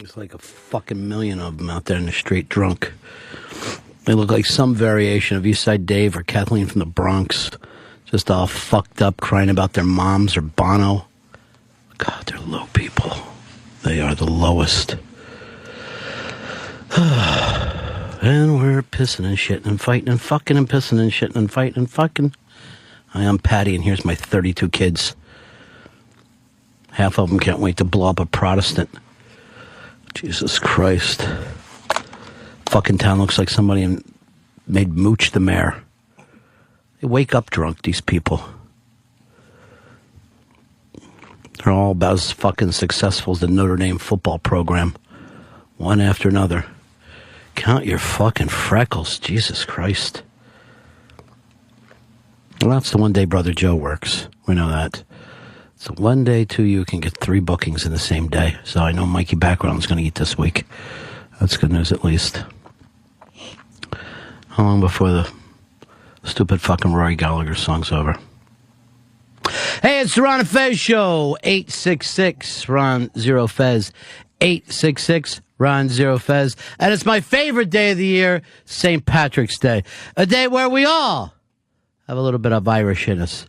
There's like a fucking million of them out there in the street drunk. They look like some variation of Eastside Dave or Kathleen from the Bronx. Just all fucked up, crying about their moms or Bono. God, they're low people. They are the lowest. And we're pissing and shitting and fighting and fucking and pissing and shitting and fighting and fucking. I am Patty, and here's my 32 kids. Half of them can't wait to blow up a Protestant. Jesus Christ. Fucking town looks like somebody made Mooch the mayor. They wake up drunk, these people. They're all about as fucking successful as the Notre Dame football program. One after another. Count your fucking freckles. Jesus Christ. Well, that's the one day Brother Joe works. We know that. So one day, too, you can get 3 bookings in the same day. So I know Mikey Background's going to eat this week. That's good news, at least. How long before the stupid fucking Rory Gallagher song's over? Hey, it's the Ron and Fez Show. 866 Ron Zero Fez. 866 Ron Zero Fez. And it's my favorite day of the year, St. Patrick's Day. A day where we all have a little bit of Irish in us.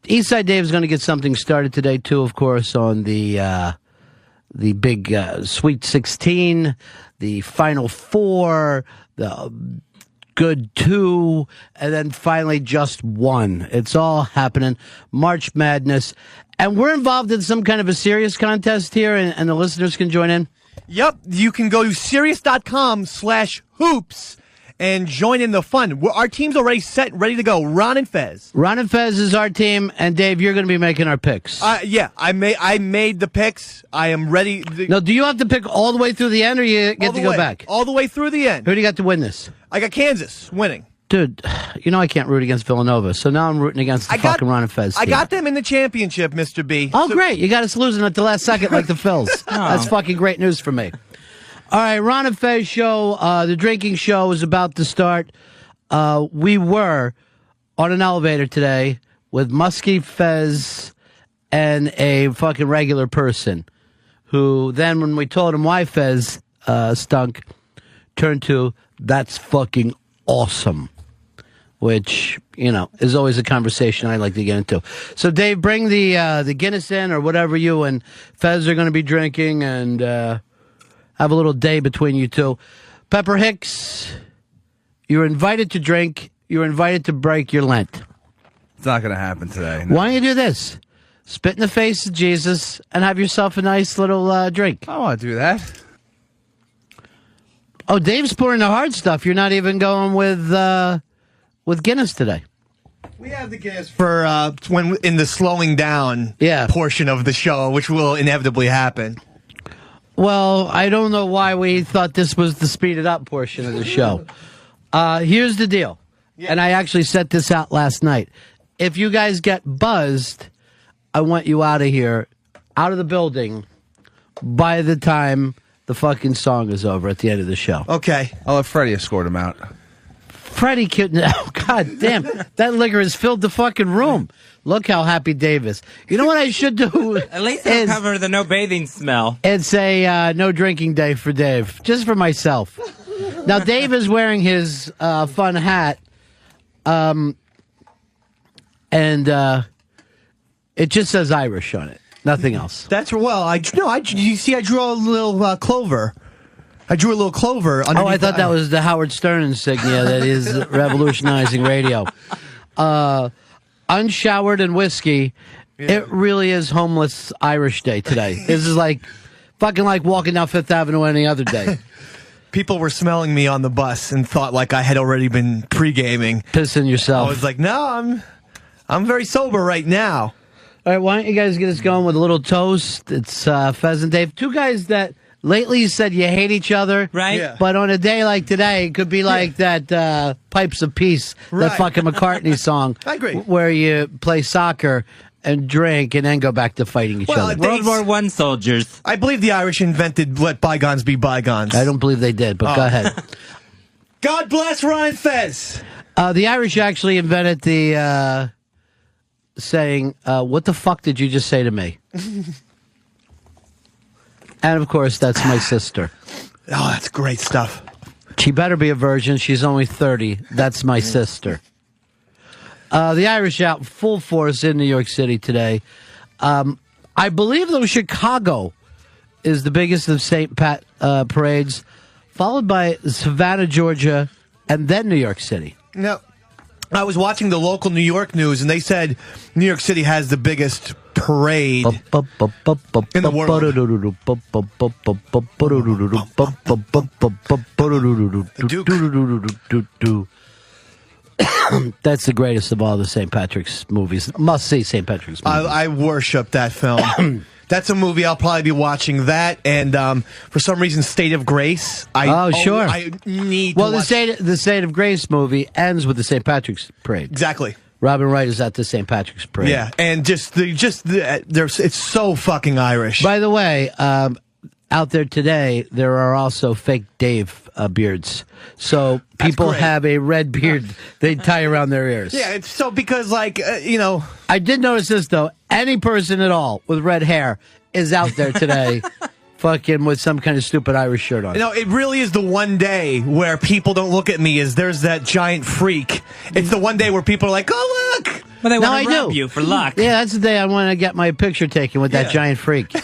Eastside Dave is going to get something started today, too, of course, on the big Sweet 16, the Final Four, the Good 2, and then finally just 1. It's all happening. March Madness. And we're involved in some kind of a serious contest here, and the listeners can join in? Yep. You can go to Sirius.com/hoops and join in the fun. Our team's already set, ready to go. Ron and Fez. Ron and Fez is our team, and Dave, you're going to be making our picks. Yeah, I made the picks. I am ready. No, do you have to pick all the way through the end, or you get to go back? All the way through the end. Who do you got to win this? I got Kansas winning. Dude, you know I can't root against Villanova, so now I'm rooting against the fucking Ron and Fez team. I got them in the championship, Mr. B. Oh, great. You got us losing at the last second like the Phils. That's fucking great news for me. All right, Ron and Fez Show, the drinking show is about to start. We were on an elevator today with Muskie, Fez, and a fucking regular person who then, when we told him why Fez stunk, turned to, that's fucking awesome. Which, you know, is always a conversation I like to get into. So, Dave, bring the Guinness in or whatever you and Fez are going to be drinking, and have a little day between you two. Pepper Hicks, you're invited to drink. You're invited to break your Lent. It's not going to happen today. No. Why don't you do this? Spit in the face of Jesus and have yourself a nice little drink. I don't want to do that. Oh, Dave's pouring the hard stuff. You're not even going with Guinness today. We have the Guinness for when in the slowing down portion of the show, which will inevitably happen. Well, I don't know why we thought this was the speeded up portion of the show. Here's the deal, and I actually set this out last night. If you guys get buzzed, I want you out of here, out of the building, by the time the fucking song is over at the end of the show. Okay. I'll let Freddie escort him out. Freddie couldn't. Oh, God damn. That liquor has filled the fucking room. Look how happy Dave is. You know what I should do? At least I'll cover the no bathing smell. It's a no drinking day for Dave, just for myself. Now, Dave is wearing his fun hat, and it just says Irish on it. Nothing else. That's you see, I drew a little clover. I drew a little clover. Oh, I thought that was the Howard Stern insignia that is revolutionizing radio. Unshowered and whiskey. Yeah. It really is homeless Irish day today. This is like fucking like walking down Fifth Avenue any other day. People were smelling me on the bus and thought like I had already been pre-gaming. Pissing yourself. I was like, no, I'm very sober right now. All right, why don't you guys get us going with a little toast? It's Fez and Dave. Two guys that lately you said you hate each other. Right. Yeah. But on a day like today, it could be like that Pipes of Peace, that fucking McCartney song. I agree. Where you play soccer and drink and then go back to fighting each other. World War I soldiers. I believe the Irish invented let bygones be bygones. I don't believe they did, but go ahead. God bless Ryan Fez. The Irish actually invented the saying, what the fuck did you just say to me? And, of course, that's my sister. Oh, that's great stuff. She better be a virgin. She's only 30. That's my sister. The Irish out full force in New York City today. I believe, though, Chicago is the biggest of St. Pat parades, followed by Savannah, Georgia, and then New York City. No. I was watching the local New York news, and they said New York City has the biggest parade in the world. That's the greatest of all the St. Patrick's movies. Must see St. Patrick's movies. I worship that film. That's a movie I'll probably be watching. That and for some reason, State of Grace. Sure. I need. Well, to watch. the State of Grace movie ends with the St. Patrick's Parade. Exactly. Robin Wright is at the St. Patrick's Parade. Yeah, and it's so fucking Irish. By the way, out there today, there are also fake Dave beards. So people have a red beard they tie around their ears. Yeah, it's so because I did notice this though. Any person at all with red hair is out there today, fucking with some kind of stupid Irish shirt on. It really is the one day where people don't look at me as there's that giant freak. It's the one day where people are like, "Oh look." Well, they want to rub you for luck. Yeah, that's the day I want to get my picture taken with that giant freak.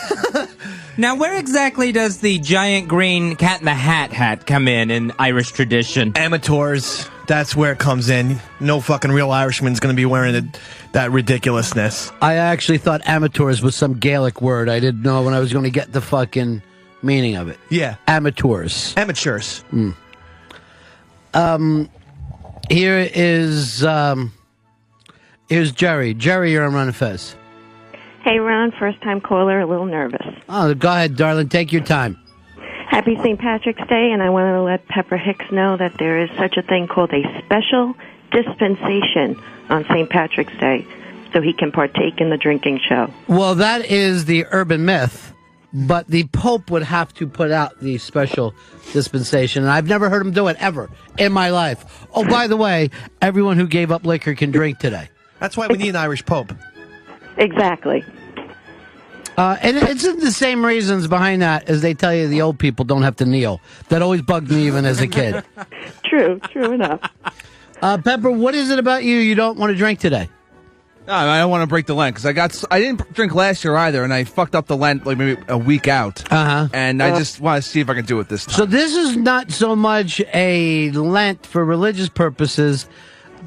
Now, where exactly does the giant green Cat in the hat come in Irish tradition? Amateurs. That's where it comes in. No fucking real Irishman's going to be wearing that ridiculousness. I actually thought amateurs was some Gaelic word. I didn't know when I was going to get the fucking meaning of it. Yeah. Amateurs. Amateurs. Here is here's Jerry. Jerry, you're on Run and Fez. Hey, Ron, first-time caller, a little nervous. Oh, go ahead, darling. Take your time. Happy St. Patrick's Day, and I wanted to let Pepper Hicks know that there is such a thing called a special dispensation on St. Patrick's Day, so he can partake in the drinking show. Well, that is the urban myth, but the Pope would have to put out the special dispensation, and I've never heard him do it ever in my life. Oh, by the way, everyone who gave up liquor can drink today. That's why we need an Irish Pope. Exactly. And it's the same reasons behind that as they tell you the old people don't have to kneel. That always bugged me even as a kid. True enough. Pepper, what is it about you don't want to drink today? No, I don't want to break the Lent because I didn't drink last year either, and I fucked up the Lent like maybe a week out. And I just want to see if I can do it this time. So this is not so much a Lent for religious purposes.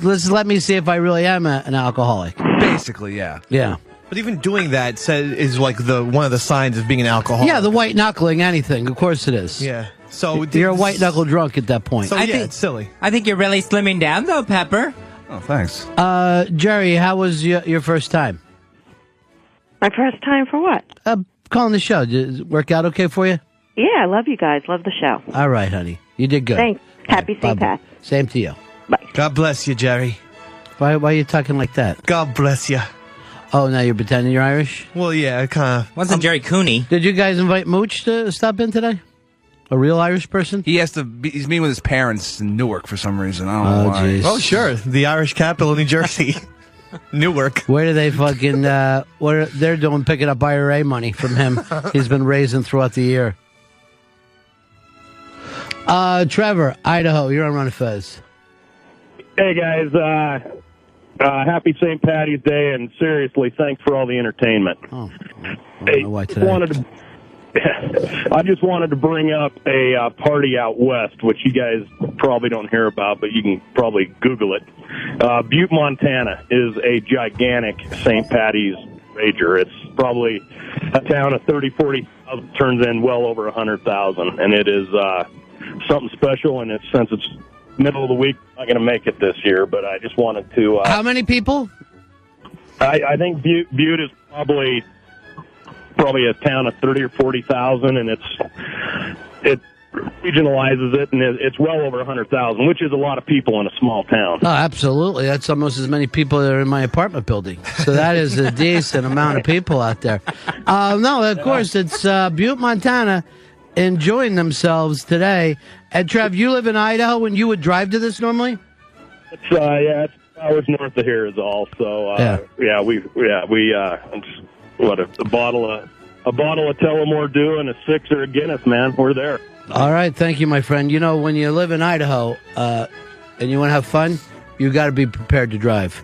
Let me see if I really am an alcoholic. Basically, yeah. Yeah. But even doing that is like one of the signs of being an alcoholic. Yeah, the white knuckling anything. Of course it is. Yeah. So you're a white knuckle drunk at that point. So it's silly. I think you're really slimming down, though, Pepper. Oh, thanks. Jerry, how was your first time? My first time for what? Calling the show. Did it work out okay for you? Yeah, I love you guys. Love the show. All right, honey. You did good. Thanks. Happy St. Pat. Same to you. Bye. God bless you, Jerry. Why are you talking like that? God bless you. Oh, now you're pretending you're Irish? Well, yeah, kind of. Wasn't Jerry Cooney? Did you guys invite Mooch to stop in today? A real Irish person? He's meeting with his parents in Newark for some reason. I don't know why. Geez. Oh, sure. The Irish capital of New Jersey. Newark. Where do they fucking, they're doing picking up IRA money from him. He's been raising throughout the year. Trevor, Idaho, you're on Run and Fez. Hey, guys. Happy St. Patty's Day, and seriously, thanks for all the entertainment. Oh, I don't know why today. I just wanted to bring up a party out west, which you guys probably don't hear about, but you can probably Google it. Butte, Montana is a gigantic St. Patty's rager. It's probably a town of 30, 40,000, turns in well over 100,000, and it is something special, and since it's middle of the week, I'm not going to make it this year, but I just wanted to... How many people? I think Butte is probably a town of 30 or 40,000, and it regionalizes it, and it's well over 100,000, which is a lot of people in a small town. Oh, absolutely. That's almost as many people that are in my apartment building. So that is a decent amount of people out there. No, of course, it's Butte, Montana, enjoying themselves today. And Trev, you live in Idaho, and you would drive to this normally? It's hours north of here is all. So a bottle of a bottle of Tullamore Dew and a sixer of Guinness, man. We're there. All right, thank you, my friend. You know, when you live in Idaho and you want to have fun, you got to be prepared to drive.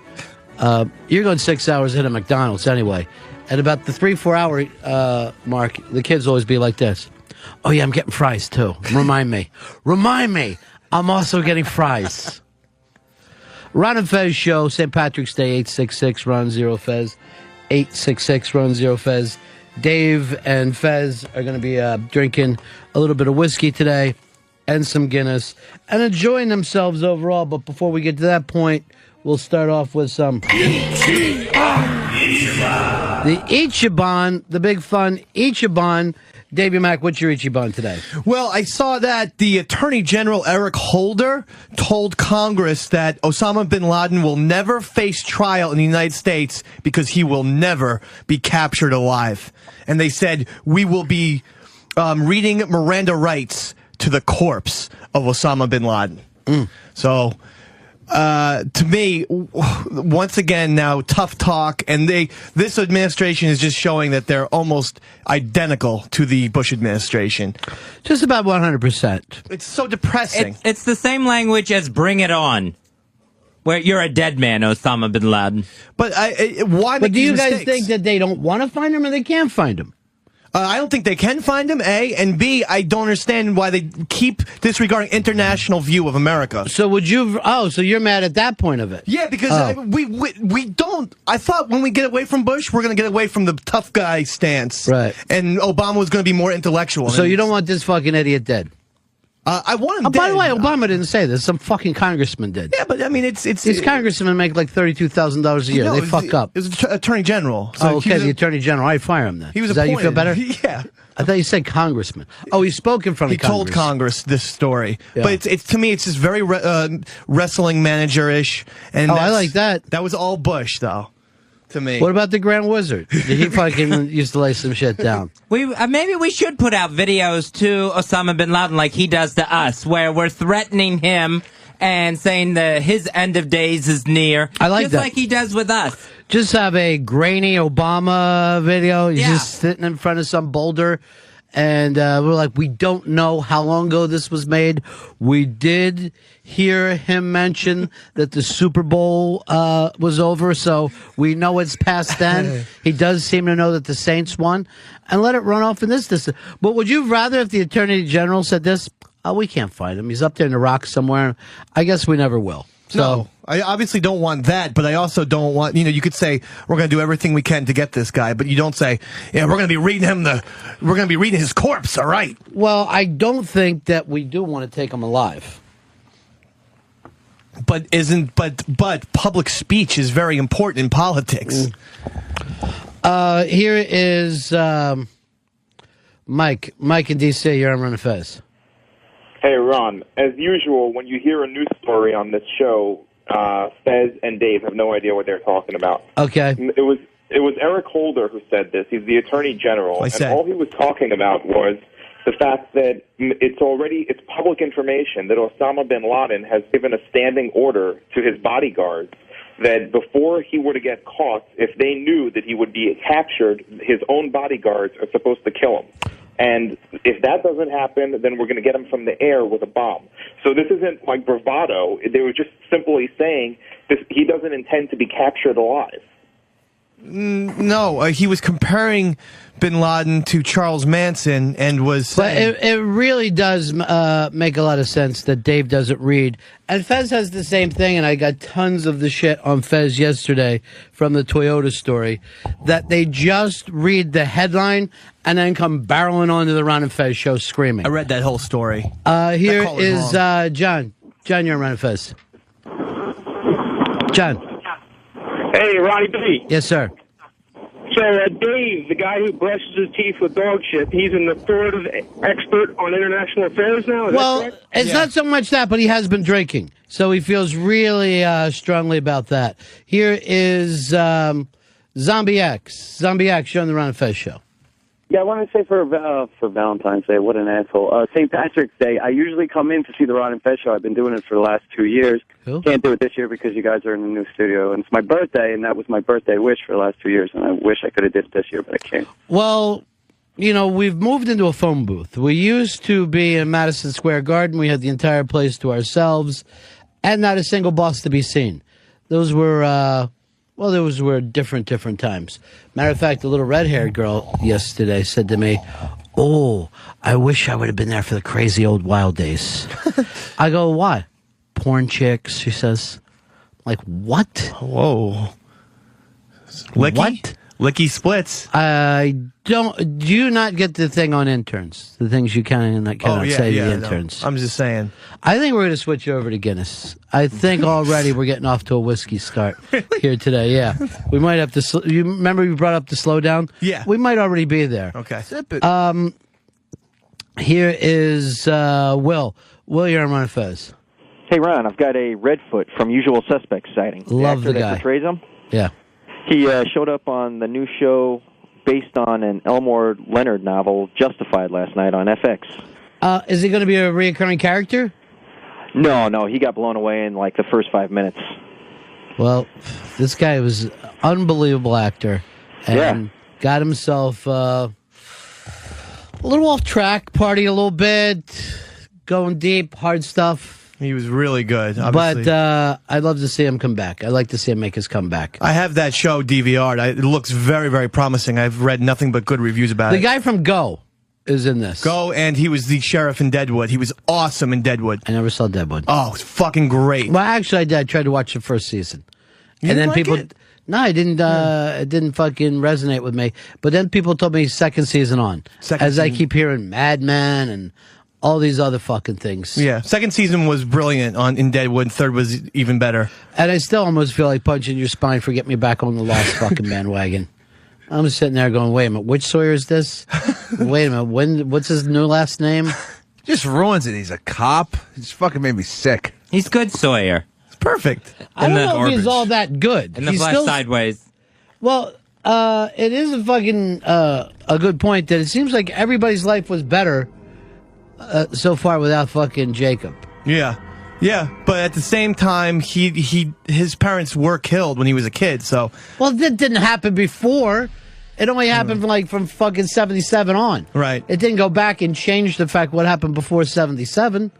You're going 6 hours into McDonald's anyway. At about the 3-4 hour mark, the kids always be like this. Oh, yeah, I'm getting fries, too. Remind me. I'm also getting fries. Ron and Fez show, St. Patrick's Day, 866-RON-0-FEZ. 866-RON-0-FEZ. Dave and Fez are going to be drinking a little bit of whiskey today and some Guinness and enjoying themselves overall. But before we get to that point, we'll start off with some... The Ichiban, the big fun Ichiban. Davey Mack, what's your Ichiban today? Well, I saw that the Attorney General Eric Holder told Congress that Osama bin Laden will never face trial in the United States because he will never be captured alive. And they said, we will be reading Miranda rights to the corpse of Osama bin Laden. So... to me, once again, now tough talk, and this administration is just showing that they're almost identical to the Bush administration. Just about 100%. It's so depressing. It's the same language as "Bring It On," where you're a dead man, Osama bin Laden. But why? But do you guys think that they don't want to find him, or they can't find him? I don't think they can find him, A, and B, I don't understand why they keep disregarding international view of America. So would you... Oh, so you're mad at that point of it? Yeah, because we don't... I thought when we get away from Bush, we're going to get away from the tough guy stance. Right. And Obama was going to be more intellectual. So you don't want this fucking idiot dead? I want him dead. By the way, Obama didn't say this. Some fucking congressman did. Yeah, but I mean, these congressmen make like $32,000 a year. They fuck up. It was the Attorney General. So okay, the Attorney General. I fire him then. He was Does that you feel better? Yeah. I thought you said congressman. Oh, he spoke in front of Congress. He told Congress this story. Yeah. But it's to me, it's just very wrestling manager-ish. And I like that. That was all Bush, though. To me. What about the Grand Wizard? Did he fucking used to lay some shit down? Maybe we should put out videos to Osama bin Laden like he does to us, where we're threatening him and saying that his end of days is near. I like just that. like he does with us. Just have a grainy Obama video. He's just sitting in front of some boulder. And we're like, we don't know how long ago this was made. We did hear him mention that the Super Bowl was over, so we know it's past then. He does seem to know that the Saints won. And let it run off in this. But would you rather if the Attorney General said this? Oh, we can't find him. He's up there in the rocks somewhere. I guess we never will. So, no, I obviously don't want that, but I also don't want, you could say we're going to do everything we can to get this guy, but you don't say, yeah, we're going to be reading his corpse, all right? Well, I don't think that we do want to take him alive. But public speech is very important in politics. Here is Mike. Mike in D.C., you're on Run of Fez. Hey, Ron. As usual, when you hear a news story on this show, Fez and Dave have no idea what they're talking about. Okay. It was Eric Holder who said this. He's the Attorney General. And all he was talking about was the fact that it's public information that Osama bin Laden has given a standing order to his bodyguards that before he were to get caught, if they knew that he would be captured, his own bodyguards are supposed to kill him. And if that doesn't happen, then we're going to get him from the air with a bomb. So this isn't like bravado. They were just simply saying he doesn't intend to be captured alive. No, he was comparing bin Laden to Charles Manson and was saying... But it really does make a lot of sense that Dave doesn't read. And Fez has the same thing, and I got tons of the shit on Fez yesterday from the Toyota story, that they just read the headline and then come barreling onto the Ron and Fez show screaming. I read that whole story. Here is John. John, you're on Ron and Fez. John. Hey, Ronnie B. Yes, sir. So, Dave, the guy who brushes his teeth with dog shit, he's an authoritative expert on international affairs now? Is that correct? It's not so much that, but he has been drinking. So he feels really strongly about that. Here is Zombie X. Zombie X, you're on the Ron and Fez show. Yeah, I want to say for Valentine's Day, what an asshole. St. Patrick's Day, I usually come in to see the Ron and Fez show. I've been doing it for the last 2 years. Cool. Can't do it this year because you guys are in the new studio. And it's my birthday, and that was my birthday wish for the last 2 years. And I wish I could have did it this year, but I can't. Well, we've moved into a phone booth. We used to be in Madison Square Garden. We had the entire place to ourselves and not a single boss to be seen. Those were, those were different times. Matter of fact, the little red-haired girl yesterday said to me, "Oh, I wish I would have been there for the crazy old wild days." I go, "Why?" "Porn chicks," she says. Like, what? Whoa. Licky? What? Licky splits. Do you not get the thing on interns? The things you cannot say to the interns. No. I'm just saying. I think we're going to switch over to Guinness. I think already we're getting off to a whiskey start here today. Yeah. We might have to, you remember you brought up the slowdown? Yeah. We might already be there. Okay. Sip it. Here is Will. Will, you're on Run Fez. Hey, Ron, I've got a Redfoot from Usual Suspects sighting. Love the actor guy. that portrays him. Yeah. He showed up on the new show based on an Elmore Leonard novel, Justified, last night on FX. Is he going to be a reoccurring character? No, he got blown away in like the first 5 minutes. Well, this guy was an unbelievable actor and got himself a little off track, partying a little bit, going deep, hard stuff. He was really good, obviously. But I'd love to see him come back. I'd like to see him make his comeback. I have that show DVR'd. It looks very, very promising. I've read nothing but good reviews about it. The guy from Go is in this. Go, and he was the sheriff in Deadwood. He was awesome in Deadwood. I never saw Deadwood. Oh, it's fucking great. Well, actually, I did. I tried to watch the first season. You and then didn't people... like it? No, I didn't. It didn't fucking resonate with me. But then people told me second season on. I keep hearing Mad Men and all these other fucking things. Yeah, second season was brilliant in Deadwood. Third was even better. And I still almost feel like punching your spine for getting me back on the lost fucking bandwagon. I'm sitting there going, wait a minute, which Sawyer is this? Wait a minute, what's his new last name? Just ruins it. He's a cop. He's fucking made me sick. He's good, Sawyer. It's perfect. I don't know if he's all that good. In the Flash Sideways. Well, it is a fucking a good point that it seems like everybody's life was better so far without fucking Jacob. Yeah, but at the same time, his parents were killed when he was a kid. So, well, that didn't happen before. It only happened from fucking 77 on. Right. It didn't go back and change the fact what happened before 77.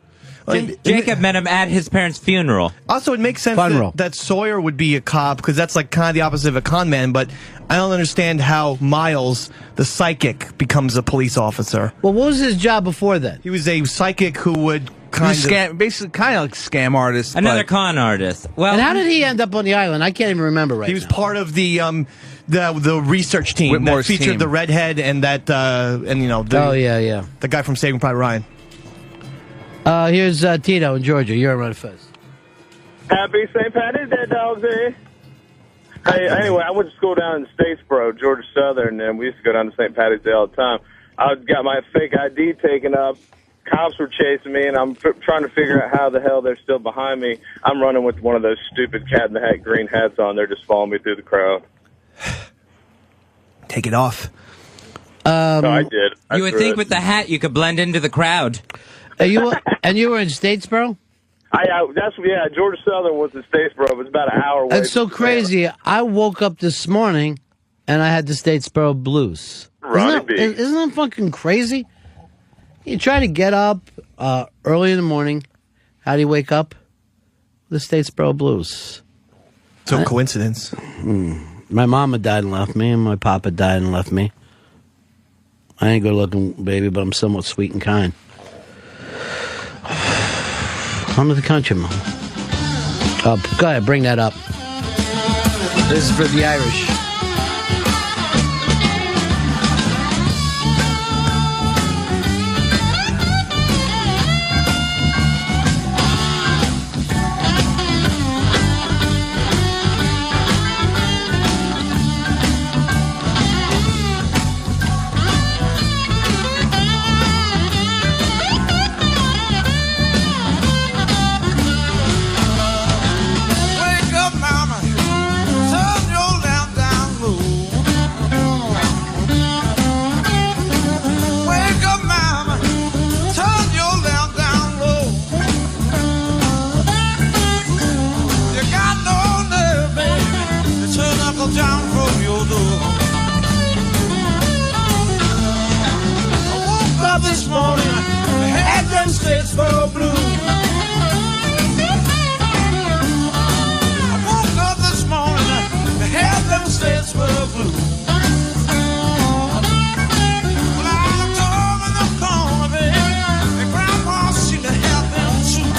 Jacob met him at his parents' funeral. Also, it makes sense that Sawyer would be a cop because that's like kind of the opposite of a con man. But I don't understand how Miles, the psychic, becomes a police officer. Well, what was his job before that? He was a psychic who would basically kind of like scam artist. Another con artist. Well, and how did he end up on the island? I can't even remember right now. He was part of the research team Whitmore's that featured team. the redhead and that the guy from Saving Private Ryan. Here's Tito in Georgia. You're on Fez. Happy St. Patty's Day, dogs. Hey, anyway, I went to school down in Statesboro, Georgia Southern, and we used to go down to St. Patty's Day all the time. I got my fake ID taken up. Cops were chasing me, and I'm trying to figure out how the hell they're still behind me. I'm running with one of those stupid cat-in-the-hat green hats on. They're just following me through the crowd. Take it off. No, I did. You would think with the hat you could blend into the crowd. And you were in Statesboro? Georgia Southern was in Statesboro. It was about an hour away. That's so crazy. I woke up this morning and I had the Statesboro blues. Isn't that fucking crazy? You try to get up early in the morning. How do you wake up? The Statesboro blues. So coincidence. My mama died and left me, and my papa died and left me. I ain't good-looking baby, but I'm somewhat sweet and kind. Come to the country, Mom. Go ahead, bring that up. This is for the Irish. Wake up, mama. Turn your lamp down. morning, I had them Statesboro blues. I woke up this morning, I had them Statesboro blues. Well, I looked over the corner, baby, and Grandpa seemed to have them too.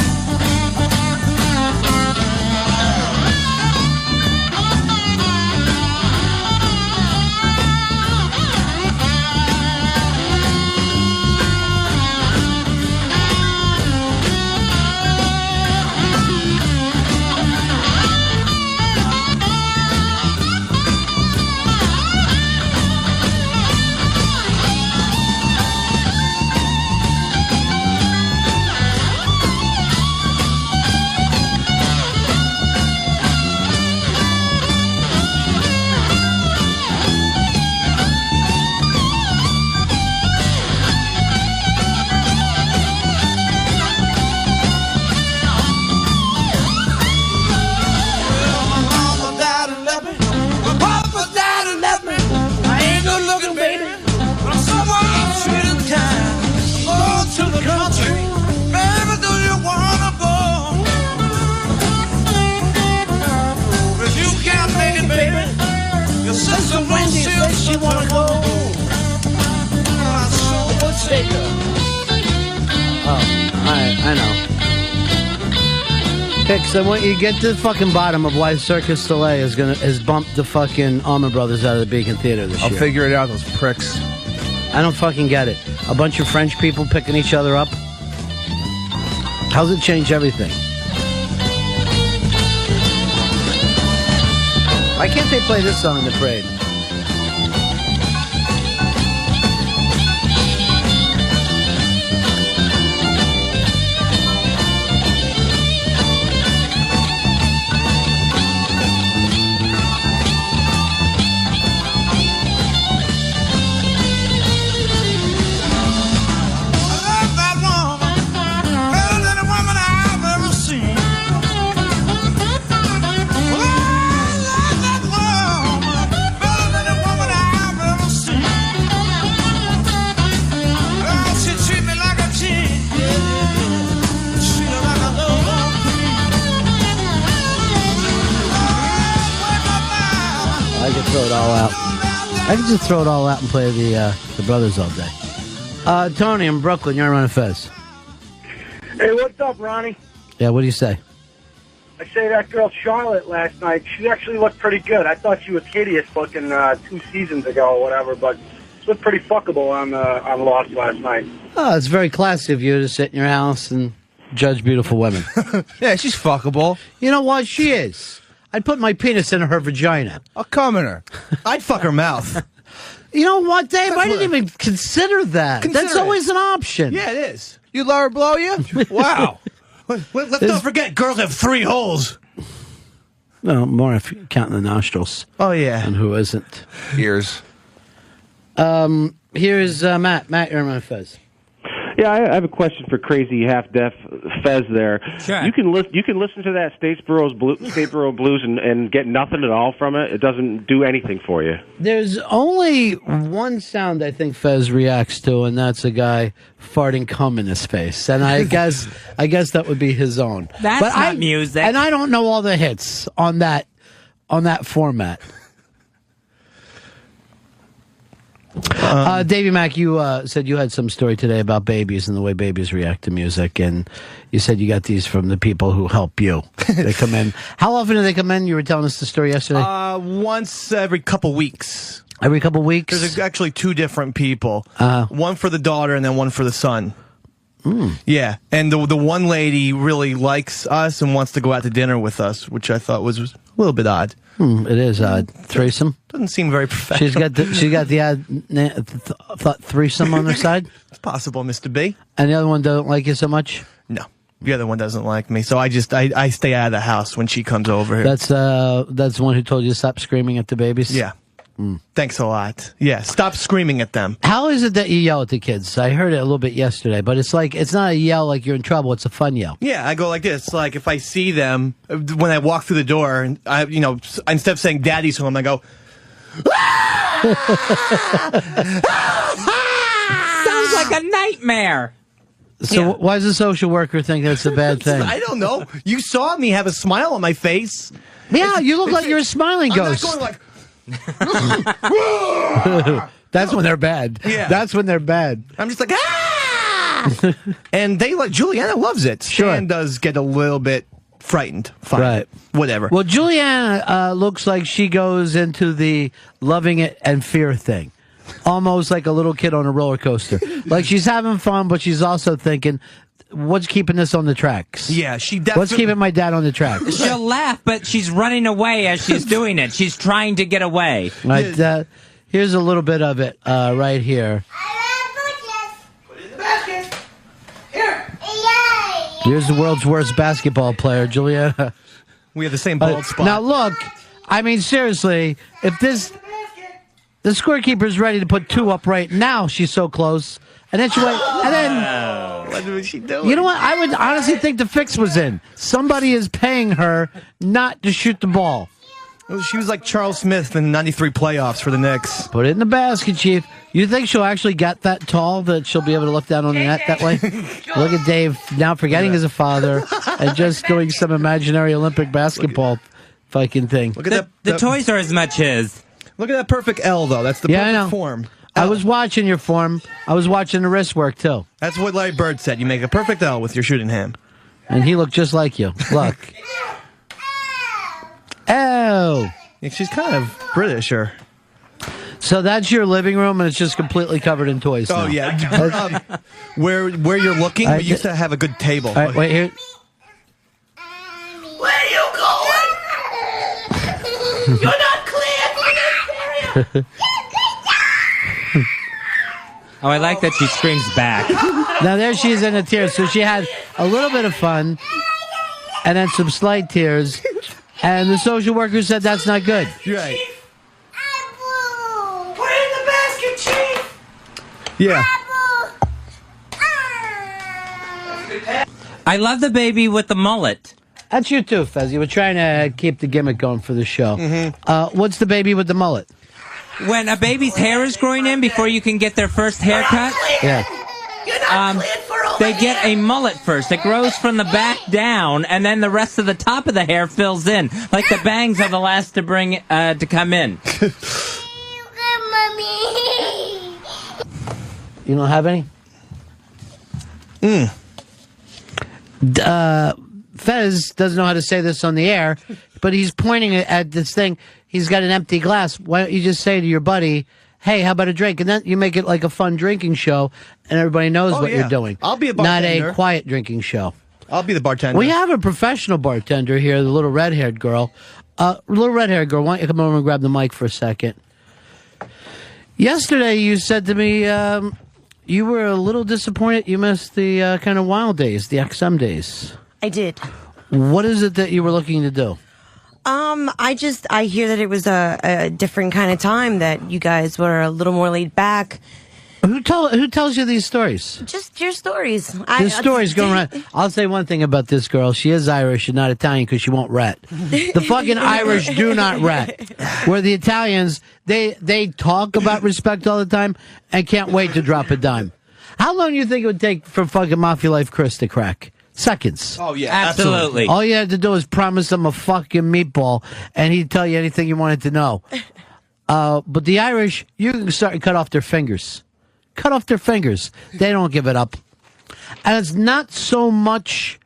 She wanna go. So take her. Oh, I know. Hicks, I want you to get to the fucking bottom of why Circus Soleil has bumped the fucking Allman Brothers out of the Beacon Theater this year. I'll figure it out, those pricks. I don't fucking get it. A bunch of French people picking each other up. How's it change everything? Why can't they play this song in the parade? Throw it all out. I can just throw it all out and play the Brothers all day. Tony in Brooklyn, you're on Fez. Hey, what's up, Ronnie? Yeah, what do you say? I say that girl Charlotte last night, she actually looked pretty good. I thought she was hideous looking 2 seasons ago or whatever, but she looked pretty fuckable on Lost last night. Oh, it's very classy of you to sit in your house and judge beautiful women. Yeah, she's fuckable. You know what? She is. I'd put my penis in her vagina. I'll come in her. I'd fuck her mouth. You know what, Dave? I didn't even consider that. That's always an option. Yeah, it is. You let her blow you? Wow. Let's not forget, girls have 3 holes. No, more if you count the nostrils. Oh, yeah. And who isn't? Ears. Here's Matt. Matt, you're on Fez. Yeah, I have a question for crazy half-deaf Fez there. Sure. You can listen to that Statesboro Blues and get nothing at all from it. It doesn't do anything for you. There's only one sound I think Fez reacts to, and that's a guy farting cum in his face. And I guess that would be his own. That's not music. And I don't know all the hits on that format. Davey Mack, you said you had some story today about babies and the way babies react to music, and you said you got these from the people who help you. They come in. How often do they come in? You were telling us the story yesterday. Once every couple weeks. Every couple weeks? There's actually 2 different people. One for the daughter and then one for the son. Yeah, and the one lady really likes us and wants to go out to dinner with us, which I thought was a little bit odd. It is odd. Threesome? Doesn't seem very professional. She got the odd threesome on her side? It's possible, Mr. B. And the other one doesn't like you so much? No. The other one doesn't like me, so I stay out of the house when she comes over here. That's the one who told you to stop screaming at the babies? Yeah. Thanks a lot. Yeah, stop screaming at them. How is it that you yell at the kids? I heard it a little bit yesterday, but it's not a yell like you're in trouble. It's a fun yell. Yeah, I go like this. Like if I see them when I walk through the door, and instead of saying "Daddy's home," I go. Sounds was like a nightmare. So why does the social worker think that's a bad thing? I don't know. You saw me have a smile on my face. Yeah, you look like you're a smiling ghost. I'm not going like... That's when they're bad. Yeah. That's when they're bad. I'm just like, ah! And they like, Juliana loves it. Sure. Stan does get a little bit frightened. Fine. Right. Whatever. Well, Juliana looks like she goes into the loving it and fear thing. Almost like a little kid on a roller coaster. Like she's having fun, but she's also thinking, what's keeping this on the tracks? Yeah, she definitely... What's keeping my dad on the tracks? She'll laugh, but she's running away as she's doing it. She's trying to get away. Right, here's a little bit of it right here. Put it in the basket. Here. Here's the world's worst basketball player, Juliana. We have the same bald spot. Now, look, I mean, seriously, if the scorekeeper's ready to put 2 up right now, she's so close. And then she went, and then... What was she doing? You know what? I would honestly think the fix was in. Somebody is paying her not to shoot the ball. She was like Charles Smith in the 93 playoffs for the Knicks. Put it in the basket, Chief. You think she'll actually get that tall that she'll be able to look down on the net that way? Look at Dave now forgetting he's a father and just doing some imaginary Olympic basketball fucking thing. Look at The toys are as much his. Look at that perfect L, though. That's the perfect form. I was watching your form. I was watching the wrist work, too. That's what Larry Bird said. You make a perfect L with your shooting hand. And he looked just like you. Look. Oh. Yeah, she's kind of Britisher. So that's your living room, and it's just completely covered in toys now. Oh, yeah. Where you're looking, we used to have a good table. All right, wait here. Where are you going? You're not clear for this area. Oh, I like that she screams back. Now there she is in the tears. So she had a little bit of fun, and then some slight tears. And the social worker said that's not good. Right. Put it in the basket, Chief. Yeah. I love the baby with the mullet. That's you too, Fez. You were trying to keep the gimmick going for the show. What's the baby with the mullet? When a baby's hair is growing in before you can get their first haircut, Yeah. they get a mullet first. It grows from the back down, and then the rest of the top of the hair fills in. Like the bangs are the last to bring to come in. You don't have any? Fez doesn't know how to say this on the air, but he's pointing at this thing. He's got an empty glass. Why don't you just say to your buddy, hey, how about a drink? And then you make it like a fun drinking show, and everybody knows what you're doing. I'll be a Not bartender. a quiet drinking show. I'll be the bartender. We have a professional bartender here, the little red-haired girl. Little red-haired girl, why don't you come over and grab the mic for a second? Yesterday, you said to me you were a little disappointed you missed the kind of wild days, the XM days. I did. What is it that you were looking to do? I hear that it was a different kind of time, that you guys were a little more laid back. Who tells you these stories? Just your stories. There's stories going around. I'll say one thing about this girl. She is Irish and not Italian because she won't rat. The fucking Irish do not rat. Where the Italians, they talk about respect all the time and can't wait to drop a dime. How long do you think it would take for fucking Mafia Life Chris to crack? Seconds. Oh, yeah. Absolutely. All you had to do was promise him a fucking meatball, and he'd tell you anything you wanted to know. But the Irish, you can start and cut off their fingers. Cut off their fingers. They don't give it up. And it's not so much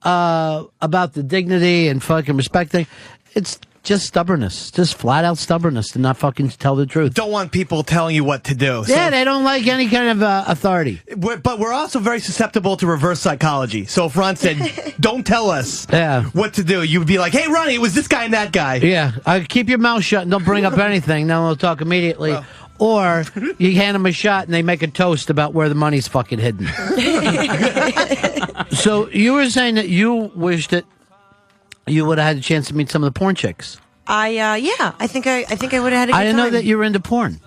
about the dignity and fucking respect thing. It's just stubbornness. Just flat out stubbornness to not fucking tell the truth. Don't want people telling you what to do. Yeah, they don't like any kind of authority. But we're also very susceptible to reverse psychology. So if Ron said, don't tell us what to do, you'd be like, hey, Ronnie, it was this guy and that guy. Yeah, keep your mouth shut and don't bring up anything. Then we'll talk immediately. Well, or you hand them a shot and they make a toast about where the money's fucking hidden. So you were saying that you wished that you would have had a chance to meet some of the porn chicks. I think I would have had a good time. I didn't know that you were into porn.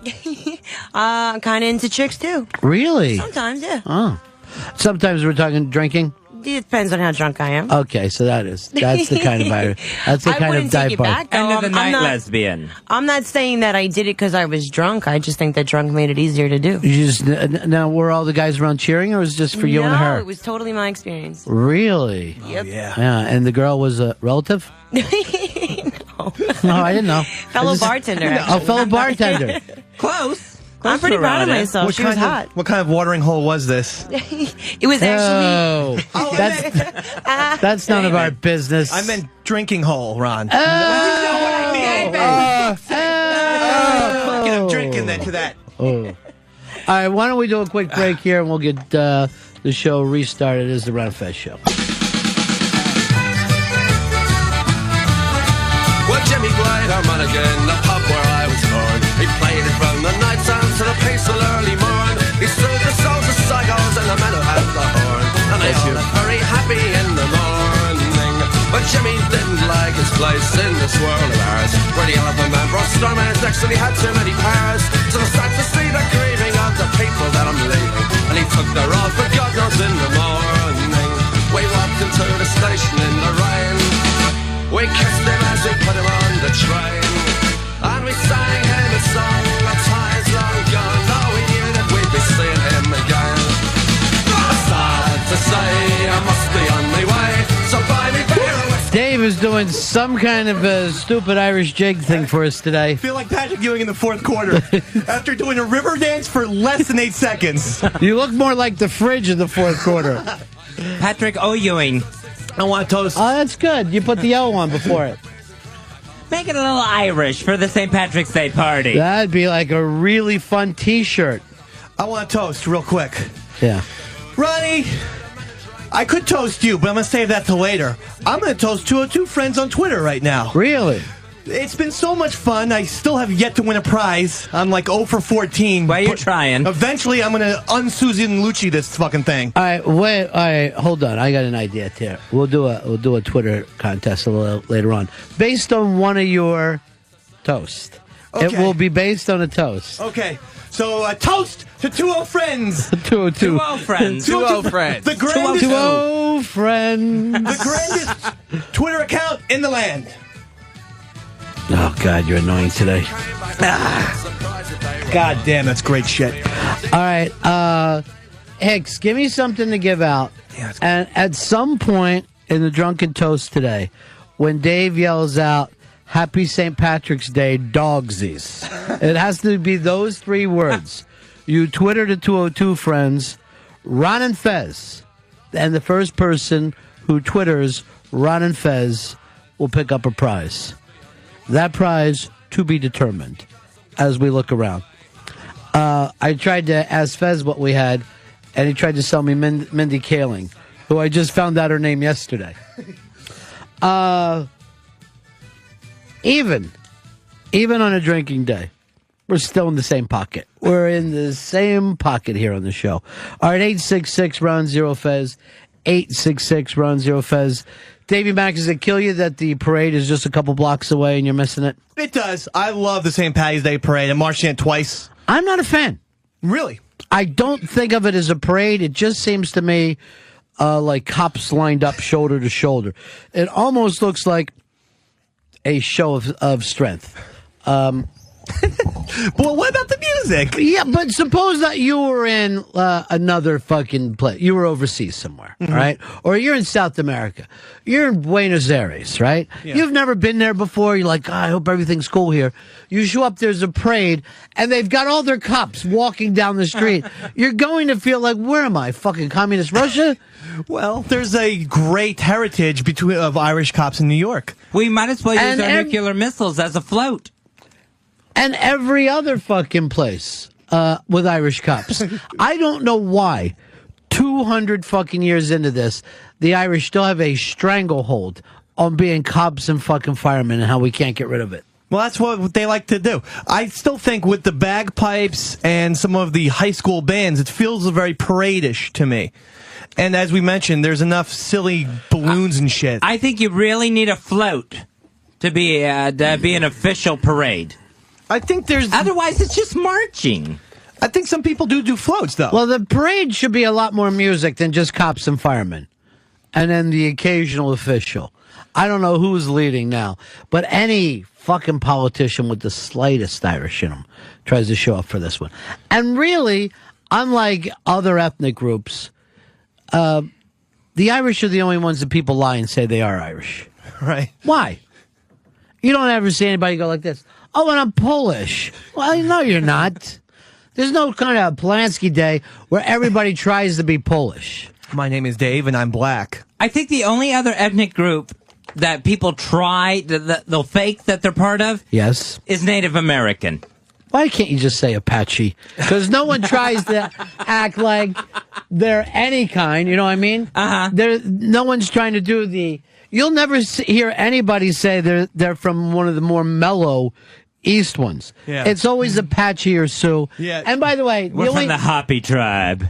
I'm kind of into chicks too. Really? Sometimes, yeah. Oh. Sometimes we're talking drinking. It depends on how drunk I am. Okay, so that's the kind of Irish. That's the I kind of wouldn't take dive it bar. back, though. End of the I'm night not- lesbian. I'm not saying that I did it because I was drunk. I just think that drunk made it easier to do. You just now were all the guys around cheering, or was it just for you and No, her? it was totally my experience. Really? Yep. Yeah, and the girl was a relative? No, I didn't know. Fellow bartender. Oh, actually. fellow bartender. Close. I'm pretty to proud of Rhonda. myself. She was hot. What kind of watering hole was this? It was actually. Oh, that's none of our business. I meant drinking hole, Ron. Oh, Fucking I'm drinking then to that. Oh. All right, why don't we do a quick break here and we'll get the show restarted. It is the Ron and Fez Show. Well, Jimmy played harmonica in the pub where I was born. He played it from the night sounds to the peaceful early morn. He soothed the souls of psychos and the men who had the horn. And they all looked very happy in the morning. But Jimmy didn't like his place in this world of ours, where the elephant man brought stormers next and he had too many powers. So I started to see the grieving of the people that I'm leaving. And he took their all for God knows in the morning. We walked into the station in the rain. We kissed him as we put him on the train. And we sang him a song, the time's long gone. Now we knew that we'd be seeing him again. Sad to say, I must be on my way. So buy me beer and whiskey. Dave is doing some kind of a stupid Irish jig thing for us today. I feel like Patrick Ewing in the fourth quarter after doing a river dance for less than 8 seconds. You look more like the fridge in the fourth quarter. Patrick Ewing. I want toast. Oh, that's good. You put the O on before it. Make it a little Irish for the St. Patrick's Day party. That'd be like a really fun T-shirt. I want toast real quick. Yeah. Ronnie, I could toast you, but I'm going to save that till later. I'm going to toast 202 friends on Twitter right now. Really? It's been so much fun. I still have yet to win a prize. I'm like 0 for 14. Well, you're trying. Eventually, I'm going to un-Susan Lucci this fucking thing. All right, wait. All right, hold on. I got an idea here. We'll do a Twitter contest a little later on, based on one of your toast. Okay. It will be based on a toast. Okay. So, toast to 20 friends. 202. 20 friends. 2-0 friends. The grandest, 202 friends. the grandest Twitter account in the land. Oh, God, you're annoying today. God damn, that's great shit. All right, Hicks, give me something to give out. Yeah, and at some point in the Drunken Toast today, when Dave yells out, Happy St. Patrick's Day, dogsies. It has to be those 3 words. You Twitter to 202 friends, Ron and Fez. And the first person who Twitters Ron and Fez will pick up a prize. That prize to be determined as we look around. I tried to ask Fez what we had, and he tried to sell me Mindy Kaling, who I just found out her name yesterday. Even on a drinking day, we're still in the same pocket. We're in the same pocket here on the show. All right, 866-RON-0-FEZ, 866-RON-0-FEZ. Davey Mack, does it kill you that the parade is just a couple blocks away and you're missing it? It does. I love the St. Patty's Day parade. I marched in it twice. I'm not a fan. Really? I don't think of it as a parade. It just seems to me like cops lined up shoulder to shoulder. It almost looks like a show of strength. Well, what about the music? Yeah, but suppose that you were in another fucking place. You were overseas somewhere, right? Or you're in South America. You're in Buenos Aires, right? Yeah. You've never been there before. You're like, I hope everything's cool here. You show up, there's a parade, and they've got all their cops walking down the street. You're going to feel like, where am I? Fucking communist Russia? Well, there's a great heritage of Irish cops in New York. We might as well use And our nuclear missiles as a float. And every other fucking place with Irish cops. I don't know why, 200 fucking years into this, the Irish still have a stranglehold on being cops and fucking firemen and how we can't get rid of it. Well, that's what they like to do. I still think with the bagpipes and some of the high school bands, it feels very parade-ish to me. And as we mentioned, there's enough silly balloons and shit. I think you really need a float to be an official parade. I think there's... Otherwise, it's just marching. I think some people do floats, though. Well, the parade should be a lot more music than just cops and firemen. and then the occasional official. I don't know who's leading now, but any fucking politician with the slightest Irish in him tries to show up for this one. And really, unlike other ethnic groups, the Irish are the only ones that people lie and say they are Irish. Right. Why? You don't ever see anybody go like this. Oh, and I'm Polish. Well, no, you're not. There's no kind of Polanski Day where everybody tries to be Polish. My name is Dave, and I'm black. I think the only other ethnic group that people try, that they'll fake that they're part of, yes, is Native American. Why can't you just say Apache? Because no one tries to act like they're any kind, you know what I mean? No one's trying to do the... You'll never hear anybody say they're from one of the more mellow East ones. Yeah. It's always Apache or Sioux. Yeah. And by the way... We're from the Hopi tribe.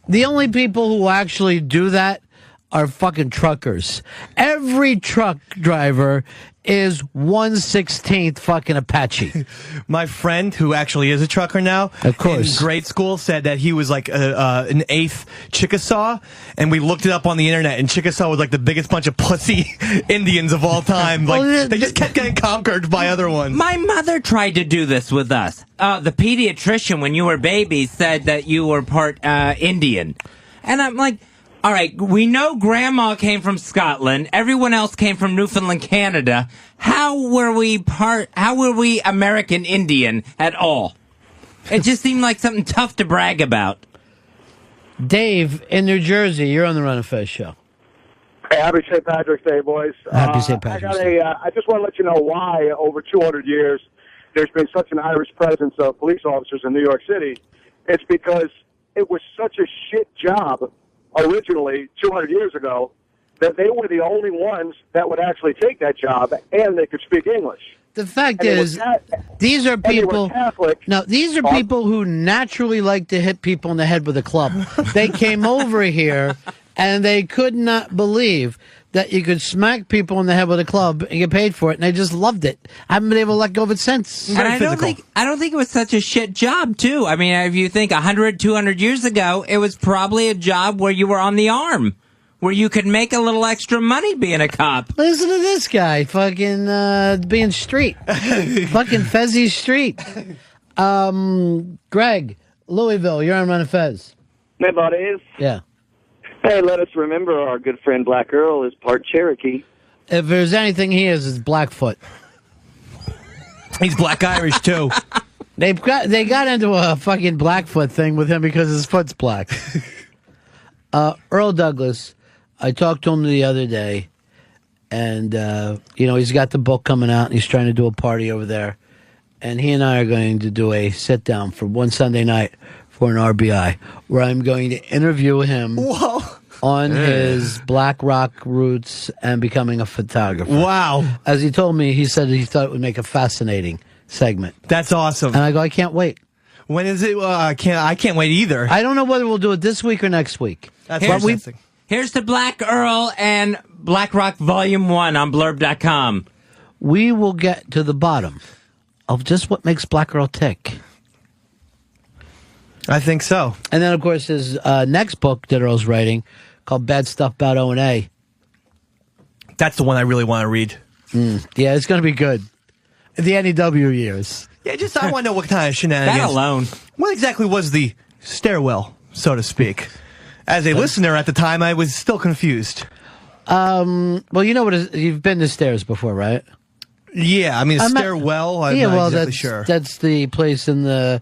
The only people who actually do that are fucking truckers. Every truck driver is 1/16th fucking Apache. My friend, who actually is a trucker now, of course, in grade school, said that he was like an 8th Chickasaw, and we looked it up on the internet, and Chickasaw was like the biggest bunch of pussy Indians of all time. Like they just kept getting conquered by other ones. My mother tried to do this with us. The pediatrician, when you were babies, said that you were part Indian, and I'm like, all right, we know Grandma came from Scotland. Everyone else came from Newfoundland, Canada. How were we American Indian at all? It just seemed like something tough to brag about. Dave, in New Jersey, you're on the Run of Fez show. Hey, happy St. Patrick's Day, boys. Happy St. Patrick's Day. I just want to let you know why, over 200 years, there's been such an Irish presence of police officers in New York City. It's because it was such a shit job originally 200 years ago that they were the only ones that would actually take that job, and they could speak English. The fact is, these are people. No, these are people who naturally like to hit people in the head with a club. They came over here, and they could not believe that you could smack people in the head with a club and get paid for it, and they just loved it. I haven't been able to let go of it since. And I don't think it was such a shit job, too. I mean, if you think 100, 200 years ago, it was probably a job where you were on the arm, where you could make a little extra money being a cop. Listen to this guy, fucking being street. Fucking Fezzy Street. Greg, Louisville, you're on Run of Fez. Hey, buddies. Yeah. Hey, let us remember our good friend Black Earl is part Cherokee. If there's anything he is, it's Blackfoot. He's Black Irish, too. They got into a fucking Blackfoot thing with him because his foot's black. Earl Douglas, I talked to him the other day, and, he's got the book coming out, and he's trying to do a party over there. And he and I are going to do a sit-down for one Sunday night for an RBI, where I'm going to interview him on his black rock roots and becoming a photographer. Wow. As he told me, he said he thought it would make a fascinating segment. That's awesome. And I go, I can't wait. When is it? I can't wait either. I don't know whether we'll do it this week or next week. That's interesting. Here's to Black Earl and Black Rock Volume 1 on blurb.com. We will get to the bottom of just what makes Black Earl tick. I think so. And then, of course, his next book that Earl's writing, called Bad Stuff About O&A. That's the one I really want to read. Yeah, it's going to be good. The NEW years. Yeah, I want to know what kind of shenanigans. That alone. What exactly was the stairwell, so to speak? As a listener at the time, I was still confused. Well, you know what? You've been to stairs before, right? Yeah, I mean, stairwell, I'm not exactly sure. That's the place in the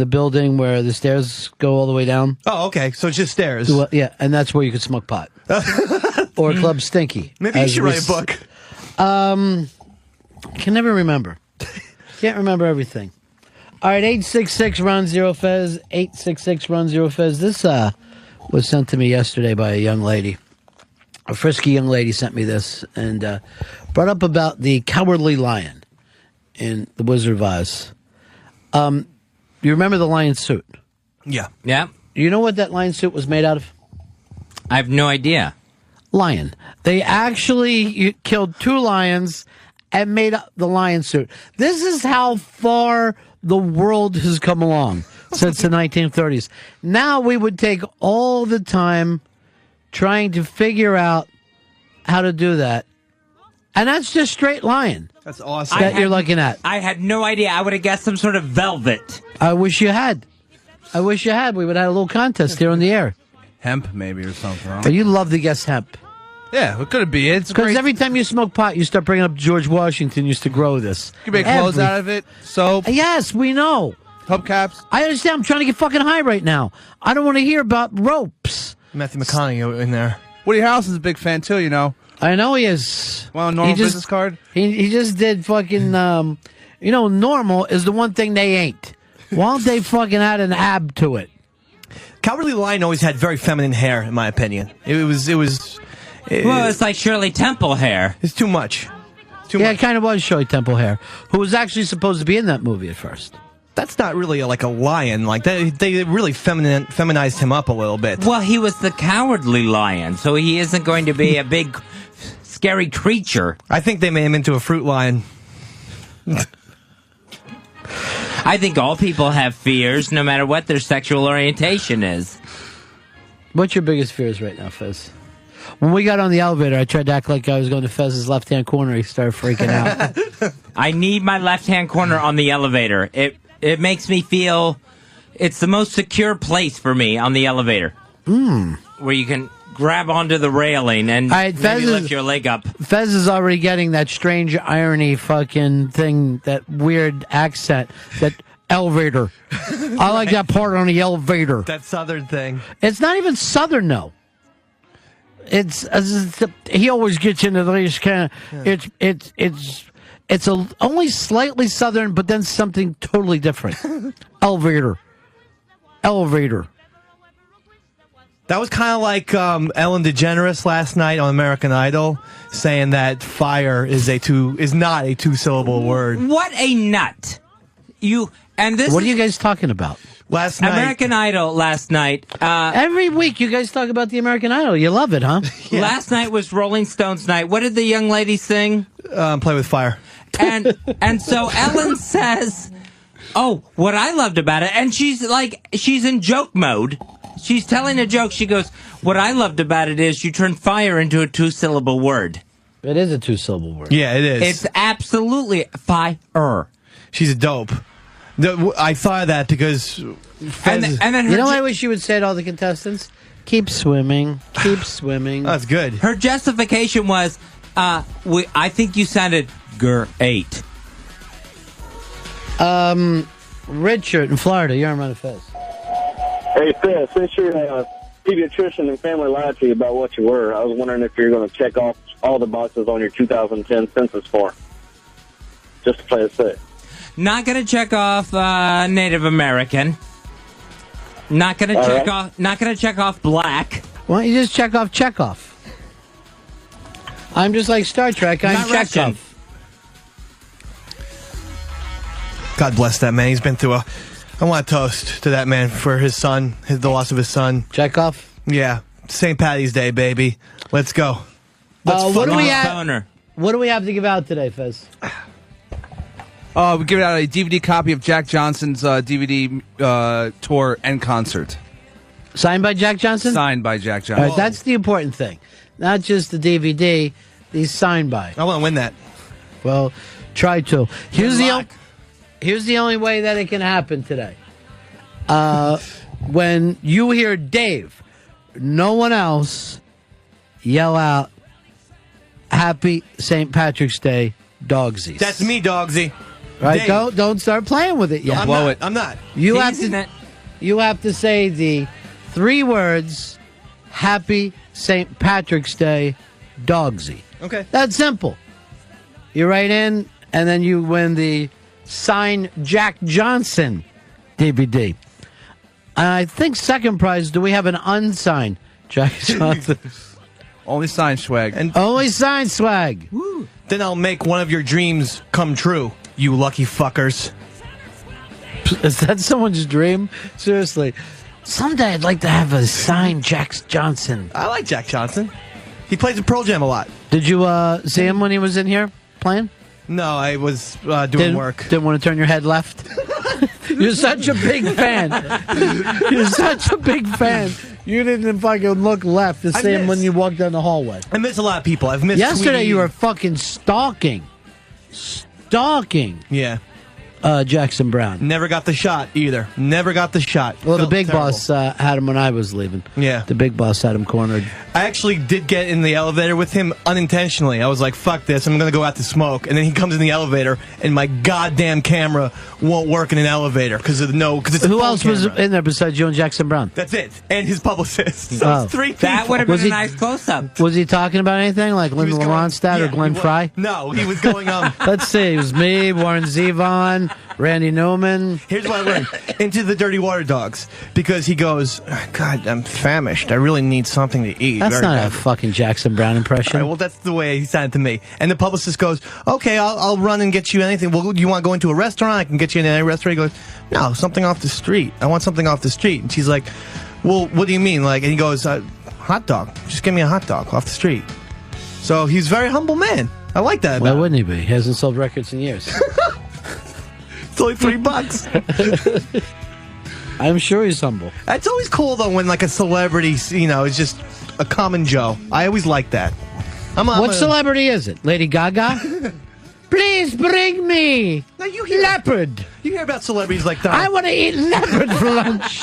building where the stairs go all the way down. Oh, okay. So it's just stairs. Well, yeah, and that's where you could smoke pot. Or Club Stinky. Maybe you should write a book. Can never remember. Can't remember everything. All right, 866-RUN-0-FEZ, 866-RUN-0-FEZ. This was sent to me yesterday by a young lady. A frisky young lady sent me this and brought up about the Cowardly Lion in The Wizard of Oz. You remember the lion suit? Yeah. Yeah. You know what that lion suit was made out of? I have no idea. Lion. They actually killed 2 lions and made up the lion suit. This is how far the world has come along since the 1930s. Now we would take all the time trying to figure out how to do that. And that's just straight lying. That's awesome. That you're looking at. I had no idea. I would have guessed some sort of velvet. I wish you had. We would have had a little contest here on the air. Hemp, maybe, or something. But you love to guess hemp. Yeah, what could it be? It's because every time you smoke pot, you start bringing up George Washington used to grow this. You can make clothes out of it, soap. Yes, we know. Hubcaps. I understand. I'm trying to get fucking high right now. I don't want to hear about ropes. Matthew McConaughey in there. Woody Harrelson's a big fan too, you know. I know he is. Well, normal business card. He just did fucking. Normal is the one thing they ain't. Why don't they fucking add an ab to it? Cowardly Lion always had very feminine hair, in my opinion. Well, it's like Shirley Temple hair. It's too much. It kind of was Shirley Temple hair, who was actually supposed to be in that movie at first. That's not really like a lion. Like they really feminized him up a little bit. Well, he was the Cowardly Lion, so he isn't going to be a big, scary creature. I think they made him into a fruit lion. I think all people have fears, no matter what their sexual orientation is. What's your biggest fears right now, Fez? When we got on the elevator, I tried to act like I was going to Fez's left-hand corner. He started freaking out. I need my left-hand corner on the elevator. It makes me feel it's the most secure place for me on the elevator. Where you can grab onto the railing and maybe lift your leg up. Fez is already getting that strange irony fucking thing, that weird accent, that elevator. I like that part on the elevator. That southern thing. It's not even southern, though. He always gets into these kind of. It's only slightly southern, but then something totally different. Elevator. That was kind of like Ellen DeGeneres last night on American Idol, saying that fire is not a two-syllable word. What a nut! What are you guys talking about? Last night, American Idol last night. Every week you guys talk about the American Idol. You love it, huh? Yeah. Last night was Rolling Stones night. What did the young lady sing? Play with Fire. And so Ellen says, "Oh, what I loved about it," and she's in joke mode. She's telling a joke. She goes, "What I loved about it is you turned fire into a two-syllable word." It is a two-syllable word. Yeah, it is. It's absolutely fire. She's a dope. I thought of that because... And then you know what I wish you would say to all the contestants? Keep swimming. Keep swimming. That's good. Her justification was, I think you sounded great. Richard in Florida, you're on Run of Fez. Hey, Phil, since you're a pediatrician and family lied to you about what you were, I was wondering if you're going to check off all the boxes on your 2010 census form. Just to play it safe. Not going to check off Native American. Not going to check off. Not going to check off black. Why don't you just check off Chekhov? I'm just like Star Trek. I'm Not Chekhov. Russian. God bless that man. He's been through I want to toast to that man for his son, the loss of his son. Chekhov? Yeah. St. Patty's Day, baby. Let's go. What do we have to give out today, Fez? We give out a DVD copy of Jack Johnson's DVD tour and concert. Signed by Jack Johnson? Signed by Jack Johnson. All right, that's the important thing. Not just the DVD, he's signed by. I want to win that. Well, try to. Here's the only way that it can happen today. When you hear Dave, no one else, yell out, Happy St. Patrick's Day, Dogsies. That's me, Dogsy. Right? Don't start playing with it yet. I'm not. You have to say the 3 words, Happy St. Patrick's Day, Dogsy. Okay. That's simple. You write in, and then you win the signed Jack Johnson DVD. I think second prize, do we have an unsigned Jack Johnson? Only signed swag. Only signed swag. Woo. Then I'll make one of your dreams come true, you lucky fuckers. Is that someone's dream? Seriously. Someday I'd like to have a signed Jack Johnson. I like Jack Johnson. He plays at Pearl Jam a lot. Did you see him when he was in here playing? No, I was doing work. Didn't want to turn your head left? You're such a big fan. You're such a big fan. You didn't fucking look left to see him when you walked down the hallway. I miss a lot of people. I've missed Yesterday Sweetie. you were fucking stalking. Yeah. Jackson Brown. Never got the shot either. Never got the shot. Well, the Felt big terrible. boss had him when I was leaving. Yeah. The big boss had him cornered. I actually did get in the elevator with him unintentionally. I was like, fuck this, I'm going to go out to smoke. And then he comes in the elevator, and my goddamn camera won't work in an elevator because it's a Who phone else was camera. in there besides you and Jackson Brown? That's it. And his publicist. So it's 3 people. That would have been a nice close-up. Was he talking about anything like Linda Ronstadt or Glenn Fry? No, he was going Let's see. It was me, Warren Zevon, Randy Newman. Here's what I learned. Into the Dirty Water Dogs. Because he goes, God, I'm famished. I really need something to eat. That's Very not bad. a fucking Jackson Brown impression. All right, well, that's the way he sounded to me. And the publicist goes, okay, I'll run and get you anything. Well, you want to go into a restaurant? I can get you in any restaurant. He goes, no, something off the street. I want something off the street. And she's like, well, what do you mean? Like, and he goes, hot dog. Just give me a hot dog off the street. So he's a very humble man. I like that. Why wouldn't he be? He hasn't sold records in years. It's only $3. I'm sure he's humble. It's always cool, though, when, like, a celebrity, is just a common Joe. I always like that. What celebrity is it? Lady Gaga? Please bring me leopard. You hear about celebrities like that? I want to eat leopard for lunch.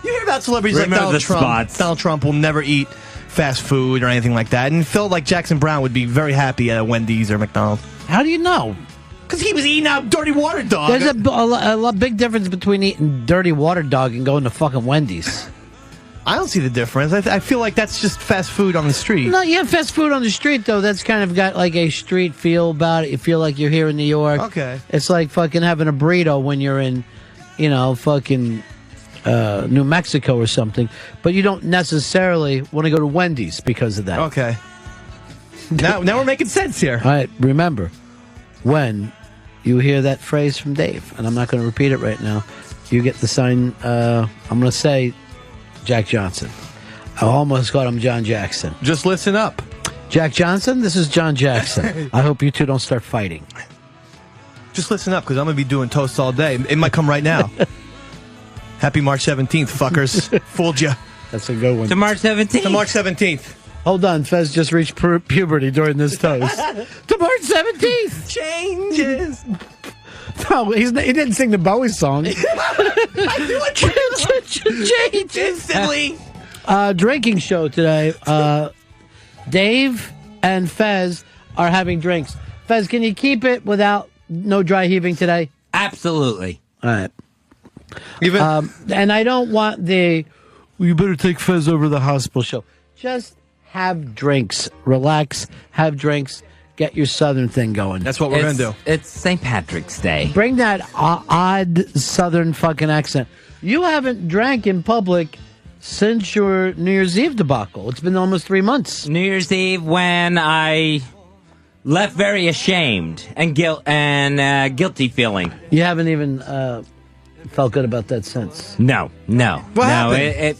You hear about celebrities Remember like Donald the Trump. spots. Donald Trump will never eat fast food or anything like that. And felt like Jackson Brown would be very happy at a Wendy's or McDonald's. How do you know? Because he was eating out Dirty Water Dog. There's a big difference between eating Dirty Water Dog and going to fucking Wendy's. I don't see the difference. I feel like that's just fast food on the street. No, yeah, fast food on the street, though, that's kind of got like a street feel about it. You feel like you're here in New York. Okay. It's like fucking having a burrito when you're in, fucking New Mexico or something. But you don't necessarily want to go to Wendy's because of that. Okay. Now we're making sense here. All right, remember, when you hear that phrase from Dave, and I'm not going to repeat it right now, you get the sign, I'm going to say Jack Johnson. I almost called him John Jackson. Just listen up. Jack Johnson, this is John Jackson. I hope you two don't start fighting. Just listen up, because I'm going to be doing toasts all day. It might come right now. Happy March 17th, fuckers. Fooled you. That's a good one. To March 17th. To March 17th. Hold on, Fez just reached puberty during this toast. To March 17th. Changes. No, he didn't sing the Bowie song. I do it Changes. instantly. Drinking show today. Dave and Fez are having drinks. Fez, can you keep it without no dry heaving today? Absolutely. All right. And I don't want you better take Fez over to the hospital show. Just have drinks. Relax. Have drinks. Get your Southern thing going. That's what we're going to do. It's St. Patrick's Day. Bring that odd Southern fucking accent. You haven't drank in public since your New Year's Eve debacle. It's been almost 3 months. New Year's Eve when I left very ashamed and guilty feeling. You haven't even felt good about that since. No. What happened?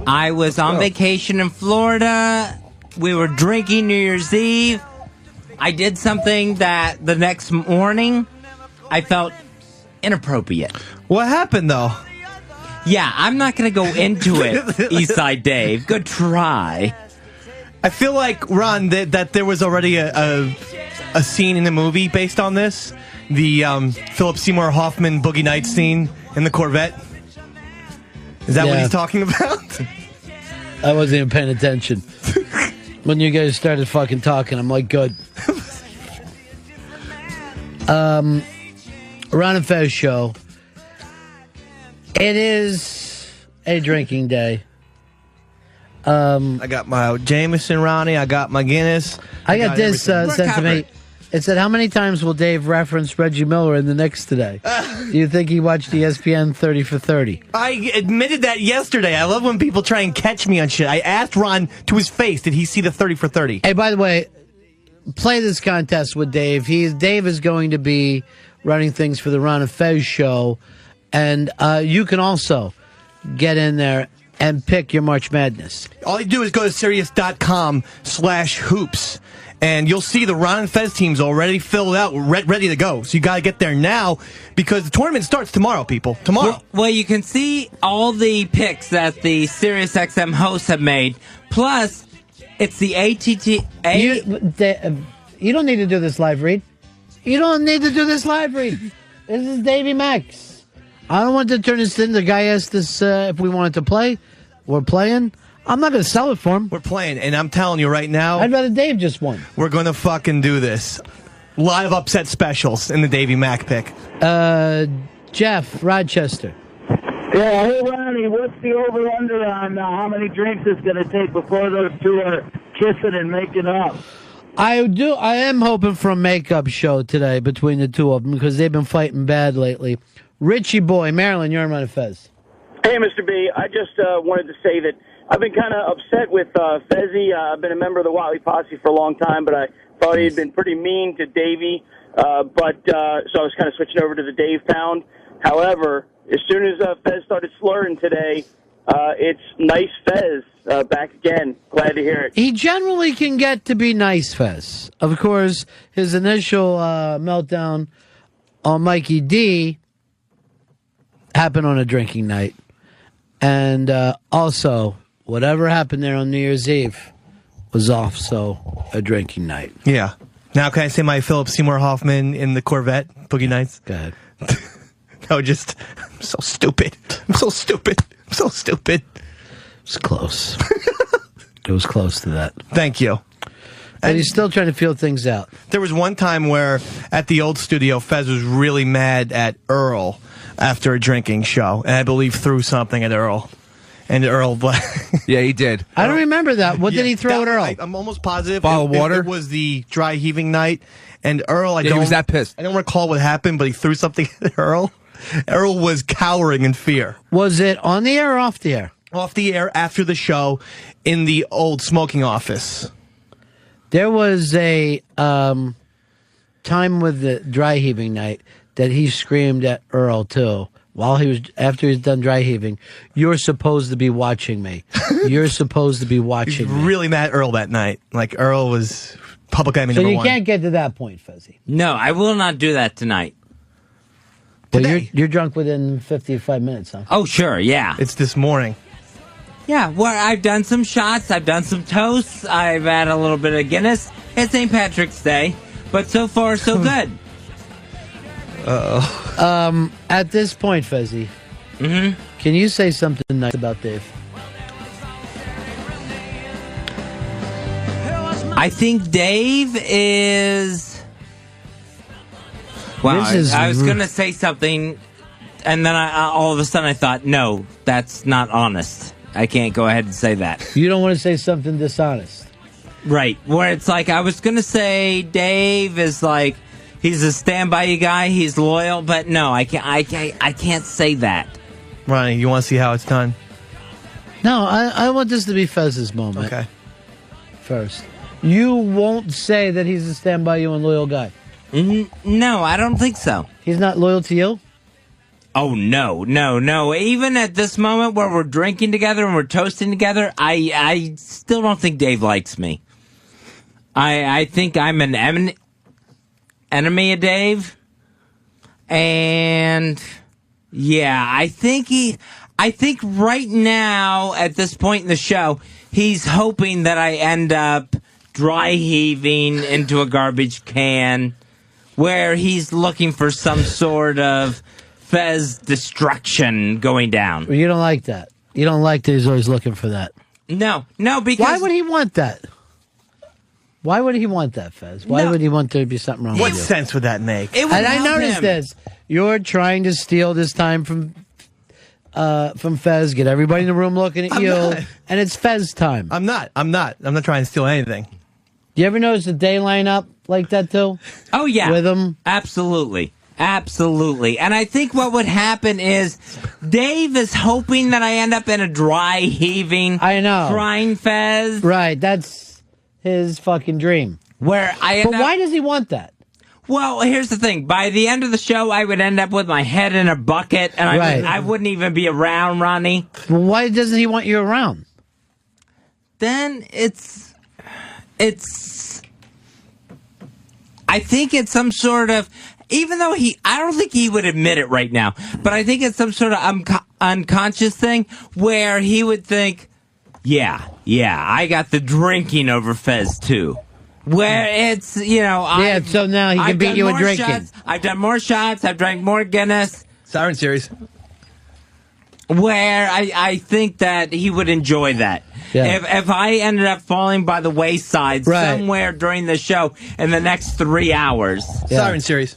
I was on vacation in Florida. We were drinking New Year's Eve. I did something that the next morning I felt inappropriate. What happened, though? Yeah, I'm not going to go into it, Eastside Dave. Good try. I feel like, Ron, that there was already a scene in the movie based on this. The Philip Seymour Hoffman Boogie Nights scene in the Corvette. Is that what he's talking about? I wasn't even paying attention. When you guys started fucking talking, I'm like, good. Ron and Fez show. It is a drinking day. I got my Jameson, Ronnie. I got my Guinness. I got this sent to me. It said, how many times will Dave reference Reggie Miller in the Knicks today? Do you think he watched ESPN 30 for 30? I admitted that yesterday. I love when people try and catch me on shit. I asked Ron to his face, did he see the 30 for 30? Hey, by the way, play this contest with Dave. Dave is going to be running things for the Ron and Fez show. And you can also get in there and pick your March Madness. All you do is go to Sirius.com/hoops. And you'll see the Ron and Fez teams already filled out, ready to go. So you got to get there now because the tournament starts tomorrow, people. Tomorrow. Well, you can see all the picks that the SiriusXM hosts have made. Plus, it's the ATT. You don't need to do this live read. You don't need to do this live read. This is Davey Max. I don't want to turn this in. The guy asked us if we wanted to play. We're playing. I'm not going to sell it for him. We're playing, and I'm telling you right now. I'd rather Dave just won. We're going to fucking do this. Live upset specials in the Davey Mac pick. Jeff, Rochester. Yeah, hey, Ronnie, what's the over-under on how many drinks it's going to take before those two are kissing and making up? I am hoping for a makeup show today between the two of them because they've been fighting bad lately. Richie Boy, Maryland, you're on Run Fez. Hey, Mr. B, I just wanted to say that I've been kind of upset with Fezzy. I've been a member of the Whatley posse for a long time, but I thought he had been pretty mean to Davey. So I was kind of switching over to the Dave pound. However, as soon as Fez started slurring today, it's nice Fez back again. Glad to hear it. He generally can get to be nice Fez. Of course, his initial meltdown on Mikey D happened on a drinking night. And also, whatever happened there on New Year's Eve was also a drinking night. Yeah. Now can I say my Philip Seymour Hoffman in the Corvette, Boogie Nights? Go ahead. I'm so stupid. I'm so stupid. It was close. It was close to that. Thank you. And he's still trying to feel things out. There was one time where, at the old studio, Fez was really mad at Earl after a drinking show, and I believe threw something at Earl. And Earl... Yeah, he did. I don't remember that. What did he throw at Earl? I'm almost positive. Bottle of water? It was the dry heaving night, and Earl... he was that pissed. I don't recall what happened, but he threw something at Earl. Earl was cowering in fear. Was it on the air or off the air? Off the air after the show in the old smoking office. There was a time with the dry heaving night that he screamed at Earl too. After he was done dry heaving, you're supposed to be watching me. You're supposed to be watching me. Really mad at Earl that night. Like Earl was public enemy number one. So you can't get to that point, Fezzy. No, I will not do that tonight. Well, you're drunk within 55 minutes, huh? Oh, sure, yeah. It's this morning. Yeah, well, I've done some shots, I've done some toasts, I've had a little bit of Guinness. It's St. Patrick's Day, but so far, so good. Uh-oh. At this point, Fezzy, can you say something nice about Dave? I think Dave is... Wow, I was going to say something, and then all of a sudden I thought, no, that's not honest. I can't go ahead and say that. You don't want to say something dishonest. Right, where it's like, I was going to say Dave is like, he's a stand-by-you guy, he's loyal, but no, I can't say that. Ronnie, you want to see how it's done? No, I want this to be Fez's moment. Okay. First. You won't say that he's a stand-by-you and loyal guy. No, I don't think so. He's not loyal to you? Oh, no. Even at this moment where we're drinking together and we're toasting together, I still don't think Dave likes me. I think I'm an enemy of Dave. And, yeah, I think right now, at this point in the show, he's hoping that I end up dry heaving into a garbage can, where he's looking for some sort of Fez destruction going down. Well, you don't like that. You don't like that he's always looking for that. No, because... Why would he want that? Why would he want that, Fez? Why would he want there to be something wrong with you? What sense would that make? And I noticed this. You're trying to steal this time from Fez, get everybody in the room looking at you, and it's Fez time. I'm not trying to steal anything. Do you ever notice the day line up like that, too? Oh, yeah. With him? Absolutely. And I think what would happen is Dave is hoping that I end up in a dry heaving, crying Fez. Right, that's his fucking dream. But why does he want that? Well, here's the thing. By the end of the show, I would end up with my head in a bucket, and I wouldn't even be around, Ronnie. Well, why doesn't he want you around? Then it's. I think it's some sort of. Even though I don't think he would admit it right now, but I think it's some sort of unconscious thing where he would think, yeah, I got the drinking over Fez too. Where it's, so now he can beat you with drinking. I've done more shots. I've drank more Guinness. Siren Series. Where I think that he would enjoy that. Yeah. If I ended up falling by the wayside somewhere during the show in the next 3 hours. Yeah. Siren Series.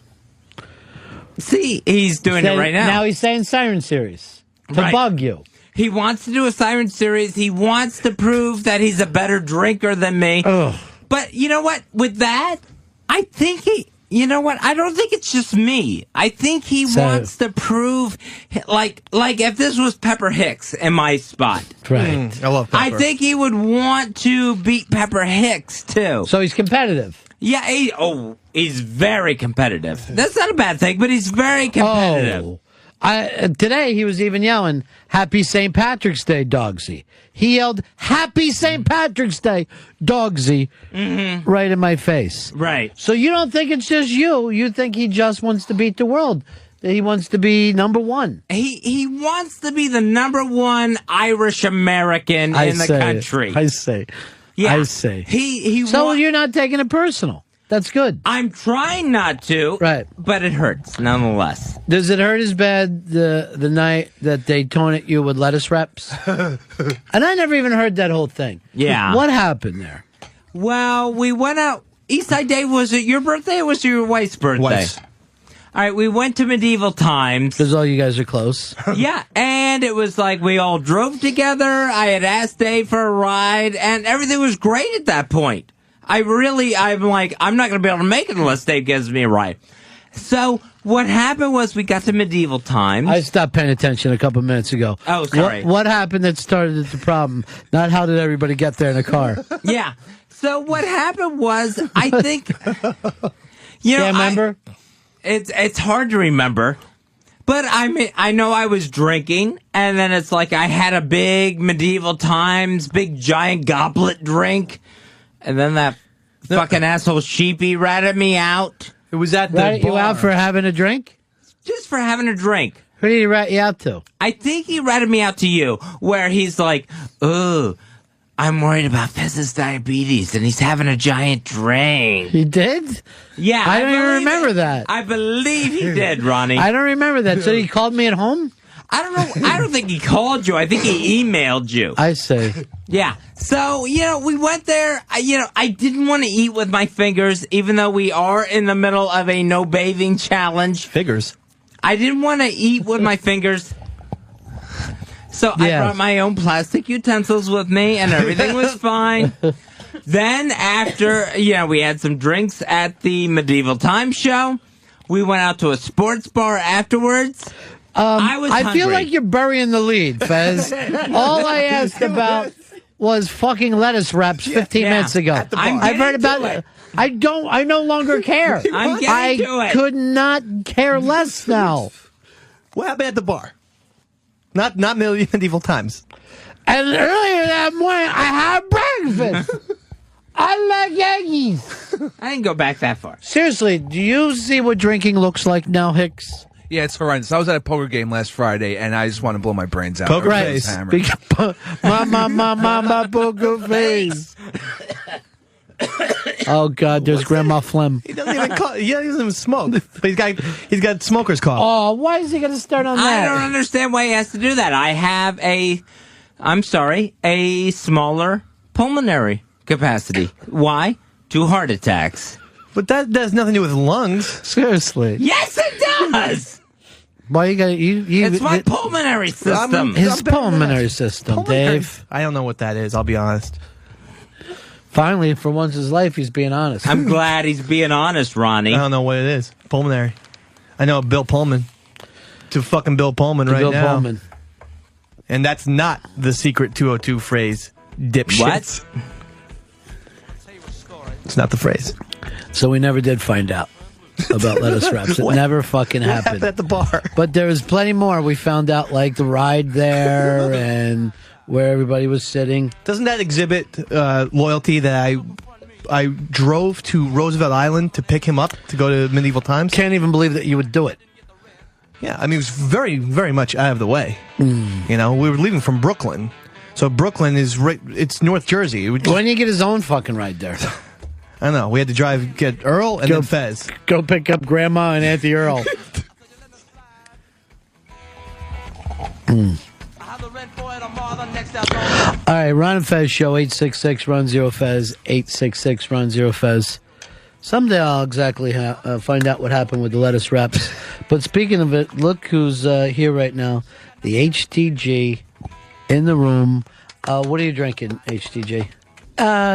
See, he's doing it right now. Now he's saying Siren Series to bug you. He wants to do a Siren Series. He wants to prove that he's a better drinker than me. Ugh. But you know what? With that, I think you know what? I don't think it's just me. I think he wants to prove, like if this was Pepper Hicks in my spot. Right. I love Pepper. I think he would want to beat Pepper Hicks, too. So he's competitive. Yeah, he's very competitive. That's not a bad thing, but he's very competitive. Today he was even yelling, "Happy St. Patrick's Day, Dogsy." He yelled, "Happy St. Patrick's Day, Dogsy," right in my face. Right. So you don't think it's just you. You think he just wants to beat the world. He wants to be number one. He wants to be the number one Irish American in the country. I say. Yeah. I say. So you're not taking it personal. That's good. I'm trying not to. Right. But it hurts, nonetheless. Does it hurt as bad the night that they tone at you with lettuce wraps? And I never even heard that whole thing. Yeah. What happened there? Well, we went out. Eastside Day, was it your birthday or was it your wife's birthday? Wife's. All right, we went to Medieval Times. Because all you guys are close. Yeah, and it was like we all drove together. I had asked Dave for a ride, and everything was great at that point. I'm like, I'm not going to be able to make it unless Dave gives me a ride. So what happened was we got to Medieval Times. I stopped paying attention a couple minutes ago. Oh, sorry. What happened that started the problem? Not how did everybody get there in a car? Yeah. So what happened was, I think, Can't remember? It's hard to remember. But I know I was drinking, and then it's like I had a big Medieval Times, big giant goblet drink, and then that fucking asshole Sheepy ratted me out. It was at the Ratted bar. you out for having a drink? Just for having a drink. Who did he rat you out to? I think he ratted me out to you, where he's like, "Ooh, I'm worried about Fez's diabetes, and he's having a giant drink." He did? Yeah. I don't even remember that. I believe he did, Ronnie. I don't remember that. So he called me at home? I don't know. I don't think he called you. I think he emailed you. I see. Yeah. So, we went there. I didn't want to eat with my fingers, even though we are in the middle of a no bathing challenge. Figures. I didn't want to eat with my fingers. So I brought my own plastic utensils with me, and everything was fine. Then after, we had some drinks at the Medieval Times show. We went out to a sports bar afterwards. I feel like you're burying the lead, Fez. All I asked about was fucking lettuce wraps 15 minutes ago. I've heard about it. I no longer care. I'm getting to it. I could not care less now. What happened at the bar? Not Medieval Times. And earlier that morning, I had breakfast. I like Yankees. I didn't go back that far. Seriously, do you see what drinking looks like now, Hicks? Yeah, it's horrendous. I was at a poker game last Friday, and I just want to blow my brains out. Poker Everybody's face. hammered. My poker face. Oh God, there's Grandma Flem. He doesn't even smoke. But he's got smoker's cough. Oh, why is he going to start on that? I don't understand why he has to do that. I have a smaller pulmonary capacity. Why? 2 heart attacks. But that has nothing to do with lungs. Seriously. Yes, it does. Why you got you? It's my pulmonary system. His pulmonary system, Dave. I don't know what that is. I'll be honest. Finally, for once in his life, he's being honest. I'm glad he's being honest, Ronnie. I don't know what it is. Pulmonary. I know Bill Pullman. To fucking Bill Pullman right Bill now. Pullman. And that's not the secret 202 phrase. Dipshits. What? It's not the phrase. So we never did find out. about lettuce wraps. It never fucking happened. At the bar. But there was plenty more. We found out, like, the ride there and where everybody was sitting. Doesn't that exhibit loyalty that I drove to Roosevelt Island to pick him up to go to Medieval Times? Can't even believe that you would do it. Yeah, I mean, it was very, very much out of the way. You know, we were leaving from Brooklyn. So Brooklyn is it's North Jersey. Why didn't he get his own fucking ride there? I don't know. We had to get Earl and then Fez. Go pick up Grandma and Auntie Earl. All right, Ron and Fez show, 866-RUN-0-FEZ, 866-RUN-0-FEZ. Someday I'll exactly find out what happened with the lettuce wraps. But speaking of it, look who's here right now. The HTG in the room. What are you drinking, HTG?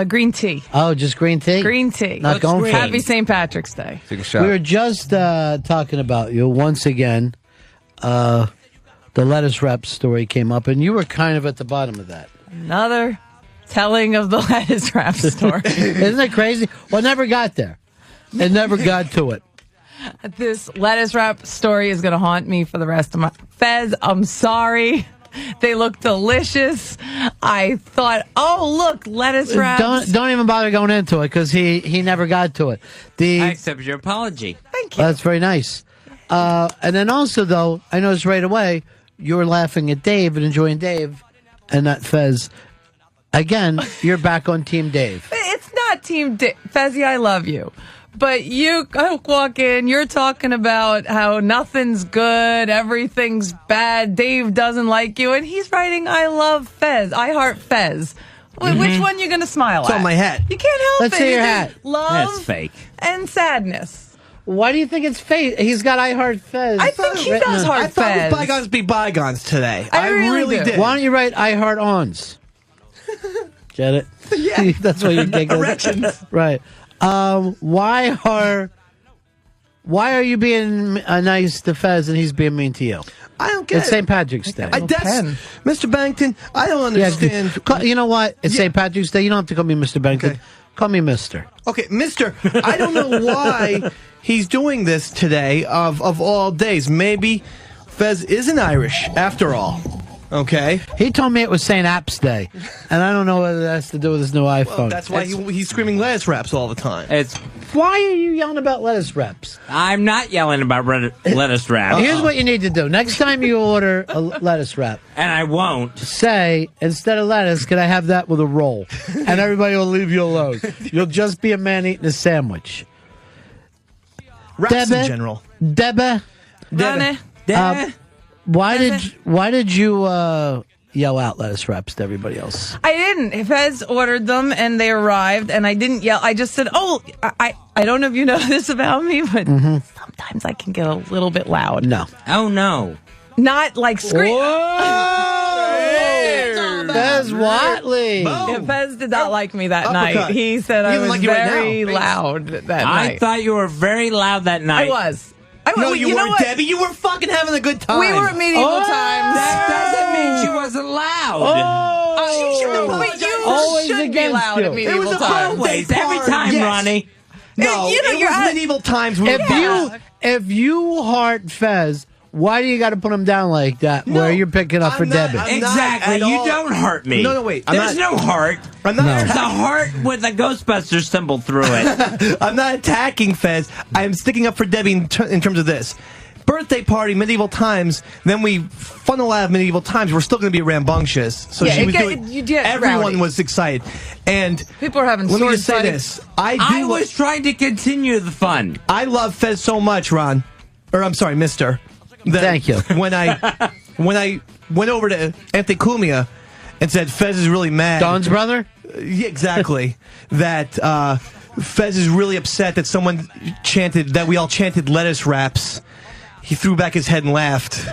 Green tea. Oh, just green tea? Green tea. Not going for it. Happy St. Patrick's Day. Take a shot. We were just talking about you once again. The lettuce wrap story came up, and you were kind of at the bottom of that. Another telling of the lettuce wrap story. Isn't that crazy? Well, it never got there. It never got to it. This lettuce wrap story is going to haunt me for the rest of my... Fez, I'm sorry. They look delicious. I thought, oh, look, lettuce wraps. Don't even bother going into it, because he never got to it. I accept your apology. Thank you. That's very nice. And then also, though, I noticed right away, you were laughing at Dave and enjoying Dave and not Fez. Again, you're back on Team Dave. It's not Team Dave. Fezzy, I love you. But you walk in, you're talking about how nothing's good, everything's bad, Dave doesn't like you, and he's writing, I love Fez, I heart Fez. Which one you going to smile at? It's on my hat. You can't help Let's it. see your hat. Love That's fake. and sadness. Why do you think it's fake? He's got I Heart Fez. I think he does I heart thought Fez. bygones be bygones today. I really do. did. Why don't you write I Heart Ons? Get it? Yeah. That's what you think. Erections. Right. Why are you being nice to Fez and he's being mean to you? I don't get It's it. St. Patrick's Day. Mr. Bennington, I don't understand. You know what? It's St. Patrick's Day. You don't have to call me Mr. Bennington. Okay. Call me Mr. Okay, Mr. I don't know why he's doing this today of all days. Maybe Fez isn't Irish after all. Okay? He told me it was St. Apps Day, and I don't know what that has to do with his new iPhone. Well, that's why he's screaming lettuce wraps all the time. Why are you yelling about lettuce wraps? I'm not yelling about lettuce wraps. Here's what you need to do. Next time you order a lettuce wrap, and I won't, say, instead of lettuce, can I have that with a roll? And everybody will leave you alone. You'll just be a man eating a sandwich. Wraps in general. Debbie. Why did you yell out lettuce wraps to everybody else? I didn't. Fez ordered them and they arrived, and I didn't yell. I just said, "Oh, I don't know if you know this about me, but sometimes I can get a little bit loud." No. Oh no. Not like scream. Fez Whatley. Yeah, Fez did not like me that night. He said I was very loud that night. I thought you were very loud that night. I was. No, you know weren't, what? Debbie. You were fucking having a good time. We were at medieval times. That doesn't mean she wasn't loud. Always should be against loud you. at medieval It was times. Always, every time, Yes. Ronnie. No, it was medieval times. If you heart Fez, why do you got to put him down like that? Where you're picking up for Debbie? Exactly. You don't hurt me. No, wait. There's no heart. I'm not There's a heart with a Ghostbusters symbol through it. I'm not attacking Fez. I'm sticking up for Debbie in terms of this. Birthday party, medieval times, then we funnel out of medieval times. We're still going to be rambunctious. So she was doing. Everyone rowdy. was excited, and people are having. Let me sword just say fights. this: I was trying to continue the fun. I love Fez so much, Ron, or I'm sorry, Mister. Thank you. When I went over to Anthony Cumia and said Fez is really mad. Don's brother? Yeah, exactly. That Fez is really upset that someone chanted, that we all chanted lettuce wraps. He threw back his head and laughed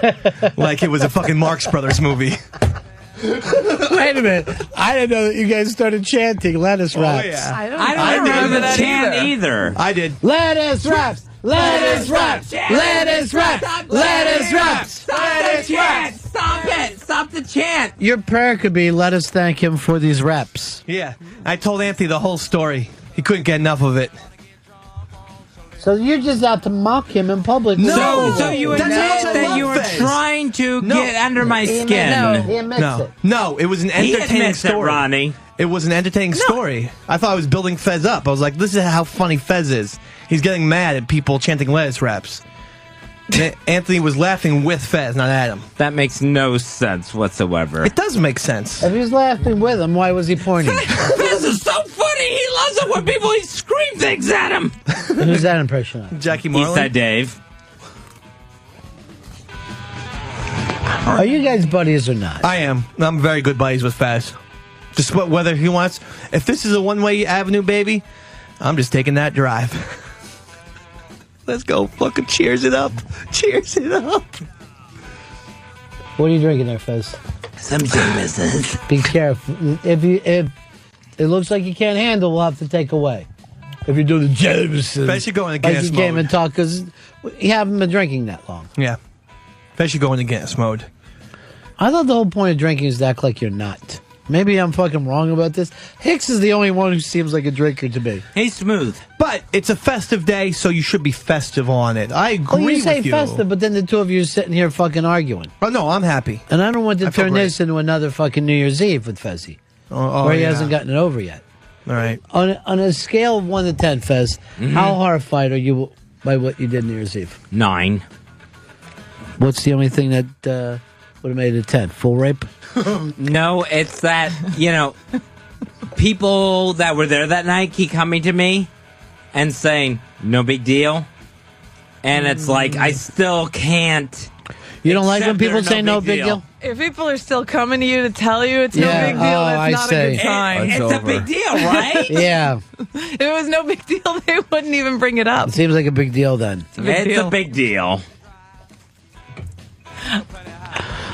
like it was a fucking Marx Brothers movie. Wait a minute. I didn't know that you guys started chanting lettuce wraps. Oh, yeah. I don't remember the chant either. I did. Lettuce wraps! Lettuce wraps! Lettuce wraps! Lettuce wraps! Stop the chant! Stop it! Stop the chant! Your prayer could be, let us thank him for these wraps. Yeah. I told Anthony the whole story. He couldn't get enough of it. So you're just out to mock him in public. So you admit that you were trying to get under my skin. He admits it. No, it was an He entertaining admits it, story. Ronnie. It was an entertaining story. I thought I was building Fez up. I was like, this is how funny Fez is. He's getting mad at people chanting lettuce raps. Anthony was laughing with Fez, not at him. That makes no sense whatsoever. It does make sense. If he was laughing with him, why was he pointing? This is so funny. He loves it when people scream things at him. Who's that impression of? Jackie Marlin. Eastside Dave. Are you guys buddies or not? I am. I'm very good buddies with Fez. Just whether he wants. If this is a one-way avenue, baby, I'm just taking that drive. Let's go. Fucking cheers it up. Cheers it up. What are you drinking there, Fez? Some Jameson's. Be careful. If it looks like you can't handle, we'll have to take away. If you do the Jameson. Fez should go in the like gas you came mode. and talk, because you haven't been drinking that long. Yeah. Fez should go in the gas mode. I thought the whole point of drinking is to act like you're not. Maybe I'm fucking wrong about this. Hicks is the only one who seems like a drinker to me. He's smooth. But it's a festive day, so you should be festive on it. I agree Well, you say with you. festive, but then the two of you are sitting here fucking arguing. Oh, no, I'm happy. And I don't want to I feel turn great. this into another fucking New Year's Eve with Fezzy. Where he hasn't gotten it over yet. All right. On a scale of 1 to 10, Fez, how horrified are you by what you did New Year's Eve? 9. What's the only thing that would have made it a 10? Full rape? No, it's that, people that were there that night keep coming to me and saying, no big deal. And it's like, I still can't. You don't like when accept people they're say no big deal? If people are still coming to you to tell you it's no Yeah. big deal, Oh, that's I not see. a good sign. It's a big deal, right? Yeah. If it was no big deal, they wouldn't even bring it up. It seems like a big deal then. It's a big deal.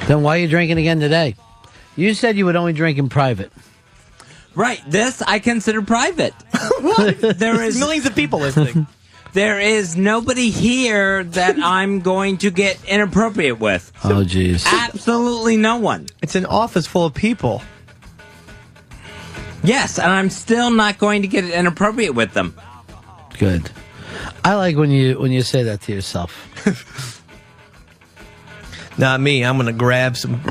Then why are you drinking again today? You said you would only drink in private. Right. This I consider private. There is millions of people listening. There is nobody here that I'm going to get inappropriate with. Oh, jeez. Absolutely no one. It's an office full of people. Yes, and I'm still not going to get inappropriate with them. Good. I like when you say that to yourself. Not me. I'm going to grab some.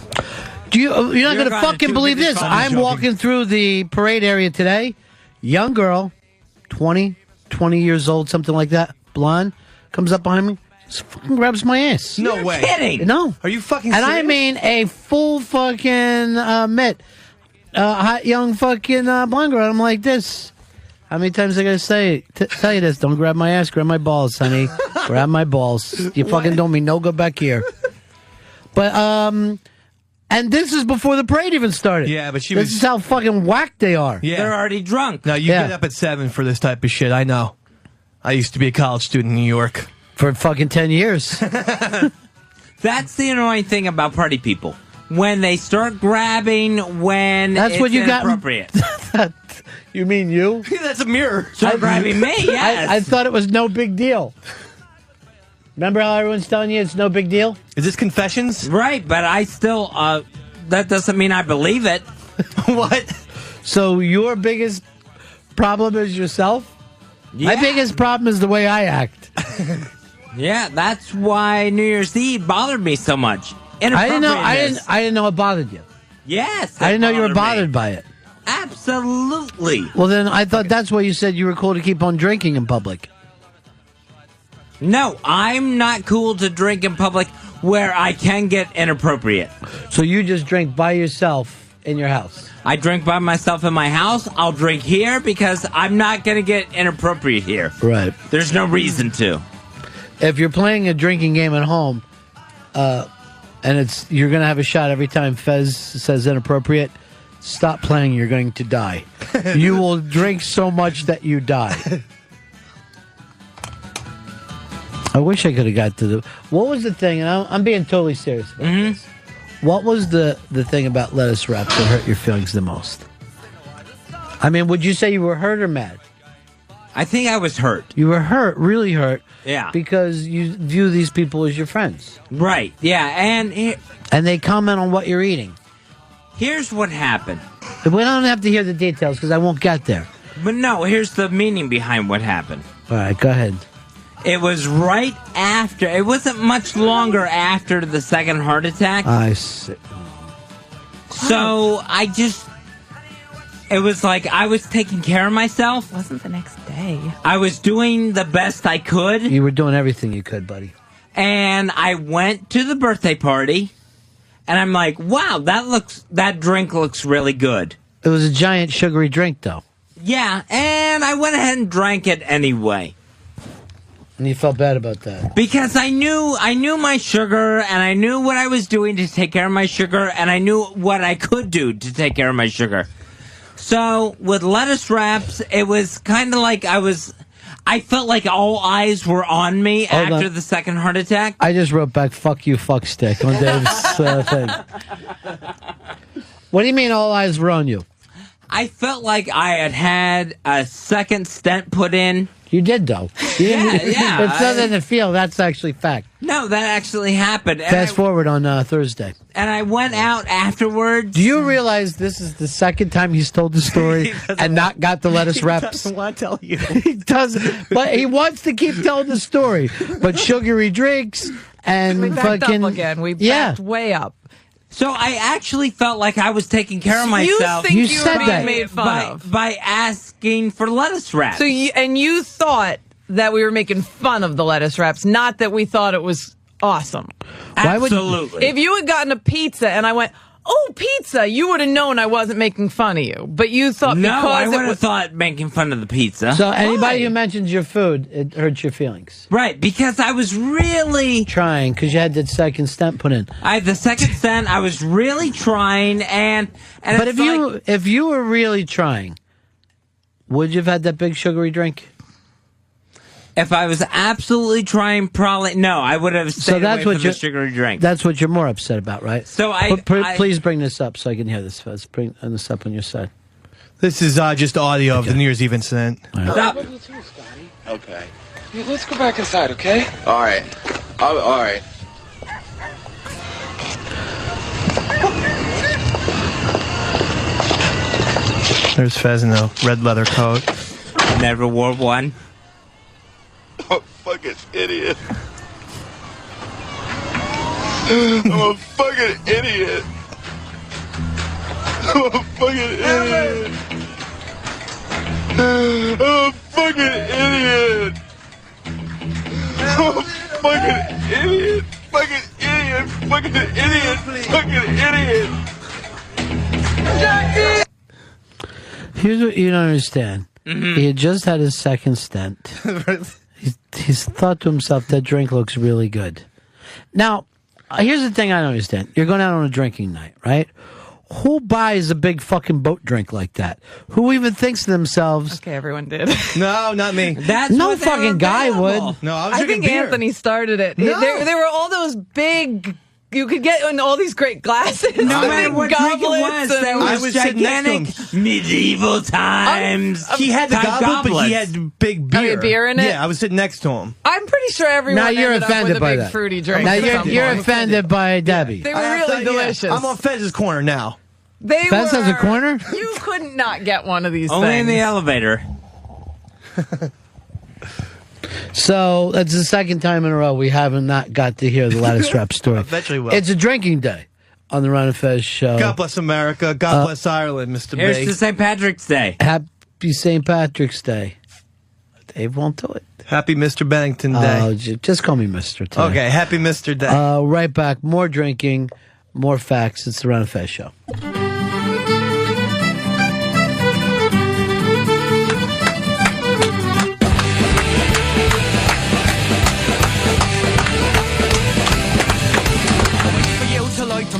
You're not You're going to gonna fucking too believe busy this. fun I'm joking. walking through the parade area today. Young girl, 20 years old, something like that. Blonde, comes up behind me, just fucking grabs my ass. No You're way. kidding. No. Are you fucking And serious? I mean a full fucking mitt. Hot young fucking blonde girl. I'm like this. How many times I gotta tell you this? Don't grab my ass, grab my balls, honey. Grab my balls. You fucking don't mean no, go back here. But and this is before the parade even started. Yeah, but This is how fucking whacked they are. Yeah. They're already drunk. No, you Yeah. get up at 7 for this type of shit. I know. I used to be a college student in New York. For fucking 10 years. That's the annoying thing about party people. When they start grabbing when That's it's what you got- inappropriate. You mean you? That's a mirror. Start grabbing me, yes. I thought it was no big deal. Remember how everyone's telling you it's no big deal? Is this confessions? Right, but I still, that doesn't mean I believe it. What? So your biggest problem is yourself? Yeah. My biggest problem is the way I act. Yeah, that's why New Year's Eve bothered me so much. I didn't know it bothered you. Yes. I didn't know you were me. bothered by it. Absolutely. Well, then I thought that's why you said you were cool to keep on drinking in public. No, I'm not cool to drink in public where I can get inappropriate. So you just drink by yourself in your house? I drink by myself in my house. I'll drink here because I'm not going to get inappropriate here. Right. There's no reason to. If you're playing a drinking game at home, and you're going to have a shot every time Fez says inappropriate, stop playing. You're going to die. You will drink so much that you die. I wish I could have got to the... What was the thing? And I'm being totally serious about this. What was the thing about lettuce wraps that hurt your feelings the most? I mean, would you say you were hurt or mad? I think I was hurt. You were hurt, really hurt. Yeah. Because you view these people as your friends. Right. Yeah. And they comment on what you're eating. Here's what happened. We don't have to hear the details because I won't get there. But no, here's the meaning behind what happened. All right, go ahead. It was right after. It wasn't much longer after the second heart attack. I see. So it was like I was taking care of myself. It wasn't the next day. I was doing the best I could. You were doing everything you could, buddy. And I went to the birthday party, and I'm like, wow, that drink looks really good. It was a giant sugary drink, though. Yeah, and I went ahead and drank it anyway. And you felt bad about that? Because I knew my sugar, and I knew what I was doing to take care of my sugar, and I knew what I could do to take care of my sugar. So, with lettuce wraps, it was kind of like I felt like all eyes were on me after the second heart attack. I just wrote back, fuck you, fuck stick, on Dave's thing. What do you mean all eyes were on you? I felt like I had a second stent put in. You did, though. Yeah. It's nothing to feel. That's actually fact. No, that actually happened. Fast forward on Thursday. And I went out afterwards. Do you realize this is the second time he's told the story and not got the lettuce wraps? He doesn't want to tell you. He doesn't. But he wants to keep telling the story. But sugary drinks and We backed fucking... up again. We backed way up. So I actually felt like I was taking care of myself. You think you were being made fun of by asking for lettuce wraps. So you thought that we were making fun of the lettuce wraps, not that we thought it was awesome. Absolutely. If you had gotten a pizza and I went, oh, pizza, you would have known I wasn't making fun of you. But you thought no, because I would it was have thought making fun of the pizza. So anybody who mentions your food, it hurts your feelings. Right, because I was really... trying, because you had that second stent put in. I had the second stent, I was really trying, and but it's if you were really trying, would you have had that big sugary drink? If I was absolutely trying, probably no. I would have stayed away from the sugary drink. That's what you're more upset about, right? So please bring this up so I can hear this. Let's bring this up on your side. This is just audio of the New Year's Eve incident. Stop. Okay. Yeah, let's go back inside, okay? All right. All right. There's Fez in a red leather coat. Never wore one. I'm a fucking idiot. I'm a fucking idiot. I'm a fucking idiot. I'm a fucking idiot. I'm a fucking idiot. Fucking idiot. Fucking idiot. Fucking idiot. Here's what you don't understand. He had just had his second stent. He's thought to himself, that drink looks really good. Now, here's the thing I don't understand. You're going out on a drinking night, right? Who buys a big fucking boat drink like that? Who even thinks to themselves... Okay, everyone did. No, not me. No fucking guy would. No, I was I drinking think beer. Anthony started it. No. There were all those big... You could get in all these great glasses. No matter what drink it goblets. was, there I was was sitting next to gigantic medieval times. He had the Time goblet, but he goblets. had big beer. Oh, he had beer in it? Yeah, I was sitting next to him. I'm pretty sure everyone Now you're ended up with offended a by big that. fruity drink. Now at some you're point. offended by Debbie. They were really delicious. I'm on Fez's corner now. They Fez has a were- corner? You could not get one of these Only things. in the elevator. So that's the second time in a row we haven't not got to hear the lettuce wrap story. Eventually will. It's a drinking day on the Ron and Fez show. God bless America. God bless Ireland, Mr. Here's B. to St. Patrick's Day. Happy St. Patrick's Day. Dave won't do it. Happy Mr. Bennington Day. Oh, just call me Mr. today. Okay, happy Mr. Day. Right back. More drinking, more facts. It's the Ron and Fez show.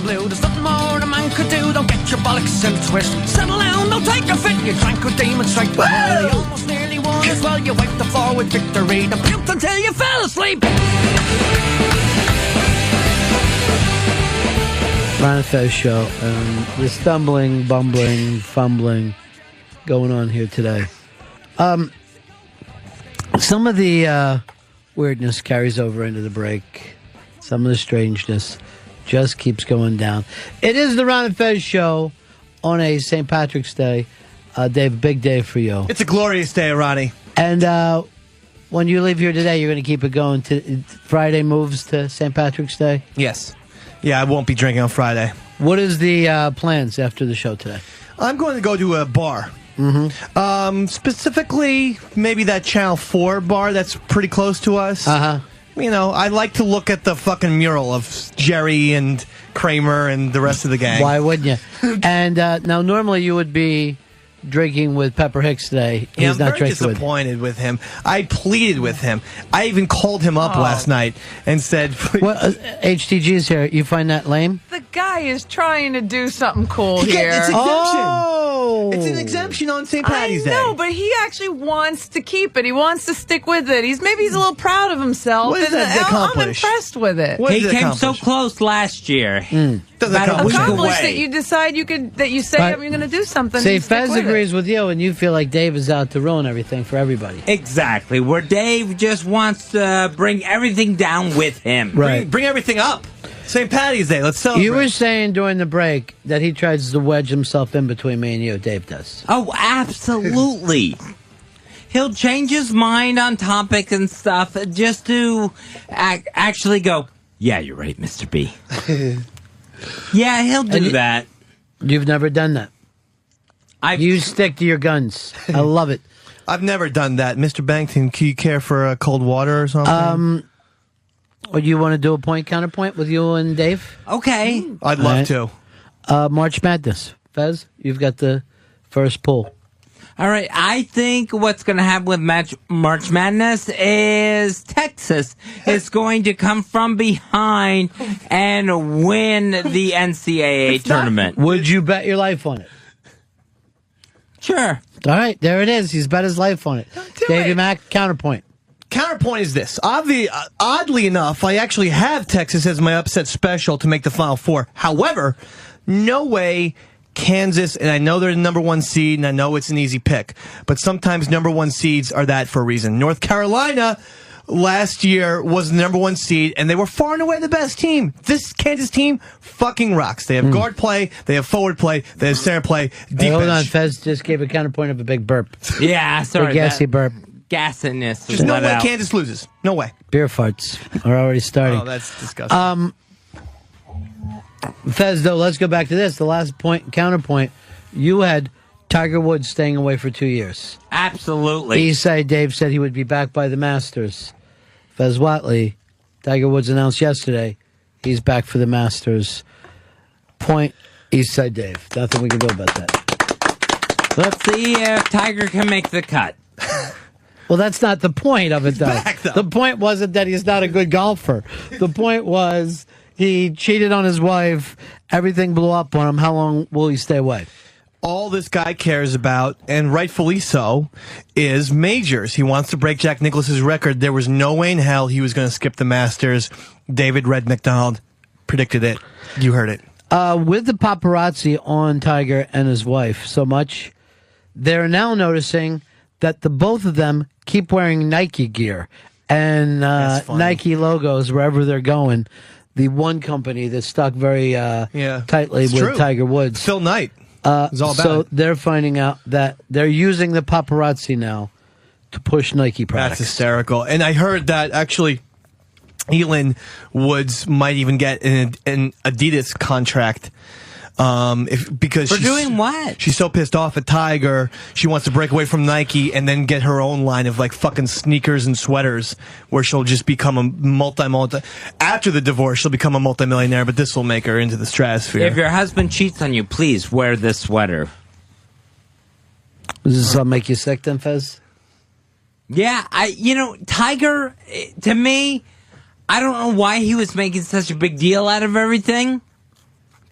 There's nothing more a man could do. Don't get your bollocks in a twist. Settle down, don't take a fit. You drank with demons straight. Well, you almost nearly won as well. You wiped the floor with victory. And puked until you fell asleep. Ron and Fez show. The stumbling, bumbling, fumbling going on here today. Some of the weirdness carries over into the break. Some of the strangeness just keeps going down. It is the Ron and Fez show on a St. Patrick's Day. Dave, big day for you. It's a glorious day, Ronnie. And when you leave here today, you're going to keep it going to Friday moves to St. Patrick's Day? Yes. Yeah, I won't be drinking on Friday. What is the plans after the show today? I'm going to go to a bar. Mm-hmm. Specifically, maybe that Channel 4 bar that's pretty close to us. Uh-huh. You know, I like to look at the fucking mural of Jerry and Kramer and the rest of the gang. Why wouldn't you? And now, normally you would be drinking with Pepper Hicks today. Yeah, He's I'm not very drinking disappointed with him. I pleaded with him. I even called him up last night and said... Well, HTG's here. You find that lame? The guy is trying to do something cool here. It's exemption. It's an exemption on St. Patty's Day. I know, but he actually wants to keep it. He wants to stick with it. Maybe he's a little proud of himself. What does that accomplish? I'm impressed with it. He came so close last year. About a week Accomplished away. that you decide you could you're going to do something. See, and stick Fez with agrees with you, and you feel like Dave is out to ruin everything for everybody. Exactly. Where Dave just wants to bring everything down with him. Right. Bring everything up. St. Patty's Day. Let's celebrate. You were saying during the break that he tries to wedge himself in between me and you. Dave does. Oh, absolutely. He'll change his mind on topics and stuff just to actually go, yeah, you're right, Mr. B. Yeah, he'll do that. You've never done that. You stick to your guns. I love it. I've never done that. Mr. Bangton, can you care for cold water or something? Or do you want to do a point counterpoint with you and Dave? Okay. I'd love to. March Madness. Fez, you've got the first pull. All right, I think what's going to happen with March Madness is Texas is going to come from behind and win the NCAA tournament. Would you bet your life on it? Sure. All right, there it is. He's bet his life on it. Davey Mack, counterpoint. Counterpoint is this. Oddly enough, I actually have Texas as my upset special to make the Final Four. However, no way Kansas, and I know they're the number one seed, and I know it's an easy pick, but sometimes number one seeds are that for a reason. North Carolina last year was the number one seed, and they were far and away the best team. This Kansas team fucking rocks. They have guard play, they have forward play, they have center play, defense. Hey, hold on, Fez just gave a counterpoint of a big burp. Yeah, sorry. Big gassy burp. Gassiness. There's no way Kansas loses. No way. Beer farts are already starting. Oh, that's disgusting. Fez, though, let's go back to this. The last point, counterpoint, you had Tiger Woods staying away for 2 years. Absolutely. Eastside Dave said he would be back by the Masters. Fez Whatley, Tiger Woods announced yesterday he's back for the Masters. Point, Eastside Dave. Nothing we can do about that. Let's see if Tiger can make the cut. Well, that's not the point of it, though. The point wasn't that he's not a good golfer. The point was he cheated on his wife. Everything blew up on him. How long will he stay away? All this guy cares about, and rightfully so, is majors. He wants to break Jack Nicklaus's record. There was no way in hell he was going to skip the Masters. David Red McDonald predicted it. You heard it. With the paparazzi on Tiger and his wife so much, they're now noticing that the both of them keep wearing Nike gear and Nike logos wherever they're going. The one company that's stuck very tightly with true. Tiger Woods. Phil Knight. It's all about so it. they're finding out that they're using the paparazzi now to push Nike products. That's hysterical. And I heard that actually Elin Woods might even get an Adidas contract. Because For doing what? She's so pissed off at Tiger, she wants to break away from Nike and then get her own line of like fucking sneakers and sweaters, where she'll just become a multi. After the divorce, she'll become a multimillionaire, but this will make her into the stratosphere. If your husband cheats on you, please wear this sweater. Does this make you sick then, Fez? Yeah, Tiger, to me, I don't know why he was making such a big deal out of everything.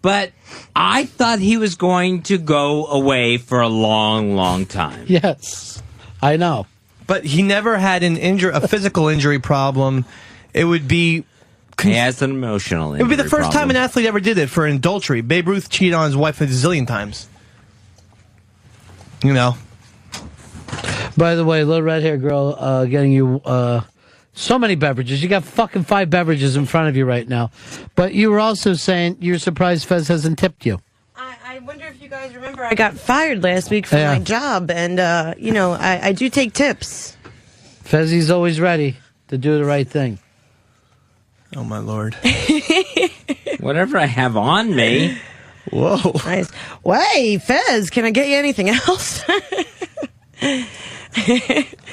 But I thought he was going to go away for a long, long time. Yes, I know. But he never had a physical injury problem. It would be... He has an emotional injury. It would be the first time an athlete ever did it for an adultery. Babe Ruth cheated on his wife a zillion times. You know. By the way, little red-haired girl getting you... so many beverages. You got fucking 5 beverages in front of you right now. But you were also saying you're surprised Fez hasn't tipped you. I wonder if you guys remember I got fired last week from my job, and, I do take tips. Fezzi's always ready to do the right thing. Oh, my Lord. Whatever I have on me. Whoa. Nice. Wait, Fez, can I get you anything else?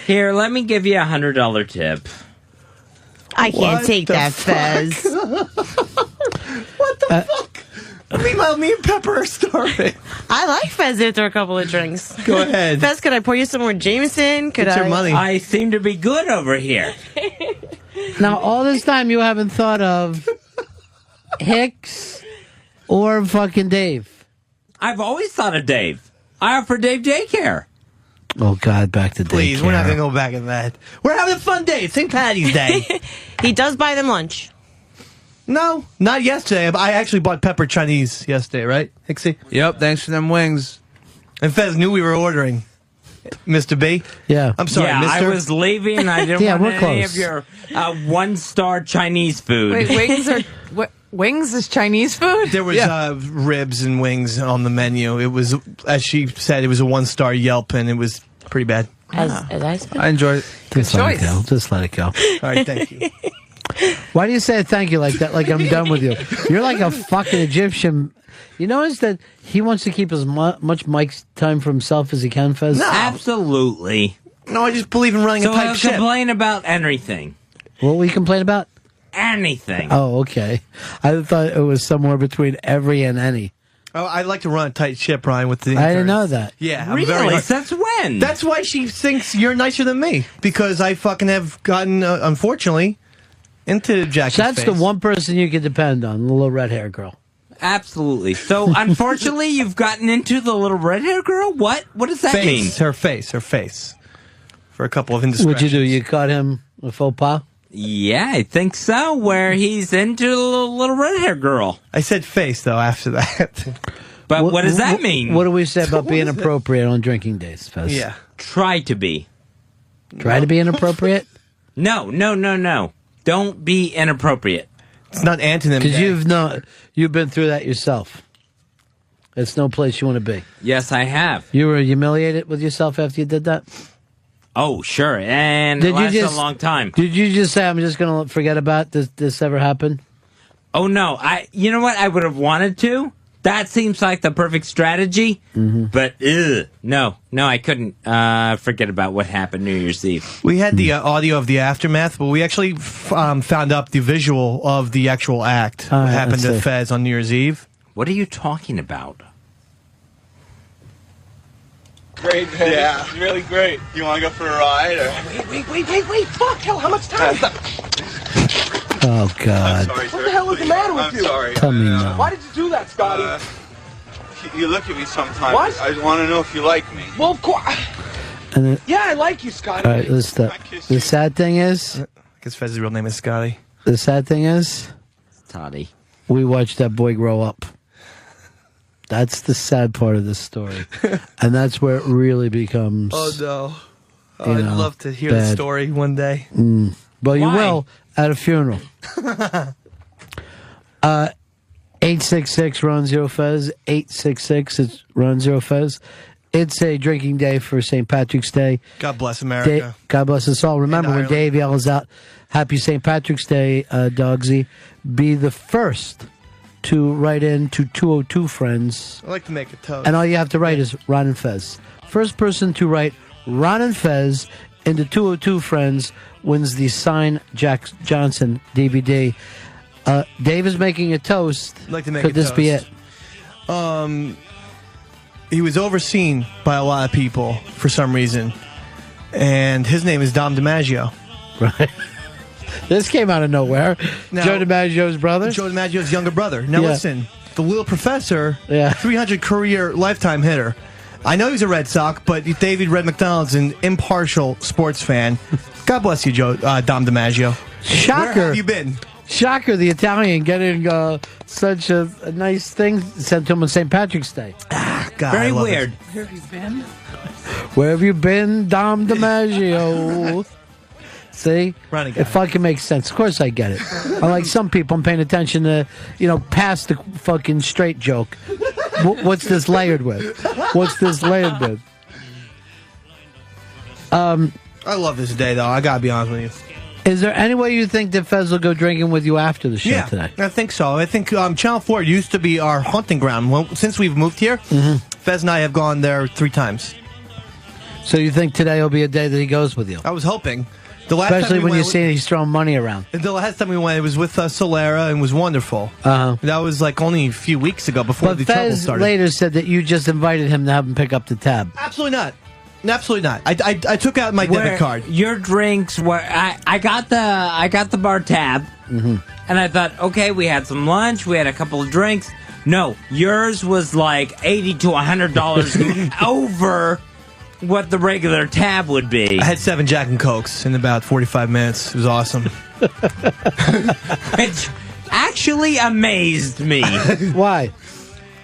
Here, let me give you $100 tip. I can't take that, Fez. What the fuck? Meanwhile, me and Pepper are starving. I like Fez after a couple of drinks. Go ahead. Fez, could I pour you some more Jameson? Could Get your money. I seem to be good over here. Now, all this time you haven't thought of Hicks or fucking Dave. I've always thought of Dave. I offer Dave daycare. Oh, God, back to daycare. Please, we're not going to go back in that. We're having a fun day. It's St. Patty's Day. He does buy them lunch. No, not yesterday. I actually bought Pepper Chinese yesterday, right, Hicksy? Yep, thanks for them wings. And Fez knew we were ordering. Mr. B? Yeah. I'm sorry, yeah, Mister. I was leaving. I didn't Yeah, want we're any close. of your one-star Chinese food. Wait, wings are wings is Chinese food? There was ribs and wings on the menu. It was, as she said, it was a 1-star Yelp, and it was pretty bad. As I said. I enjoyed it. Just let it go. Just let it go. All right, thank you. Why do you say thank you like that? Like I'm done with you. You're like a fucking Egyptian. You notice that he wants to keep as much mic time for himself as he can, Fez? No. Absolutely. No, I just believe in running So a tight I'll ship. complain about anything. What will you complain about? Anything. Oh, okay. I thought it was somewhere between every and any. Oh, I like to run a tight ship, Ryan, with the I didn't interns. know that. Yeah, I'm Really? very hard. Since when? That's why she thinks you're nicer than me. Because I fucking have gotten, unfortunately, into Jackie's So that's face. the one person you can depend on, the little red hair girl. Absolutely. So, unfortunately, you've gotten into the little red-hair girl? What? What does that mean? Her face. For a couple of indiscretions. What'd you do? You caught him a faux pas? Yeah, I think so, where he's into the little red-hair girl. I said face, though, after that. But what does that mean? What do we say about being appropriate on drinking days, Fez? Yeah. Try to be. Try to be inappropriate? No. Don't be inappropriate. It's not antonym. Because you've been through that yourself. It's no place you want to be. Yes, I have. You were humiliated with yourself after you did that? Oh, sure. And it lasted a long time. Did you just say, I'm just going to forget about this ever happened? Oh, no. You know what? I would have wanted to. That seems like the perfect strategy. Mm-hmm. But, no, I couldn't forget about what happened New Year's Eve. We had the audio of the aftermath, but we actually found up the visual of the actual act. What happened to Fez on New Year's Eve. What are you talking about? Great, man. Yeah. It's really great. You want to go for a ride? Or? Wait. Fuck, hell, how much time is that? Oh, God. Sorry, What the hell is the matter with I'm you? sorry. Tell me now. Why did you do that, Scotty? You look at me sometimes. What? I want to know if you like me. Well, of course. And then, Yeah, I like you, Scotty. all right, the sad thing is... I guess Fez's real name is Scotty. The sad thing is... Toddy. We watched that boy grow up. That's the sad part of this story. And that's where it really becomes... Oh, no. you I'd know, love to hear the bad. story one day. Well, you Why? will at a funeral. 866 Ron Zero Fez. 866 it's Ron Zero Fez. It's a drinking day for St. Patrick's Day. God bless America. God bless us all. Remember, when Dave yells out, Happy St. Patrick's Day, Dogsy, be the first to write in to 202 Friends. I like to make a toast. And all you have to write is Ron and Fez. First person to write Ron and Fez into 202 Friends wins the signed Jack Johnson DVD. Dave is making a toast. I'd like to make Could a this toast. be it? He was overseen by a lot of people for some reason. And his name is Dom DiMaggio. Right. This came out of nowhere. Now, Joe DiMaggio's brother? Joe DiMaggio's younger brother. Now Yeah. listen, the little professor, Yeah. 300 career lifetime hitter. I know he's a Red Sox, but David Red McDonald's an impartial sports fan. God bless you, Joe Dom DiMaggio. Shocker. Where have you been? Shocker, the Italian getting such a nice thing sent to him on St. Patrick's Day. God, Very I love weird. it. Where have you been? Where have you been, Dom DiMaggio? See? Ronnie got It fucking makes sense. Of course I get it. Unlike some people, I'm paying attention to, past the fucking straight joke. What's this layered with? What's this layered with? I love this day, though. I gotta be honest with you. Is there any way you think that Fez will go drinking with you after the show today? I think so. I think Channel 4 used to be our hunting ground. Well, since we've moved here, Fez and I have gone there 3 times. So you think today will be a day that he goes with you? I was hoping. The last Especially time when you see he's throwing money around. The last time we went, it was with Solera and was wonderful. That was like only a few weeks ago before the trouble Fez started. later said that you just invited him to have him pick up the tab. Absolutely not. Absolutely not. I took out my debit card. Your drinks were. I got the bar tab, and I thought, okay, we had some lunch, we had a couple of drinks. No, yours was like $80 to $100 over what the regular tab would be. I had 7 Jack and Cokes in about 45 minutes. It was awesome. Which actually amazed me. Why?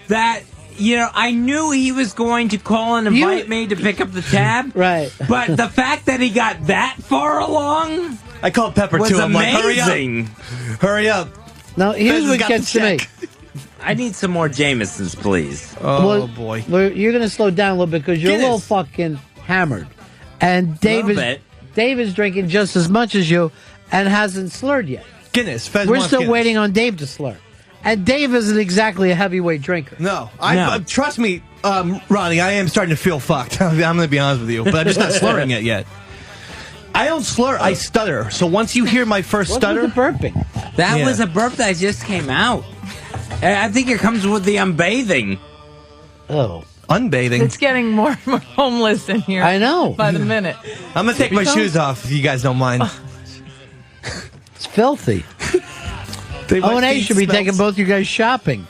That, I knew he was going to call and invite me to pick up the tab. Right. But the fact that he got that far along, I called Pepper was too. I'm like, amazing. Hurry up. Now, here's what gets to me. I need some more Jamesons, please. Oh, boy. You're going to slow down a little bit because you're a little fucking hammered. And Dave is drinking just as much as you and hasn't slurred yet. Guinness. Fez We're wants still Guinness. waiting on Dave to slur. And Dave isn't exactly a heavyweight drinker. No. Trust me, Ronnie, I am starting to feel fucked. I'm going to be honest with you. But I'm just not slurring it yet. I don't slur. I stutter. So once you hear my first stutter... What's with the burping? That was a burp that just came out. I think it comes with the unbathing. Oh. Unbathing? It's getting more and more homeless in here. I know. By the minute. I'm going to take my shoes off if you guys don't mind. It's filthy. O&A should be taking both you guys shopping.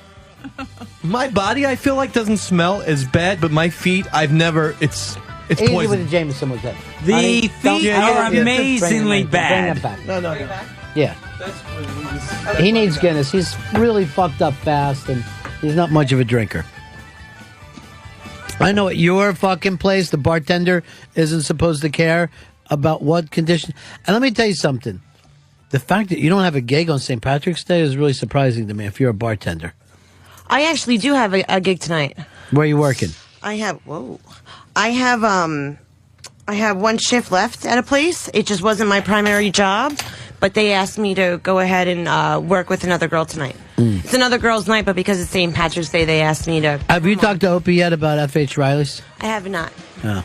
My body, I feel like, doesn't smell as bad, but my feet, I've never... It's Easy poison. with the Jameson was that. The feet are amazingly bad. No. Yeah. He needs Guinness. He's really fucked up fast, and he's not much of a drinker. I know at your fucking place, the bartender isn't supposed to care about what condition. And let me tell you something. The fact that you don't have a gig on St. Patrick's Day is really surprising to me if you're a bartender. I actually do have a gig tonight. Where are you working? I have one shift left at a place. It just wasn't my primary job, but they asked me to go ahead and work with another girl tonight. It's another girl's night, but because it's St. Patrick's Day, they asked me to. Have you talked to Opie yet about F.H. Riley's? I have not. No.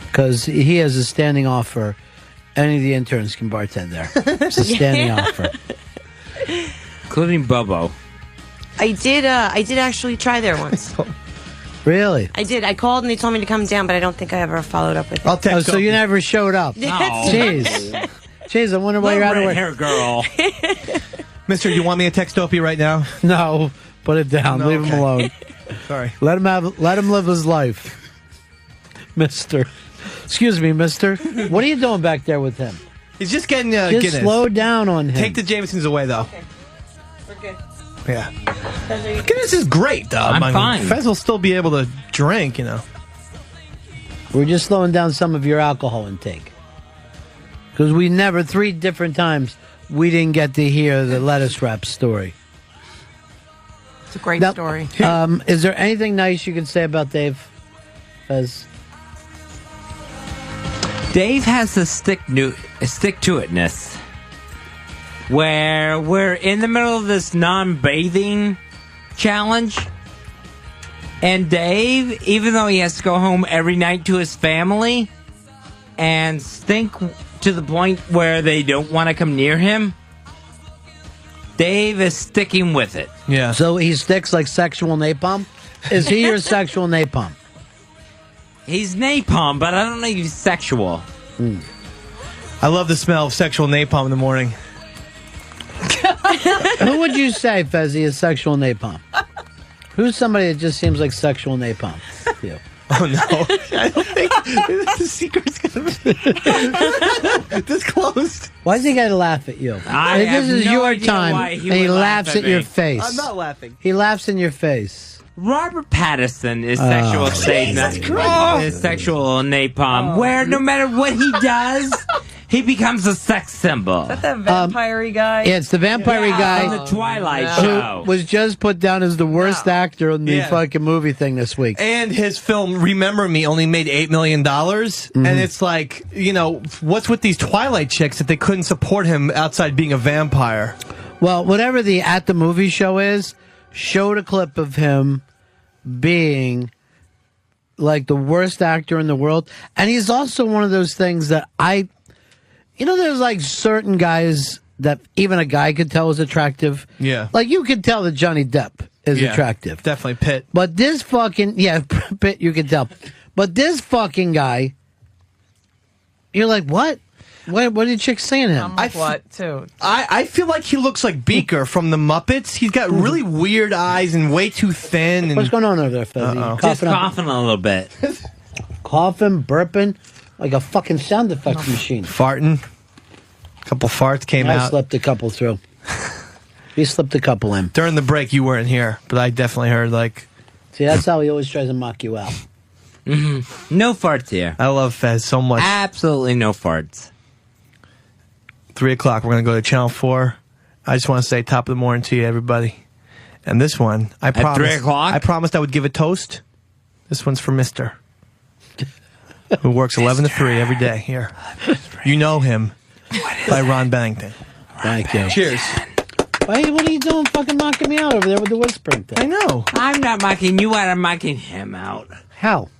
Because he has a standing offer. Any of the interns can bartend there. It's a standing offer. Including Bobo. I did actually try there once. Really? I did. I called and they told me to come down, but I don't think I ever followed up with it. I'll text so you never showed up? No. Jeez. Jeez, I wonder why you're out of work. Hair girl. Mister, you want me to text Opie right now? No, put it down. No, Leave him alone. Sorry. Let him live his life. Mister. Excuse me, mister. What are you doing back there with him? He's just getting Just Guinness. slow down on him. Take the Jamesons away, though. Okay. Yeah. Guinness is great, though. I'm fine. Fez will still be able to drink, We're just slowing down some of your alcohol intake. Because 3 different times, we didn't get to hear the lettuce wrap story. It's a great story. Is there anything nice you can say about Dave? Fez? Dave has a stick-to-itness. Where we're in the middle of this non-bathing challenge, and Dave, even though he has to go home every night to his family and stink to the point where they don't want to come near him, Dave is sticking with it. Yeah. So he sticks like sexual napalm? Is he your sexual napalm? He's napalm, but I don't know if he's sexual. I love the smell of sexual napalm in the morning. Who would you say, Fezzy, is sexual napalm? Who's somebody that just seems like sexual napalm to you? Oh, no. I don't think the secret's going to be disclosed. Why does he got to laugh at you? This is no your idea time, why and he he would laughs laugh at at your me. face. I'm not laughing. He laughs in your face. Robert Pattinson is sexual is sexual napalm, where no matter what he does, He becomes a sex symbol. Is that that vampire-y guy? Yeah, it's the vampire guy from the Twilight who Show. was just put down as the worst actor in the fucking movie thing this week. And his film Remember Me only made $8 million. And it's like, you know, what's with these Twilight chicks that they couldn't support him outside being a vampire? Well, whatever the At the Movie Show is, showed a clip of him being like the worst actor in the world. And he's also one of those things that you know, there's like certain guys that even a guy could tell is attractive. Yeah. Like you could tell that Johnny Depp is attractive. Definitely Pitt. But this fucking, Pitt, you can tell. But this fucking guy, you're like, what? What are chicks saying to him? Too? I feel like he looks like Beaker from the Muppets. He's got really weird eyes and way too thin. And What's going on over there, Fezzy? Just coughing a little bit. Coughing, burping, like a fucking sound effects machine. Farting. A couple farts came I out. slipped a couple through. He slipped a couple in. During the break, you weren't here, but I definitely heard like... See, that's how he always tries to mock you out. No farts here. I love Fez so much. Absolutely no farts. 3 o'clock, we're going to go to Channel 4. I just want to say top of the morning to you, everybody. And this one, I promised. 3 o'clock? I promised I would give a toast. This one's for Mr. who works 11 to 3 every day here. You know him by Ron Bennington. Thank you. Cheers. Hey, what are you doing fucking knocking me out over there with the whispering thing? I know. I'm not mocking you out. I'm mocking him out. How?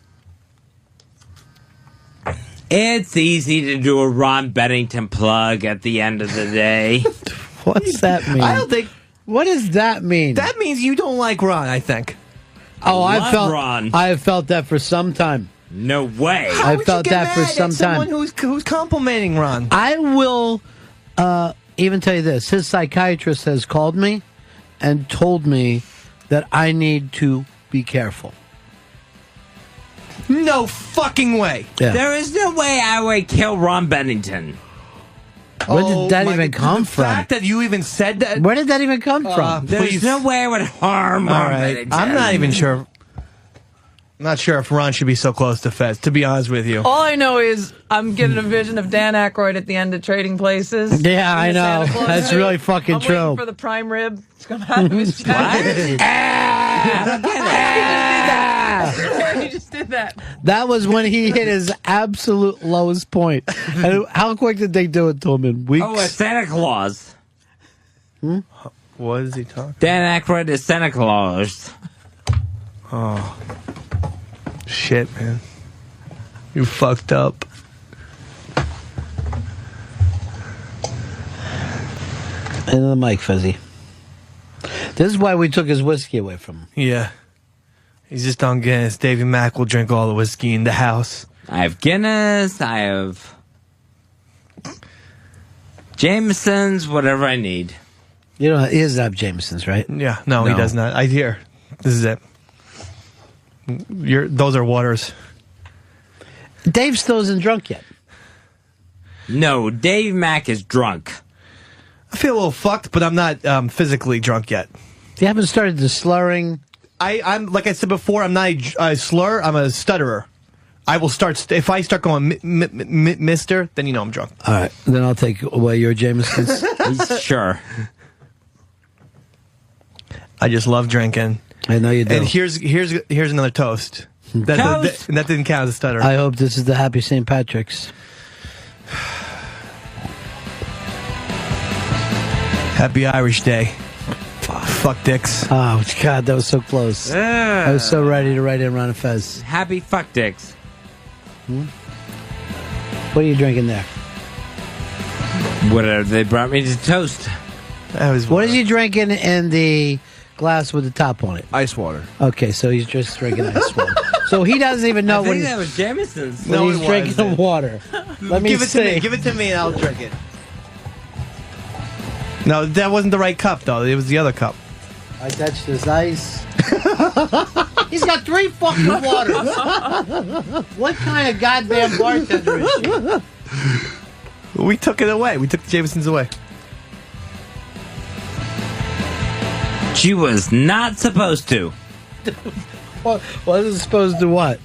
It's easy to do a Ron Bennington plug at the end of the day. What's that mean? I don't think... What does that mean? That means you don't like Ron, I think. Oh, I have felt that for some time. No way. How I would felt you get that for mad some at time. someone who's complimenting Ron? I will even tell you this. His psychiatrist has called me and told me that I need to be careful. No fucking way. Yeah. There is no way I would kill Ron Bennington. Where did that even come from? The fact that you even said that. Where did that even come from? There's no way I would harm Ron Bennington. I'm not even sure. I'm not sure if Ron should be so close to Fez, to be honest with you. All I know is I'm getting a vision of Dan Aykroyd at the end of Trading Places. Yeah, I know. That's really fucking I'm true. waiting for the prime rib to come out of his chest. You just did that. That was when he hit his absolute lowest point. And how quick did they do it to him in weeks? Oh, it's Santa Claus. What is he talking? Dan Aykroyd is Santa Claus. Oh. Shit, man. You fucked up. Into the mic, Fezzy. This is why we took his whiskey away from him. Yeah. He's just on Guinness. Davey Mack will drink all the whiskey in the house. I have Guinness. I have Jameson's, whatever I need. You know, he doesn't have Jameson's, right? Yeah, no, he does not. I hear. This is it. Those are waters. Dave still isn't drunk yet. No, Dave Mack is drunk. I feel a little fucked, but I'm not physically drunk yet. You haven't started the slurring. I'm like I said before. I'm not a slur. I'm a stutterer. I will start if I start going Mister. Then you know I'm drunk. All right, then I'll take away your Jameson's. Sure. I just love drinking. I know you do. And here's another toast. That didn't count as a stutter. I hope this is the Happy St. Patrick's. Happy Irish Day. Fuck dicks. Oh, God, that was so close. I was so ready to write in Ron and Fez. Happy fuck dicks. What are you drinking there? Whatever they brought me to toast. What is he drinking in the glass with the top on it? Ice water. Okay, so he's just drinking ice water. So he doesn't even know I think when that was Jameson's. he's drinking water. Let me Give it see. to me. Give it to me and I'll drink it. No, that wasn't the right cup, though. It was the other cup. I touched his ice. He's got 3 fucking waters. What kind of goddamn bartender is she? We took it away. We took the Jamesons away. She was not supposed to. Wasn't supposed to what?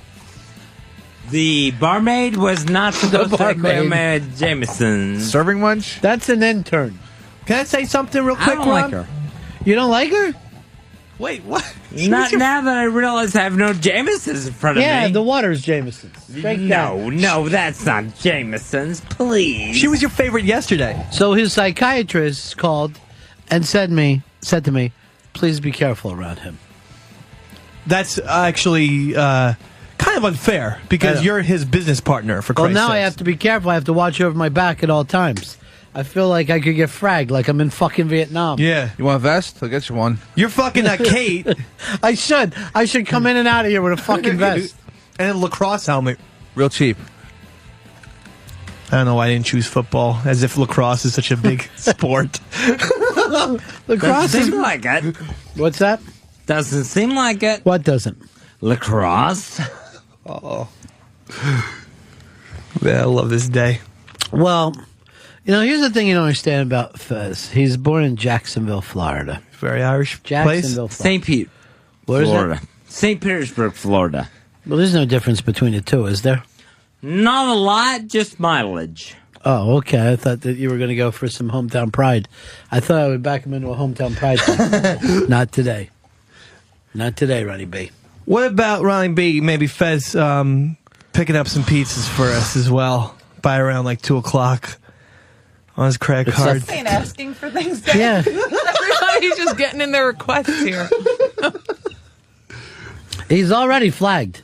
The barmaid was not supposed to barmaid. come Jameson. Serving lunch? That's an intern. Can I say something real quick, I don't Ron? like her. You don't like her? Wait, what? Not now that I realize I have no Jamesons in front of me. Yeah, the water's Jameson's. Straight down. No, that's not Jameson's. Please. She was your favorite yesterday. So his psychiatrist called and said to me, please be careful around him. That's actually kind of unfair because you're his business partner, for Christ's Well, now sakes. I have to be careful. I have to watch over my back at all times. I feel like I could get fragged, like I'm in fucking Vietnam. Yeah. You want a vest? I'll get you one. You're fucking that Kate. I should come in and out of here with a fucking vest. And a lacrosse helmet. Real cheap. I don't know why I didn't choose football, as if lacrosse is such a big sport. Lacrosse Doesn't seem like it. What's that? Doesn't seem like it. What doesn't? Lacrosse. Oh. Man, I love this day. Well, here's the thing you don't understand about Fez. He's born in Jacksonville, Florida. Very Irish Jacksonville, place. Florida. St. Pete, Florida. St. Petersburg, Florida. Well, there's no difference between the two, is there? Not a lot, just mileage. Oh, okay. I thought that you were going to go for some hometown pride. I thought I would back him into a hometown pride thing. Not today. Not today, Ronnie B. What about Ronnie B? Maybe Fez picking up some pizzas for us as well by around like 2 o'clock on his credit card. Ain't asking for things. Dad. Yeah. Everybody's just getting in their requests here. He's already flagged.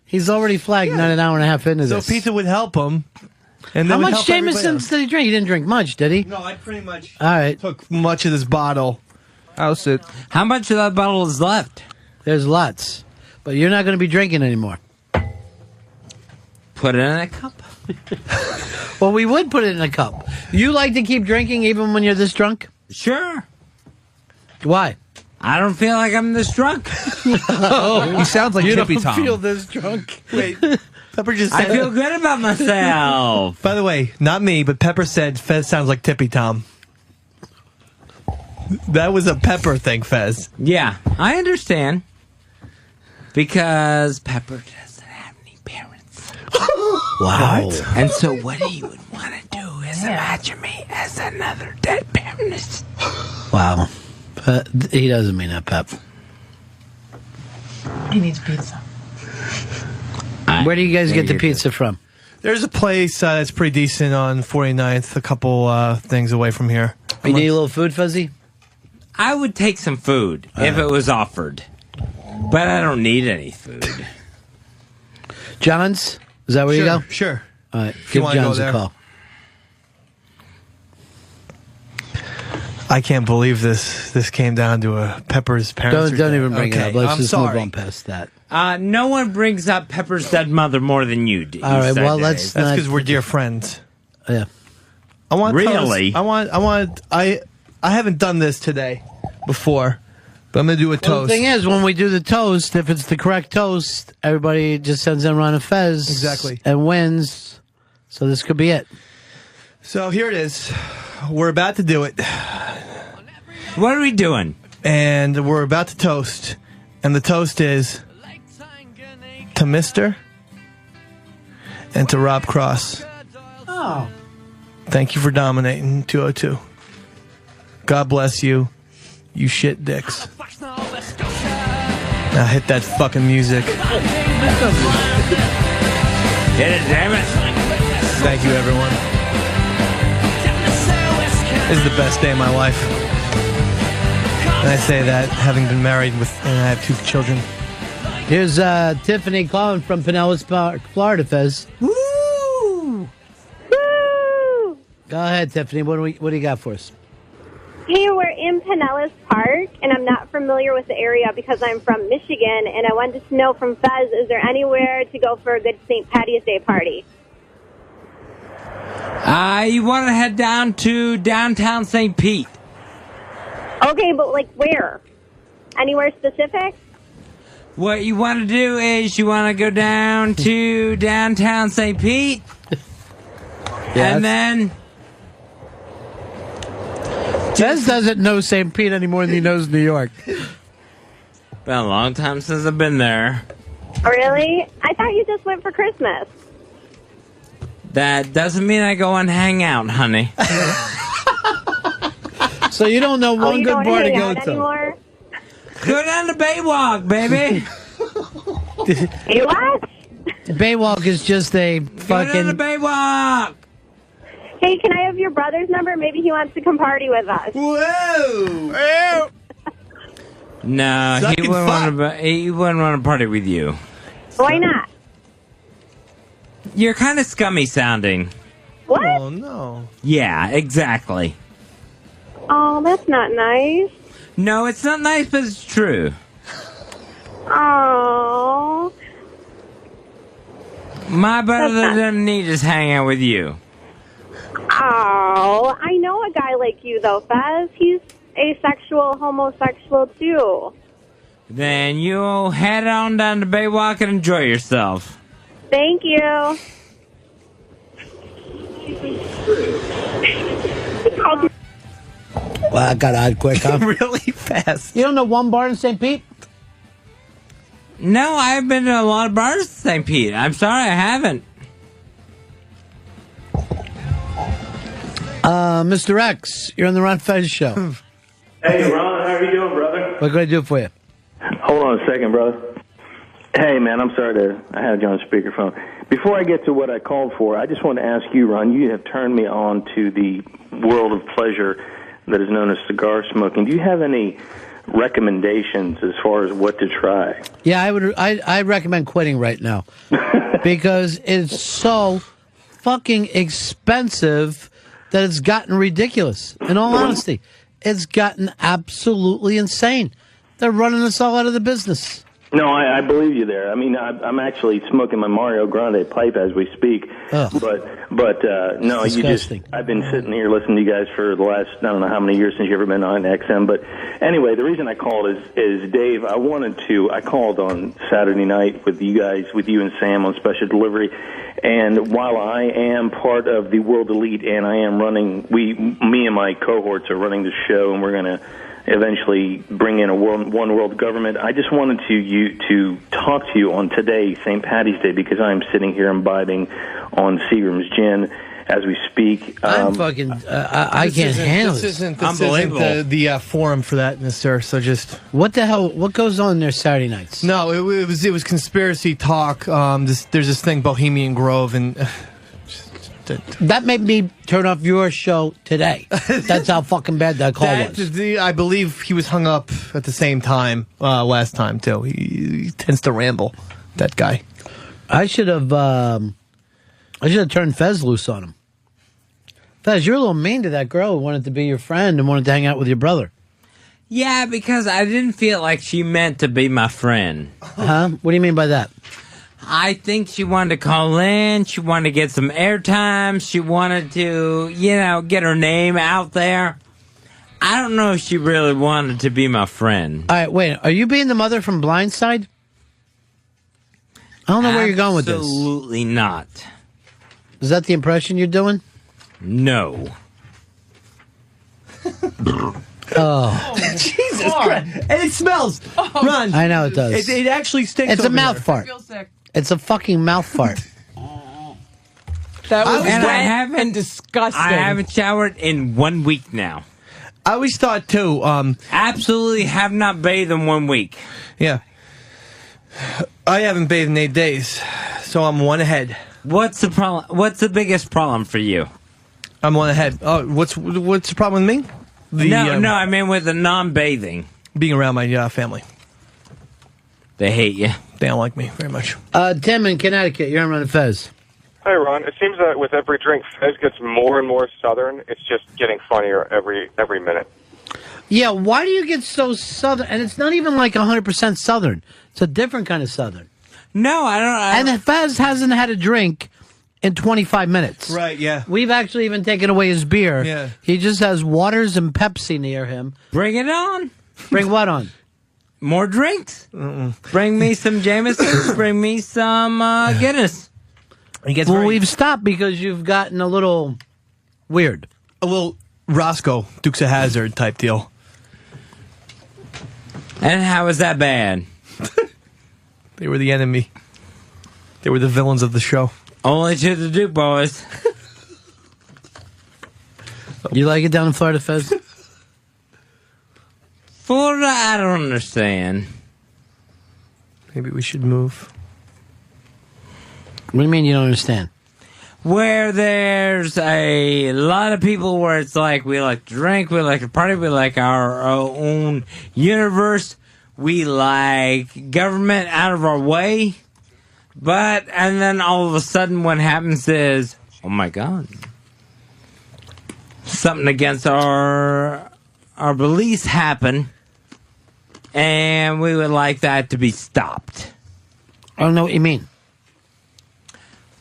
He's already flagged not an hour and a half into So this. pizza would help him. And How that would much help everybody Jameson's else. did he drink? He didn't drink much, did he? No, I pretty much All right. took much of this bottle. I'll sit. How much of that bottle is left? There's lots. But you're not going to be drinking anymore. Put it in a cup. Well, we would put it in a cup. You like to keep drinking even when you're this drunk? Sure. Why? I don't feel like I'm this drunk. Oh, He sounds like you Tippy don't Tom. feel this drunk. Wait, Pepper just I said... feel good about myself. By the way, not me, but Pepper said Fez sounds like Tippy Tom. That was a Pepper thing, Fez. Yeah, I understand. Because Pepper doesn't have any parents. Wow. And so what he would want to do is imagine me as another dead parent. Wow. He doesn't mean that, Pep. He needs pizza. Where do you guys get the pizza from? There's a place that's pretty decent on 49th, a couple things away from here. You need a little food, Fuzzy? I would take some food if it was offered. But I don't need any food. John's? Is that where you go? Sure. All right. you Give wanna go John's a there. call. I can't believe this came down to a Pepper's parents. Don't even bring it Okay, up. Let's I'm just sorry. move on past that. No one brings up Pepper's dead mother more than you do. All right, well, let's That's not... because we're dear friends. Yeah. I want Really? toast. I haven't done this today before, but I'm gonna do a Well, toast. the thing is, when we do the toast, if it's the correct toast, everybody just sends in Ron and Fez. Exactly. And wins. So this could be it. So here it is. We're about to do it. What are we doing? And we're about to toast. And the toast is to Mr. and to Rob Cross. Oh. Thank you for dominating 202. God bless you, you shit dicks. Now hit that fucking music. Hit it, damn it. Thank you, everyone. This is the best day of my life. And I say that having been married and I have 2 children. Here's Tiffany calling from Pinellas Park, Florida, Fez. Woo! Woo! Go ahead, Tiffany. What do you got for us? Hey, we're in Pinellas Park, and I'm not familiar with the area because I'm from Michigan, and I wanted to know from Fez, is there anywhere to go for a good St. Patty's Day party? You want to head down to downtown St. Pete. Okay, but like where? Anywhere specific? What you want to do is you want to go down to downtown St. Pete, and then Fez doesn't know St. Pete any more than he knows New York. been a long time since I've been there. Really? I thought you just went for Christmas. That doesn't mean I go and hang out, honey. So you don't know one you good don't bar to hang go out to. anymore? Go down to Baywalk, baby. Hey, what? Baywalk is just a Go down to fucking. Baywalk. Hey, can I have your brother's number? Maybe he wants to come party with us. Whoa! No, Suck he and wouldn't fuck. want to party with you. Why not? You're kind of scummy sounding. What? Oh, no. Yeah, exactly. Oh, that's not nice. No, it's not nice, but it's true. Oh. My brother That's not- doesn't need to hang out with you. Oh, I know a guy like you, though, Fez. He's asexual, homosexual, too. Then you head on down to Baywalk and enjoy yourself. Thank you. Well, I got out quick, huh? Really fast. You don't know one bar in St. Pete? No, I've been to a lot of bars in St. Pete. I'm sorry, I haven't. Mr. X, you're on the Ron Fez show. Hey, Ron, how are you doing, brother? What can I do for you? Hold on a second, brother. Hey, man, I'm sorry I had you on speakerphone. Before I get to what I called for, I just want to ask you, Ron, you have turned me on to the world of pleasure that is known as cigar smoking. Do you have any recommendations as far as what to try? Yeah, I recommend quitting right now because it's so fucking expensive that it's gotten ridiculous. In all honesty, it's gotten absolutely insane. They're running us all out of the business. No, I believe you there. I mean, I'm actually smoking my Mario Grande pipe as we speak. Ugh. But no, It's disgusting. I've been sitting here listening to you guys for the last, I don't know how many years since you've ever been on XM. But anyway, the reason I called is Dave, I called on Saturday night with you guys, with you and Sam on special delivery. And while I am part of the World Elite and I am running, me and my cohorts are running the show, and we're going to eventually bring in a one world government. I just wanted to talk to you on today, St. Patty's Day, because I'm sitting here imbibing on Seagram's gin as we speak. I'm fucking. I can't handle this. it. This isn't the forum for that, mister. So just what the hell? What goes on there Saturday nights? No, it was conspiracy talk. There's this thing, Bohemian Grove, and that made me turn off your show today. That's how fucking bad that call was. I believe he was hung up at the same time last time too. He tends to ramble. That guy. I should have turned Fez loose on him. Fez, you're a little mean to that girl who wanted to be your friend and wanted to hang out with your brother. Yeah, because I didn't feel like she meant to be my friend. Huh? What do you mean by that? I think she wanted to call in. She wanted to get some airtime. She wanted to, get her name out there. I don't know if she really wanted to be my friend. All right, wait. Are you being the mother from Blindside? I don't know where you're going with this. Absolutely not. Is that the impression you're doing? No. Oh. Jesus Christ. And it smells. Ron. I know it does. It actually stinks. It's a over mouth there. fart. It's a fucking mouth fart. That was And wet I haven't- and disgusting. I haven't showered in 1 week now. I always thought too. Absolutely have not bathed in 1 week. Yeah. I haven't bathed in 8 days, so I'm one ahead. What's the problem? What's the biggest problem for you? I'm one ahead. Oh, what's the problem with me? No, I mean with the non-bathing. Being around my family. They hate you. They don't like me very much. Tim in Connecticut, you're on Run Fez. Hi, Ron. It seems that with every drink, Fez gets more and more Southern. It's just getting funnier every minute. Yeah, why do you get so Southern? And it's not even like 100% Southern. It's a different kind of Southern. No, I don't. And Fez hasn't had a drink in 25 minutes. Right, yeah. We've actually even taken away his beer. Yeah. He just has waters and Pepsi near him. Bring it on. Bring what on? More drinks. Bring me some Jameson. Bring me some Guinness. We've stopped because you've gotten a little weird. A little Roscoe, Dukes of Hazzard type deal. And how is that bad? They were the enemy. They were the villains of the show. Only to the Duke boys. You like it down in Florida, Fez? Florida, I don't understand. Maybe we should move. What do you mean you don't understand? Where there's a lot of people where it's like we like to drink, we like to party, we like our own universe, we like government out of our way, and then all of a sudden what happens is, oh my God, something against our beliefs happen, and we would like that to be stopped. I don't know what you mean.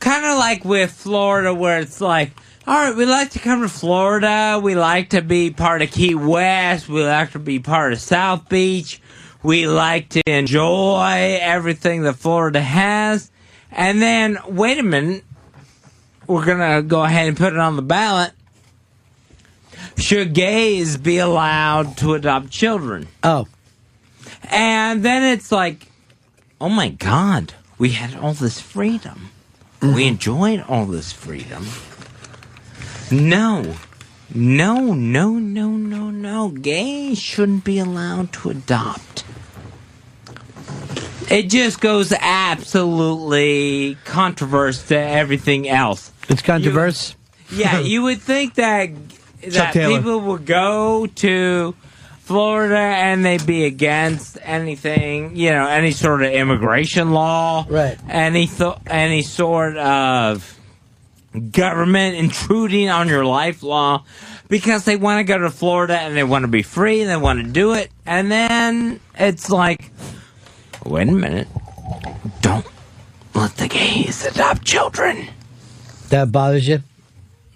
Kind of like with Florida, where it's like, all right, we like to come to Florida. We like to be part of Key West. We like to be part of South Beach. We like to enjoy everything that Florida has. And then, wait a minute, we're going to go ahead and put it on the ballot. Should gays be allowed to adopt children? Oh. And then it's like, oh my God, we had all this freedom. We enjoyed all this freedom. No. Gays shouldn't be allowed to adopt. It just goes absolutely controversial to everything else. It's controversial? You would think that Taylor. people would go to Florida and they'd be against anything, any sort of immigration law, right? Any sort of government intruding on your life law, because they want to go to Florida and they want to be free and they want to do it. And then it's like, wait a minute, don't let the gays adopt children. That bothers you?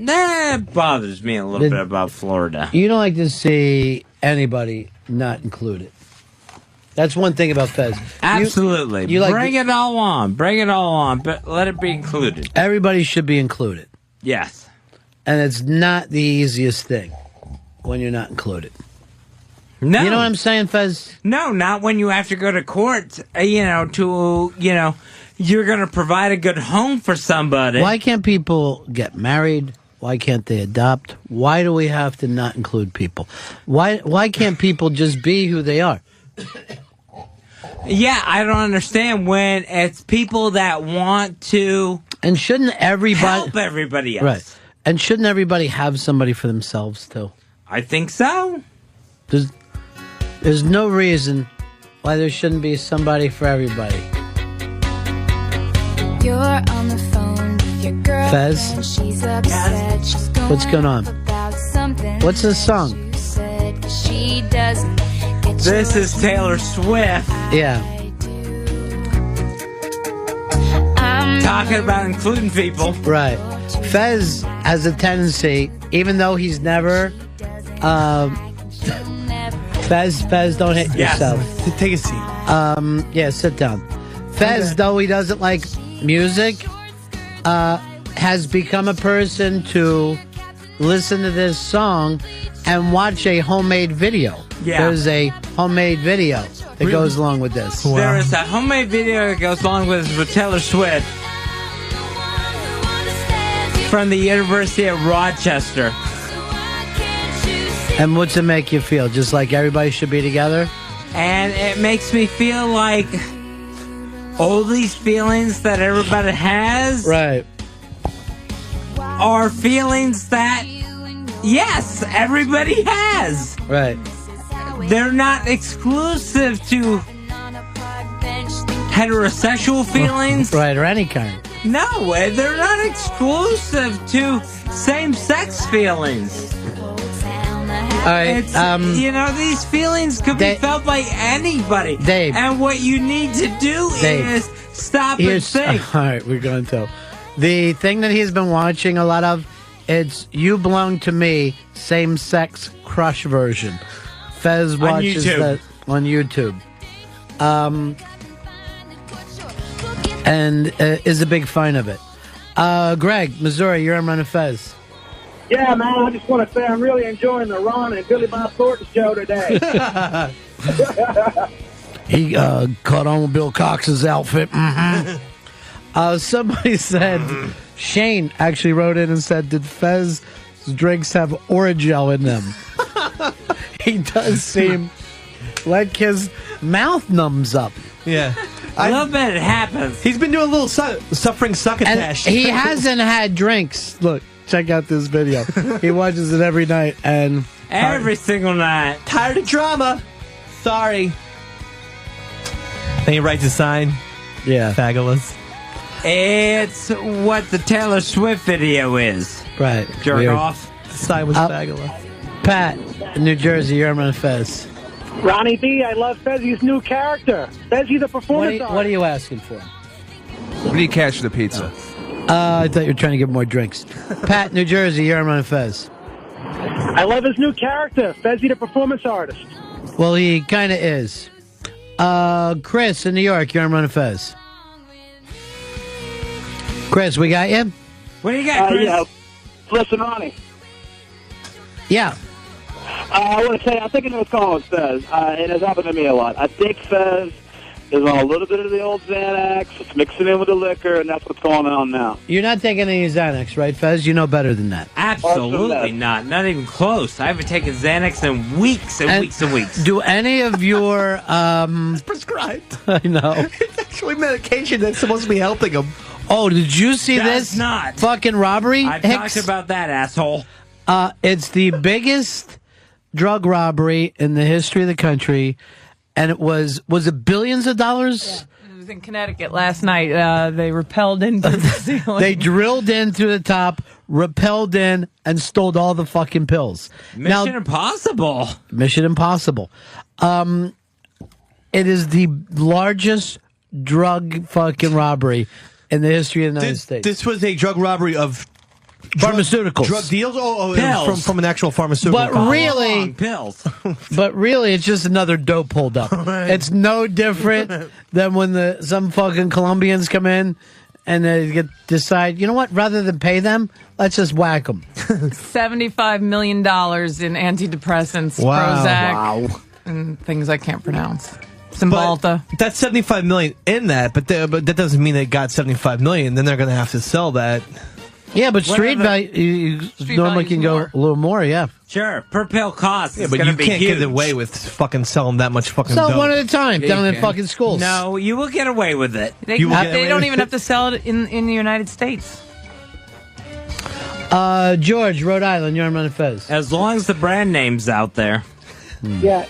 That bothers me a little bit about Florida. You don't like to see anybody not included. That's one thing about Fez. Absolutely. You like bring it all on, but let it be included. Everybody should be included. Yes. And it's not the easiest thing when you're not included. No. You know what I'm saying, Fez? No, not when you have to go to court, you're going to provide a good home for somebody. Why can't people get married? Why can't they adopt? Why do we have to not include people? Why can't people just be who they are? Yeah, I don't understand when it's people that want to and shouldn't everybody help everybody else. Right. And shouldn't everybody have somebody for themselves too? I think so. There's no reason why there shouldn't be somebody for everybody. You're on the phone with your girl. Fez? She's upset. She's going What's going on? about something. What's this song? You said that she doesn't get This is Taylor Swift. Yeah. Talking about including people. Right. Fez has a tendency, even though he's never Fez, don't hit yourself. Take a seat. Yeah, sit down. Fez, though he doesn't like music, has become a person to listen to this song and watch a homemade video. Yeah. There's a homemade video that goes along with this. There is a homemade video that goes along with Taylor Swift from the University of Rochester. And what's it make you feel? Just like everybody should be together? And it makes me feel like all these feelings that everybody has are feelings that, yes, everybody has. Right. They're not exclusive to heterosexual feelings. Right, or any kind. No, they're not exclusive to same-sex feelings. All right, these feelings could be felt by anybody. Dave. And what you need to do is stop and think. All right, we're going to. The thing that he's been watching a lot of, it's You Belong to Me, same-sex crush version. Fez watches that on YouTube. And is a big fan of it. Greg, Missouri, you're on Run of Fez. Yeah, man, I just want to say I'm really enjoying the Ron and Billy Bob Thornton show today. He caught on with Bill Cox's outfit. Somebody said, Shane actually wrote in and said, did Fez's drinks have Orajel in them? He does seem like his mouth numbs up. Yeah. A little bit it happens. He's been doing a little suffering succotash. And he hasn't had drinks. Look, check out this video. He watches it every night and every single night. Tired of drama. Sorry. And he writes a sign. Yeah. Fabulous. It's what the Taylor Swift video is. Right. Jerk Weird. off. The sign was fabulous. Pat, in New Jersey, you're on Fez. Ronnie D, I love Fezzi's new character. Fezzi the performance What are you asking for? What do you cash for the pizza? I thought you were trying to get more drinks. Pat, New Jersey, you're on Fez. I love his new character, Fezzi the performance artist. Well, he kind of is. Chris, in New York, you're on Fez. Chris, we got you? What do you got, Chris? Yeah. Listen, Ronnie. Yeah. I want to say, I think I know what's going on with Fez, and it's happened to me a lot. I think Fez is on a little bit of the old Xanax, it's mixing in with the liquor, and that's what's going on now. You're not taking any Xanax, right, Fez? You know better than that. Absolutely not. Not even close. I haven't taken Xanax in weeks and weeks and weeks. Do any of your... It's prescribed. I know. It's actually medication that's supposed to be helping him. Oh, did you see That's this not. fucking robbery, I've Hicks? talked about that, asshole. It's the biggest drug robbery in the history of the country, and it was it billions of dollars? Yeah. It was in Connecticut last night. They rappelled into the ceiling. They drilled in through the top, rappelled in, and stole all the fucking pills. Mission Impossible. Mission Impossible. It is the largest drug fucking robbery in the history of the United States. This was a drug robbery of pharmaceuticals. Drug deals? Oh, it Pills. was from an actual pharmaceutical. But really, pills. But really, it's just another dope hold up. It's no different than when some fucking Colombians come in and they decide, you know what? Rather than pay them, let's just whack them. $75 million in antidepressants, Prozac, and things I can't pronounce. Cymbalta. That's $75 million in that, but that doesn't mean they got $75 million. Then they're going to have to sell that. Yeah, but street value normally can go a little more. Yeah, sure. Per pill cost. Yeah, but you can't get away with fucking selling that much fucking sell dope. one at a time Yeah, down you in can. fucking schools. No, you will get away with it. They don't even have to sell it in the United States. George, Rhode Island, you're on Fez. As long as the brand name's out there. Yeah.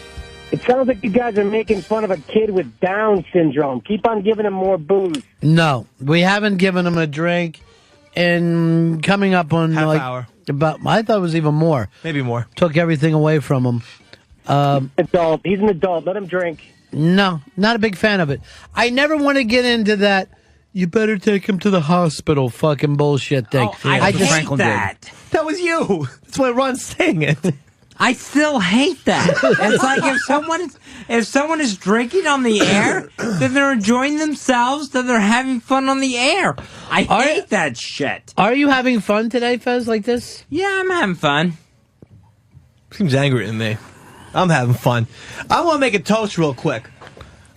It sounds like you guys are making fun of a kid with Down syndrome. Keep on giving him more booze. No, we haven't given him a drink in coming up on Half hour. About, I thought it was even more. Maybe more. Took everything away from him. Adult. He's an adult. Let him drink. No, not a big fan of it. I never want to get into that. You better take him to the hospital fucking bullshit thing. Oh, I hate that. That was you. That's why Ron's saying it. I still hate that. It's like if someone is drinking on the air, then they're enjoying themselves, then they're having fun on the air. I hate that shit. Are you having fun today, Fez, like this? Yeah, I'm having fun. Seems angry to me. I'm having fun. I want to make a toast real quick.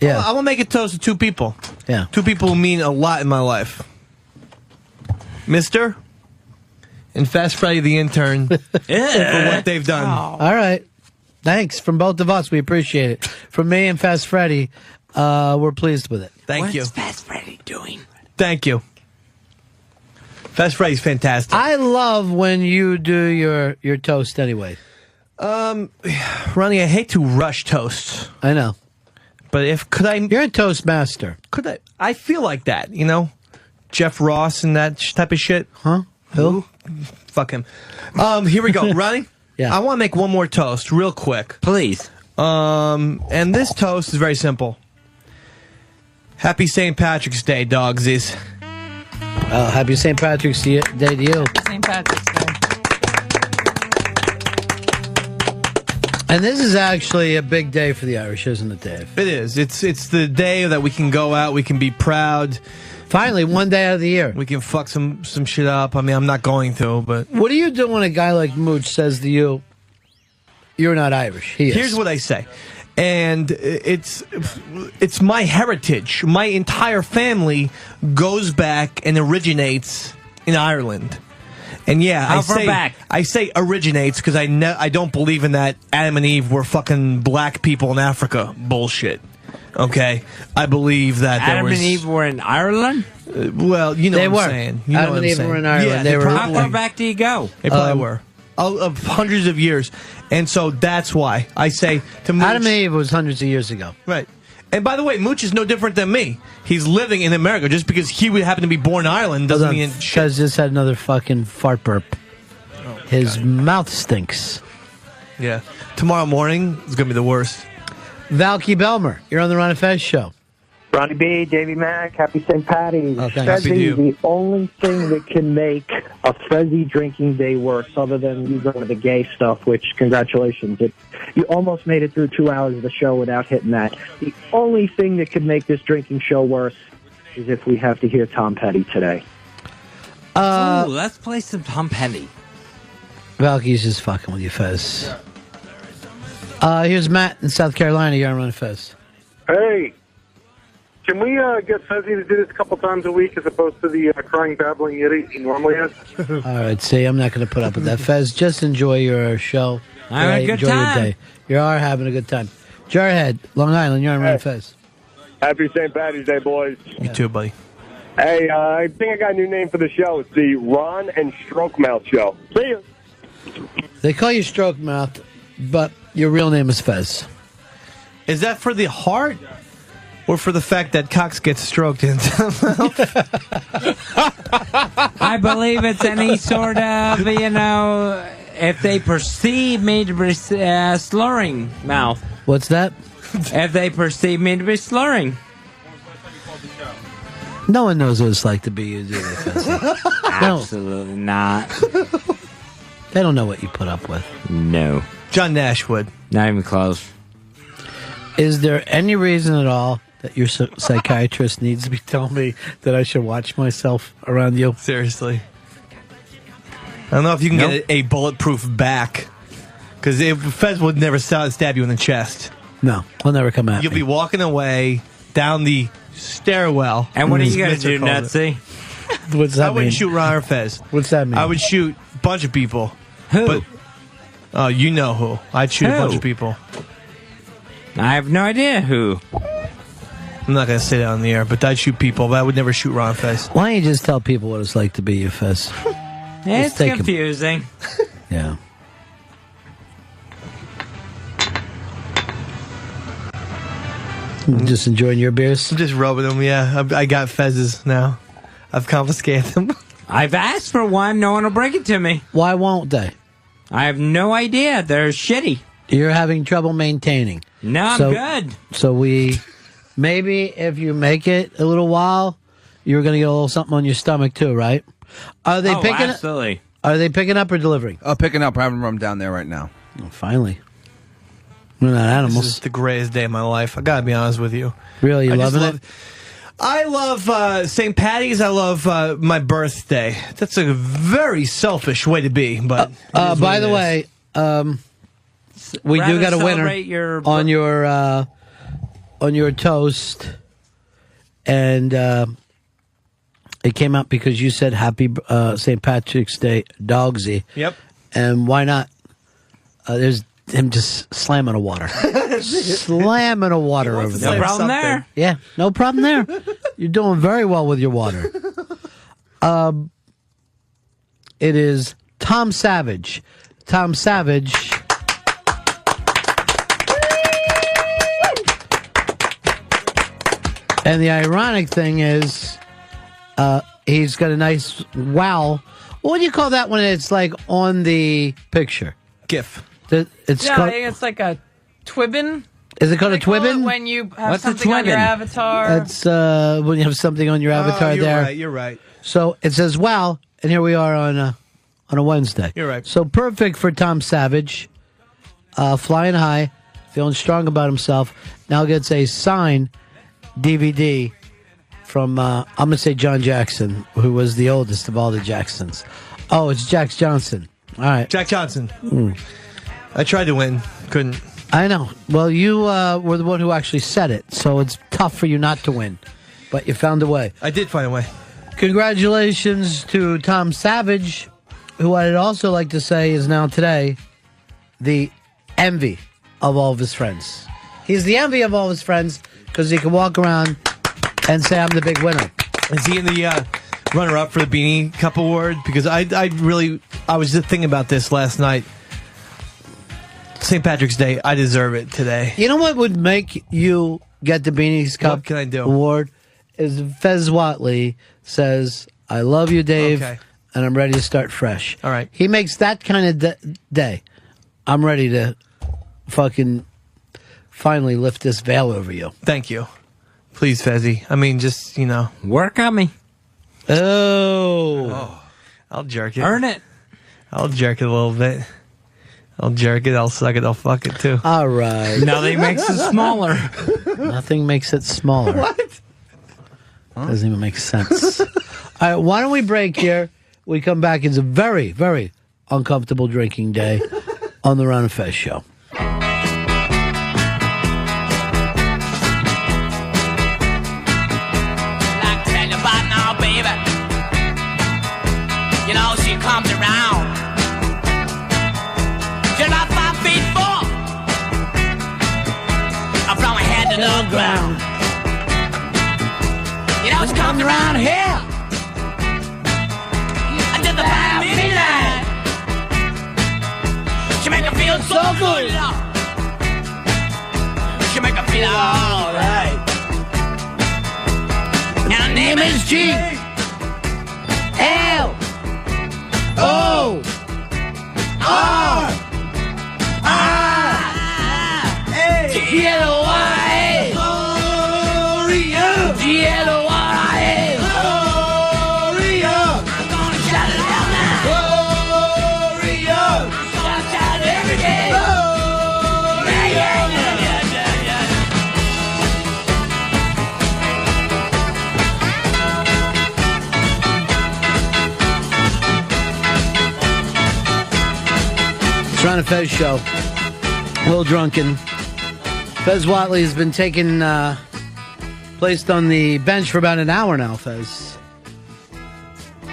Yeah. I want to make a toast to two people. Yeah. Two people who mean a lot in my life. Mister and Fast Freddy the intern for what they've done. All right. Thanks from both of us. We appreciate it. From me and Fast Freddy, we're pleased with it. Thank you. What's Fast Freddy doing? Thank you. Fast Freddy's fantastic. I love when you do your toast anyway. Ronnie, I hate to rush toasts. I know. But you're a toast master. I feel like that, you know? Jeff Ross and that type of shit. Huh? Who? Fuck him. Here we go. Ronnie? Yeah. I want to make one more toast real quick. Please. And this toast is very simple. Happy St. Patrick's Day, dogsies. Happy St. Patrick's Day to you. St. Patrick's Day. And this is actually a big day for the Irish, isn't it, Dave? It is. It's the day that we can go out, we can be proud. Finally, one day out of the year. We can fuck some shit up. I mean, I'm not going to, but... What do you do when a guy like Mooch says to you, you're not Irish? He is. Here's what I say. and it's my heritage. My entire family goes back and originates in Ireland. And yeah, How far back? I say originates because I don't believe in that Adam and Eve were fucking black people in Africa bullshit. Okay, I believe that Adam there was, and Eve were in Ireland. Well, you know They what I'm were. saying. You know Adam what and I'm Eve saying. were in Ireland. Yeah, They were- How far back do you go? They probably were. Of hundreds of years. And so that's why I say to Mooch... Adam and Eve was hundreds of years ago. Right. And by the way, Mooch is no different than me. He's living in America. Just because he would happen to be born in Ireland doesn't mean... Fez just had another fucking fart burp. His mouth stinks. Yeah. Tomorrow morning is going to be the worst. Valky Belmer, you're on the Ron and Fez show. Ronnie B, Davey Mack, happy St. Patty's. Oh, thanks. Fezzy, Happy to you. the only thing that can make a Fezzy drinking day worse, other than you going to the gay stuff, which, congratulations, you almost made it through 2 hours of the show without hitting that. The only thing that could make this drinking show worse is if we have to hear Tom Petty today. Ooh, let's play some Tom Petty. Valky's just fucking with you, Fez. Here's Matt in South Carolina. You're on Ron and Fez. Hey, can we get Fezzy to do this a couple times a week as opposed to the crying, babbling idiot he normally is? All right, see, I'm not going to put up with that. Fez, just enjoy your show. Having a good enjoy time. Your day. You are having a good time. Jarhead, Long Island, you're on Ron and Fez. Happy St. Patty's Day, boys. You too, buddy. Hey, I think I got a new name for the show. It's the Ron and Stroke Mouth Show. See ya. They call you Stroke Mouth, but your real name is Fez. Is that for the heart or for the fact that Cox gets stroked into? I believe it's any sort of, if they perceive me to be slurring mouth. What's that? If they perceive me to be slurring. No one knows what it's like to be you, do they, Fez? Absolutely not. They don't know what you put up with. No. John Nash would. Not even close. Is there any reason at all that your psychiatrist needs to be telling me that I should watch myself around you? Seriously. I don't know if you can get a bulletproof back. Because Fez would never stab you in the chest. No, he'll never come at You'll me. be walking away down the stairwell. And what are you going to do, Nutsy? What's that I wouldn't mean? shoot Ron or Fez. What's that mean? I would shoot a bunch of people. Who? But, you know who. I'd shoot a bunch of people. I have no idea who. I'm not going to say that on the air, but I'd shoot people, but I would never shoot Ron Fez. Why don't you just tell people what it's like to be you, Fez? It's take 'em. confusing. Yeah. Just enjoying your beers? I'm just rubbing them, yeah. I got Fez's now. I've confiscated them. I've asked for one. No one will bring it to me. Why won't they? I have no idea. They're shitty. You're having trouble maintaining. No, I'm good. So maybe if you make it a little while, you're going to get a little something on your stomach too, right? Are they picking? Absolutely. Are they picking up or delivering? Picking up. We're having them down there right now. Oh, finally. We're not animals. This is the greatest day of my life. I gotta be honest with you. Really, you I just loving it? I love St. Patty's. I love my birthday. That's a very selfish way to be, but by the way, we do got a winner celebrate your on your toast, and it came out because you said Happy St. Patrick's Day, Dogsy. Yep. And why not? There's him just slamming a water. Slamming a water over there. No problem there. Yeah, no problem there. You're doing very well with your water. It is Tom Savage. Tom Savage. And the ironic thing is, he's got a nice wow. What do you call that when it's like on the picture? GIF. It's Yeah, called, I think it's like a twibbin. is it called a They call it twibbin? when you have What's a something on your twibbin? avatar. That's when you have something on your avatar you're there. right. You're right. So it says wow, and here we are on a Wednesday. You're right. So perfect for Tom Savage, flying high, feeling strong about himself. Now gets a signed DVD from I'm gonna say John Jackson, who was the oldest of all the Jacksons. Oh, it's Jax Johnson. All right, Jack Johnson. Mm. I tried to win. Couldn't. I know. Well, you were the one who actually said it, so it's tough for you not to win. But you found a way. I did find a way. Congratulations to Tom Savage, who I'd also like to say is now today the envy of all of his friends. He's the envy of all of his friends because he can walk around and say, I'm the big winner. Is he in the runner-up for the Beanie Cup Award? Because I was just thinking about this last night. St. Patrick's Day, I deserve it today. You know what would make you get the Beanie Cup What can I do? Award? Is Fez Whatley says, I love you, Dave, Okay. and I'm ready to start fresh. All right. He makes that kind of day. I'm ready to fucking finally lift this veil over you. Thank you. Please, Fezzy. I mean, just, Work on me. Oh. I'll jerk it. Earn it. I'll jerk it a little bit. I'll jerk it, I'll suck it, I'll fuck it too. All right. Nothing makes it smaller. Nothing makes it smaller. What? Doesn't even make sense. All right, why don't we break here? We come back. It's a very, very uncomfortable drinking day on the Ron and Fez Show. Like tell you about now, baby. You know, she comes around. She's about 5'4". From her head to the ground. You know, she comes around here. Until the past midnight. She make her feel so good. She make her feel alright. And her name is G. L. O. R. G-L-O-R-A. Gloria. G-L-O-R-I-A. Gloria. I'm gonna shout it out now. Gloria. I'm gonna shout it every day. Gloria. Yeah. It's Ron and Fez Show. A little drunken. Fez Whatley has been placed on the bench for about an hour now, Fez.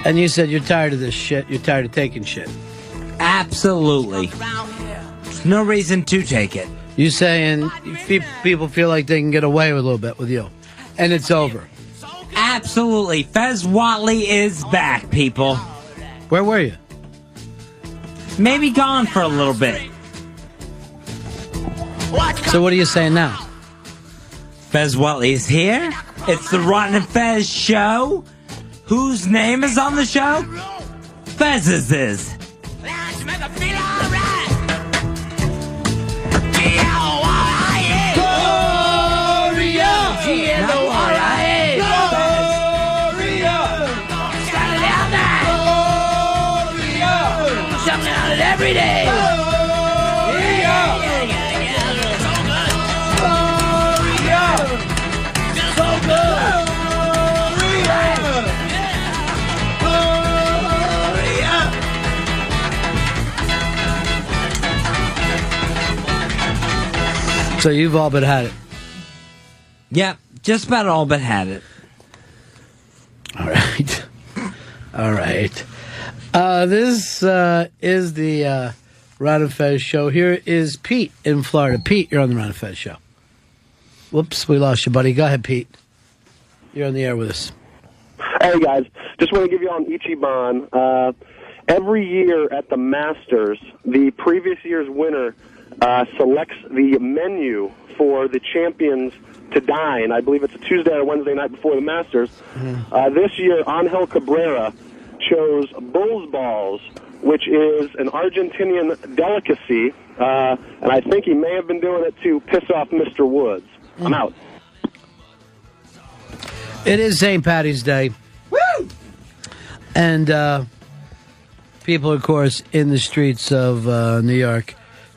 And you said you're tired of this shit. You're tired of taking shit. Absolutely. There's no reason to take it. You saying people feel like they can get away with a little bit with you. And it's over. Absolutely. Fez Whatley is back, people. Where were you? Maybe gone for a little bit. So what are you saying now? Fez Whatley is here. It's the Rotten and Fez Show. Whose name is on the show? Fez's is. Gloria. G-L-O-R-I-A. Gloria. Shout it out now. Gloria. Shouting out it every day. Gloria. So good. So you've all but had it. Yep, just about all but had it. All right. All right. This is the Ron and Fez Show. Here is Pete in Florida. Pete, you're on the Ron and Fez Show. Whoops, we lost you, buddy. Go ahead, Pete. You're on the air with us. Hey, guys. Just want to give you all an Ichiban. Every year at the Masters, the previous year's winner selects the menu for the champions to dine. I believe it's a Tuesday or Wednesday night before the Masters. This year, Angel Cabrera chose Bull's Balls, which is an Argentinian delicacy, and I think he may have been doing it to piss off Mr. Woods. I'm out. It is St. Patty's Day. Woo! And people, of course, in the streets of New York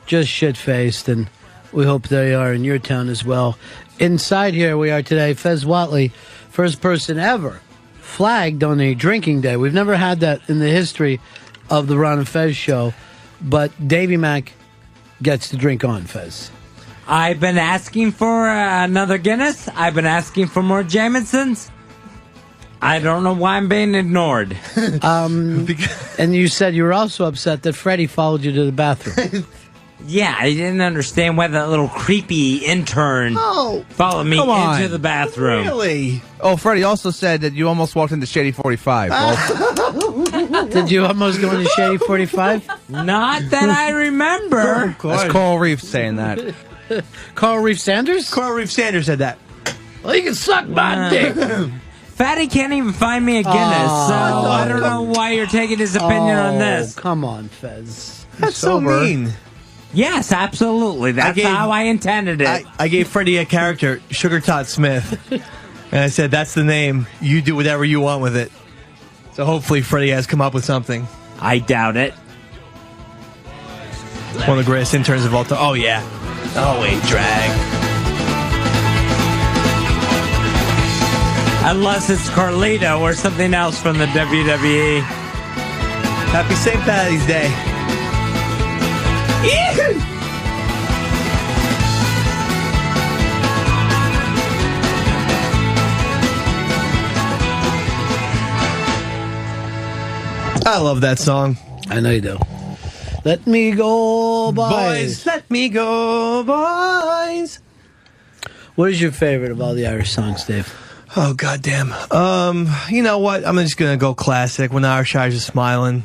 just shit-faced, and we hope they are in your town as well. Inside here we are today, Fez Whatley, first person ever flagged on a drinking day. We've never had that in the history of the Ron and Fez Show, but Davey Mack gets to drink on, Fez. I've been asking for another Guinness. I've been asking for more Jamesons. I don't know why I'm being ignored. And you said you were also upset that Freddie followed you to the bathroom. Yeah, I didn't understand why that little creepy intern followed me come on. into the bathroom. Really? Oh, Freddie also said that you almost walked into Shady 45. Did you almost go into Shady 45? Not that I remember. That's Coral Reef saying that. Coral Reef Sanders? Coral Reef Sanders said that. Well, you can suck my dick. Fatty can't even find me a Guinness, so I don't know why you're taking his opinion on this. Come on, Fez. That's so mean. Yes, absolutely. That's how I intended it. I gave Freddie a character, Sugar Tot Smith. And I said, that's the name. You do whatever you want with it. So hopefully Freddie has come up with something. I doubt it. One of the greatest interns of all time. Oh, yeah. Oh, wait, drag. Unless it's Carlito or something else from the WWE. Happy St. Patty's Day. I love that song. I know you do. Let me go, boys. Let me go, boys. What is your favorite of all the Irish songs, Dave? Oh, goddamn. You know what? I'm just going to go classic. When the Irish Eyes Are Smiling.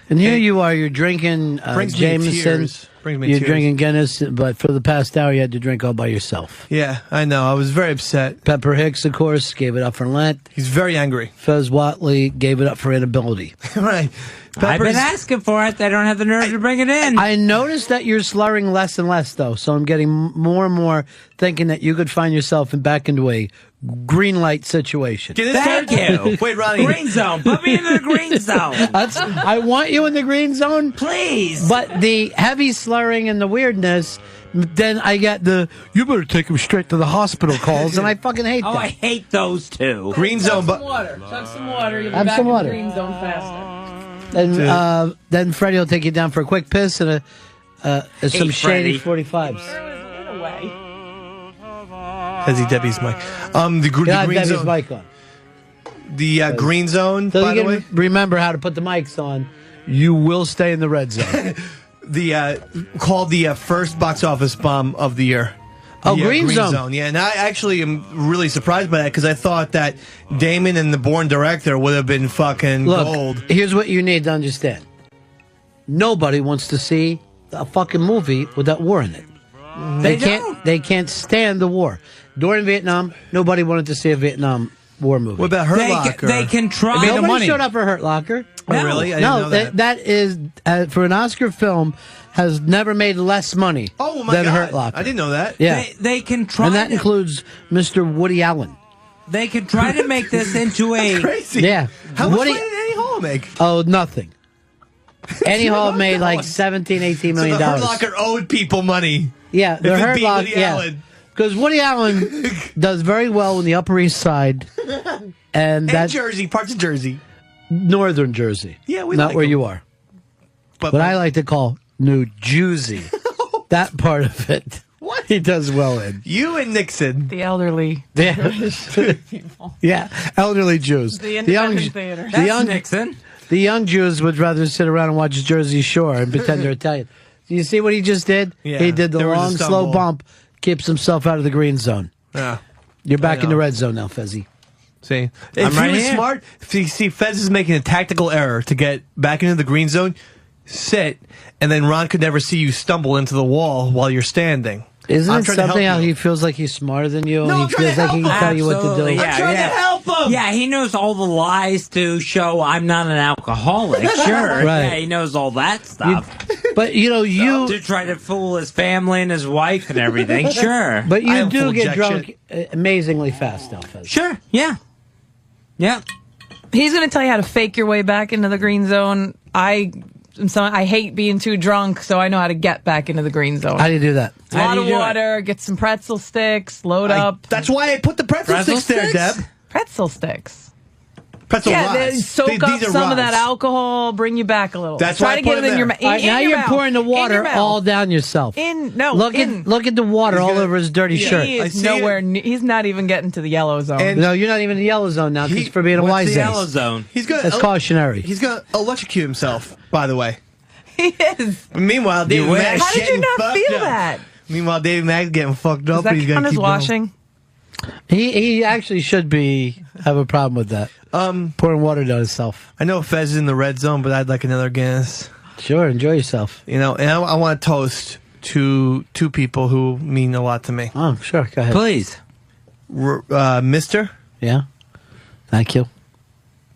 And here you are, you're drinking Jameson. You're drinking Guinness, but for the past hour you had to drink all by yourself. Yeah, I know. I was very upset. Pepper Hicks, of course, gave it up for Lent. He's very angry. Fez Whatley gave it up for inability. Right. I've been asking for it. They don't have the nerve to bring it in. I noticed that you're slurring less and less, though, so I'm getting more and more thinking that you could find yourself back into a green light situation. Thank you. Wait, Ronnie. Green zone. Put me in the green zone. I want you in the green zone. Please. But the heavy slurring and the weirdness, then I get the, you better take him straight to the hospital calls, and I fucking hate that. I hate those two. Green zone. Chug some water. Chug some water. You'll be Have back some in water. the green zone faster. And then Freddie will take you down for a quick piss and some shady Freddie. 45s. In a way. Has he Debbie's mic? The green Debbie's zone. mic on. The green zone, So by you the way. can remember how to put the mics on. You will stay in the red zone. Called the first box office bomb of the year. Oh, The, Green Zone. Yeah, and I actually am really surprised by that because I thought that Damon and the Bourne director would have been fucking Look, gold. here's what you need to understand. Nobody wants to see a fucking movie with that war in it. They can't stand the war. During Vietnam, nobody wanted to see a Vietnam War movie. What about Hurt Locker? They can try. Nobody showed up for Hurt Locker. Oh, really? I didn't No, know that. that is for an Oscar film has never made less money Oh, my than God. Hurt Locker. I didn't know that. Yeah, They can try. and that includes Mr. Woody Allen. They can try to make this into a. Crazy. Yeah, How much Woody. money did Annie Hall make? Oh, nothing. Annie Hall made like 17, 18 million So the Hurt dollars. Locker owed people money. Yeah, the If it Hurt beat Locker. Woody Yeah, Allen. because Woody Allen does very well in the Upper East Side, and that's Jersey, parts of Jersey. Northern Jersey. Yeah, we not like where them. you are. But What I like to call New Jersey. That part of it. What he does well in. You and Nixon. The elderly. Yeah, yeah. Elderly Jews. The independent theater. That's Nixon. The young Jews would rather sit around and watch Jersey Shore and pretend they're Italian. Do you see what he just did? Yeah, He did the there was a long, slow stumble. bump, keeps himself out of the green zone. Yeah. You're back I in the know. red zone now, Fezzy. See, I'm if right he was here. smart, if you see Fez is making a tactical error to get back into the green zone, sit, and then Ron could never see you stumble into the wall while you're standing. Isn't I'm it trying to help something how you. he feels like he's smarter than you? No, I'm and he trying to feels like he help can tell you what to do. Absolutely, yeah, I'm trying to help him. Yeah, he knows all the lies to show I'm not an alcoholic. Sure. Right. Yeah, he knows all that stuff. But you know, To try to fool his family and his wife and everything. Sure. but I you am do full get jack drunk amazingly fast now, Fez. Sure. Yeah. Yeah. He's going to tell you how to fake your way back into the green zone. I hate being too drunk, so I know how to get back into the green zone. How do you do that? A lot do of you do it? water, get some pretzel sticks, load up. That's why I put the pretzel sticks there, Deb. Pretzel sticks. Pretzel Then rise. soak up These are some of rise. that alcohol, bring you back a little. That's Try why to I get put it in it your there. mouth. All right, now you're pouring the water all down yourself. Look at the water all over his dirty shirt. He is nowhere. He's not even getting to the yellow zone. No, you're not even in the yellow zone now. Because for being a wise ass. zone? That's cautionary. He's going to electrocute himself, by the way. He is. Meanwhile, David Mack's How did you getting not fucked feel up. that? Meanwhile, David Mack's getting fucked up. Does that and he's gonna count as keep going. washing? He actually should have a problem with that. Pouring water down himself. I know Fez is in the red zone, but I'd like another Guinness. Sure, enjoy yourself. You know, and I want to toast to two people who mean a lot to me. Oh, sure, go ahead. Please. Mister? Yeah. Thank you.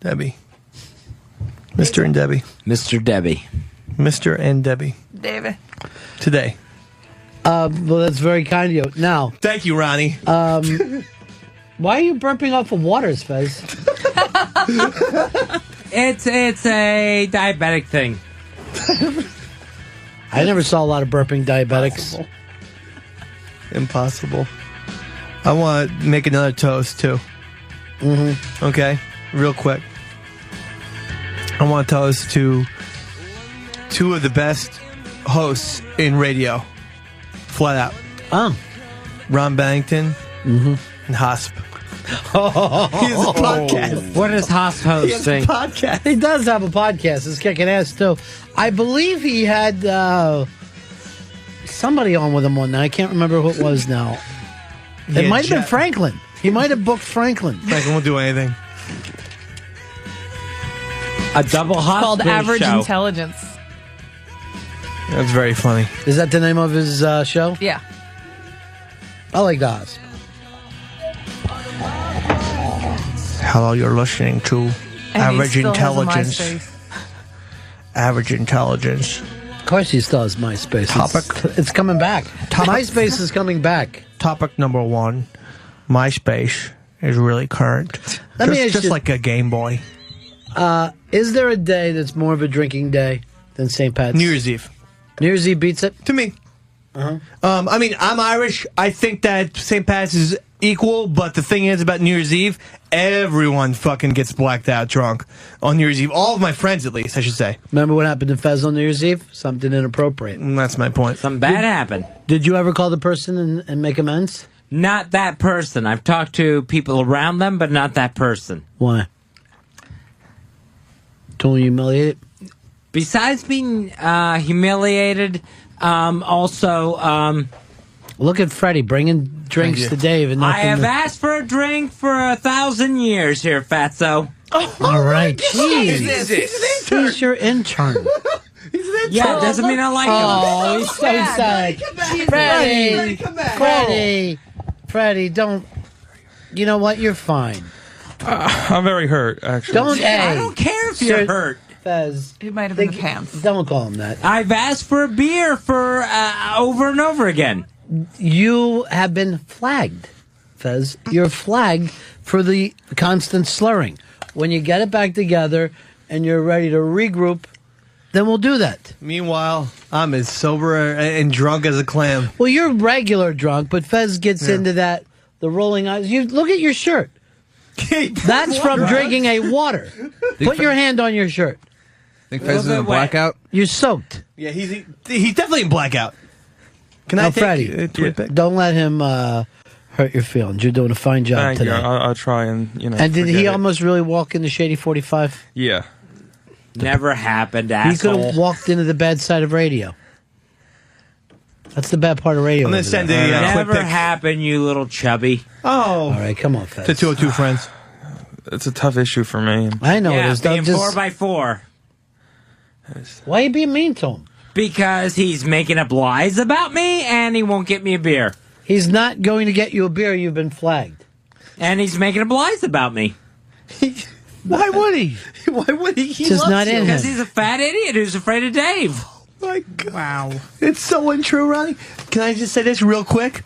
Debbie. Mr. and Debbie. Mr. Debbie. Mr. and Debbie. David. Today. Well, that's very kind of you. Now. Thank you, Ronnie. Why are you burping off of waters, Fez? It's a diabetic thing. I never saw a lot of burping diabetics. Impossible. I want to make another toast, too. Mm-hmm. Okay? Real quick. I want to toast to two of the best hosts in radio. Flat out. Oh. Ron Bennington and Hosp. He has a podcast. What is Haas He has a hosting? podcast. He does have a podcast. It's kicking ass, too. I believe he had somebody on with him one night. I can't remember who it was now. It Yeah, might have been Jeff. Franklin. He might have booked Franklin. Franklin won't do anything. A double It's Haas called news Average show. Intelligence. That's very funny. Is that the name of his show? Yeah. I like Oz. Hello, you're listening to And Average he still has a Intelligence. MySpace. Average Intelligence. Of course he still has MySpace. It's coming back. MySpace is coming back. Topic number one. MySpace is really current. Let me ask just you- like a Game Boy. Is there a day that's more of a drinking day than St. Pat's? New Year's Eve. New Year's Eve beats it? To me. Uh-huh. I mean, I'm Irish. I think that St. Pat's is equal, but the thing is about New Year's Eve, everyone fucking gets blacked out drunk on New Year's Eve. All of my friends, at least, I should say. Remember what happened to Fez on New Year's Eve? Something inappropriate. That's my point. Something bad happened. Did you ever call the person and make amends? Not that person. I've talked to people around them, but not that person. Why? Totally humiliated? Besides being humiliated, also... Look at Freddie bringing drinks to Dave. And I nothing have to- asked for a drink for 1,000 years here, Fatso. All right, jeez. Jesus. He's your intern. Yeah, it doesn't mean I like him. Oh, he's so sad. Freddie, don't. You know what? You're fine. I'm very hurt, actually. Don't. I don't care if you're hurt. Fez. It might have been the pants. Don't call him that. I've asked for a beer for over and over again. You have been flagged, Fez. You're flagged for the constant slurring. When you get it back together and you're ready to regroup, then we'll do that. Meanwhile, I'm as sober and drunk as a clam. Well, you're regular drunk, but Fez gets into that, the rolling eyes. You look at your shirt. That's from drinking a water. Put your hand on your shirt. Think Fez is in a blackout? You're soaked. Yeah, he's definitely in blackout. Can I Now, take Freddie, a twit pic? don't let him hurt your feelings. You're doing a fine job Thank today. you. I'll try and, And did forget he it. almost really walk into Shady 45? Yeah. Never happened, He could asshole. have walked into the bad side of radio. That's the bad part of radio. I'm gonna over send there. a Never quick pic happened, you little chubby. Oh. All right, come on, Fez. to 202 friends. It's a tough issue for me. I know it Yeah, is. Don't being just, 4x4. why are you being mean to him? Because he's making up lies about me and he won't get me a beer. He's not going to get you a beer. You've been flagged. And he's making up lies about me. Why would he? Why would he? He Just loves not you. in Because him. he's a fat idiot who's afraid of Dave. My God. Wow. It's so untrue, Ronnie. Can I just say this real quick?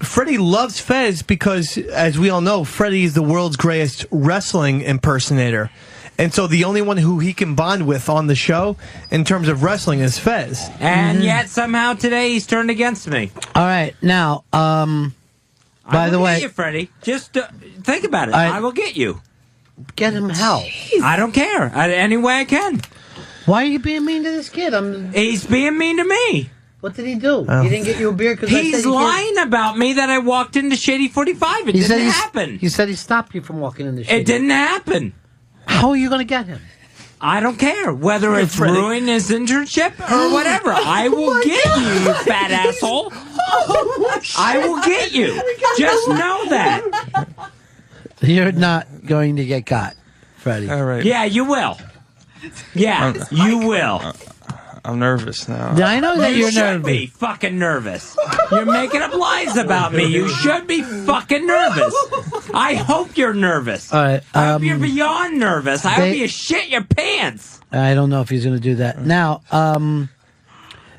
Freddie loves Fez because, as we all know, Freddie is the world's greatest wrestling impersonator. And so the only one who he can bond with on the show in terms of wrestling is Fez. And yet somehow today he's turned against me. All right, now, by I the will way, get you, Freddie. Just think about it. I- I will get you. get him help. I don't care. Any way I can. Why are you being mean to this kid? He's being mean to me. What did he do? He didn't get you a beer because He's lying about me that I walked into Shady 45. It didn't happen. He said he stopped you from walking into Shady. It didn't happen. How are you going to get him? I don't care whether it's ruining his internship or whatever. I will get you, you fat asshole. I will get you. Just know that. You're not going to get caught, Freddie. All right. Yeah, you will. Yeah, you will. I'm nervous now. Yeah, I know that you you're should nervous. be fucking nervous. You're making up lies about me. You should be fucking nervous. I hope you're nervous. All right. I hope you're beyond nervous. I hope you shit your pants. I don't know if he's going to do that. Now,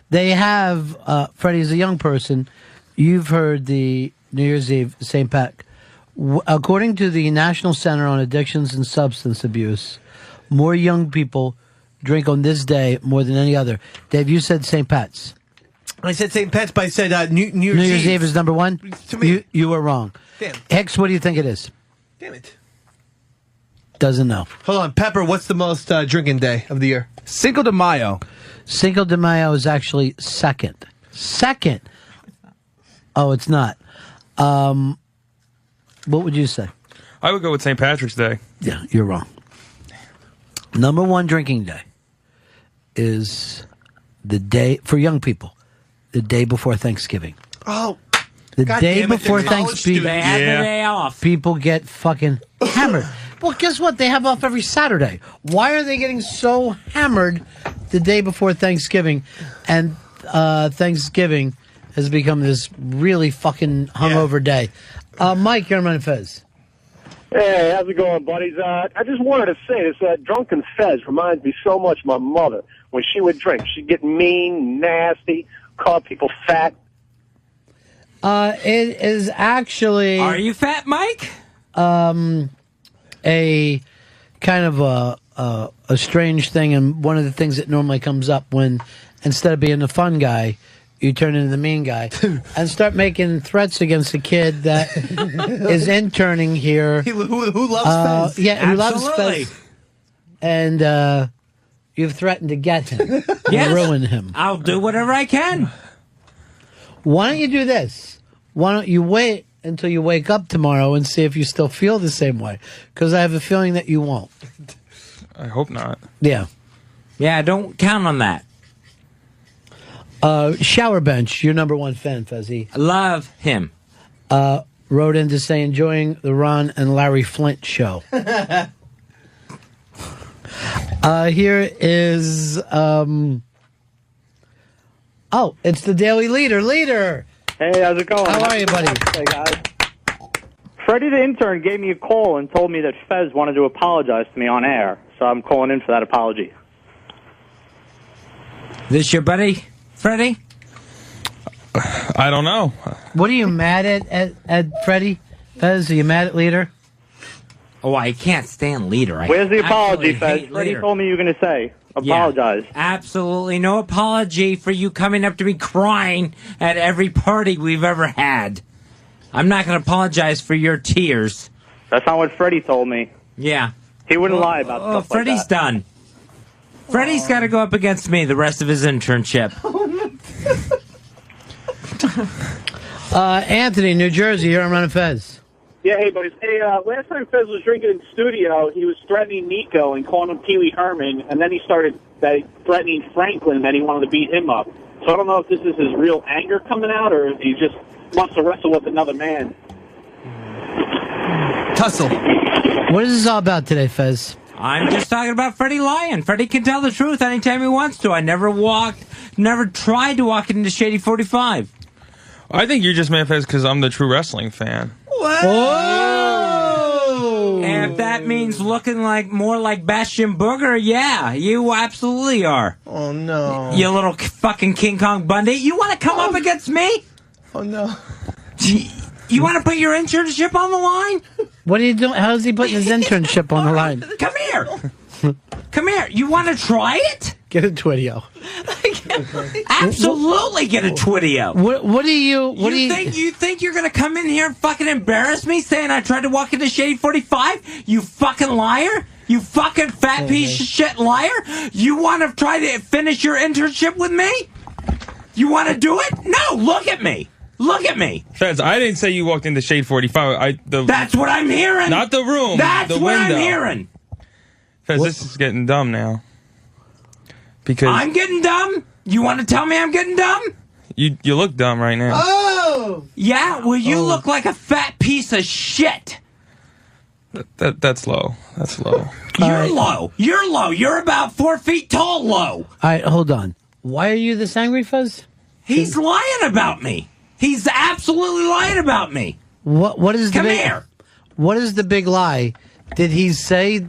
they have, Freddie's a young person. You've heard the New Year's Eve, St. Pat. According to the National Center on Addictions and Substance Abuse, more young people drink on this day more than any other. Dave, you said St. Pat's. I said St. Pat's, but I said New Year's New Year's Eve is number one? To me. You were wrong. Damn. Hicks, what do you think it is? Damn it. Doesn't know. Hold on. Pepper, what's the most drinking day of the year? Cinco de Mayo. Cinco de Mayo is actually second. Second. Oh, it's not. What would you say? I would go with St. Patrick's Day. Yeah, you're wrong. Number one drinking day is the day, for young people, the day before Thanksgiving. Oh, the God day damn it, before they're college Thanksgiving. They have the day off. People get fucking hammered. Well, guess what? They have off every Saturday. Why are they getting so hammered the day before Thanksgiving? And Thanksgiving has become this really fucking hungover day. Mike, you're on Fez. Hey, how's it going, buddies? I just wanted to say this. Drunken Fez reminds me so much of my mother. When she would drink, she'd get mean, nasty, call people fat. It is actually... Are you fat, Mike? A kind of a strange thing, and one of the things that normally comes up when, instead of being the fun guy, you turn into the mean guy and start making threats against a kid that is interning here. Who loves Fez? Yeah, who loves Absolutely. Fez. And you've threatened to get him. Yes. Ruin him. I'll do whatever I can. Why don't you do this? Why don't you wait until you wake up tomorrow and see if you still feel the same way? Because I have a feeling that you won't. I hope not. Yeah. Yeah, don't count on that. Shower Bench, your number one fan, Fezzy. Love him. Wrote in to say, enjoying the Ron and Larry Flint show. Here is, it's the Daily Leader. Leader! Hey, how's it going? How are you, buddy? Hey, guys. Freddie the intern gave me a call and told me that Fez wanted to apologize to me on air, so I'm calling in for that apology. This your buddy, Freddie? I don't know. What are you mad at Freddie? Fez, are you mad at Leader? Oh, I can't stand Leader. Where's the apology, actually Fez? hate Freddie Leader. told me you were going to say. Apologize. Yeah, absolutely no apology for you coming up to me crying at every party we've ever had. I'm not going to apologize for your tears. That's not what Freddie told me. Yeah. He wouldn't lie about stuff Freddie's like that. done. Freddie's got to go up against me the rest of his internship. Anthony, New Jersey, you're on Run Fez. Yeah, hey, buddies. Hey, last time Fez was drinking in studio, he was threatening Nico and calling him Pee Wee Herman, and then he started threatening Franklin that he wanted to beat him up. So I don't know if this is his real anger coming out or if he just wants to wrestle with another man. Tussle. What is this all about today, Fez? I'm just talking about Freddie lying. Freddie can tell the truth anytime he wants to. I never tried to walk into Shady 45. I think you're just mad because I'm the true wrestling fan. Whoa! And if that means looking more like Bastion Booger, yeah, you absolutely are. Oh, no. You little fucking King Kong Bundy. You want to come up against me? Oh, no. You want to put your internship on the line? What are you doing? How is he putting his internship on the line? Come here. Come here. You want to try it? Get a Twitio. Absolutely get a Twitio. What do you think you're gonna come in here and fucking embarrass me saying I tried to walk into Shady 45? You fucking liar! You fucking fat piece of shit liar! You want to try to finish your internship with me? You want to do it? No, look at me. Look at me. Fez, I didn't say you walked into Shade 45. That's what I'm hearing. Not the room. That's the what window. I'm hearing. Fez, this is getting dumb now. Because I'm getting dumb? You want to tell me I'm getting dumb? you look dumb right now. Oh! Yeah, well, you look like a fat piece of shit. That's low. That's low. You're low. You're low. You're about 4 feet tall low. All right, hold on. Why are you this angry, Fuzz? He's lying about me. He's absolutely lying about me. What is the Come big, here. What is the big lie? Did he say?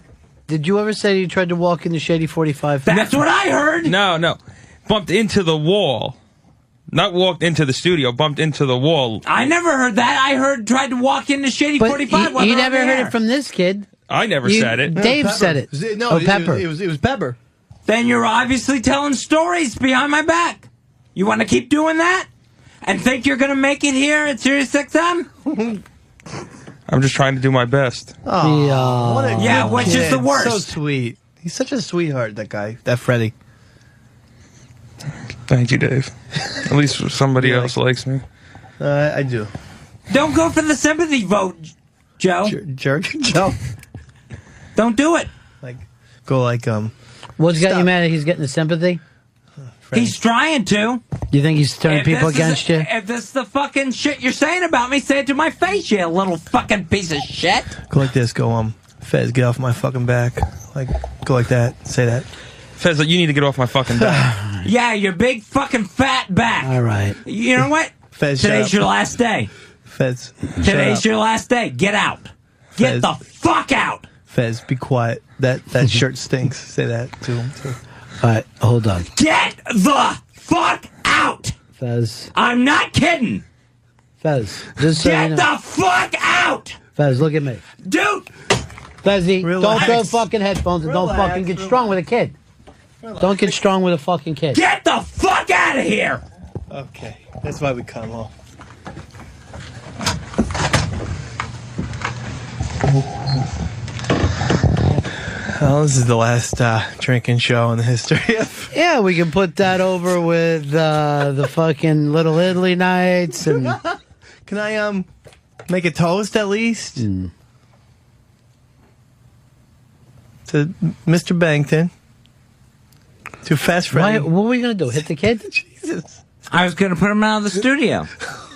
Did you ever say you tried to walk into Shady 45? That's what I heard. No. Bumped into the wall. Not walked into the studio, bumped into the wall. I never heard that. I heard tried to walk into Shady 45. You never heard it from this kid. I never said it. Dave said it. No, Pepper. It was Pepper. Then you're obviously telling stories behind my back. You want to keep doing that? And think you're going to make it here at Sirius XM? I'm just trying to do my best. Oh, what a good which is kid. the worst? So sweet. He's such a sweetheart, that guy. That Freddie. Thank you, Dave. At least somebody else likes me. I do. Don't go for the sympathy vote, Joe. Jerk. Joe. Don't do it. What's got you mad at he's getting the sympathy? He's trying to. You think he's turning If people this against is, you? If this is the fucking shit you're saying about me, say it to my face, you little fucking piece of shit. Go like this. Go, Fez, get off my fucking back. Go like that. Say that. Fez, you need to get off my fucking back. Yeah, your big fucking fat back. All right. You know what? Fez, Today's your last day. Fez. Today's your last day. Get out. Get Fez. the fuck out. Fez, be quiet. That shirt stinks. Say that to him, too. All right, hold on. Get the fuck out. Fez. I'm not kidding. Fez, just so you Get know. the fuck out. Fez, look at me. Dude. Fezzy, don't Relax. throw fucking headphones and don't fucking get strong with a kid. Don't get strong with a fucking kid. Get the fuck out of here. Okay. That's why we cut him off. Well, this is the last drinking show in the history of... Yeah, we can put that over with the fucking Little Italy nights and... Can I make a toast at least? To Mr. Bangton. To Fast Freddy. What were we going to do? Hit the kid? Jesus. I was going to put him out of the studio.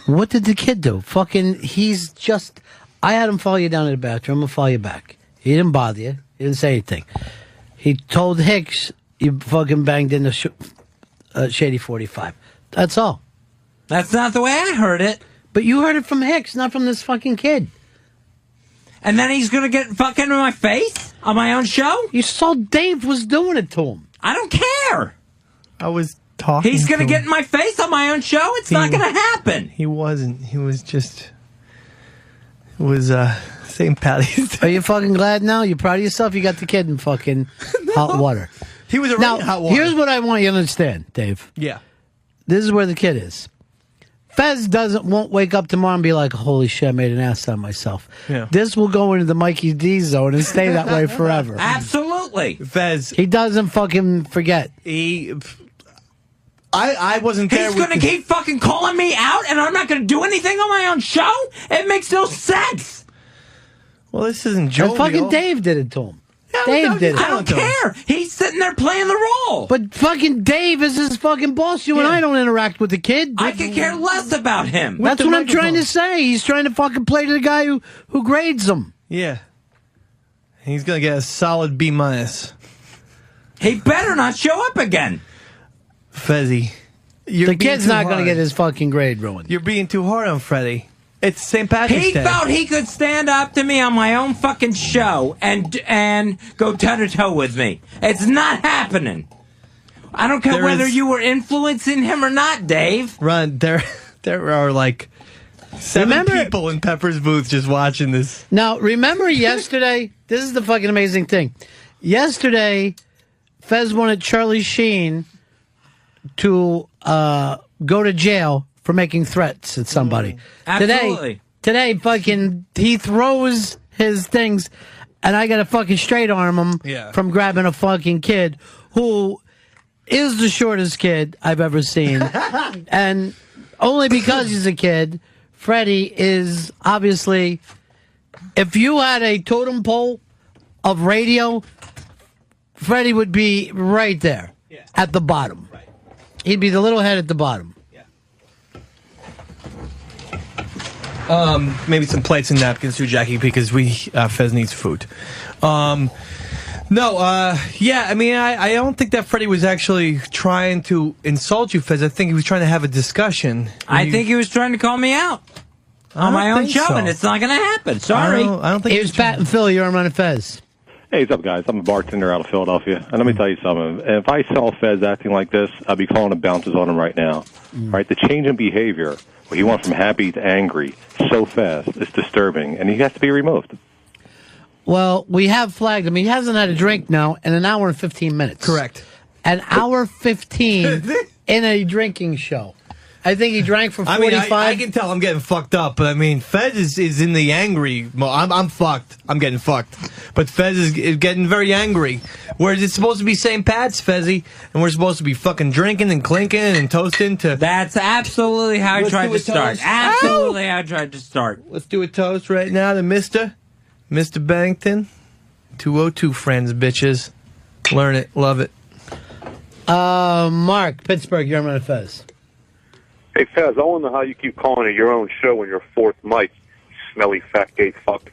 What did the kid do? Fucking, he's just... I had him follow you down to the bathroom. I'm going to follow you back. He didn't bother you. He didn't say anything. He told Hicks you fucking banged into Shady 45. That's all. That's not the way I heard it. But you heard it from Hicks, not from this fucking kid. And then he's going to get fucking in my face on my own show? You saw Dave was doing it to him. I don't care. I was talking He's going to to get him. in my face on my own show? It's not going to happen. He wasn't. He was just... It was St. Patty's Day. Are you fucking glad now? You proud of yourself? You got the kid in fucking hot water. He was already Now, in hot water. here's what I want you to understand, Dave. Yeah. This is where the kid is. Fez won't wake up tomorrow and be like, holy shit, I made an ass out of myself. Yeah. This will go into the Mikey D zone and stay that way forever. Absolutely. Fez. He doesn't fucking forget. I wasn't there. He's going to keep fucking calling me out and I'm not going to do anything on my own show? It makes no sense. Well, this isn't And jovial. fucking Dave did it to him. Yeah, Dave did it. I don't care. He's sitting there playing the role. But fucking Dave is his fucking boss. You and I don't interact with the kid. I could care less about him. That's what I'm trying to say. He's trying to fucking play to the guy who grades him. Yeah. He's going to get a solid B-. He better not show up again. Fezzy. The kid's not going to get his fucking grade ruined. You're being too hard on Freddie. It's St. Patrick's He Day. felt he could stand up to me on my own fucking show and go toe-to-toe with me. It's not happening. I don't care whether you were influencing him or not, Dave. Ron, there are like 7 people in Pepper's booth just watching this. Now, remember yesterday? This is the fucking amazing thing. Yesterday, Fez wanted Charlie Sheen to go to jail for making threats at somebody. Absolutely. Today, fucking, he throws his things, and I got to fucking straight arm him from grabbing a fucking kid who is the shortest kid I've ever seen. And only because he's a kid, Freddie is obviously, if you had a totem pole of radio, Freddie would be right there at the bottom. Right. He'd be the little head at the bottom. Maybe some plates and napkins too, Jackie, because Fez needs food. I mean, I don't think that Freddie was actually trying to insult you, Fez. I think he was trying to have a discussion. I think he was trying to call me out on my own show, and it's not going to happen. Sorry. I don't think it was Pat and Phil. You're on Running Fez. Hey, what's up, guys? I'm a bartender out of Philadelphia, and let me tell you something. If I saw Fez acting like this, I'd be calling the bouncers on him right now. Right? The change in behavior, where he went from happy to angry so fast, it's disturbing, and he has to be removed. Well, we have flagged him. He hasn't had a drink now in an hour and 15 minutes. Correct. An hour 15 in a drinking show. I think he drank for 45. I can tell I'm getting fucked up, but I mean, Fez is in the angry mode. I'm fucked. I'm getting fucked. But Fez is getting very angry. Whereas it's supposed to be St. Pat's, Fezzy, and we're supposed to be fucking drinking and clinking and toasting to... That's absolutely how I tried to start. Absolutely how I tried to start. Let's do a toast right now to Mr. Bennington. 202 friends, bitches. Learn it. Love it. Mark, Pittsburgh, you're on Running Fez. Hey, Fez, I wonder how you keep calling it your own show when you're fourth mic, you smelly fat gay fuck.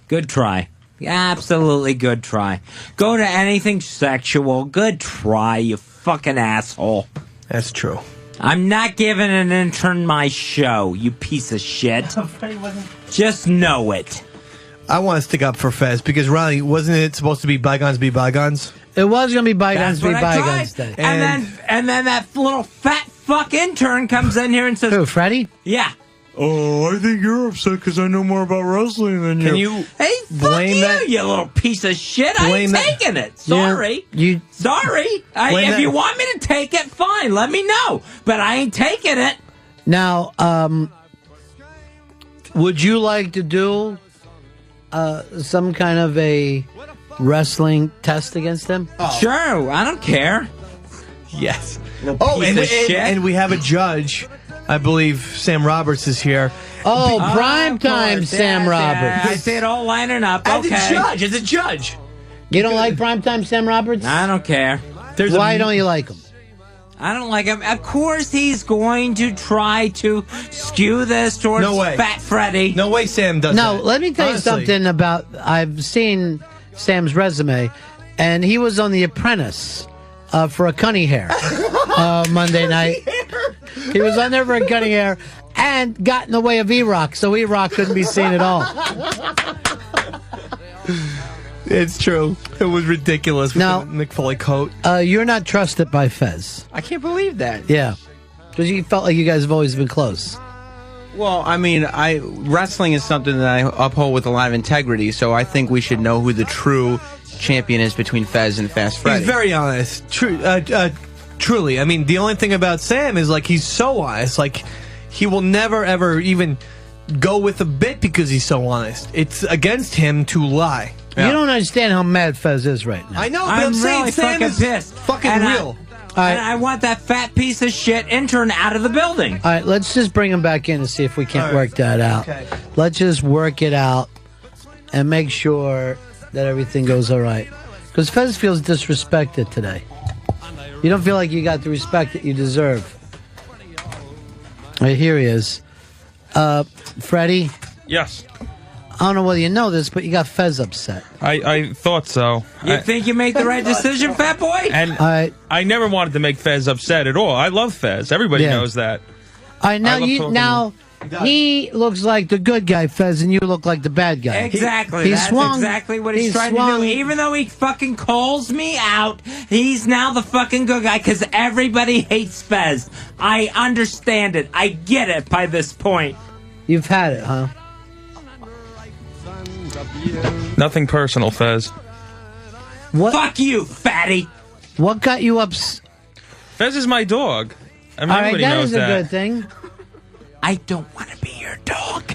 Good try. Absolutely good try. Go to anything sexual. Good try, you fucking asshole. That's true. I'm not giving an intern my show, you piece of shit. Just know it. I want to stick up for Fez because, Ronnie, wasn't it supposed to be bygones be bygones? It was going to be bygones That's be what I bygones tried. day. And then that little fat fuck intern comes in here and says... Who, Freddie? Yeah. Oh, I think you're upset because I know more about wrestling than you. Can you Hey, blame fuck that? you little piece of shit. I Blame ain't that- taking it. Sorry. Sorry. Blame If that- you want me to take it, fine. Let me know. But I ain't taking it. Now, would you like to do some kind of a wrestling test against him? Sure. I don't care. Yes. Piece of shit. And we have a judge. I believe Sam Roberts is here. Oh, primetime Sam Roberts. I see it all lining up. As Okay. a judge. You don't like primetime Sam Roberts? I don't care. Why don't you like him? I don't like him. Of course he's going to try to skew this towards No way. Fat Freddy. No way Sam does No, that. let me tell Honestly. you something about... I've seen Sam's resume, and he was on The Apprentice for a cunny hair Monday night. He was on there for a cunny hair and got in the way of E-Rock, so E-Rock couldn't be seen at all. It's true. It was ridiculous with Now- the Mick Foley coat. You're not trusted by Fez. I can't believe that. Yeah. Because you felt like you guys have always been close. Well, I mean, wrestling is something that I uphold with a lot of integrity, so I think we should know who the true champion is between Fez and Fast Freddy. He's very honest. Truly. I mean, the only thing about Sam is, like, he's so honest. Like, he will never, ever even go with a bit because he's so honest. It's against him to lie. You don't understand how mad Fez is right now. I know, but I'm I'm saying really Sam fucking is pissed. fucking And real. And I want that fat piece of shit intern out of the building. All right, let's just bring him back in and see if we can't work that out. Okay. Let's just work it out and make sure that everything goes all right. Because Fez feels disrespected today. You don't feel like you got the respect that you deserve. All right, here he is. Freddie, Yes. I don't know whether you know this, but you got Fez upset. I thought so. You think you made the right decision, fat boy? And All right. I never wanted to make Fez upset at all. I love Fez. Everybody Yeah. knows that. All right, I love talking he looks like the good guy, Fez, and you look like the bad guy. Exactly. He That's swung- exactly what he's he trying swung- to do. Even though he fucking calls me out, he's now the fucking good guy because everybody hates Fez. I understand it. I get it by this point. You've had it, huh? Nothing personal, Fez. What? Fuck you, fatty. What got you ups? Fez is my dog. I mean, All right, everybody that knows is a that. good thing. I don't want to be your dog.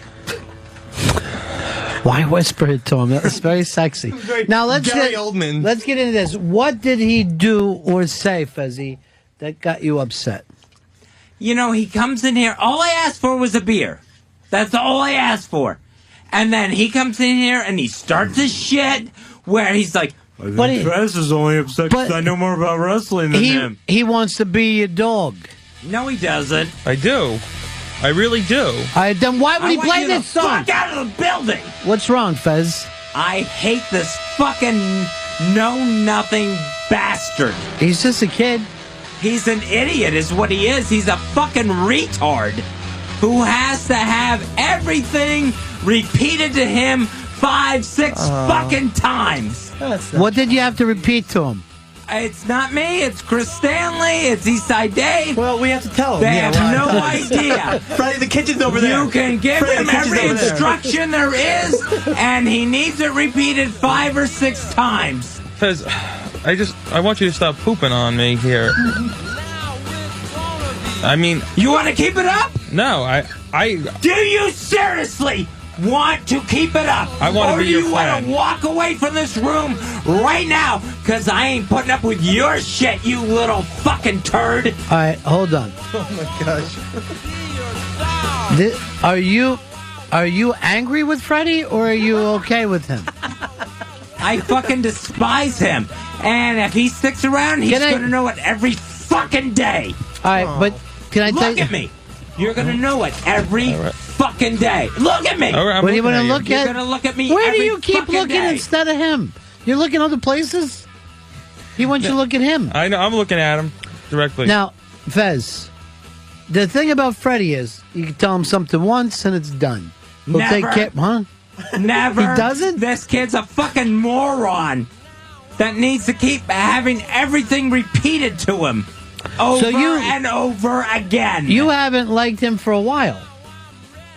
Why whisper it to him? That's very sexy. Now let's Gary get, Oldman. Let's get into this. What did he do or say, Fezzi, that got you upset? You know, he comes in here. All I asked for was a beer. That's all I asked for. And then he comes in here and he starts his shit where he's like, But he- Fez is only upset because I know more about wrestling than him. He wants to be your dog. No, he doesn't. I do. I really do. Then why would he play this song? Fuck out of the building! What's wrong, Fez? I hate this fucking know-nothing bastard. He's just a kid. He's an idiot is what he is. He's a fucking retard who has to have everything repeated to him 5, 6 fucking times. What did you have to repeat to him? It's not me. It's Chris Stanley. It's Eastside Dave. Well, we have to tell him. They Yeah, have well, no idea. Freddie, the kitchen's over there. You can give Freddie, him the kitchen's every over there. instruction there is, and he needs it repeated 5 or 6 times. Fez, I want you to stop pooping on me here. I mean, you want to keep it up? No, I. Do you seriously want to keep it up? I want to be your Or do you want to walk away from this room right now? Because I ain't putting up with your shit, you little fucking turd. All right, hold on. Oh my gosh. Are you angry with Freddie or are you okay with him? I fucking despise him. And if he sticks around, he's going to know it every fucking day. All right, but can I tell Look you? at me. You're going to know it every fucking day. Look at me. What do you want to look You're at? going to look at me Where every do you keep fucking looking day. instead of him? You're looking other places? He wants you to look at him. I know. I'm looking at him directly. Now, Fez, the thing about Freddie is you can tell him something once and it's done. He'll Never. take care, huh? Never. He doesn't? This kid's a fucking moron that needs to keep having everything repeated to him over and over again. You haven't liked him for a while.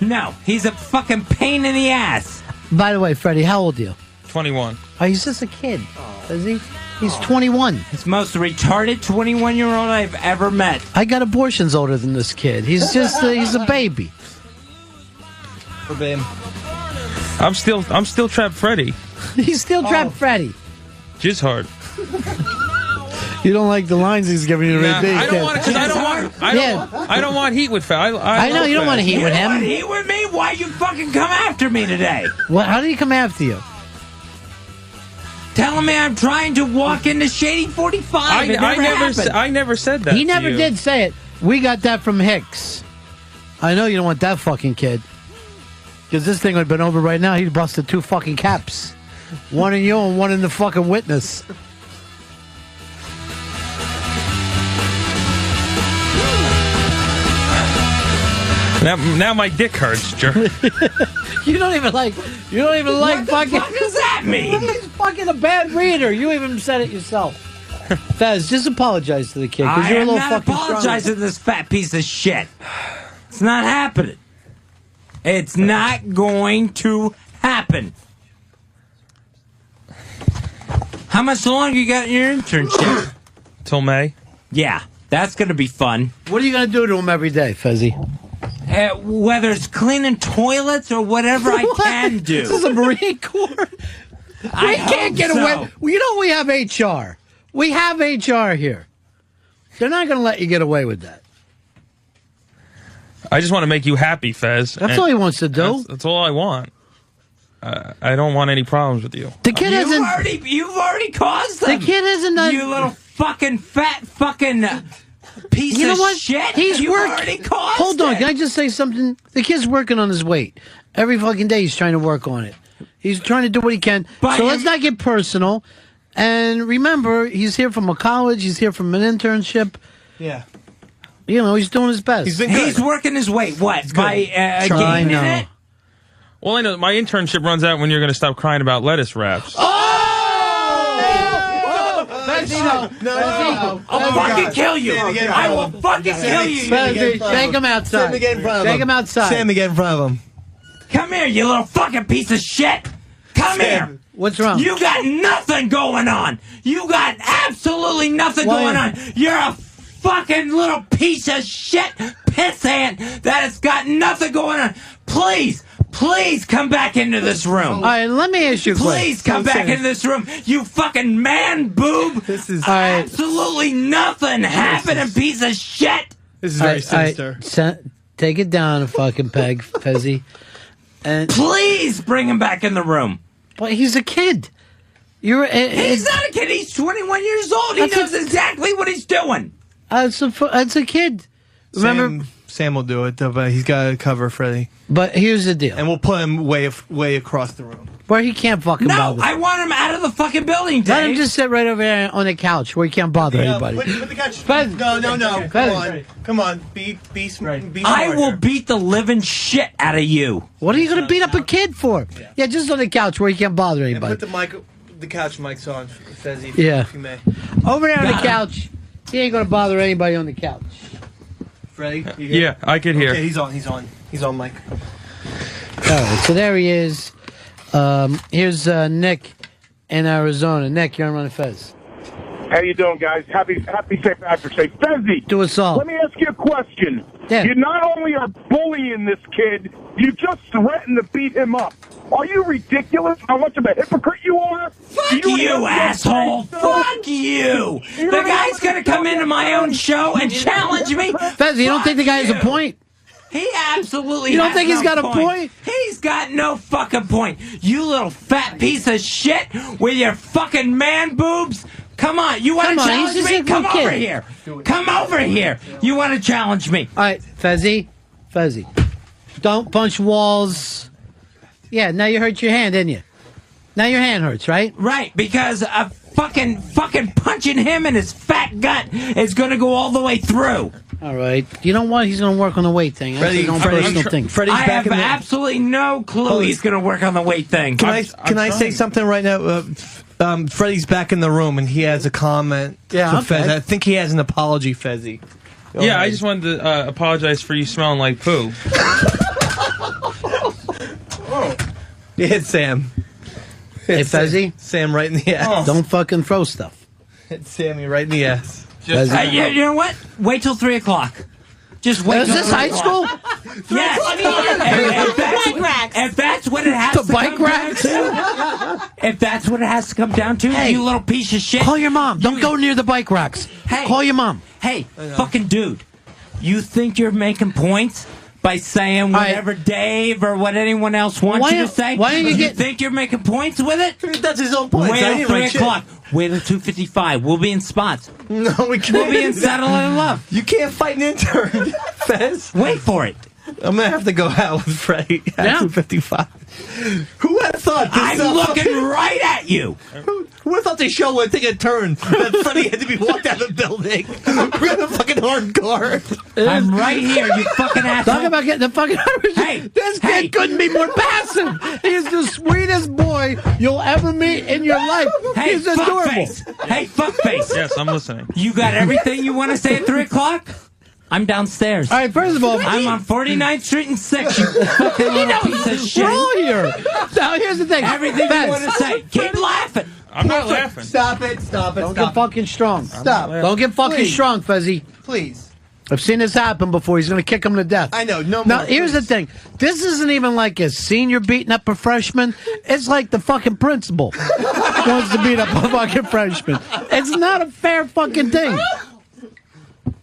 No, he's a fucking pain in the ass. By the way, Freddie, how old are you? 21. Oh, he's just a kid. Is he? He's 21. He's the most retarded 21-year-old I've ever met. I got abortions older than this kid. He's just he's a baby. I'm still trapped Freddy. He's still trapped Freddie. Jizz hard. You don't like the lines he's giving you to Nah, repeat. I don't want because I don't want heat with Fez. I know you don't want to heat with him. Want heat with me? Why you fucking come after me today? What? How did he come after you? Telling me I'm trying to walk into Shady 45. I never said that. He to never you. did say it. We got that from Hicks. I know you don't want that fucking kid. Because this thing would have been over right now. He'd busted 2 fucking caps. One in you and one in the fucking witness. Now my dick hurts, jerk. You don't even like What the fucking. fuck does that mean? He's fucking a bad reader. You even said it yourself. Fez, just apologize to the kid because I you're a am little not fucking apologizing to this fat piece of shit. It's not happening. It's not going to happen. How much longer you got in your internship? Till May. Yeah, that's going to be fun. What are you going to do to him every day, Fezzy? Whether it's cleaning toilets or whatever I can do. This is a Marine Corps. I We can't hope get so. away. Well, you know we have HR. We have HR here. They're not going to let you get away with that. I just want to make you happy, Fez. That's all he wants to do. That's all I want. I don't want any problems with you. The kid hasn't. You've already caused them. The kid hasn't done. You little fucking fat fucking piece You know of what? shit. He's You've working. already caused Hold on. it. Can I just say something? The kid's working on his weight. Every fucking day he's trying to work on it. He's trying to do what he can. But so you- let's not get personal. And remember, he's here from a college. He's here from an internship. Yeah. You know, he's doing his best. He's working his weight. What? By I gaining know. it? Well, I know my internship runs out when you're going to stop crying about lettuce wraps. I'll fucking kill you. I will fucking kill you. Take him outside. Sam, get in front of Take him. him outside. Sam, get in front of him. Come here, you little fucking piece of shit. Come here. What's wrong? You got nothing going on. You got absolutely nothing Why- going on. You're a fucking little piece of shit pissant that has got nothing going on. Please come back into this room. All right, let me ask you a question. Please come back into this room, you fucking man boob. This is absolutely nothing happening, piece of shit. This is very sinister. Take it down a fucking peg, Fezzy. And please bring him back in the room. But he's a kid. He's not a kid. He's 21 years old. He knows exactly what he's doing. It's a kid. Remember, Sam will do it, though, but he's got to cover Freddie. But here's the deal. And we'll put him way across the room. Where he can't fucking bother. No, I want him out of the fucking building, Dave. Let him just sit right over there on the couch where he can't bother anybody. Put the couch. Fez. No. Fez. Come on. Be smart. I will beat the living shit out of you. What are you going to beat up a kid for? Yeah, just on the couch where he can't bother anybody. Put the couch mics on, Fezzy, if you may. Over there on the couch. He ain't going to bother anybody on the couch. Freddie? Yeah, I could hear. Okay, he's on mic. All right, so there he is. Here's Nick in Arizona. Nick, you're on Run Fez. How you doing, guys? Happy St. Patrick's Day. Fezzy, do us all. Let me ask you a question. Yeah. You not only are bullying this kid, you just threatened to beat him up. Are you ridiculous? How much of a hypocrite you are? Fuck you, asshole! Fuck you! The guy's gonna come into my own show and challenge me. Fez, you don't think the guy has a point? He absolutely. You don't has think he's no got a point? He's got no fucking point. You little fat piece of shit with your fucking man boobs. Come on, you want to challenge me? Come over here. Come over here. You want to challenge me? All right, Fezzy. Don't punch walls. Yeah, now you hurt your hand, didn't you? Now your hand hurts, right? Right, because a fucking punching him in his fat gut is going to go all the way through. All right. You know what? He's going to work on the weight thing. That's his own personal thing. Freddie's I back have absolutely no clue he's going to work on the weight thing. Can I say something right now? Freddie's back in the room, and he has a comment to Fez. I think he has an apology, Fezzy. Yeah, I just wanted to apologize for you smelling like poo. Hit Sam. Hey, Fezzy. Sam right in the ass. Don't fucking throw stuff. Hit Sammy right in the ass. You know what? Wait till 3 o'clock. Just wait. Is this high school? Yes. If that's what it has to come down to, if that's what it has to come down to, you little piece of shit. Call your mom. Don't go near the bike racks. Hey, call your mom. Hey, fucking dude, you think you're making points by saying whatever Dave or what anyone else wants you to say? Why don't you think you're making points with it? That's his own points. Wait till 3 o'clock. Wait till 2:55. We'll be in spots. No, we can't. We'll be in Settle in Love. You can't fight an intern, Fez. Wait for it. I'm gonna have to go out with Freddie at 2:55. Who would have thought this? I'm looking right at you. Who would have thought the show would take a turn? That Freddie had to be walked out of the building. We're gonna fucking hard guard. I'm right here, you fucking asshole. Talk about getting the fucking. Hey, this kid couldn't be more passive. He's the sweetest boy you'll ever meet in your life. Hey, he's adorable. Fuckface. Hey, fuckface. Yes, I'm listening. You got everything you want to say at 3 o'clock? I'm downstairs. All right, first of all, I'm on 49th Street and 6th, you fucking little piece of shit. We're all here. Now, here's the thing. Everything you want to say. Keep laughing. I'm not laughing. Stop it. Don't get fucking strong. Stop. Don't get fucking strong, Fezzy. Please. I've seen this happen before. He's going to kick him to death. I know. No more. Now, here's the thing. This isn't even like a senior beating up a freshman. It's like the fucking principal wants to beat up a fucking freshman. It's not a fair fucking thing.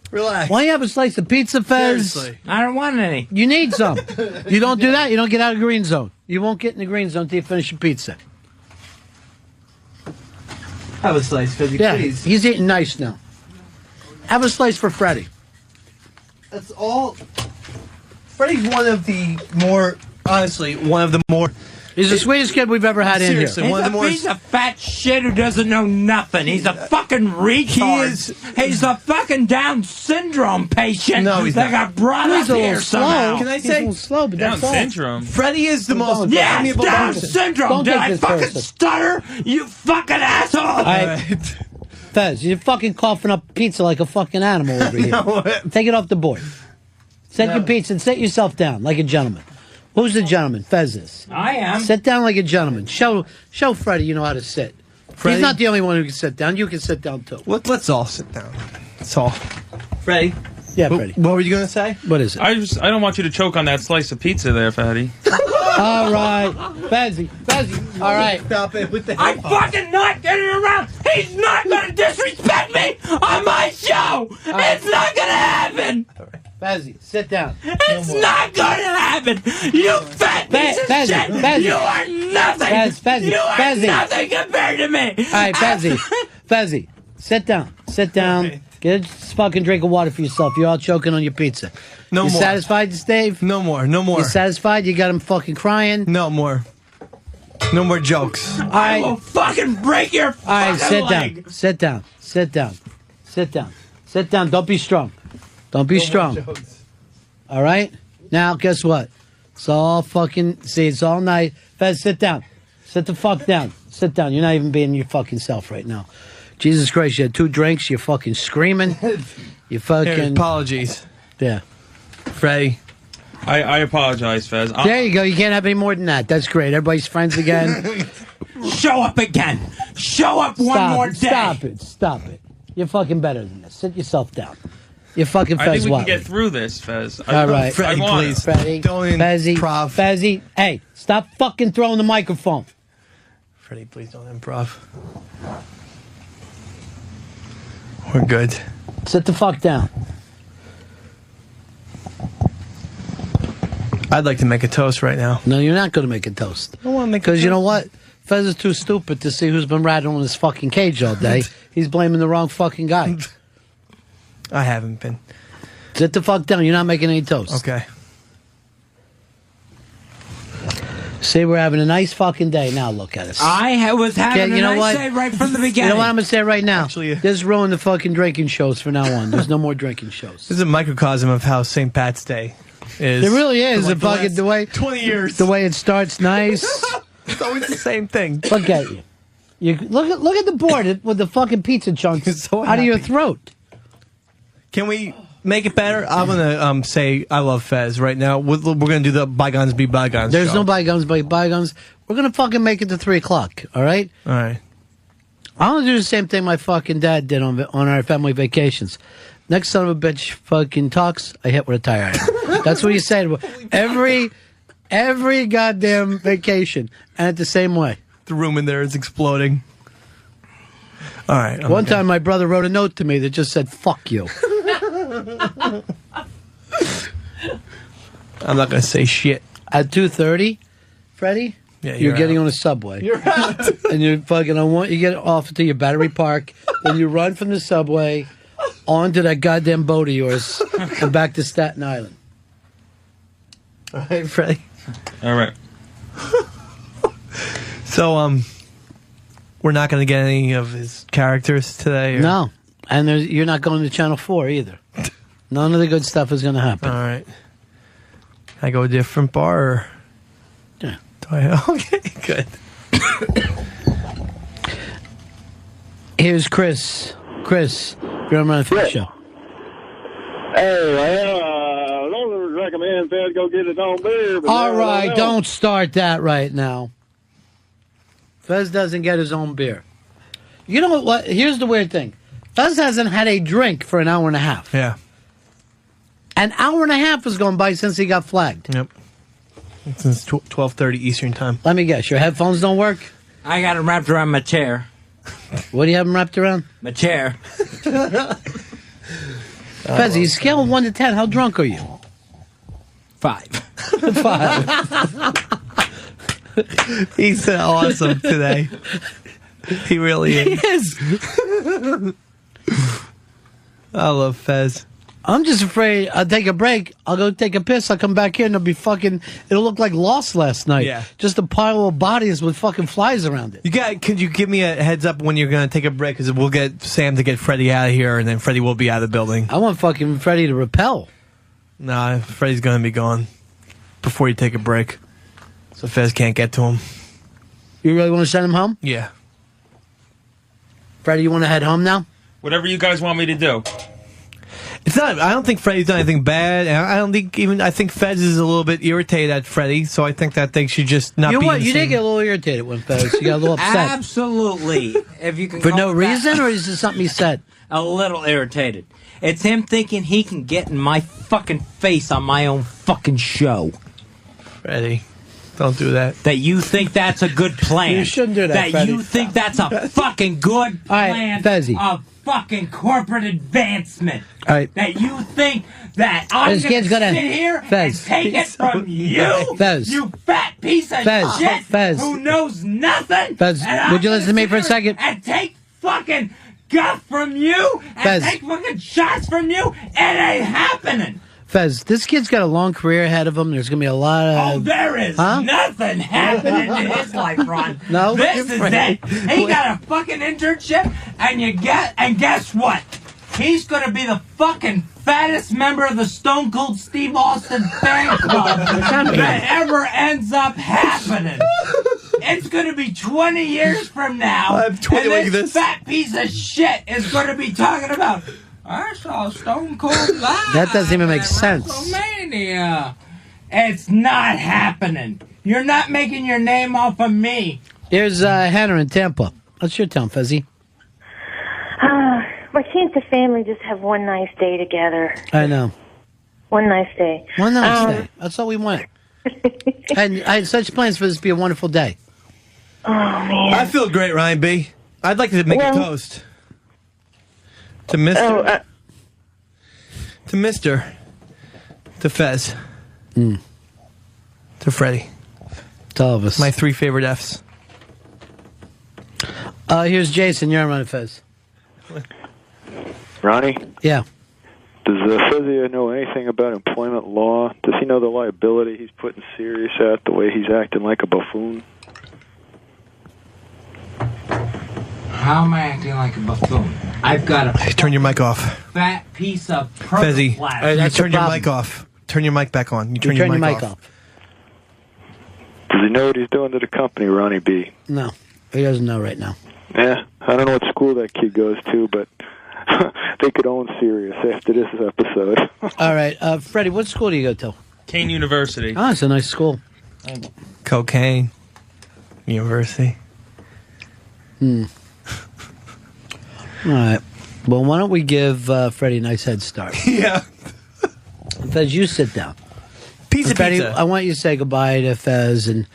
Relax. Why you have a slice of pizza, Fez? Seriously. I don't want any. You need some. You don't do that, you don't get out of the green zone. You won't get in the green zone until you finish your pizza. Have a slice, Fezzy, please. He's eating nice now. Have a slice for Freddie. That's all. Freddie's one of the more, honestly, one of the more. He's the sweetest kid we've ever had in here. He's a fat shit who doesn't know nothing. He's a fucking retard. He's a fucking Down syndrome patient that got brought up here somehow. Can I say? He's a little slow, but Down that's all. syndrome. Freddie is the most Yes, amiable Down person. syndrome. Don't Did take I this fucking person. stutter? You fucking asshole. All right. Fez, you're fucking coughing up pizza like a fucking animal over here. No. Take it off the board. Set your pizza and sit yourself down like a gentleman. Who's the gentleman? Fez is. I am. Sit down like a gentleman. Show Freddie you know how to sit. Freddie? He's not the only one who can sit down. You can sit down too. Let's all sit down. That's all. Freddie. Yeah, Freddie. What were you going to say? What is it? I don't want you to choke on that slice of pizza there, Fatty. All right. Fezzy. All right. Stop it with the I'm fucking not getting around. He's not gonna disrespect me on my show. It's not gonna happen. Fezzy, sit down. It's not gonna happen. You fat piece of shit. You are nothing. You are nothing compared to me. All right, Fezzy, sit down. Okay. Get a fucking drink of water for yourself. You're all choking on your pizza. No you more. Satisfied, Dave? No more. You satisfied? You got him fucking crying? No more. No more jokes. All right. I will fucking break your fucking leg. Sit down. Don't be strong. All right? Now, guess what? It's all fucking... See, it's all night. Fez, sit down. Sit the fuck down. Sit down. You're not even being your fucking self right now. Jesus Christ, you had 2 drinks. You're fucking screaming. You fucking... Here, apologies. Yeah. Freddie. I apologize, Fez. There you go. You can't have any more than that. That's great. Everybody's friends again. Show up again. Show up one more day. Stop it. You're fucking better than this. Sit yourself down. You're fucking Fez I think we Whatley. can get through this, Fez. All right. Freddie, please. Freddie. Don't improv. Fezzy. Hey, stop fucking throwing the microphone. Freddie, please don't improv. We're good. Sit the fuck down. I'd like to make a toast right now. No, you're not going to make a toast. I want to make a Because toast. you know what? Fez is too stupid to see who's been rattling in his fucking cage all day. He's blaming the wrong fucking guy. I haven't been. Sit the fuck down. You're not making any toast. Okay. See, we're having a nice fucking day. Now look at us. I was having a nice day right from the beginning. You know what I'm going to say right now? Actually, this ruined the fucking drinking shows from now on. There's no more drinking shows. This is a microcosm of how St. Pat's Day is. It really is. For like the way 20 years. The way it starts nice. It's always the same thing. Look at you. Look at the board with the fucking pizza chunks out of your throat. Can we make it better? I'm gonna say I love Fez right now. We're gonna do the bygones be bygones. There's show. no bygones by bygones. We're gonna fucking make it to 3 o'clock. All right. All right. I'm gonna do the same thing my fucking dad did on our family vacations. Next son of a bitch fucking talks, I hit with a tire iron. That's what he said. Every goddamn vacation, and it's the same way. The room in there is exploding. All right. One time, my brother wrote a note to me that just said "fuck you." I'm not gonna say shit. At 2:30, Freddie, Yeah, you're getting out. on a subway. You're out. And you're fucking. You get off to your battery park, then you run from the subway onto that goddamn boat of yours and back to Staten Island. All right, Freddie. All right. So, we're not going to get any of his characters today? Or? No, and you're not going to Channel 4 either. None of the good stuff is going to happen. All right. I go a different bar? Or... Yeah. Okay, good. Here's Chris. Chris, you're on the show. Hey, I don't recommend Fed go get his own beer. But All right, don't start that right now. Fez doesn't get his own beer. You know what? Here's the weird thing. Fez hasn't had a drink for an hour and a half. Yeah. An hour and a half has gone by since he got flagged. Yep. Since 12:30 Eastern time. Let me guess. Your headphones don't work? I got them wrapped around my chair. What do you have them wrapped around? My chair. Fezzy, scale of 1 to 10, how drunk are you? 5. 5. He's awesome today. He really is. He is. I love Fez. I'm just afraid I'll take a break. I'll go take a piss. I'll come back here and it'll look like Lost last night. Yeah. Just a pile of bodies with fucking flies around it. Could you give me a heads up when you're going to take a break? Because we'll get Sam to get Freddie out of here, and then Freddie will be out of the building. I want fucking Freddie to repel. Nah, Freddie's going to be gone before you take a break. So Fez can't get to him. You really want to send him home? Yeah. Freddie, you want to head home now? Whatever you guys want me to do. It's not. I don't think Freddie's done anything bad. And I don't think even. I think Fez is a little bit irritated at Freddie, so I think that they should just not. You be know what? in the You did same- get a little irritated when Fez. You got a little upset. Absolutely. If you can For call no it that. reason, or is it something he said? A little irritated. It's him thinking he can get in my fucking face on my own fucking show. Freddie, don't do that. That you think that's a good plan. You shouldn't do that, That Freddie. you think that's a fucking good plan Fezzy. of fucking corporate advancement. All right. That you think that I'm This going to kid's gonna- sit here Fez. and take it from you? Fez. You fat piece of Fez. shit Fez. who knows nothing? Fez, And I'm would you gonna listen to me sit for a here second? And take fucking guff from you? And Fez. take fucking shots from you? It ain't happening. Fez, this kid's got a long career ahead of him. There's going to be a lot of... Oh, there is Huh? nothing happening in his life, Ron. No? This is it. He got a fucking internship, and guess what? He's gonna be the fucking fattest member of the Stone Cold Steve Austin fan club that ever ends up happening. It's gonna be 20 years from now, I'm 20 and like this this. fat piece of shit is gonna be talking about, I saw Stone Cold live. That doesn't even make sense. WrestleMania. It's not happening. You're not making your name off of me. Here's Hannah in Tampa. What's your town, Fezzy? Why can't the family just have one nice day together? I know. One nice day. One nice day. That's all we want. And I had such plans for this to be a wonderful day. Oh, man. I feel great, Ryan B. I'd like to make a toast to Mr. To Mr. To Fez. To Freddie. To all of us. My 3 favorite Fs. Here's Jason. You're on Run Fez. Ronnie? Yeah. Does Fezia know anything about employment law? Does he know the liability he's putting Sirius at, the way he's acting like a buffoon? How am I acting like a buffoon? I've got a Turn your mic off. fat piece of Fezzy, protoplasm. you turn your mic off. Turn your mic back on. You turn your mic off. Does he know what he's doing to the company, Ronnie B? No. He doesn't know right now. Yeah, I don't know what school that kid goes to, but they could own Sirius after this episode. All right. Freddie, what school do you go to? Kane University. Oh, it's a nice school. Cocaine. University. All right. Well, why don't we give Freddie a nice head start? Yeah. Fez, you sit down. Pizza, Freddie, pizza. I want you to say goodbye to Fez, and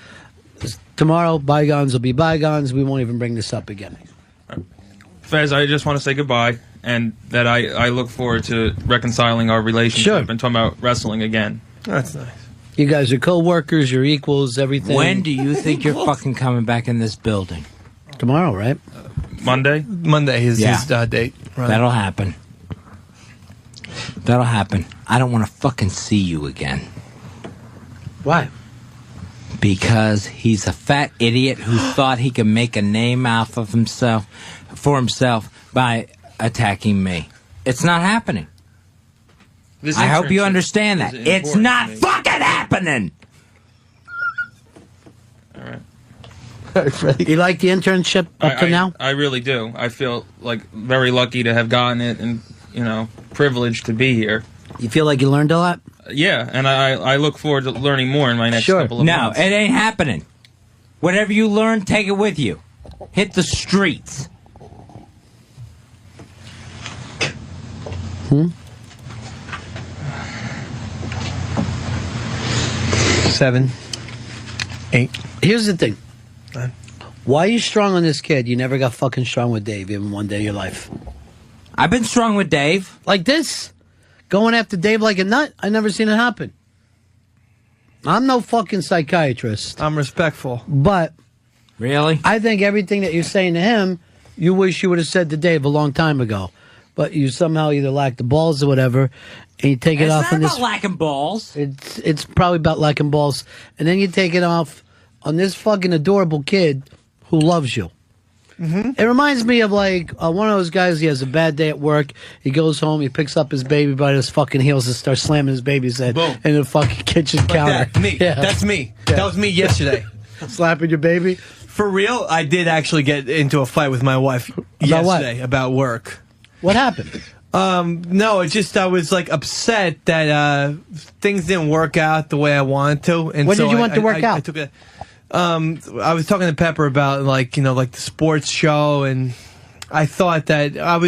tomorrow, bygones will be bygones. We won't even bring this up again. Fez, I just want to say goodbye, and that I look forward to reconciling our relationship and talking about wrestling again. That's nice. You guys are co-workers, you're equals, everything. When do you think you're fucking coming back in this building? Tomorrow, right? Monday? Monday is his date. Right. That'll happen. That'll happen. I don't want to fucking see you again. Why? Because he's a fat idiot who thought he could make a name out of himself for himself by attacking me. It's not happening. I hope you understand that. It's not fucking happening. You like the internship up to now? I really do. I feel like very lucky to have gotten it, and privileged to be here. You feel like you learned a lot? Yeah, and I look forward to learning more in my next couple of No, months. it ain't happening. Whatever you learn, take it with you. Hit the streets. 7, 8. Here's the thing. Why are you strong on this kid? You never got fucking strong with Dave even one day of your life. I've been strong with Dave. Like this? Going after Dave like a nut? I never seen it happen. I'm no fucking psychiatrist. I'm respectful. But really, I think everything that you're saying to him, you wish you would have said to Dave a long time ago. But you somehow either lack the balls or whatever, and you take it It's off not on this. about lacking balls. It's probably about lacking balls, and then you take it off on this fucking adorable kid who loves you. It reminds me of like one of those guys. He has a bad day at work. He goes home. He picks up his baby by his fucking heels and starts slamming his baby's head in the fucking kitchen counter. That, me. Yeah. That's me. Yeah. That was me yesterday. Slapping your baby? For real, I did actually get into a fight with my wife About what? yesterday about work. What happened? No, it's just I was like upset that things didn't work out the way I wanted to. And What so did you want to work out? I took a. I was talking to Pepper about like the sports show, and I thought that I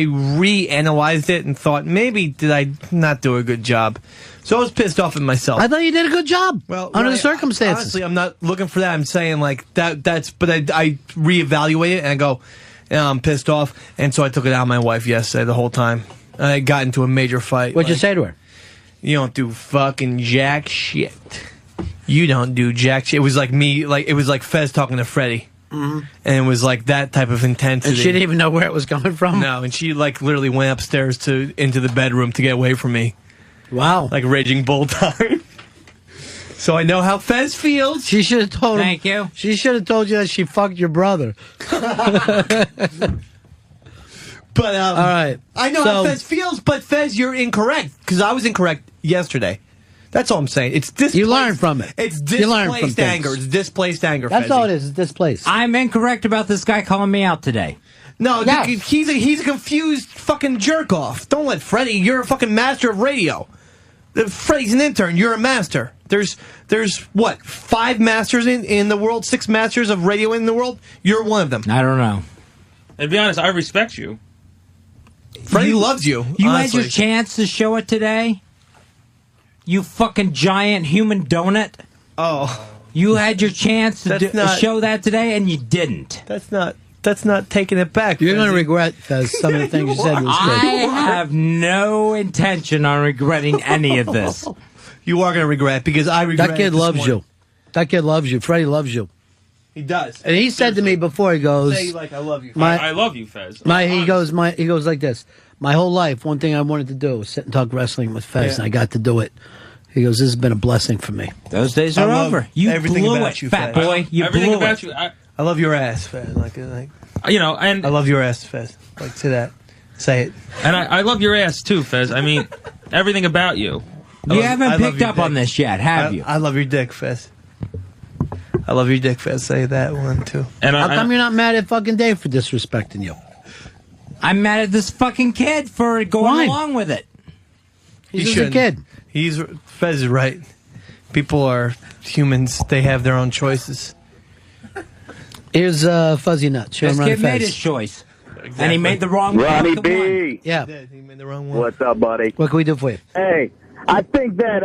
reanalyzed it and thought maybe did I not do a good job. So I was pissed off at myself. I thought you did a good job. Well, under the circumstances. Honestly, I'm not looking for that. I'm saying like that's. But I reevaluate it and I go, yeah, I'm pissed off, and so I took it out on my wife yesterday the whole time. I got into a major fight. What'd you say to her? You don't do fucking jack shit. You don't do jack shit. It was like me, it was like Fez talking to Freddie. Mm-hmm. And it was like that type of intensity. And she didn't even know where it was coming from? No, and she like literally went upstairs into the bedroom to get away from me. Wow. Like Raging Bull time. So I know how Fez feels. She should have told him. Thank you. She should have told you that she fucked your brother. But all right. I know how Fez feels, but Fez, you're incorrect. Because I was incorrect yesterday. That's all I'm saying. It's displaced. You learn from it. It's You learn from displaced anger. things. It's displaced anger. That's Fezzy. all it is. It's displaced. I'm incorrect about this guy calling me out today. No, Yes. he's a confused fucking jerk off. Don't let Freddie. You're a fucking master of radio. Freddie's an intern. You're a master. There's what 5 masters in the world, 6 masters of radio in the world. You're one of them. I don't know. And to be honest, I respect you. Freddie loves you. You honestly. had your chance to show it today. You fucking giant human donut. Oh, you had your chance to That's show that today, and you didn't. That's not taking it back. You're going to regret some of the things you said. I have no intention on regretting any of this. You are going to regret because I regret. That kid loves you. That kid loves you. Freddie loves you. He does. And he said to me before, he goes, Say like I love you. I love you, Fez. he goes like this. My whole life, one thing I wanted to do was sit and talk wrestling with Fez, and I got to do it. He goes, this has been a blessing for me. Those days are over. You everything blew about it, you, fat Fez. boy. You Everything blew about it. you. I love your ass, Fez. Like and I love your ass, Fez. Like say that. Say it. And I love your ass too, Fez. I mean, everything about you. You haven't picked up on this yet, have you? I love your dick, Fez. I love your dick, Fez. Say that one too. And How come you're not mad at fucking Dave for disrespecting you? I'm mad at this fucking kid for going along with it. He's just a kid. Fez is right. People are humans. They have their own choices. Here's Fuzzy Nuts. This kid made his choice. And he made the wrong one. Ronnie the B. one. Yeah. He made the wrong one. What's up, buddy? What can we do for you? Hey, I think that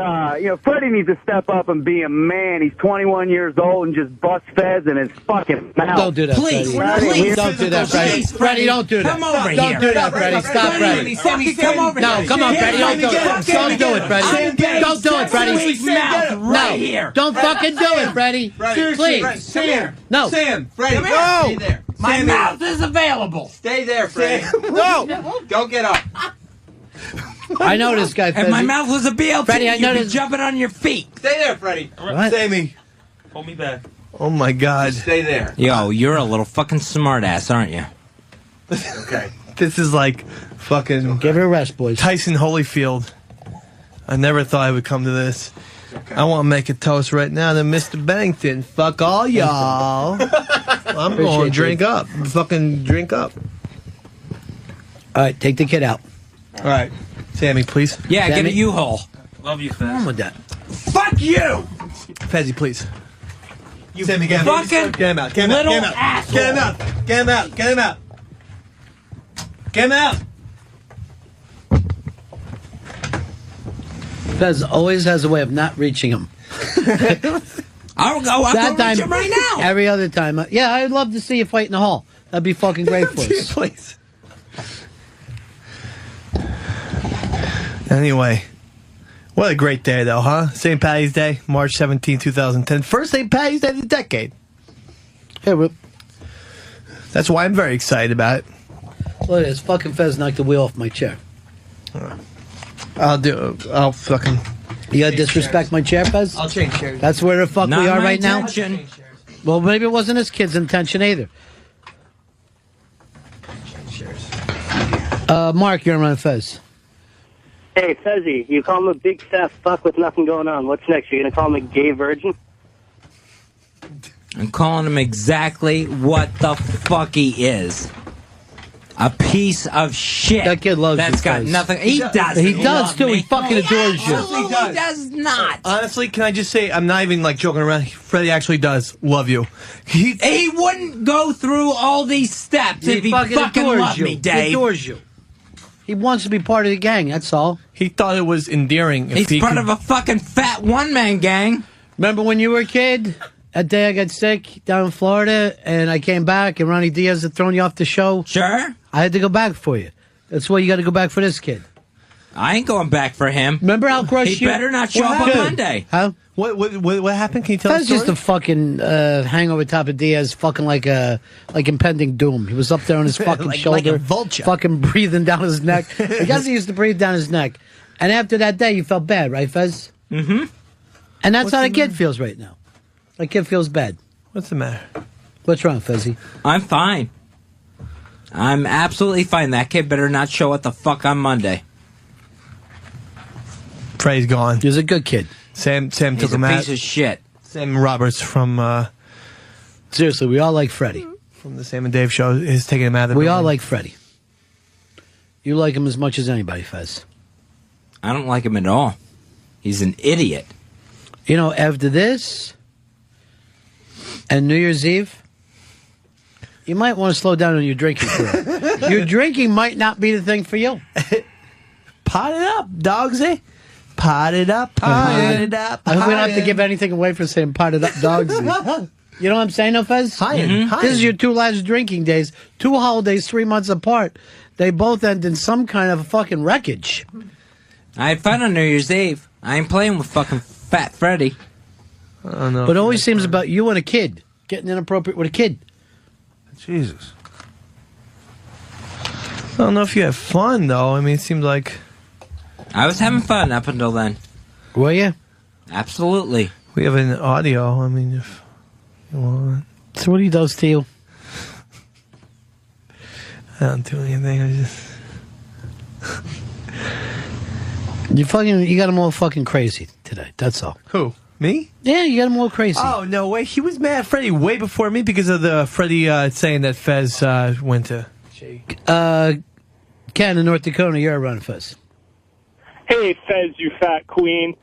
Freddie needs to step up and be a man. He's 21 years old and just bust Fez in his fucking mouth. Don't do that, Please, Freddie. please. Don't do that, Freddie. Please, Freddie, don't do that. Come over Don't here. do that, Freddie. Stop, Freddie. Fucking come over No, here. come on, Freddie. Don't do it. Don't do it, Freddie. Don't do it, Freddie. Mouth right No, here. don't fucking do it, Freddie. Please. Sam. No. Sam. Freddie. Come here. No. Stay there. My Sammy. mouth is available. Stay there, Freddie. No. Don't get up. I know this guy, If my Fezzy. mouth was a BLT, Freddie, I you'd know be this- jumping on your feet. Stay there, Freddie. What? Sammy. Hold me back. Oh my God. Stay there. Yo, you're a little fucking smartass, aren't you? Okay. This is like fucking Give it a rest, boys. Tyson Holyfield. I never thought I would come to this. I want to make a toast right now to Mr. Bennington. Fuck all y'all. I'm going to drink up. Fucking drink up. All right, take the kid out. All right. Sammy, please. Yeah, get a Sammy? U-Haul. Love you, What's wrong Fez. with that? Fuck you! Fezzy, please. You Sammy, get him. fucking Get him out. Get him out. little Get him out. asshole. Get him out. Get him out. Get him out. Get him out. Fez always has a way of not reaching him. I'll go reach him right now. Every other time. Yeah, I'd love to see you fight in the hall. That'd be fucking great for us. Please. Anyway, what a great day, though, huh? St. Patty's Day, March 17, 2010. First St. Patty's Day of the decade. Hey, Rip. That's why I'm very excited about it. Look at this. Fucking Fez knocked the wheel off my chair. I'll fucking... You gotta disrespect my chair, Fez? I'll change chairs. That's where the fuck Not we are my right now? intention. Well, maybe it wasn't his kid's intention either. Mark, you're on Fez. Hey, Fezzy, you call him a big fat fuck with nothing going on. What's next? You're going to call him a gay virgin? I'm calling him exactly what the fuck he is. A piece of shit. That kid loves That's you, got Fez. nothing. He does. He does, too. He fucking adores you. He does not. Honestly, can I just say, I'm not even like joking around. Freddie actually does love you. He wouldn't go through all these steps if he fucking adores loved you. me, Dave. He adores you. He wants to be part of the gang, that's all. He thought it was endearing. He's part of a fucking fat one-man gang. Remember when you were a kid? That day I got sick down in Florida, and I came back, and Ronnie Diaz had thrown you off the show? Sure. I had to go back for you. That's why you got to go back for this kid. I ain't going back for him. Remember how crushed He you... better not show up on Monday. Huh? What happened? Can you tell us? That's just a fucking hangover top of Diaz, fucking like impending doom. He was up there on his fucking Like shoulder, a vulture. fucking breathing down his neck. I guess he used to breathe down his neck. And after that day, you felt bad, right, Fez? Mm-hmm. And that's how the kid feels right now. The kid feels bad. What's the matter? What's wrong, Fezzy? I'm fine. I'm absolutely fine. That kid better not show up the fuck on Monday. Freddie's gone. He's a good kid. Sam He's took a him out. piece of shit. Sam Roberts from Seriously, we all like Freddie. From the Sam and Dave show is taking him out of the We all building. like Freddie. You like him as much as anybody, Fez. I don't like him at all. He's an idiot. You know, after this and New Year's Eve, you might want to slow down on your drinking career. Your drinking might not be the thing for you. Pot it up, dogsy. Pot it up, pot it up. I hope we don't have to give anything away for saying pot it up, dogsy. You know what I'm saying, no, Fez? This is your two last drinking days. 2 holidays, 3 months apart. They both end in some kind of fucking wreckage. I had fun on New Year's Eve. I ain't playing with fucking Fat Freddy. I don't know. But it always seems about you and a kid. Getting inappropriate with a kid. Jesus. I don't know if you have fun, though. I mean, it seems like... I was having fun up until then. Were you? Absolutely. We have an audio. I mean, if you want... So what he does to you? I don't do anything. I just... You got him all fucking crazy today. That's all. Who? Me? Yeah, you got him all crazy. Oh, no way. He was mad at Freddie way before me because of the Freddie saying that Fez went to... Ken in North Dakota, you're around Fez. Hey, Fez, you fat queen.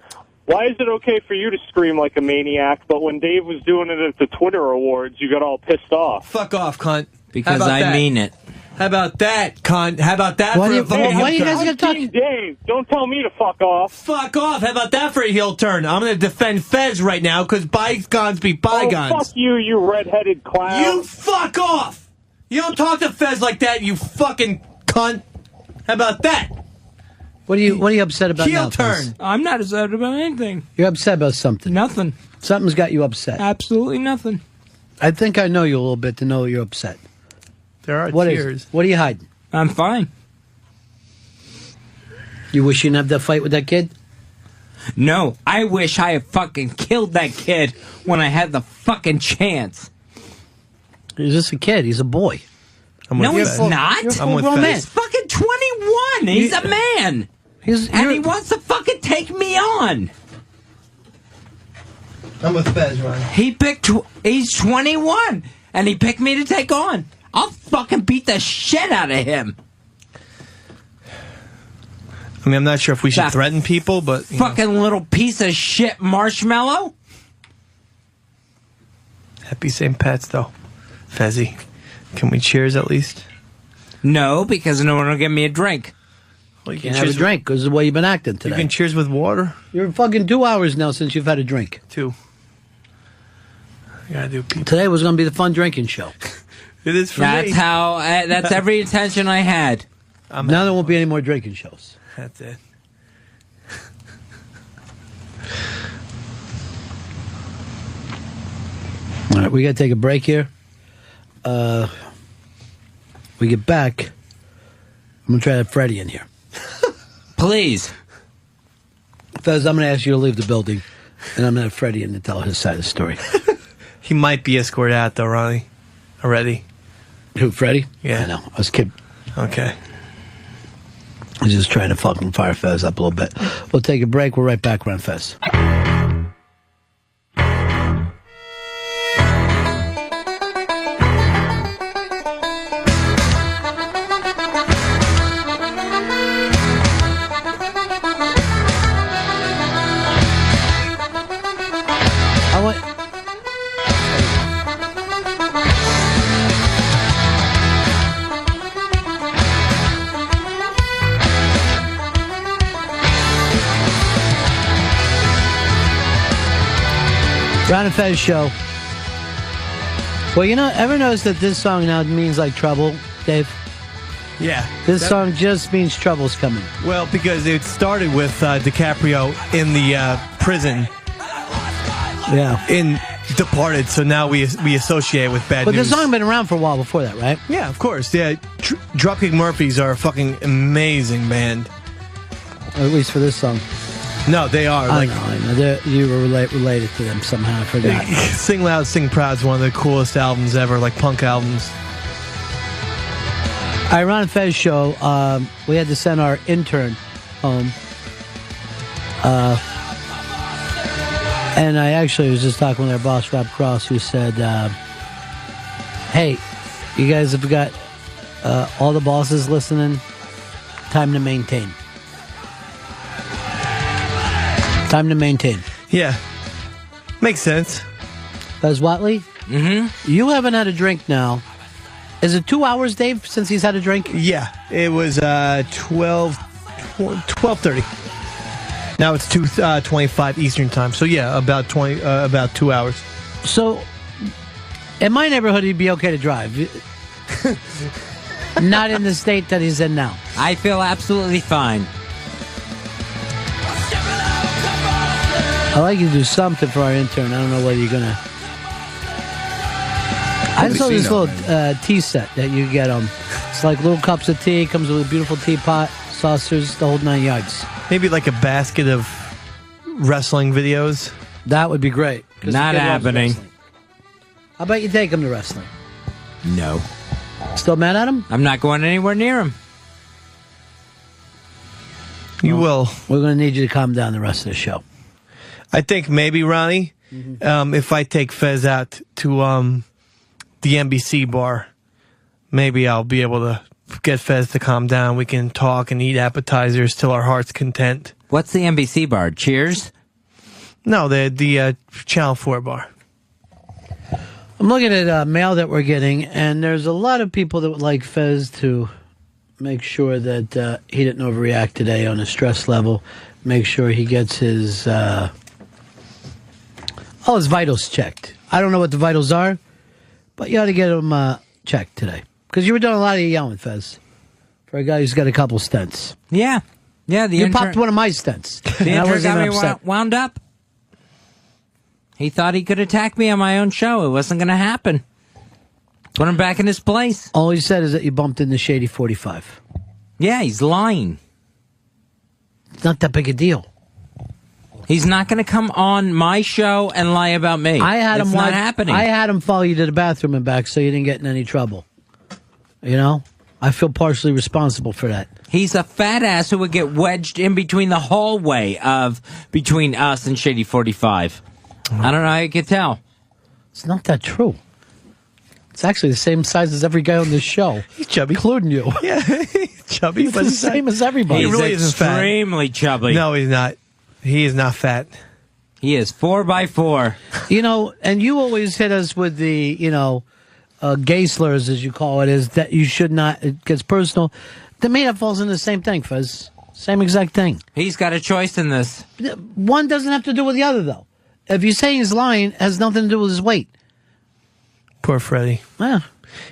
Why is it okay for you to scream like a maniac, but when Dave was doing it at the Twitter Awards, you got all pissed off? Fuck off, cunt. Because I mean it. How about that, cunt? How about that Why for do a you- fucking why heel you guys turn? gotta talk- Team Dave, don't tell me to fuck off. Fuck off. How about that for a heel turn? I'm going to defend Fez right now because bygones be bygones. Oh, fuck you redheaded clown. You fuck off. You don't talk to Fez like that, you fucking cunt. How about that? What are you upset about Heel now, Fez? turn. I'm not upset about anything. You're upset about something. Nothing. Something's got you upset. Absolutely nothing. I think I know you a little bit to know you're upset. There are What is tears. it? What are you hiding? I'm fine. You wish you didn't have that fight with that kid? No, I wish I had fucking killed that kid when I had the fucking chance. He's just a kid. He's a boy. No, he's not. You're a full-grown man. He's fucking 21. He's a man. And he wants to fucking take me on. I'm with Fez, Ron. He's 21, and he picked me to take on. I'll fucking beat the shit out of him. I mean, I'm not sure if we should That threaten people, but... you know. Fucking little piece of shit marshmallow. Happy St. Pat's, though. Fezzy, can we cheers at least? No, because no one will give me a drink. Well, you Can't have a drink because of the way you've been acting today. You can cheers with water? You're fucking 2 hours now since you've had a drink. 2. You gotta do people. Today was going to be the fun drinking show. It is for That's me. how. That's every intention I had. Now there won't be any more drinking shows. That's it. All right, we got to take a break here. We get back. I'm going to try to have Freddie in here. Please. Fez, I'm going to ask you to leave the building, and I'm going to have Freddie in to tell his side of the story. He might be escorted out, though, Ronnie. Already. Who, Freddie? Yeah. I know. I was kidding. Okay. I was just trying to fucking fire Fez up a little bit. We'll take a break. We're right back around Fez. Ron and Fez show. Well, ever notice that this song now means like trouble, Dave? Yeah. This song just means trouble's coming. Well, because it started with DiCaprio in the prison. Yeah. In Departed, so now we associate it with bad But news. the song been around for a while before that, right? Yeah, of course. Yeah, Dropkick Murphys are a fucking amazing band. At least for this song. No, they are. I know. You were related to them somehow. I forgot. Sing Loud, Sing Proud is one of the coolest albums ever, like punk albums. All right, Ron and Fez show. We had to send our intern home. And I actually was just talking with our boss, Rob Cross, who said, hey, you guys have got all the bosses listening. Time to maintain. Time to maintain. Yeah. Makes sense. Buzz Whatley? Mm-hmm. You haven't had a drink now. Is it 2 hours, Dave, since he's had a drink? Yeah. It was 12:30. Now it's 2:25 Eastern time. So yeah, about 2 hours. So, in my neighborhood, he'd be okay to drive. Not in the state that he's in now. I feel absolutely fine. I'd like you to do something for our intern. I don't know whether you're going to... I saw this little tea set that you get them. It's like little cups of tea. Comes with a beautiful teapot, saucers, the whole 9 yards. Maybe like a basket of wrestling videos. That would be great. Not happening. How about you take him to wrestling? No. Still mad at him? I'm not going anywhere near him. You will. We're going to need you to calm down the rest of the show. I think maybe, Ronnie, if I take Fez out to the NBC bar, maybe I'll be able to get Fez to calm down. We can talk and eat appetizers till our heart's content. What's the NBC bar? Cheers? No, the Channel 4 bar. I'm looking at mail that we're getting, and there's a lot of people that would like Fez to make sure that he didn't overreact today on his stress level. Make sure he gets his all his vitals checked. I don't know what the vitals are, but you ought to get them checked today. Because you were doing a lot of yelling, Fez, for a guy who's got a couple stents. Yeah. Yeah, you popped one of my stents. The intern got me wound up. He thought he could attack me on my own show. It wasn't going to happen. Put him back in his place. All he said is that you bumped into Shady 45. Yeah, he's lying. It's not that big a deal. He's not going to come on my show and lie about me. It's not happening. I had him follow you to the bathroom and back so you didn't get in any trouble. You know? I feel partially responsible for that. He's a fat ass who would get wedged in between the hallway between us and Shady 45. I don't know how you could tell. It's not that true. It's actually the same size as every guy on this show. He's chubby. Including you. Yeah, he's chubby. He's the same as everybody. He really isn't fat. Extremely chubby. No, he's not. He is not fat. He is 4x4. You know, and you always hit us with the, gay slurs, as you call it, is that you should not, it gets personal. To me, that falls into the same thing, Fuzz. Same exact thing. He's got a choice in this. One doesn't have to do with the other, though. If you're saying he's lying, it has nothing to do with his weight. Poor Freddie. Yeah.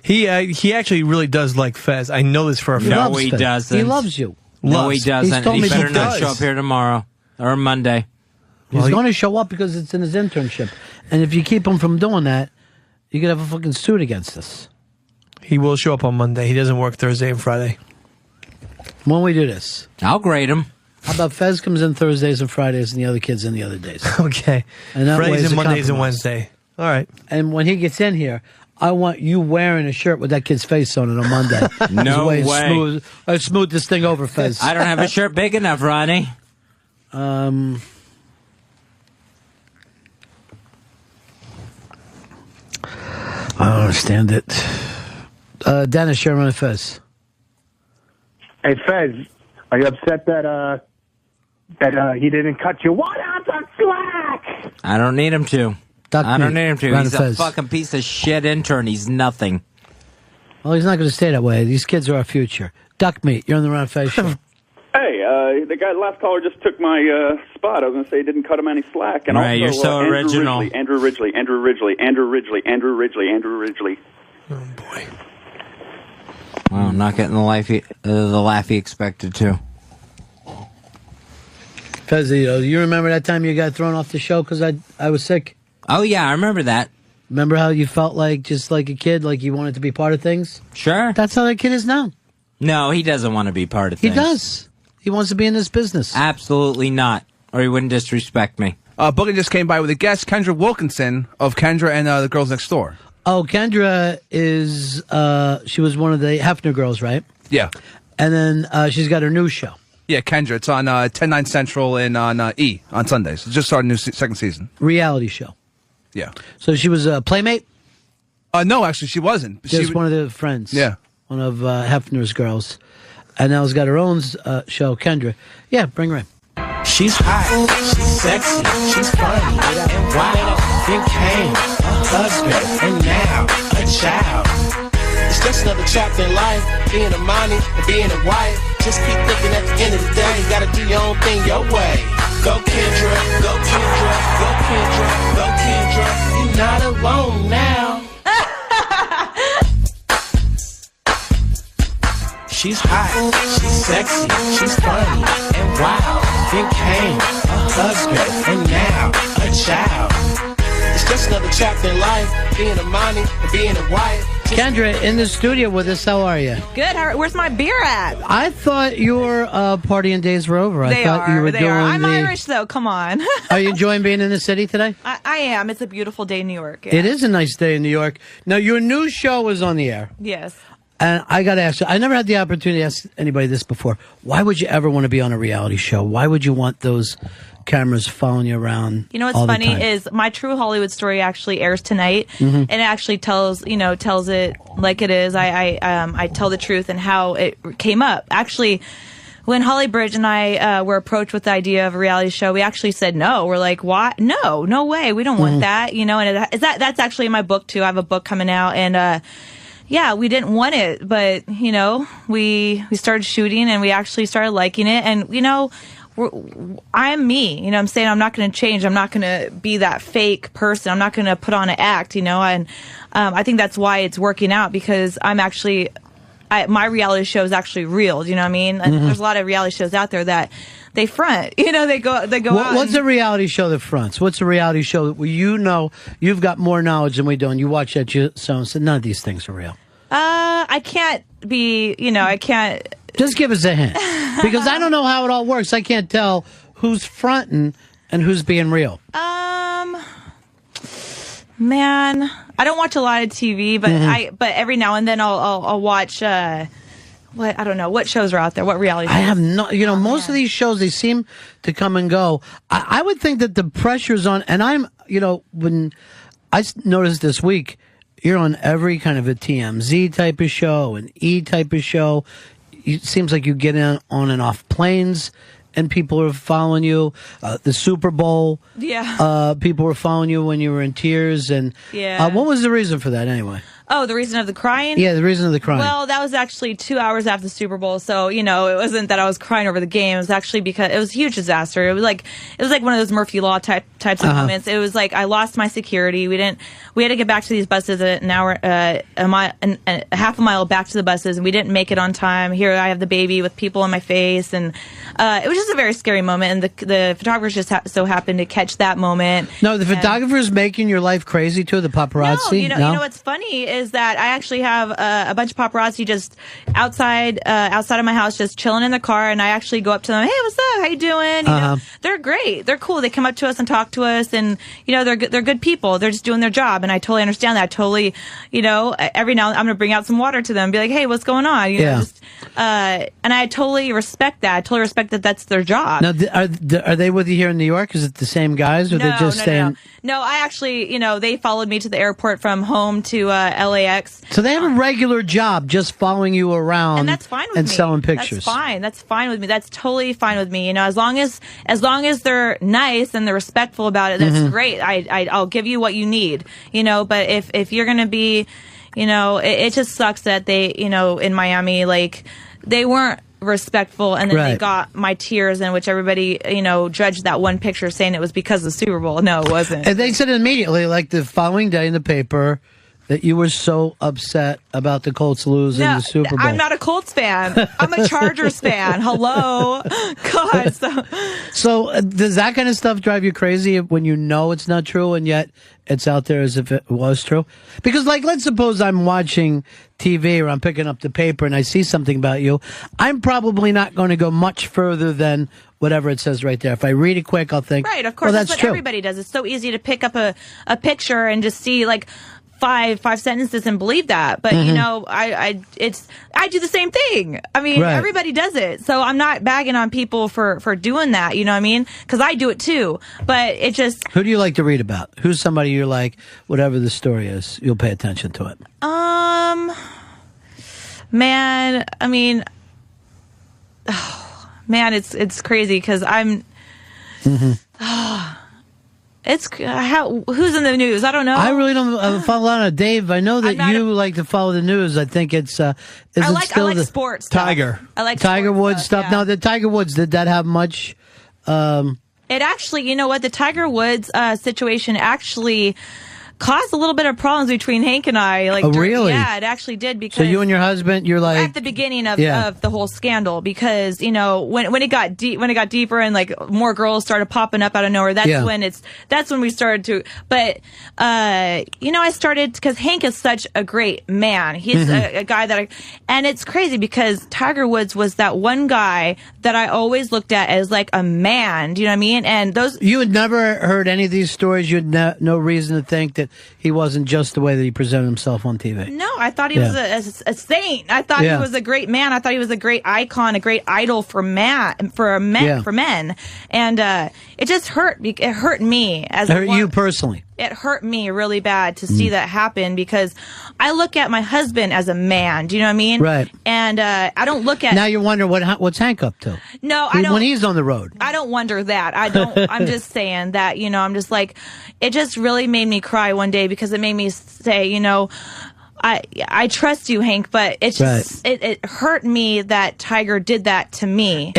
He actually really does like Fez. I know this for a fact. No, he doesn't. He loves you. No, he doesn't. He better not show up here tomorrow or Monday. He's going to show up because it's in his internship. And if you keep him from doing that, you could have a fucking suit against us. He will show up on Monday. He doesn't work Thursday and Friday. When we do this, I'll grade him. How about Fez comes in Thursdays and Fridays and the other kids in the other days? Okay. And that Fridays way and Mondays and Wednesday. All right. And when he gets in here, I want you wearing a shirt with that kid's face on it on Monday. No way. Smooth this thing over, Fez. I don't have a shirt big enough, Ronnie. I don't understand it. Dennis, you're on Fez. Hey, Fez, are you upset that he didn't cut you? What up, the slack? I don't need him to. I don't need him to. He's a fucking piece of shit intern. He's nothing. Well, he's not going to stay that way. These kids are our future. Duck meat. You're on the Ron Fez show. Hey, The last caller just took my spot. I was going to say he didn't cut him any slack. And Right, also, you're so original. Andrew Ridgely. Well, not getting the laugh he expected to. Fezzi, you remember that time you got thrown off the show because I was sick? Oh, yeah, I remember that. Remember how you felt like just like a kid, like you wanted to be part of things? Sure. That's how that kid is now. No, he doesn't want to be part of He things. does. He wants to be in this business. Absolutely not. Or he wouldn't disrespect me. Boogie just came by with a guest, Kendra Wilkinson of Kendra and the Girls Next Door. Oh, Kendra is, she was one of the Hefner girls, right? Yeah. And then she's got her new show. Yeah, Kendra. It's on 10/9 Central and on E on Sundays. It just started a new second season. Reality show. Yeah. So she was a playmate? No, actually, she wasn't. Just one of the friends. Yeah. One of Hefner's girls. And now's got her own show, Kendra. Yeah, bring her in. She's hot, she's sexy, she's funny, and wild. Then came a husband, and now a child. It's just another chapter in life, being a mommy and being a wife. Just keep thinking at the end of the day, you gotta do your own thing your way. Go Kendra, go Kendra, go Kendra, go Kendra. You're not alone now. She's hot, she's sexy, she's funny, and wild. Then came a husband, and now a child. It's just another chapter in life, being a mommy and being a wife. Kendra, in the studio with us, how are you? Good. Where's my beer at? I thought your partying days were over. They I thought you were doing I'm Irish, though. Come on. Are you enjoying being in the city today? I am. It's a beautiful day in New York. Yeah. It is a nice day in New York. Now, your new show is on the air. Yes. And I got to ask you, I never had the opportunity to ask anybody this before. Why would you ever want to be on a reality show? Why would you want those cameras following you around? You know what's all the funny time? is my True Hollywood Story actually airs tonight, Mhm. and it actually tells it like it is. I tell the truth and how it came up. Actually, when Holly Bridge and I were approached with the idea of a reality show, we actually said no. We're like, what? No way. We don't want that. You know, and that's actually in my book too. I have a book coming out, and yeah, we didn't want it, but you know, we started shooting and we actually started liking it, and you know, I'm me. You know what I'm saying? I'm not going to change. I'm not going to be that fake person. I'm not going to put on an act, you know, and I think that's why it's working out, because I'm actually my reality show is actually real. Do you know what I mean? And there's a lot of reality shows out there that they front. You know, they go out. What's a reality show that fronts? What's a reality show that you know you've got more knowledge than we do, and you watch that show and say none of these things are real? I can't be. You know, I can't. Just give us a hint, because I don't know how it all works. I can't tell who's fronting and who's being real. Man, I don't watch a lot of TV, but but every now and then I'll watch. What I don't know what shows are out there. What reality shows? I have no. You know, most of these shows, they seem to come and go. I would think that the pressure's on, and I'm. You know, when I noticed this week, you're on every kind of a TMZ type of show, an E type of show. It seems like you get on and off planes, and people are following you. The Super Bowl, people were following you when you were in tears. And what was the reason for that anyway? Oh, the reason of the crying? Yeah, the reason of the crying. Well, that was actually 2 hours after the Super Bowl, so you know it wasn't that I was crying over the game. It was actually because it was a huge disaster. It was like one of those Murphy Law types of moments. It was like I lost my security. We had to get back to these buses an hour, a half a mile back to the buses, and we didn't make it on time. Here I have the baby with people in my face, and it was just a very scary moment. And the photographers just so happened to catch that moment. No, the photographers making your life crazy too. The paparazzi. No, you know what's funny is that I actually have a bunch of paparazzi just outside of my house, just chilling in the car, and I actually go up to them. Hey, what's up? How you doing? You know, they're great. They're cool. They come up to us and talk to us, and you know, they're good people. They're just doing their job, and I totally understand that. I totally, you know, every now and then I'm gonna bring out some water to them, and be like, hey, what's going on? You know, just, and I totally respect that. I totally respect that. That's their job. Now, are they with you here in New York? Is it the same guys, or they just staying? No, I actually, you know, they followed me to the airport from home to LAX. So they have a regular job just following you around, and that's fine with me. selling pictures. That's fine. That's fine with me. That's totally fine with me. You know, as long as they're nice and they're respectful about it, that's great. I'll give you what you need. You know, but if you're gonna be, you know, it just sucks that they, you know, in Miami, like they weren't respectful, and then they Right. got my tears, in which everybody, judged that one picture saying it was because of the Super Bowl. No, it wasn't. And they said immediately, like the following day in the paper, that you were so upset about the Colts losing the Super Bowl. I'm not a Colts fan. I'm a Chargers fan. Hello. God. So does that kind of stuff drive you crazy when you know it's not true and yet it's out there as if it was true? Because, like, let's suppose I'm watching TV or I'm picking up the paper and I see something about you. I'm probably not going to go much further than whatever it says right there. If I read it quick, I'll think, Right, of course. well, That's that's what true. everybody does. It's so easy to pick up a picture and just see, like, five sentences and believe that. But I do the same thing. I mean, Right. everybody does it. So I'm not bagging on people for doing that, you know what I mean? Because I do it too. But it just Who do you like to read about? Who's somebody you're like, whatever the story is, you'll pay attention to it? man, I mean, man, it's crazy because I'm who's in the news? I don't know. I really don't follow a lot of Dave. I know that you like to follow the news. I think it's I like sports stuff. Tiger. I like Tiger sports Woods stuff. yeah. Now, the Tiger Woods, did that have much? It actually, you know what, the Tiger Woods situation actually caused a little bit of problems between Hank and I. Like, Oh, really? Yeah, it actually did because So you and your husband, you're like at the beginning of Yeah. the whole scandal, because when it got deeper and like more girls started popping up out of nowhere, that's Yeah. when we started to. But I started because Hank is such a great man. He's a guy that and it's crazy because Tiger Woods was that one guy that I always looked at as like a man. Do you know what I mean? And those You had never heard any of these stories. You had no reason to think that he wasn't just the way that he presented himself on TV. No, I thought he was a saint. I thought he was a great man. I thought he was a great icon, a great idol for men. And it just hurt. It hurt me as It hurt you personally. It hurt me really bad to see that happen because I look at my husband as a man. Do you know what I mean? Right. And I don't look at. Now you wonder what's Hank up to? No, I don't. When he's on the road. I don't wonder that. I don't. I'm just saying that. I'm just like, it just really made me cry one day because it made me say, I trust you, Hank, but it's just it hurt me that Tiger did that to me.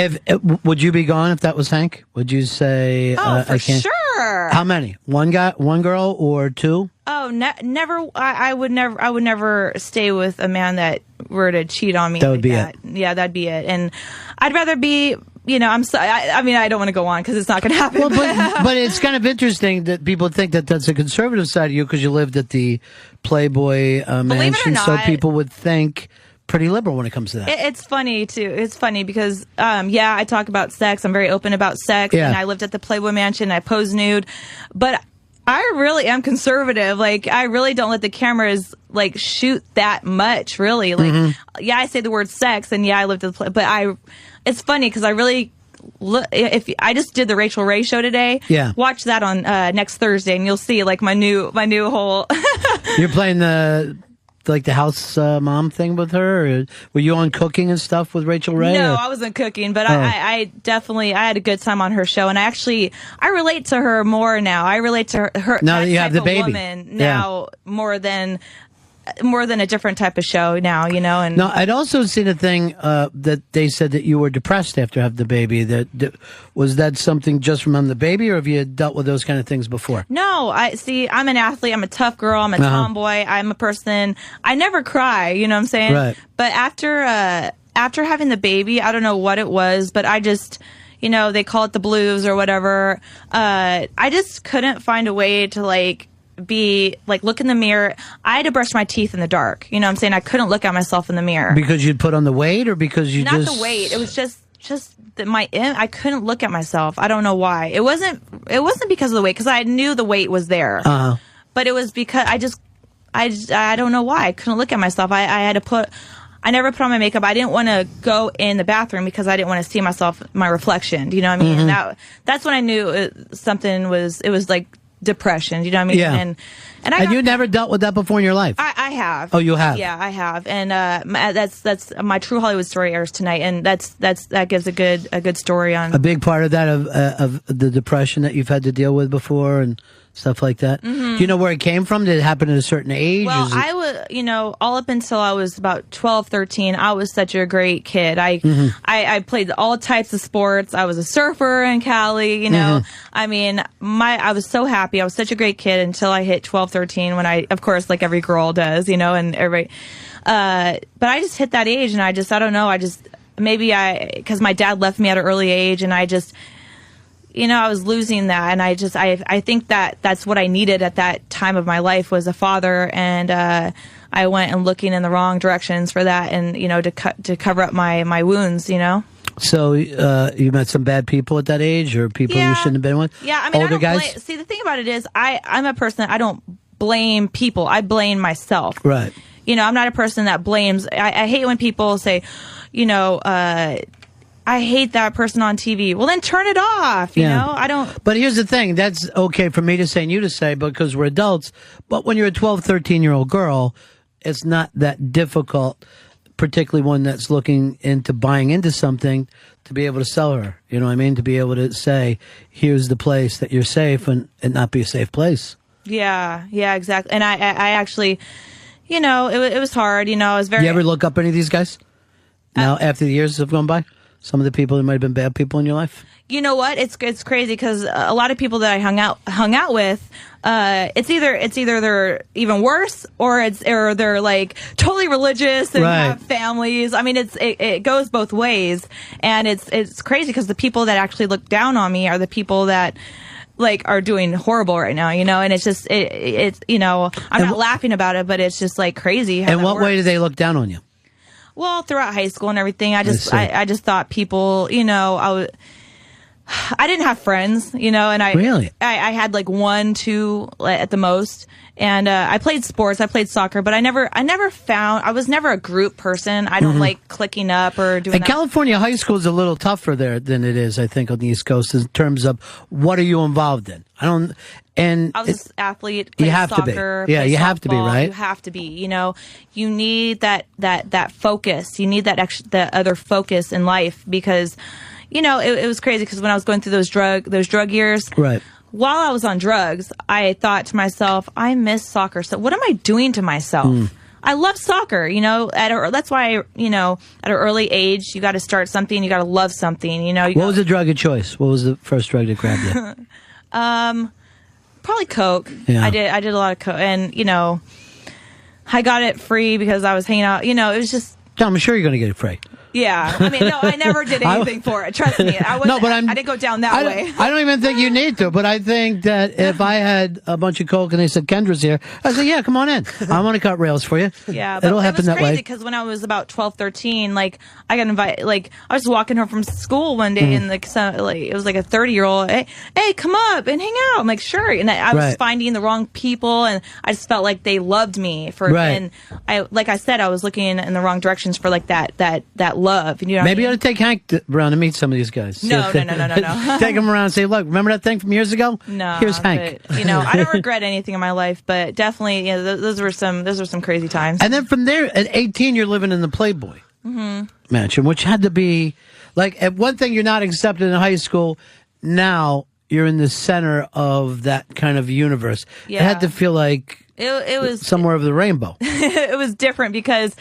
Would you be gone if that was Hank? Would you say? For I can't? sure. How many? One guy, one girl, or two? Oh, never. I would never stay with a man that were to cheat on me. That would be it. Yeah, that'd be it. And I'd rather be. I'm sorry. I mean, I don't want to go on because it's not going to happen. Well, but it's kind of interesting that people think that that's a conservative side of you because you lived at the Playboy mansion, so people would think pretty liberal when it comes to that. It's funny too. It's funny because, I talk about sex. I'm very open about sex, Yeah. and I lived at the Playboy mansion. I pose nude, but I really am conservative. Like, I really don't let the cameras like shoot that much. Really, like, yeah, I say the word sex, and yeah, I lived at the but it's funny because I really. If I just did the Rachel Ray show today, watch that on next Thursday, and you'll see like my new whole. You're playing the house mom thing with her, or were you on cooking and stuff with Rachel Ray? No, or? I wasn't cooking, but I definitely had a good time on her show, and I relate to her more now. I relate to her now that you type have the of baby woman now more than a different type of show now, and No, I'd also seen a thing that they said that you were depressed after having the baby. Was that something just from having the baby, or have you dealt with those kind of things before? No, I'm an athlete. I'm a tough girl. I'm a tomboy. I'm a person. I never cry. You know what I'm saying? Right. But after having the baby, I don't know what it was, but I just, they call it the blues or whatever. I just couldn't find a way to look in the mirror. I had to brush my teeth in the dark. You know what I'm saying? I couldn't look at myself in the mirror. Because you'd put on the weight, or because you Not the weight. It was just that I couldn't look at myself. I don't know why. It wasn't because of the weight, because I knew the weight was there. But it was because I don't know why I couldn't look at myself. I never put on my makeup. I didn't want to go in the bathroom because I didn't want to see my reflection. Do you know what I mean? And that's when I knew it was like depression. You know what I mean? Yeah. And you never dealt with that before in your life? I have. Oh, you have? Yeah, I have. And that's my True Hollywood Story airs tonight, and that gives a good story on A big part of that of the depression that you've had to deal with before and stuff like that. Do you know where it came from? Did it happen at a certain age? Well, Is it- I was, all up until I was about 12, 13, I was such a great kid. I played all types of sports. I was a surfer in Cali, I mean, I was so happy. I was such a great kid until I hit 12, 13 when I, of course, like every girl does, and everybody, but I just hit that age and I don't know. Because my dad left me at an early age and I just, I was losing that. And I think that's what I needed at that time of my life was a father. And, I went and looking in the wrong directions for that and, to cover up my wounds, So, you met some bad people at that age or people you shouldn't have been with? Yeah. I mean, older guys? See, the thing about it is I'm a person that I don't blame people. I blame myself. Right. I'm not a person that blames. I hate when people say, I hate that person on TV. Well, then turn it off. You know, I don't. But here's the thing. That's okay for me to say and you to say because we're adults. But when you're a 12, 13-year-old girl, it's not that difficult, particularly one that's looking into buying into something, to be able to sell her. You know what I mean? To be able to say, here's the place that you're safe and not be a safe place. Yeah, exactly. And I actually, it was hard. I was very. Do you ever look up any of these guys? Now, after the years have gone by? Some of the people that might have been bad people in your life? You know what? It's crazy because a lot of people that I hung out with, it's either they're even worse or they're like totally religious and have families. I mean, it goes both ways, and it's crazy because the people that actually look down on me are the people that like are doing horrible right now, and it's just it's I'm not laughing about it, but it's just like crazy. And what way do they look down on you? Well, throughout high school and everything, I just thought people, I didn't have friends, and I had like 1, 2 at the most. And I played sports, I played soccer, but I was never a group person. I don't like clicking up or doing and that. California high school is a little tougher there than it is, I think, on the East Coast in terms of what are you involved in. I was an athlete. You have soccer, to be. Yeah, you have to be, right? You have to be. You need that focus. You need that other focus in life because, it was crazy because when I was going through those drug years, right. While I was on drugs, I thought to myself, I miss soccer. So what am I doing to myself? I love soccer, that's why, at an early age, you got to start something. You got to love something, What was the drug of choice? What was the first drug that grabbed you? Probably Coke. Yeah. I did a lot of Coke, and I got it free because I was hanging out. It was just. I'm sure you're going to get it free. Yeah, I mean, no, I never did anything for it. Trust me, I didn't go down that way. I don't even think you need to, but I think that if I had a bunch of Coke and they said Kendra's here, I'd say, yeah, come on in. I want to cut rails for you. Yeah, but it'll happen that way. Because when I was about 12, 13, like I got invited. Like I was walking home from school one day, and it was like a 30-year-old. Hey, come up and hang out. I'm like, sure. And I was finding the wrong people, and I just felt like they loved me for. And like I said, I was looking in the wrong directions for like that love. Maybe you ought to take Hank around to meet some of these guys. No. Take him around and say, look, remember that thing from years ago? No. Here's Hank. But, I don't regret anything in my life, but definitely, those were some crazy times. And then from there, at 18, you're living in the Playboy mansion, which had to be, like, at one thing you're not accepted in high school, now you're in the center of that kind of universe. Yeah. It had to feel like it was somewhere over the rainbow. It was different because...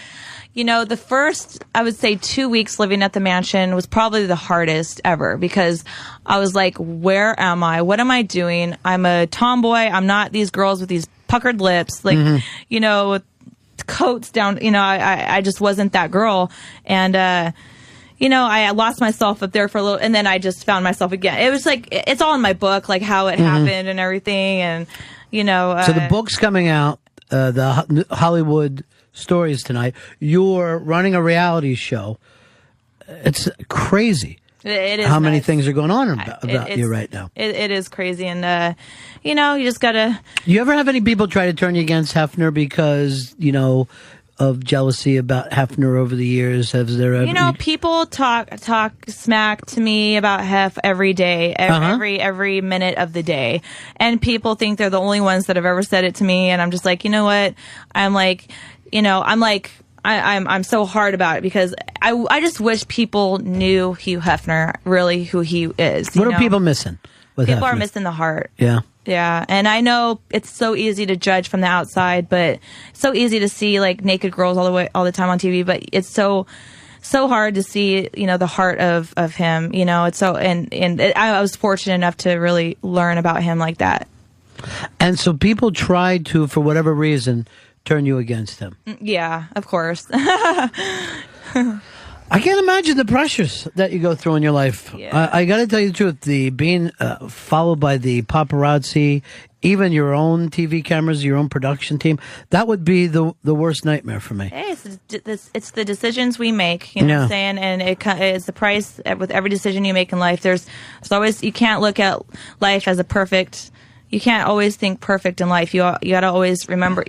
the first, I would say 2 weeks living at the mansion was probably the hardest ever because I was like, where am I? What am I doing? I'm a tomboy. I'm not these girls with these puckered lips, like, with coats down, I just wasn't that girl. And, I lost myself up there for a little, and then I just found myself again. It was like, it's all in my book, like how it happened and everything. And, So the book's coming out, the Hollywood Stories tonight. You're running a reality show. It's crazy. It is how many nuts. things are going on about you right now. It is crazy, and you just gotta. You ever have any people try to turn you against Hefner because of jealousy about Hefner over the years? Has there ever? People talk smack to me about Hef every day, every minute of the day, and people think they're the only ones that have ever said it to me, and I'm just like, you know what? I'm so hard about it because I just wish people knew Hugh Hefner, really who he is. What are people missing? with People are Hefner. missing the heart. Yeah. Yeah, and I know it's so easy to judge from the outside, but it's so easy to see like naked girls all the time on TV. But it's so hard to see, the heart of him. It's so I was fortunate enough to really learn about him like that. And so people tried to, for whatever reason, turn you against him. Yeah, of course. I can't imagine the pressures that you go through in your life. Yeah. I got to tell you the truth. The being followed by the paparazzi, even your own TV cameras, your own production team, that would be the worst nightmare for me. Hey, it's the decisions we make, you know what I'm saying? And it's the price with every decision you make in life. There's always, you can't look at life as you can't always think perfect in life. You got to always remember,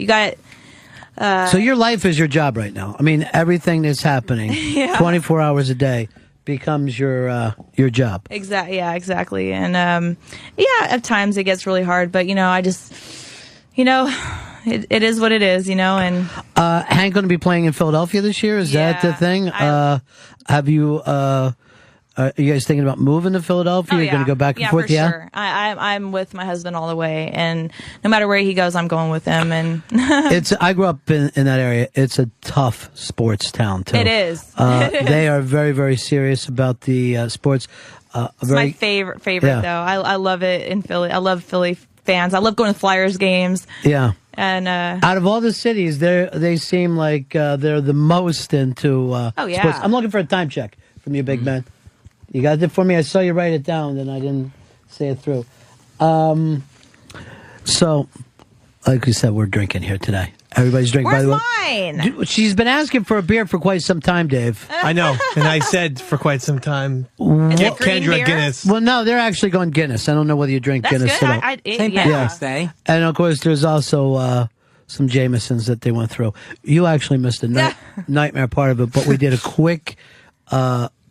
so your life is your job right now. I mean, everything that's happening 24 hours a day becomes your job. Exactly. And at times it gets really hard, but I just it is what it is, and Hank going to be playing in Philadelphia this year? Is that the thing? Have you are you guys thinking about moving to Philadelphia? You're going to go back and forth? For sure. I'm with my husband all the way, and no matter where he goes, I'm going with him. And I grew up in that area. It's a tough sports town, too. It is. They are very, very serious about the sports. It's my favorite though. I love it in Philly. I love Philly fans. I love going to Flyers games. Yeah. And out of all the cities, they seem like they're the most into sports. I'm looking for a time check from you, big man. You got it for me? I saw you write it down, and I didn't say it through. So, like we said, we're drinking here today. Everybody's drinking, by the way. Where's mine? She's been asking for a beer for quite some time, Dave. I know, and I said for quite some time, get Kendra Guinness. Well, no, they're actually going Guinness. I don't know whether you drink That's Guinness good. at all. St. Patrick's Day. And, of course, there's also some Jamesons that they went through. You actually missed a nightmare part of it, but we did a quick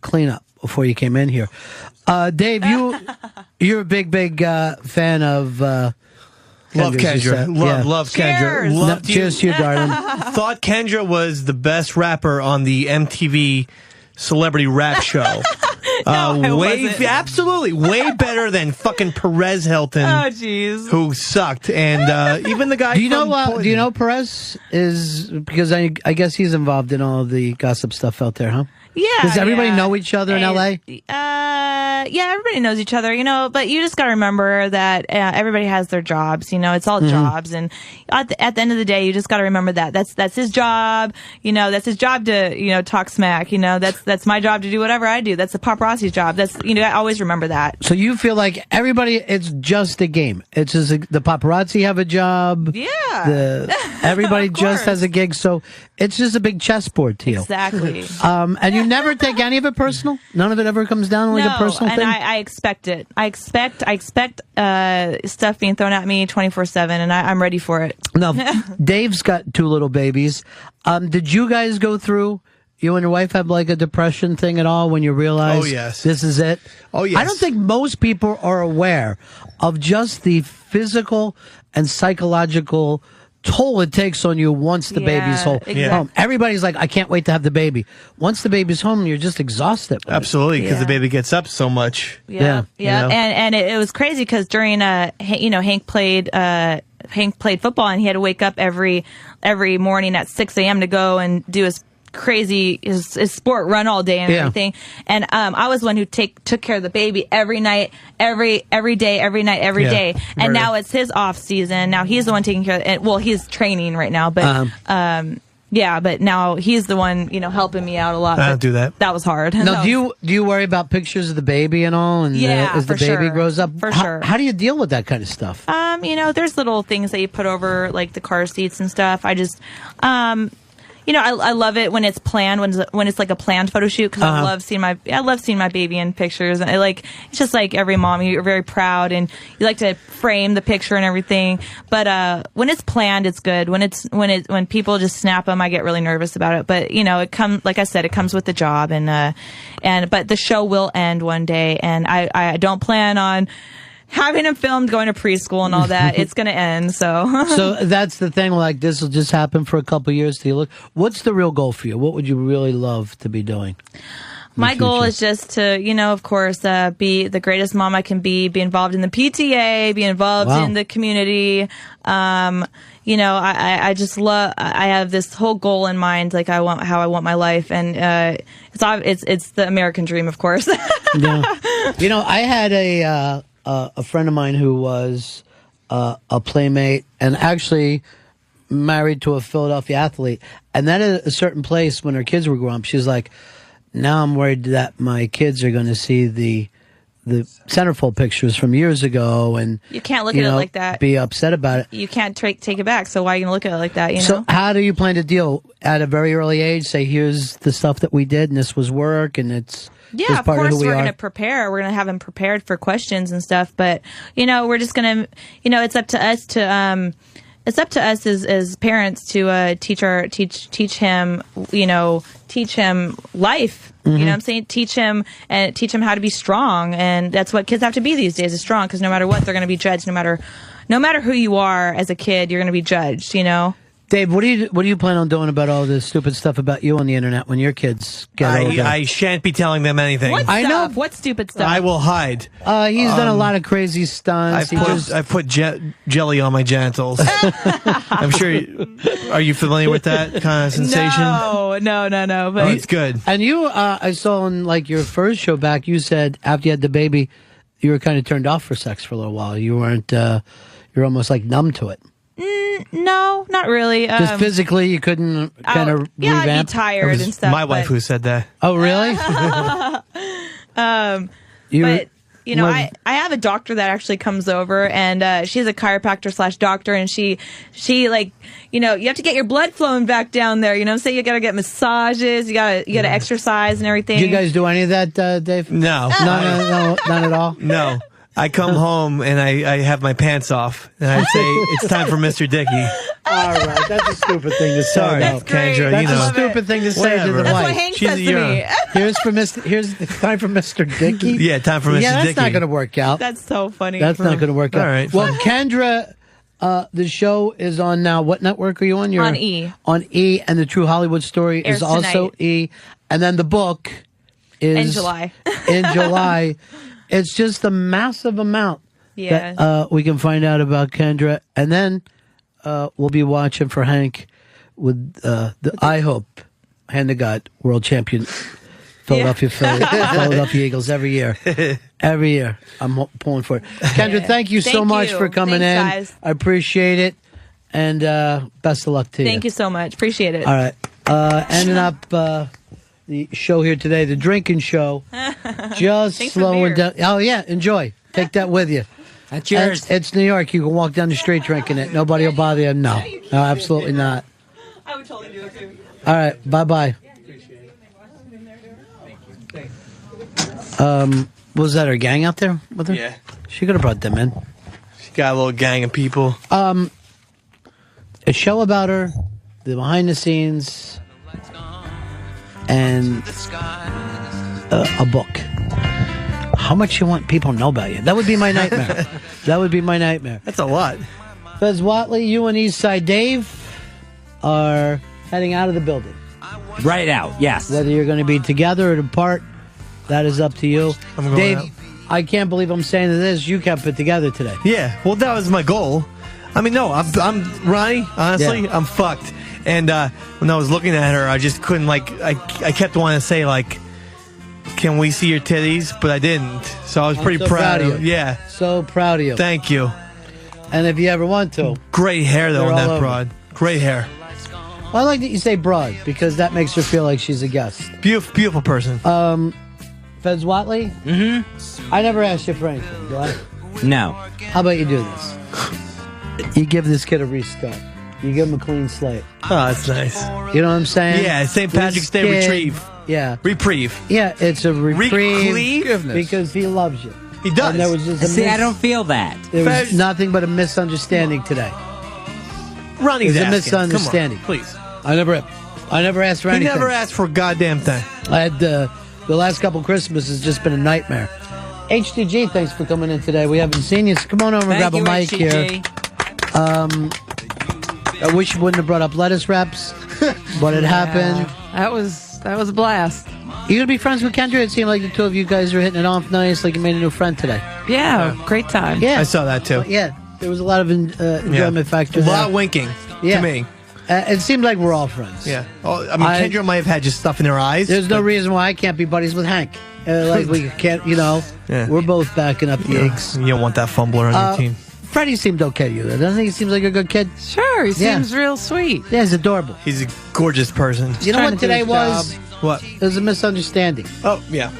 cleanup before you came in here. Dave, you're a big fan of love Kendra. Love Kendra. Cheers to you, darling. Thought Kendra was the best rapper on the MTV Celebrity Rap Show. Absolutely, way better than fucking Perez Hilton. Oh, jeez. Who sucked, and even the guy. Do you know Perez is because I guess he's involved in all the gossip stuff out there, huh? Yeah. Does everybody know each other in LA? Yeah, everybody knows each other, but you just got to remember that everybody has their jobs, it's all jobs. And at the end of the day, you just got to remember that that's his job, that's his job to, talk smack, that's my job to do whatever I do. That's the paparazzi's job. That's, I always remember that. So you feel like everybody, it's just a game. It's just the paparazzi have a job. Yeah. Everybody just has a gig. So it's just a big chessboard to you. Exactly. And you never take any of it personal? None of it ever comes down like a personal and thing? I expect it. I expect stuff being thrown at me 24/7, and I'm ready for it. Now, Dave's got 2 little babies. Did you guys go through, you and your wife have like a depression thing at all when you realized this is it? Oh, yes. I don't think most people are aware of just the physical and psychological toll it takes on you once the baby's home. Everybody's like, I can't wait to have the baby. Once the baby's home, you're just exhausted. Absolutely, because the baby gets up so much. Yeah. And it was crazy because during Hank played football, and he had to wake up every morning at 6 a.m. to go and do his sport run all day and everything. And I was the one who took care of the baby every night, every day, every night, every day. And now it's his off season. Now he's the one taking care of it. Well, he's training right now, but but now he's the one, helping me out a lot. I don't do that. That was hard. Now, do you worry about pictures of the baby and all? And as the baby grows up, how do you deal with that kind of stuff? There's little things that you put over like the car seats and stuff. I just, I love it when it's planned, when it's like a planned photo shoot, because I love seeing my baby in pictures. And it's just like every mom, you're very proud and you like to frame the picture and everything. But when it's planned, it's good. When people just snap them, I get really nervous about it. But like I said, it comes with the job, but the show will end one day, and I don't plan on having him filmed going to preschool and all that. It's going to end. So that's the thing. Like, this will just happen for a couple of years till you look. What's the real goal for you? What would you really love to be doing? My goal is just to, of course, be the greatest mom I can be involved in the PTA, be involved in the community. I just love, I have this whole goal in mind, like how I want my life. And, it's the American dream, of course. Yeah. I had a friend of mine who was a playmate and actually married to a Philadelphia athlete. And then at a certain place when her kids were growing up, she's like, now I'm worried that my kids are going to see the centerfold pictures from years ago, and you can't look at it like that. Be upset about it. You can't take it back. So why are you going to look at it like that? So how do you plan to deal at a very early age? Say, here's the stuff that we did, and this was work, and it's of course we're going to prepare. We're going to have them prepared for questions and stuff. But we're just going to, it's up to us to. It's up to us as parents to teach him life. You know what I'm saying? Teach him how to be strong, and that's what kids have to be these days, is strong, because no matter what, they're going to be judged. No matter who you are as a kid, you're going to be judged. Dave, what do you plan on doing about all this stupid stuff about you on the internet when your kids get older? I shan't be telling them anything. What I know. What stupid stuff? I will hide. He's done a lot of crazy stunts. I put jelly on my genitals. I'm sure. Are you familiar with that kind of sensation? No. But it's good. And you, I saw on your first show back, you said after you had the baby, you were kind of turned off for sex for a little while. You weren't. You're almost like numb to it. No, not really. Just physically, you couldn't kind of revamp? I'd be tired and stuff. My wife who said that. Oh, really? I have a doctor that actually comes over, and she's a chiropractor / doctor, and she like, you have to get your blood flowing back down there. So you got to get massages, you got to exercise and everything. Do you guys do any of that, Dave? No. No, none at all? No. I come home and I have my pants off and I say it's time for Mr. Dickey. All right, that's a stupid thing to say. Sorry, Kendra. That's a stupid thing to say to the That's wife. what Hank says to me. Here's the time for Mr. Dickey. Yeah, time for Mr. Dickey. Yeah, that's not going to work out. That's so funny. That's not going to work out. All right. Well, Kendra, the show is on now. What network are you on? You're on E. On E, and the True Hollywood Story Airs is also tonight. E, and then the book is In July. In July, it's just a massive amount. Yeah. That we can find out about Kendra, and then we'll be watching for Hank with I hope, hand to God, world champion Philadelphia Philadelphia Eagles every year. Every year, I'm pulling for it. Kendra, thank you so much for coming in. Guys. I appreciate it, and best of luck to you. Thank you so much. Appreciate it. All right, ending up the show here today, the drinking show. Just Thanks for slowing beer. down. Oh yeah, enjoy. Take that with you. That's yours. It's New York. You can walk down the street drinking it. Nobody will bother you. No, absolutely not. I would totally do it too. All right, bye-bye. Was that her gang out there with her? Yeah. She could have brought them in. She got a little gang of people. A show about her, the behind the scenes, and a book. How much you want people to know about you? That would be my nightmare. That would be my nightmare. That's a lot. Fez Whatley, you and Eastside Dave are heading out of the building. Right out, yes. Whether you're going to be together or apart, that is up to you. I'm going Dave, out. I can't believe I'm saying this. You kept it together today. Yeah, well, that was my goal. I mean, no, I'm Ronnie, honestly, Yeah. I'm fucked. And when I was looking at her, I just couldn't, I kept wanting to say, can we see your titties? But I didn't. So I was pretty so proud proud of of you. you. Yeah. So proud of you. Thank you. And if you ever want to. Great hair, though, They're on all that over. broad. Great hair. Well, I like that you say broad because that makes her feel like she's a guest. Beautiful person. Fez Whatley? Mm-hmm. I never asked you for anything, do I? No. How about you do this? You give this kid a restart. You give him a clean slate. Oh, that's nice. You know what I'm saying? Yeah, St. Patrick's This Day kid- retrieve. Yeah. Reprieve. Yeah, it's a reprieve Reprieve? because he loves you. He does. And there was just a See, I don't feel that. there was Fez- nothing but a misunderstanding today. Ronnie's There's a asking. misunderstanding. Come on, please. I never asked for He anything. never asked for a goddamn thing. I had the last couple Christmases has just been a nightmare. HDG, thanks for coming in today. We haven't seen you. So come on over and Thank grab a you, mic HCG. here. I wish you wouldn't have brought up lettuce wraps, but it happened. That was a blast. You gonna be friends with Kendra? It seemed like the two of you guys were hitting it off nice, like you made a new friend today. Yeah, great time. Yeah. I saw that too. Yeah, there was a lot of enjoyment factor. A there. lot of winking Yeah. to me. It seemed like we're all friends. Yeah. Oh, I mean, Kendra might have had just stuff in her eyes. There's no reason why I can't be buddies with Hank. Like we can't, Yeah. we're both backing up the eggs. You don't want that fumbler on your team. Freddie seemed okay to you. Doesn't he? Seems like a good kid. Sure, he Yeah. seems real sweet. Yeah, he's adorable. He's a gorgeous person. You know what today was? What? It was a misunderstanding. Oh, yeah.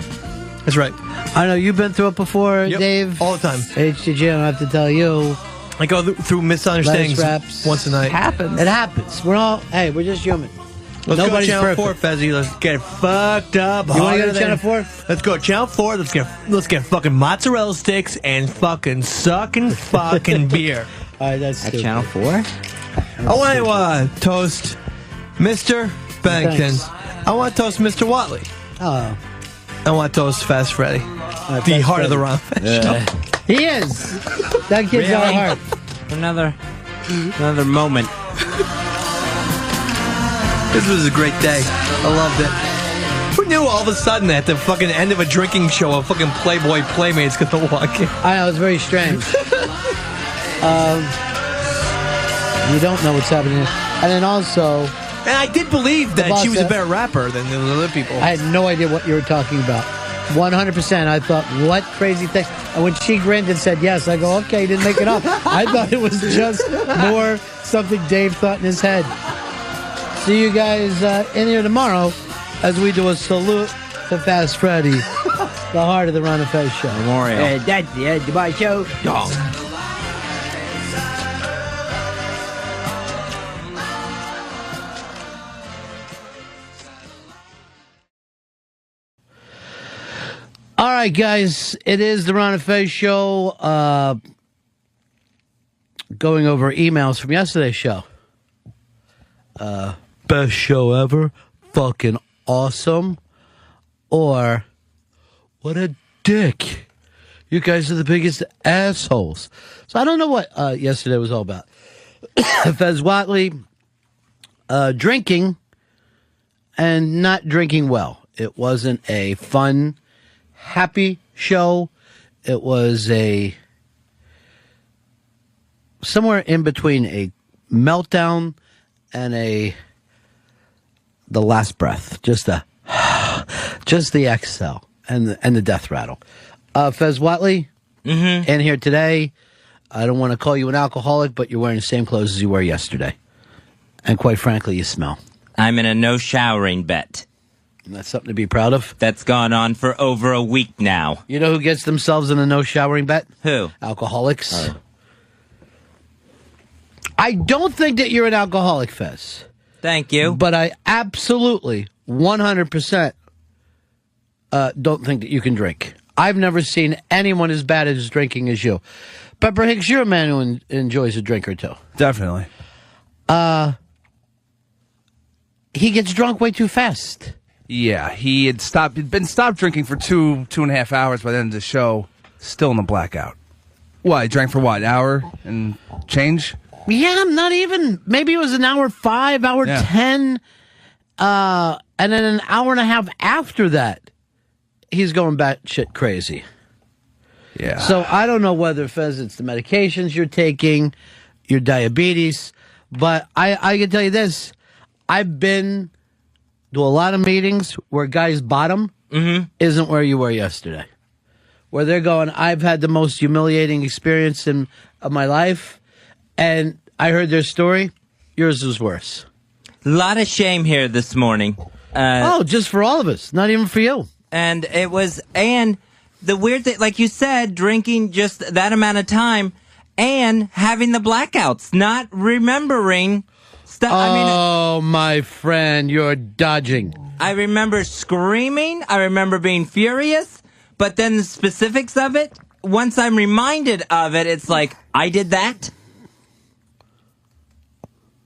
That's right. I know you've been through it before, Yep. Dave. All the time. HTG, I don't have to tell you. I go through misunderstandings once a night. Happens. It happens. We're just human. Let's Nobody's go Channel perfect. 4, Fezzy. Let's get fucked up. You want to go to Channel 4? Let's go to Channel 4. Let's get fucking mozzarella sticks and fucking sucking fucking beer. All right, that's At stupid. Channel 4? I want to toast Mr. Bennington. Thanks. I want to toast Mr. Whatley. Oh. I want to toast Fast Freddy. Right, The Fast heart of the Freddy. round. He is. That kid's got a heart. Another moment. This was a great day. I loved it. Who knew all of a sudden at the fucking end of a drinking show a fucking Playboy Playmate's gonna walk in? I know, it's very strange. You don't know what's happening. And then also... And I did believe The that boss she was a said- better rapper than the other people. I had no idea what you were talking about. 100%. I thought, what crazy thing. And when she grinned and said yes, I go, okay, he didn't make it up. I thought it was just more something Dave thought in his head. See you guys in here tomorrow as we do a salute to Fast Freddy, the heart of the Ron and Fez show. Memorial. That's the end of my show. Dog. All right, guys, it is the Ron and Fez show. Going over emails from yesterday's show. Best show ever. Fucking awesome. Or, what a dick. You guys are the biggest assholes. So I don't know what yesterday was all about. Fez Whatley drinking and not drinking well. It wasn't a fun, happy show. It was somewhere in between a meltdown and the last breath. Just the exhale and the death rattle. Fez Whatley, in here today. I don't want to call you an alcoholic, but you're wearing the same clothes as you were yesterday. And quite frankly, you smell. I'm in a no showering bet. That's something to be proud of. That's gone on for over a week now. You know who gets themselves in a no showering bet? Who? Alcoholics. I don't think that you're an alcoholic, Fez. Thank you. But I absolutely, 100% don't think that you can drink. I've never seen anyone as bad at his drinking as you. Pepper Hicks, you're a man who enjoys a drink or two. Definitely. He gets drunk way too fast. Yeah, he'd been stopped drinking for 2.5 hours by the end of the show, still in the blackout. What, he drank for what, an hour and change? Yeah, not even. Maybe it was an hour 5, hour 10. And then an hour and a half after that, he's going batshit crazy. Yeah. So I don't know whether, Fez, it's the medications you're taking, your diabetes, but I can tell you this. I've been to a lot of meetings where guys' bottom isn't where you were yesterday. Where they're going, I've had the most humiliating experience of my life, and I heard their story. Yours was worse. A lot of shame here this morning. Just for all of us, not even for you. And the weird thing, like you said, drinking just that amount of time and having the blackouts, not remembering stuff. Oh, my friend, you're dodging. I remember screaming. I remember being furious. But then the specifics of it, once I'm reminded of it, it's like, I did that?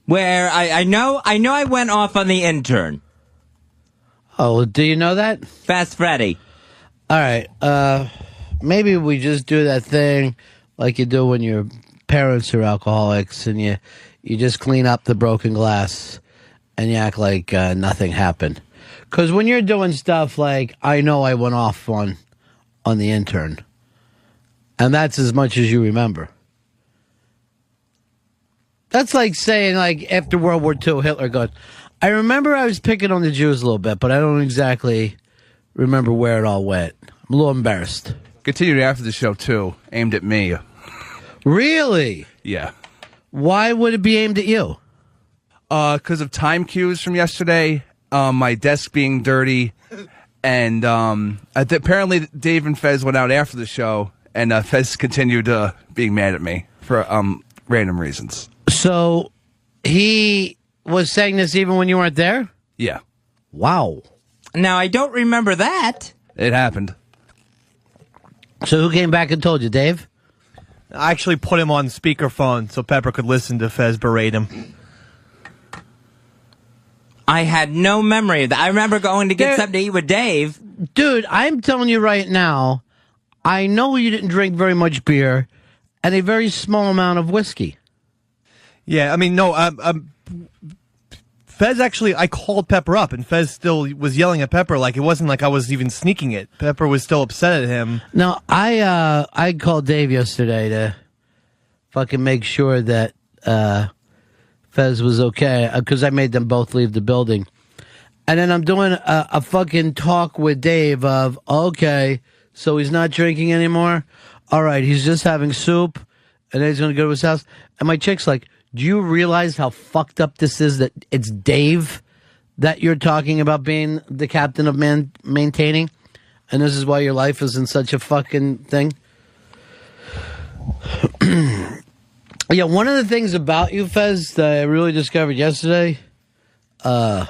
Where I know I went off on the intern. Oh, do you know that? Fast Freddy. All right. Maybe we just do that thing like you do when your parents are alcoholics and you just clean up the broken glass and you act like nothing happened. Because when you're doing stuff like, I know I went off on the intern, and that's as much as you remember. That's like saying, like, after World War II, Hitler goes, I remember I was picking on the Jews a little bit, but I don't exactly remember where it all went. I'm a little embarrassed. Continued after the show, too, aimed at me. Really? Yeah. Why would it be aimed at you? Because of time cues from yesterday, my desk being dirty, and apparently Dave and Fez went out after the show, and Fez continued being mad at me for random reasons. So he was saying this even when you weren't there? Yeah. Wow. Now, I don't remember that. It happened. So who came back and told you, Dave? I actually put him on speakerphone so Pepper could listen to Fez berate him. I had no memory of that. I remember going to get something to eat with Dave. Dude, I'm telling you right now, I know you didn't drink very much beer and a very small amount of whiskey. Yeah, I mean, no, Fez actually, I called Pepper up, and Fez still was yelling at Pepper like it wasn't like I was even sneaking it. Pepper was still upset at him. No, I called Dave yesterday to fucking make sure that Fez was okay, because I made them both leave the building. And then I'm doing a fucking talk with Dave of, okay, so he's not drinking anymore? All right, he's just having soup, and then he's going to go to his house. And my chick's like, do you realize how fucked up this is that it's Dave that you're talking about being the captain of maintaining? And this is why your life is in such a fucking thing? Yeah, one of the things about you, Fez, that I really discovered yesterday, there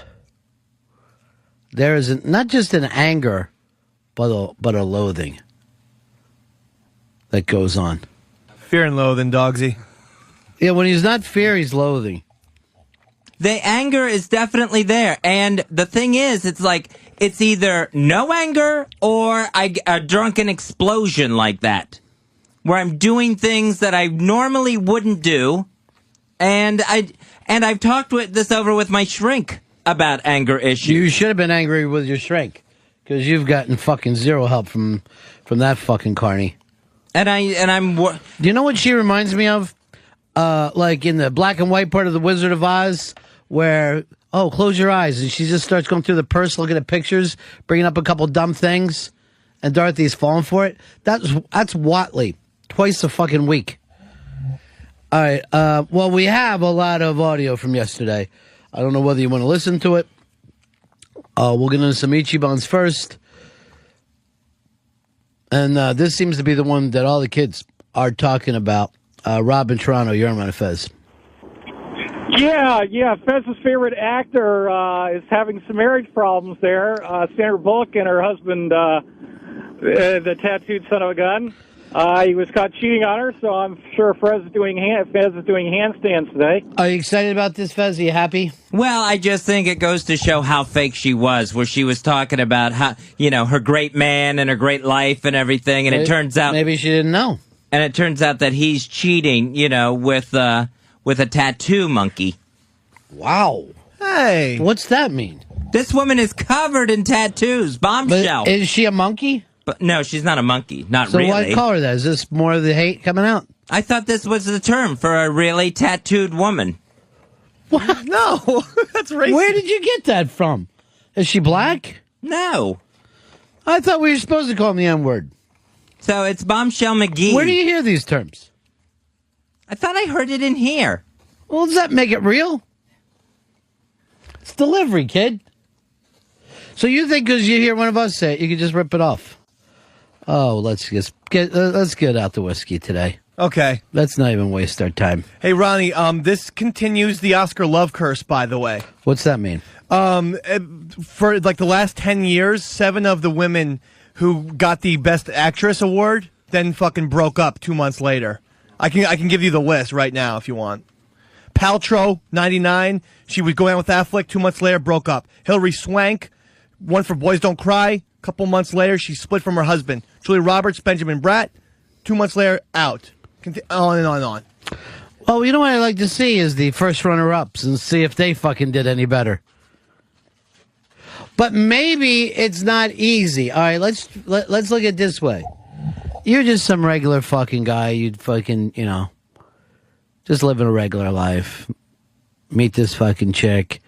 is not just an anger, but a loathing that goes on. Fear and loathing, Dogsy. Yeah, when he's not fear, he's loathing. The anger is definitely there. And the thing is, it's like, it's either no anger or a drunken explosion like that, where I'm doing things that I normally wouldn't do. And I've talked this over with my shrink about anger issues. You should have been angry with your shrink, because you've gotten fucking zero help from that fucking carny. And I'm. Do you know what she reminds me of? Like in the black and white part of the Wizard of Oz, where, oh, close your eyes, and she just starts going through the purse, looking at pictures, bringing up a couple dumb things, and Dorothy's falling for it. That's Whatley, twice a fucking week. All right, well, we have a lot of audio from yesterday. I don't know whether you want to listen to it. We'll get into some Ichibans first. And this seems to be the one that all the kids are talking about. Rob in Toronto, you're on Fez. Yeah. Fez's favorite actor is having some marriage problems there. Sandra Bullock and her husband, the tattooed son of a gun. He was caught cheating on her, so I'm sure Fez is doing handstands today. Are you excited about this, Fez? Are you happy? Well, I just think it goes to show how fake she was, where she was talking about how, her great man and her great life and everything, and it turns out maybe she didn't know. And it turns out that he's cheating, with a tattoo monkey. Wow. Hey. What's that mean? This woman is covered in tattoos. Bombshell. But is she a monkey? But no, she's not a monkey. Not so really. So why call her that? Is this more of the hate coming out? I thought this was the term for a really tattooed woman. What? No, that's racist. Where did you get that from? Is she black? No. I thought we were supposed to call him the N-word. So it's Bombshell McGee. Where do you hear these terms? I thought I heard it in here. Well, does that make it real? It's delivery, kid. So you think because you hear one of us say it, you can just rip it off? Oh, let's get out the whiskey today. Okay. Let's not even waste our time. Hey, Ronnie, this continues the Oscar love curse, by the way. What's that mean? For like the last 10 years, 7 of the women who got the Best Actress award then fucking broke up 2 months later. I can give you the list right now if you want. Paltrow, 99. She was going out with Affleck. 2 months later, broke up. Hilary Swank, one for Boys Don't Cry. A couple months later, she split from her husband. Julia Roberts, Benjamin Bratt. 2 months later, out. On and on and on. Well, you know what I'd like to see is the first runner-ups and see if they fucking did any better. But maybe it's not easy. All right, let's look at it this way. You're just some regular fucking guy. You'd fucking, just living a regular life. Meet this fucking chick.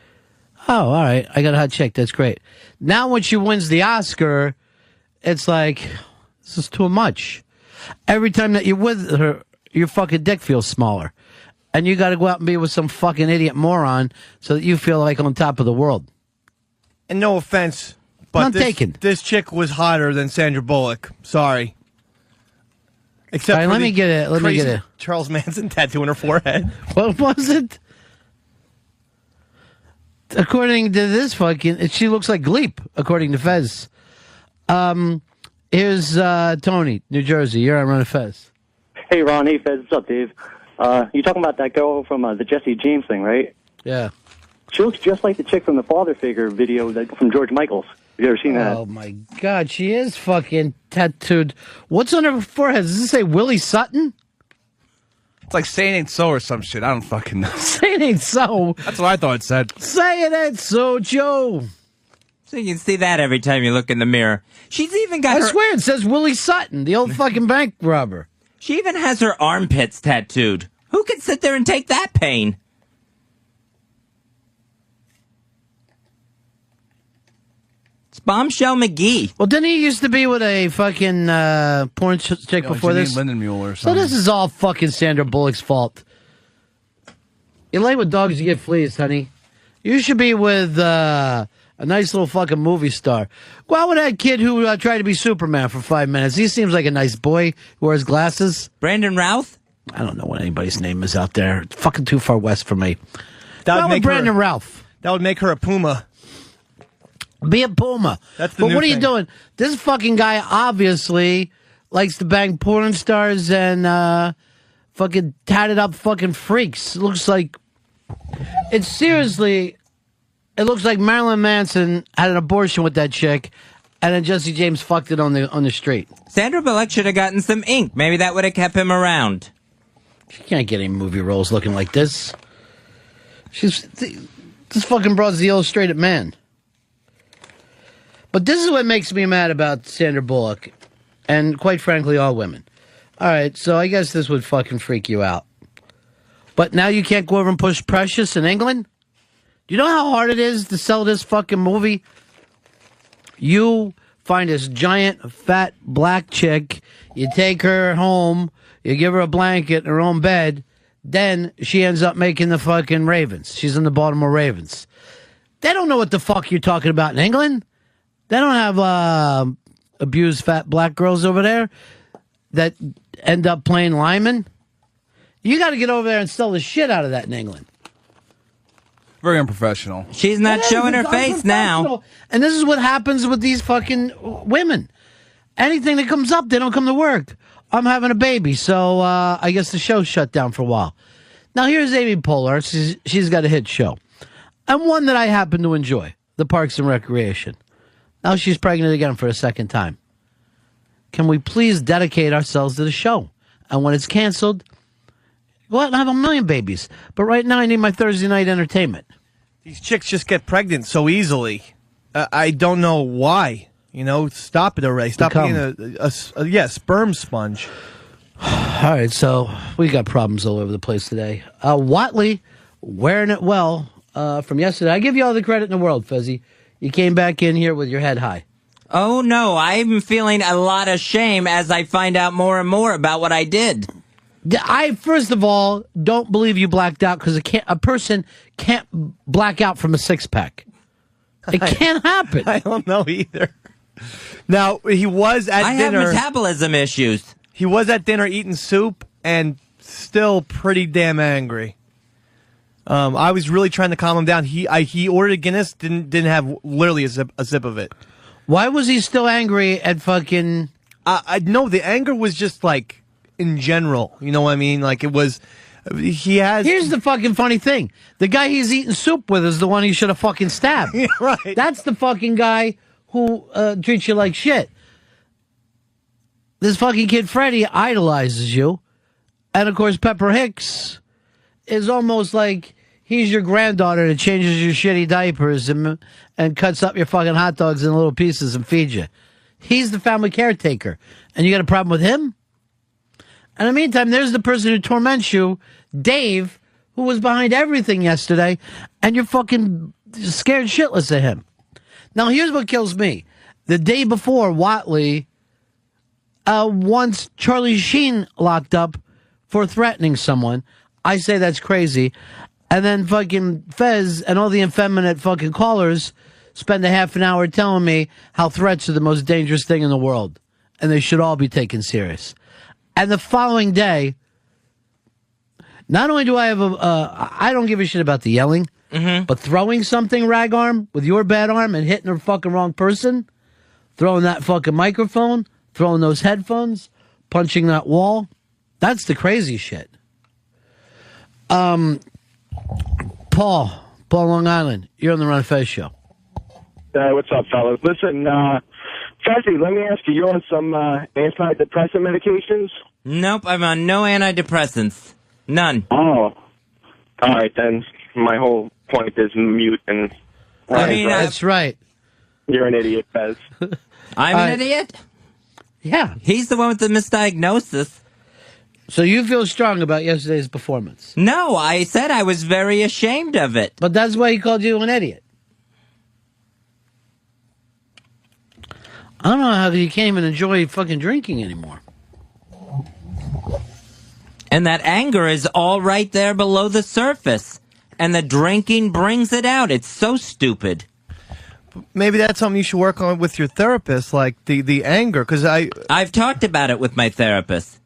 Oh, all right. I got a hot chick. That's great. Now when she wins the Oscar, it's like, this is too much. Every time that you're with her, your fucking dick feels smaller. And you got to go out and be with some fucking idiot moron so that you feel like on top of the world. And no offense, but this chick was hotter than Sandra Bullock. Sorry. Except right, for let me get it. Charles Manson tattoo on her forehead. What was it? According to this she looks like Gleep, according to Fez. Here's Tony, New Jersey. You're on Run of Fez. Hey, Ron. Hey, Fez. What's up, Dave? You talking about that girl from the Jesse James thing, right? Yeah. She looks just like the chick from the Father Figure video from George Michaels. Have you ever seen that? Oh, my God. She is fucking tattooed. What's on her forehead? Does this say Willie Sutton? It's like Say It Ain't So or some shit. I don't fucking know. Say It Ain't So. That's what I thought it said. Say It Ain't So, Joe. So you can see that every time you look in the mirror. She's even got I her... swear it says Willie Sutton, the old fucking bank robber. She even has her armpits tattooed. Who can sit there and take that pain? It's Bombshell McGee. Well, didn't he used to be with a fucking porn chick before this? Lindenmuller or So something. this is all fucking Sandra Bullock's fault. You lay with dogs, you get fleas, honey. You should be with a nice little fucking movie star. Go out with that kid who tried to be Superman for 5 minutes. He seems like a nice boy who wears glasses. Brandon Routh? I don't know what anybody's name is out there. It's fucking too far west for me. That would make Brandon Routh. That would make her a puma. Be a puma. That's the But new what are you thing. doing? This fucking guy obviously likes to bang porn stars and fucking tatted up fucking freaks. It looks like it looks like Marilyn Manson had an abortion with that chick, and then Jesse James fucked it on the street. Sandra Bullock should have gotten some ink. Maybe that would have kept him around. She can't get any movie roles looking like this. This fucking broad's the illustrated man. But this is what makes me mad about Sandra Bullock, and quite frankly, all women. All right, so I guess this would fucking freak you out. But now you can't go over and push Precious in England? Do you know how hard it is to sell this fucking movie? You find this giant, fat, black chick, you take her home, you give her a blanket in her own bed, then she ends up making the fucking Ravens. She's in the Baltimore Ravens. They don't know what the fuck you're talking about in England. They don't have abused fat black girls over there that end up playing linemen. You got to get over there and sell the shit out of that in England. Very unprofessional. She's not showing her face now. And this is what happens with these fucking women. Anything that comes up, they don't come to work. I'm having a baby, so I guess the show's shut down for a while. Now here's Amy Poehler. She's got a hit show. And one that I happen to enjoy, the Parks and Recreation. Now she's pregnant again for a second time. Can we please dedicate ourselves to the show? And when it's canceled, go out and have a million babies. But right now I need my Thursday night entertainment. These chicks just get pregnant so easily. I don't know why. Stop it already. Stop being a sperm sponge. All right, so we got problems all over the place today. Whatley, wearing it well from yesterday. I give you all the credit in the world, Fezzy. You came back in here with your head high. Oh, no, I'm feeling a lot of shame as I find out more and more about what I did. I, first of all, don't believe you blacked out because a person can't black out from a six-pack. It can't happen. I don't know either. Now, he was at dinner. I have metabolism issues. He was at dinner eating soup and still pretty damn angry. I was really trying to calm him down. He ordered a Guinness, didn't have literally a sip of it. Why was he still angry at fucking... No, the anger was just like in general. You know what I mean? Like it was... Here's the fucking funny thing. The guy he's eating soup with is the one he should have fucking stabbed. Yeah, right. That's the fucking guy who treats you like shit. This fucking kid Freddie idolizes you. And of course Pepper Hicks is almost like He's your granddaughter that changes your shitty diapers and cuts up your fucking hot dogs in little pieces and feeds you. He's the family caretaker. And you got a problem with him? In the meantime, there's the person who torments you, Dave, who was behind everything yesterday, and you're fucking scared shitless of him. Now, here's what kills me. The day before, Whatley wants Charlie Sheen locked up for threatening someone. I say that's crazy. And then fucking Fez and all the effeminate fucking callers spend a half an hour telling me how threats are the most dangerous thing in the world. And they should all be taken serious. And the following day, not only do I have I don't give a shit about the yelling, but throwing something, rag arm, with your bad arm and hitting the fucking wrong person, throwing that fucking microphone, throwing those headphones, punching that wall, that's the crazy shit. Paul, Long Island, you're on the Ron Fez show. What's up, fellas? Listen, Fezzy, let me ask you, you're on some antidepressant medications? Nope, I'm on no antidepressants. None. Oh. All right, then. My whole point is mute and... That's right. You're an idiot, Fez. I'm an idiot? Yeah. He's the one with the misdiagnosis. So you feel strong about yesterday's performance? No, I said I was very ashamed of it. But that's why he called you an idiot. I don't know how you can't even enjoy fucking drinking anymore. And that anger is all right there below the surface. And the drinking brings it out. It's so stupid. Maybe that's something you should work on with your therapist, like the anger, because I've talked about it with my therapist.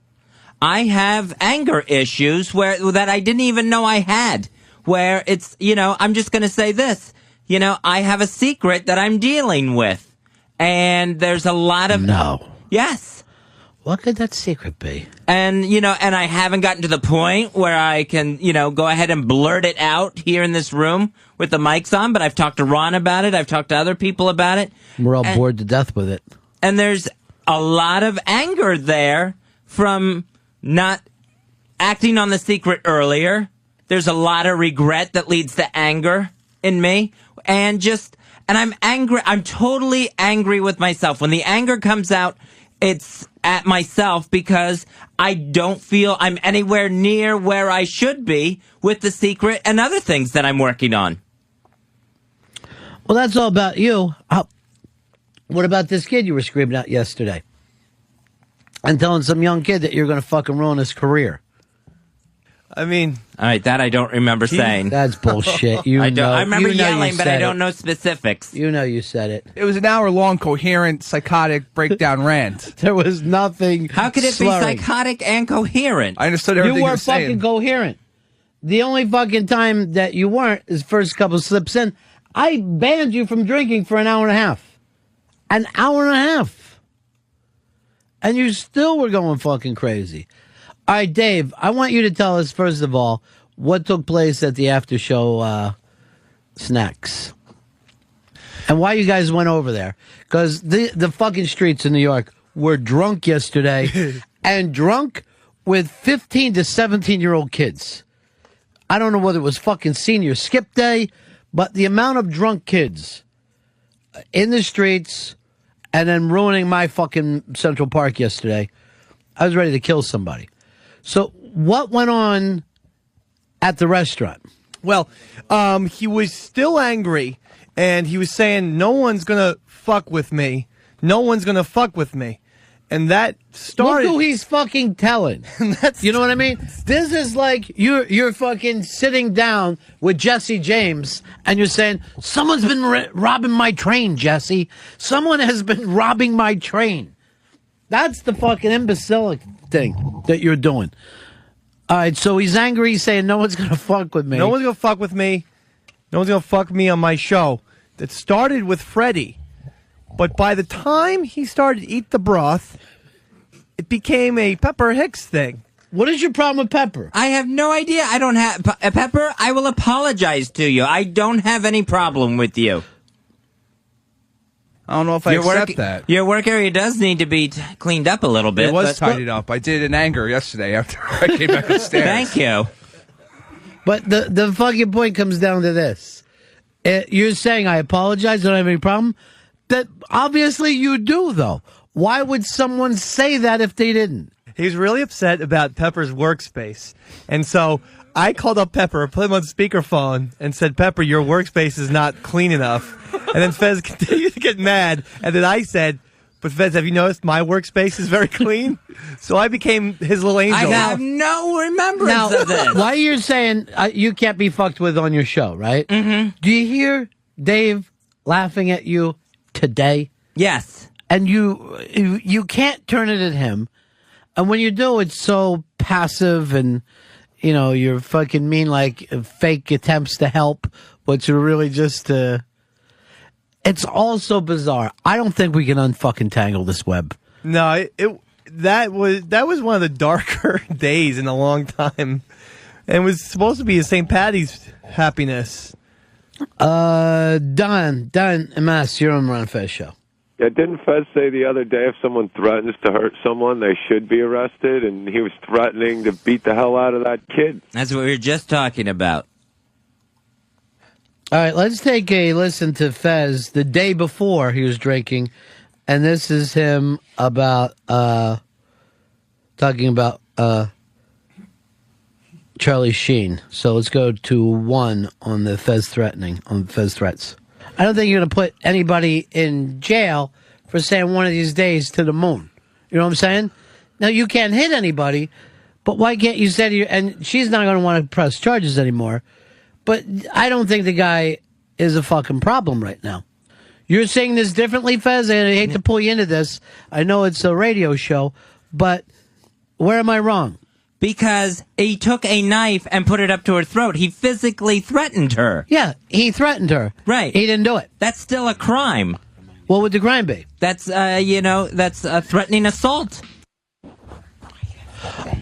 I have anger issues that I didn't even know I had, where it's, I'm just going to say this. I have a secret that I'm dealing with. And there's a lot of... No. Yes. What could that secret be? And, and I haven't gotten to the point where I can, go ahead and blurt it out here in this room with the mics on, but I've talked to Ron about it. I've talked to other people about it. We're all bored to death with it. And there's a lot of anger there from not acting on the secret earlier. There's a lot of regret that leads to anger in me. And I'm angry. I'm totally angry with myself. When the anger comes out, it's at myself because I don't feel I'm anywhere near where I should be with the secret and other things that I'm working on. Well, that's all about you. What about this kid you were screaming at yesterday? And telling some young kid that you're going to fucking ruin his career. I mean... All right, that I don't remember saying. That's bullshit. I remember yelling, but I don't know specifics. You know you said it. It was an hour-long, coherent, psychotic breakdown rant. There was nothing How could it be psychotic and coherent? I understood everything you were saying. You were fucking coherent. The only fucking time that you weren't is first couple slips in. I banned you from drinking for an hour and a half. An hour and a half. And you still were going fucking crazy. All right, Dave, I want you to tell us, first of all, what took place at the after show snacks. And why you guys went over there. Because the fucking streets in New York were drunk yesterday. And drunk with 15 to 17-year-old kids. I don't know whether it was fucking senior skip day, but the amount of drunk kids in the streets and then ruining my fucking Central Park yesterday, I was ready to kill somebody. So what went on at the restaurant? Well, he was still angry, and he was saying, no one's going to fuck with me. No one's going to fuck with me. And that started... Look who he's fucking telling. You know what I mean? This is like you're fucking sitting down with Jesse James, and you're saying, someone's been robbing my train, Jesse. Someone has been robbing my train. That's the fucking imbecilic thing that you're doing. All right, so he's angry. He's saying, no one's going to fuck with me. No one's going to fuck with me. No one's going to fuck me on my show. That started with Freddie. But by the time he started to eat the broth, it became a Pepper Hicks thing. What is your problem with Pepper? I have no idea. I don't have... Pepper, I will apologize to you. I don't have any problem with you. I don't know if I accept that. Your work area does need to be cleaned up a little bit. It was tidied up. I did in anger yesterday after I came back upstairs. Thank you. But the fucking point comes down to this. You're saying I apologize, don't have any problem? That obviously you do, though. Why would someone say that if they didn't? He's really upset about Pepper's workspace. And so I called up Pepper, put him on speakerphone, and said, Pepper, your workspace is not clean enough. And then Fez continued to get mad. And then I said, but Fez, have you noticed my workspace is very clean? So I became his little angel. I have no remembrance of this. Why you're saying you can't be fucked with on your show, right? Mm-hmm. Do you hear Dave laughing at you today? Yes. And you can't turn it at him. And when you do, it's so passive and, you're fucking mean like fake attempts to help, but you're really just, it's all so bizarre. I don't think we can unfucking tangle this web. No, that was one of the darker days in a long time. And it was supposed to be a St. Patty's happiness. Don Mas, you're on the Ron Fez show. Yeah, didn't Fez say the other day if someone threatens to hurt someone, they should be arrested? And he was threatening to beat the hell out of that kid. That's what we were just talking about. All right, let's take a listen to Fez the day before he was drinking. And this is him about talking about Charlie Sheen. So let's go to 1 on the Fez threats. I don't think you're going to put anybody in jail for saying one of these days to the moon. You know what I'm saying? Now, you can't hit anybody, but why can't you say to your... And she's not going to want to press charges anymore, but I don't think the guy is a fucking problem right now. You're saying this differently, Fez, and I hate to pull you into this. I know it's a radio show, but where am I wrong? Because he took a knife and put it up to her throat. He physically threatened her. Yeah, he threatened her. Right. He didn't do it. That's still a crime. What would the crime be? That's, that's threatening assault.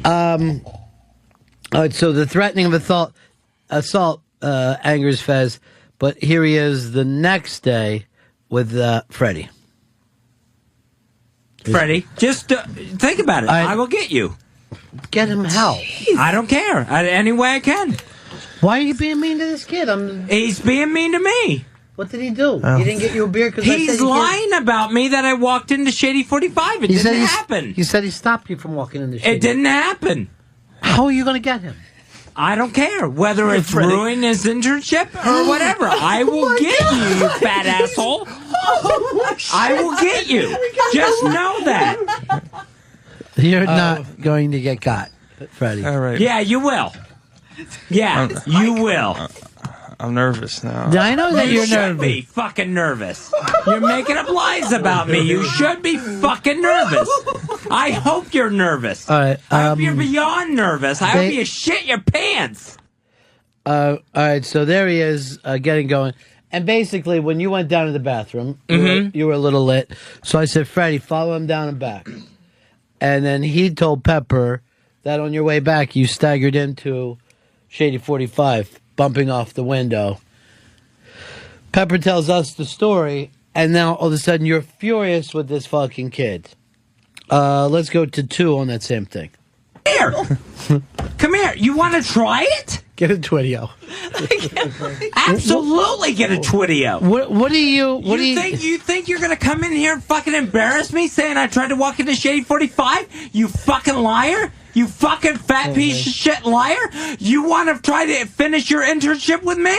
All right, so the threatening of assault angers Fez, but here he is the next day with Freddie. Freddie, just think about it. I will get you. Get him how? I don't care. Any way I can. Why are you being mean to this kid? He's being mean to me. What did he do? He didn't get you a beer? He's lying about me that I walked into Shady 45. It didn't happen. He said he stopped you from walking into Shady. It didn't happen. How are you going to get him? I don't care whether it's ruin his internship or whatever. I will get you, you fat asshole. I will get you. Just know that. You're not going to get caught, Freddie. All right. Yeah, you will. Yeah, you will. I'm nervous now. Yeah, I know that you're You should nervous. be fucking nervous. You're making up lies about me. You should be fucking nervous. I hope you're nervous. All right. I hope you're beyond nervous. I hope you shit your pants. All right, so there he is getting going. And basically, when you went down to the bathroom, you were a little lit. So I said, Freddie, follow him down and back. And then he told Pepper that on your way back, you staggered into Shady 45, bumping off the window. Pepper tells us the story, and now all of a sudden you're furious with this fucking kid. Let's go to 2 on that same thing. Here. Come here. You want to try it? Get a Twitio. Absolutely get a Twitio. What do you think you're gonna come in here and fucking embarrass me saying I tried to walk into Shady 45? You fucking liar! You fucking fat piece of shit liar! You want to try to finish your internship with me?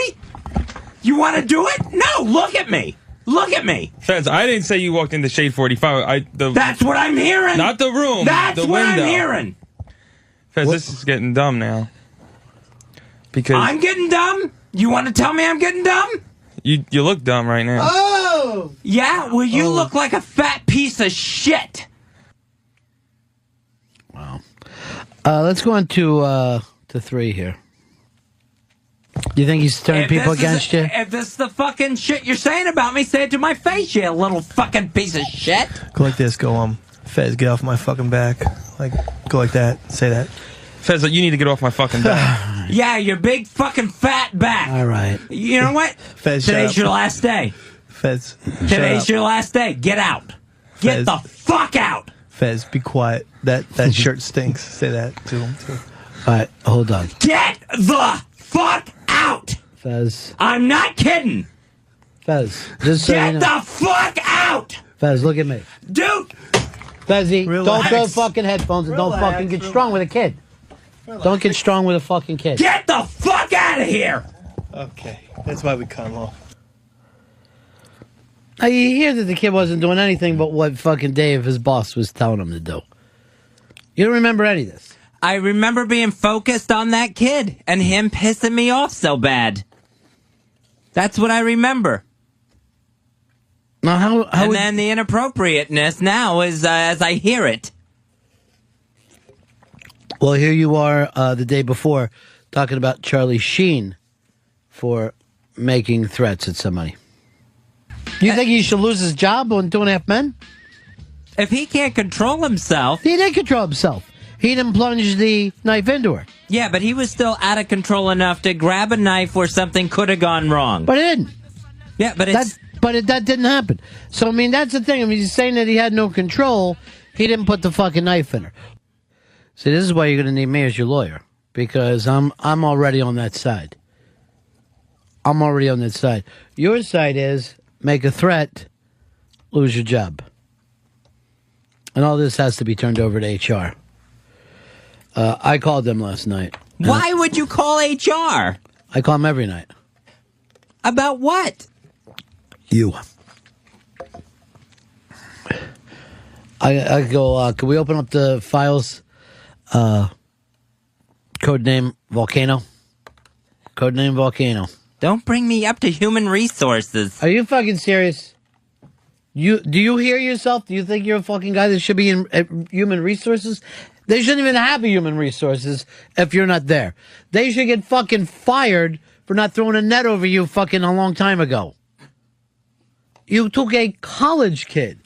You want to do it? No, look at me. Look at me. Fez, I didn't say you walked into Shade 45. That's what I'm hearing. Not the room. That's the what window. I'm hearing. Fez, this is getting dumb now. Because I'm getting dumb? You want to tell me I'm getting dumb? You look dumb right now. Oh! Yeah, well, you look like a fat piece of shit. Wow. Let's go on to 3 here. You think he's turning people against you? If this is the fucking shit you're saying about me, say it to my face, you little fucking piece of shit. Go like this. Go, Fez, get off my fucking back. Go like that. Say that. Fez, you need to get off my fucking back. Yeah, your big fucking fat back. All right. You know what? Fez, Today's your last day. Fez, Today's your last day. Get out. Get the fuck out. Fez, be quiet. That shirt stinks. Say that to him, too. All right, hold on. Get the fuck out! Fez. I'm not kidding. Fez, just so Get you know. the fuck out! Fez, look at me. Dude! Fezzy, don't Relax. throw fucking headphones and don't fucking get strong with a kid. Don't get strong with a fucking kid. Get the fuck out of here! Okay, that's why we cut him off. Now, you hear that the kid wasn't doing anything but what fucking Dave, his boss, was telling him to do. You don't remember any of this? I remember being focused on that kid and him pissing me off so bad. That's what I remember. Now, how and would- then the inappropriateness now is as I hear it. Well, here you are the day before talking about Charlie Sheen for making threats at somebody. You think he should lose his job on 2.5 Men? If he can't control himself... He did control himself. He didn't plunge the knife into her. Yeah, but he was still out of control enough to grab a knife where something could have gone wrong. But it didn't. Yeah, but it's... That didn't happen. So, I mean, that's the thing. I mean, he's saying that he had no control. He didn't put the fucking knife in her. See, this is why you're going to need me as your lawyer. Because I'm already on that side. I'm already on that side. Your side is make a threat, lose your job. And all this has to be turned over to HR. I called them last night. Why would you call HR? I call them every night. About what? You. I go, can we open up the files? Codename Volcano. Codename Volcano. Don't bring me up to human resources. Are you fucking serious? Do you hear yourself? Do you think you're a fucking guy that should be in human resources? They shouldn't even have a human resources if you're not there. They should get fucking fired for not throwing a net over you fucking a long time ago. You took a college kid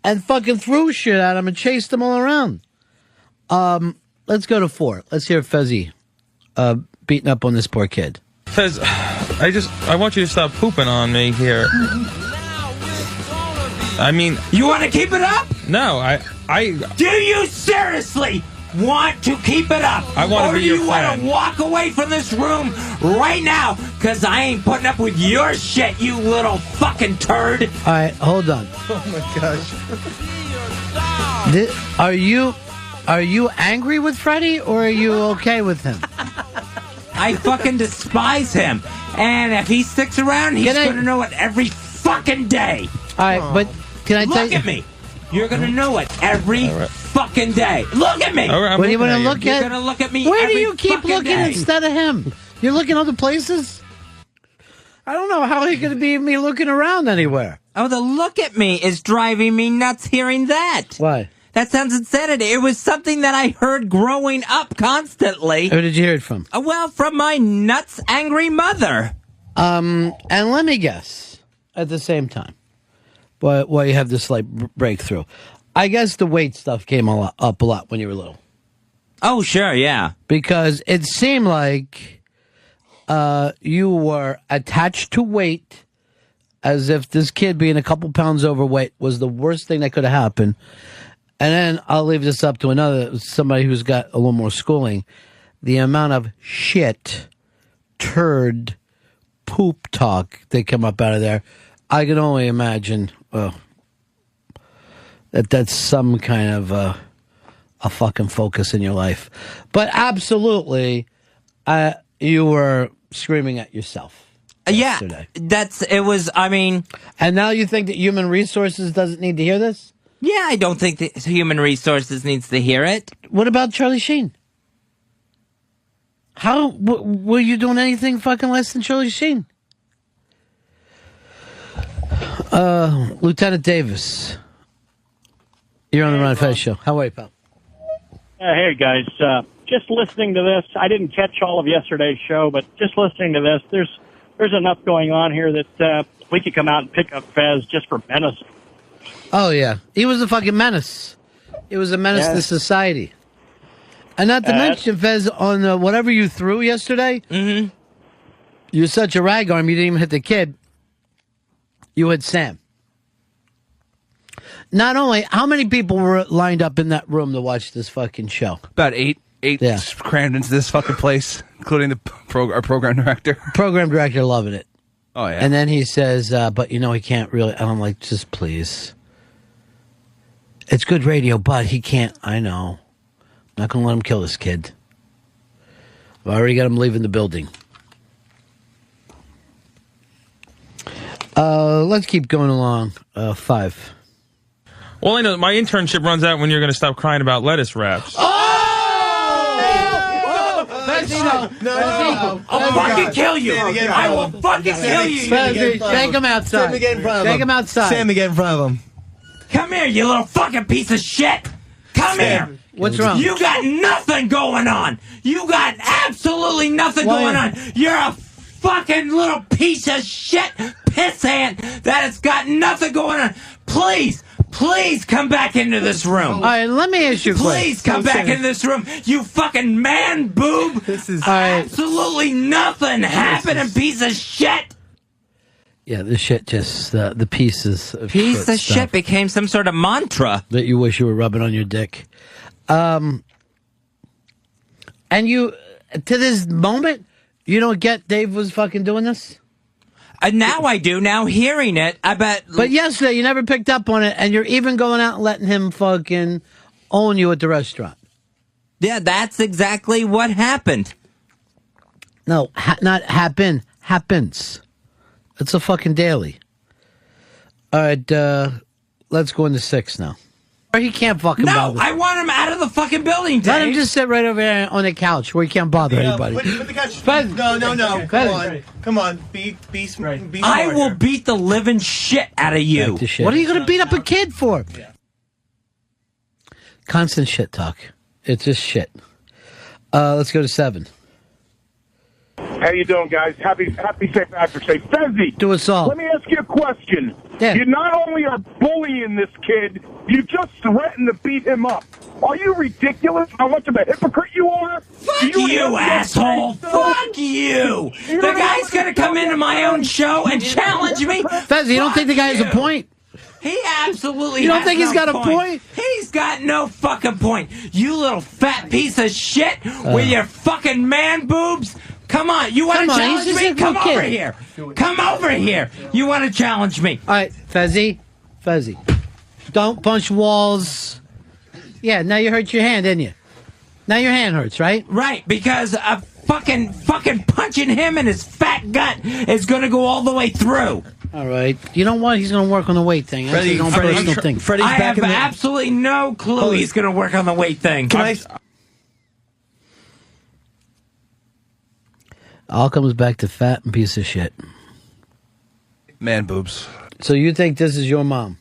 and fucking threw shit at him and chased him all around. Let's go to 4. Let's hear Fezzy beating up on this poor kid. Fez, I want you to stop pooping on me here. I mean... You want to keep it up? No, I... Do you seriously want to keep it up? I want to be your friend. Or do you want to walk away from this room right now? Because I ain't putting up with your shit, you little fucking turd. All right, hold on. Oh, my gosh. Are you angry with Freddie, or are you okay with him? I fucking despise him. And if he sticks around, he's going to know it every fucking day. All right, but can I tell you... Look at me. You're going to know it every fucking day. Look at me. What do you want to look at? You're going to look at me Where every do you keep fucking looking day. instead of him? You're looking other places? I don't know how he could be me looking around anywhere. Oh, the look at me is driving me nuts hearing that. Why? That sounds insanity. It was something that I heard growing up constantly. Who did you hear it from? Well, from my nuts angry mother. And let me guess, at the same time, while you have this slight breakthrough, I guess the weight stuff came up a lot when you were little. Oh, sure, yeah. Because it seemed like you were attached to weight as if this kid being a couple pounds overweight was the worst thing that could have happened. And then I'll leave this up to somebody who's got a little more schooling. The amount of shit, turd, poop talk that come up out of there, I can only imagine that's some kind of a fucking focus in your life. But absolutely, you were screaming at yourself. Yeah, yesterday. And now you think that human resources doesn't need to hear this? Yeah, I don't think that human resources needs to hear it. What about Charlie Sheen? How were you doing anything fucking less than Charlie Sheen? Lieutenant Davis, you're on the Ron Fez show. How are you, pal? Hey, guys. Just listening to this, I didn't catch all of yesterday's show, but just listening to this, there's enough going on here that we could come out and pick up Fez just for menace. Oh, yeah. He was a fucking menace. He was a menace to society. And not to mention, Fez, on whatever you threw yesterday, you're such a rag arm, you didn't even hit the kid. You hit Sam. Not only, how many people were lined up in that room to watch this fucking show? About eight 8 crammed into this fucking place, including our program director. Program director loving it. Oh, yeah. And then he says, but you know, he can't really. And I'm like, just please. It's good radio, but he can't. I know. I'm not going to let him kill this kid. I've already got him leaving the building. Let's keep going along. 5. Well, I know my internship runs out when you're going to stop crying about lettuce wraps. I'll fucking kill you. I will fucking kill you. Take him outside. Take him outside. Sam, get in front of him. Come here, you little fucking piece of shit. Come here. What's wrong? You got nothing going on. You got absolutely nothing going on. You're a fucking little piece of shit pissant that has got nothing going on. Please come back into this room. All right, let me ask you a question. Please come back into this room. You fucking man boob. This is absolutely nothing happening, piece of shit. Yeah, the shit just, the pieces of Piece of stuff shit became some sort of mantra. that you wish you were rubbing on your dick. And you, to this moment, you don't get Dave was fucking doing this? Now I do. Now hearing it, I bet. But yesterday, you never picked up on it, and you're even going out and letting him fucking own you at the restaurant. Yeah, that's exactly what happened. No, not happen. Happens. It's a fucking daily. All right, let's go into 6 now. Or he can't fucking bother. No, I want him out of the fucking building, Dave. Let him just sit right over there on the couch where he can't bother anybody. Put the couch. Fez. No. Fez. Come on. Be smart. I will beat the living shit out of you. What are you going to beat up a kid for? Yeah. Constant shit talk. It's just shit. Let's go to 7. How you doing, guys? Happy St. Patrick's Day. Fezzy, do us all. Let me ask you a question. Yeah. You not only are bullying this kid, you just threatened to beat him up. Are you ridiculous? How much of a hypocrite you are? Fuck you, asshole! Fuck you! The guy's gonna come into my own show and challenge me. Fez, you don't think the guy has a point? He absolutely. You don't has think he's no got a point? He's got no fucking point. You little fat piece of shit with your fucking man boobs. Come on, you want to challenge me? Come over here. Come over here. You want to challenge me? All right, Fezzy. Don't punch walls. Yeah, now you hurt your hand, didn't you? Now your hand hurts, right? Right, because a fucking punching him in his fat gut is going to go all the way through. All right. You know what? He's going to work on the weight thing. That's his own personal thing. I have absolutely no clue he's going to work on the weight thing. All comes back to fat and piece of shit. Man boobs. So you think this is your mom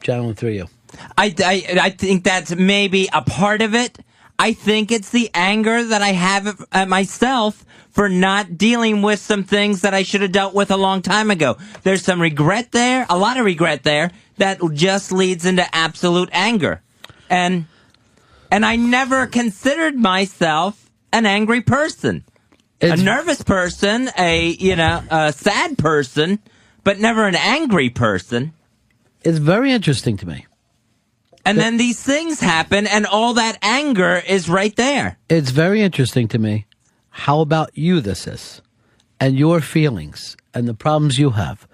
channeling through you? I think that's maybe a part of it. I think it's the anger that I have at myself for not dealing with some things that I should have dealt with a long time ago. There's some regret there, a lot of regret there, that just leads into absolute anger. And I never considered myself an angry person. A nervous person, a sad person, but never an angry person. It's very interesting to me. And then these things happen, and all that anger is right there. It's very interesting to me how about you this is, and your feelings, and the problems you have.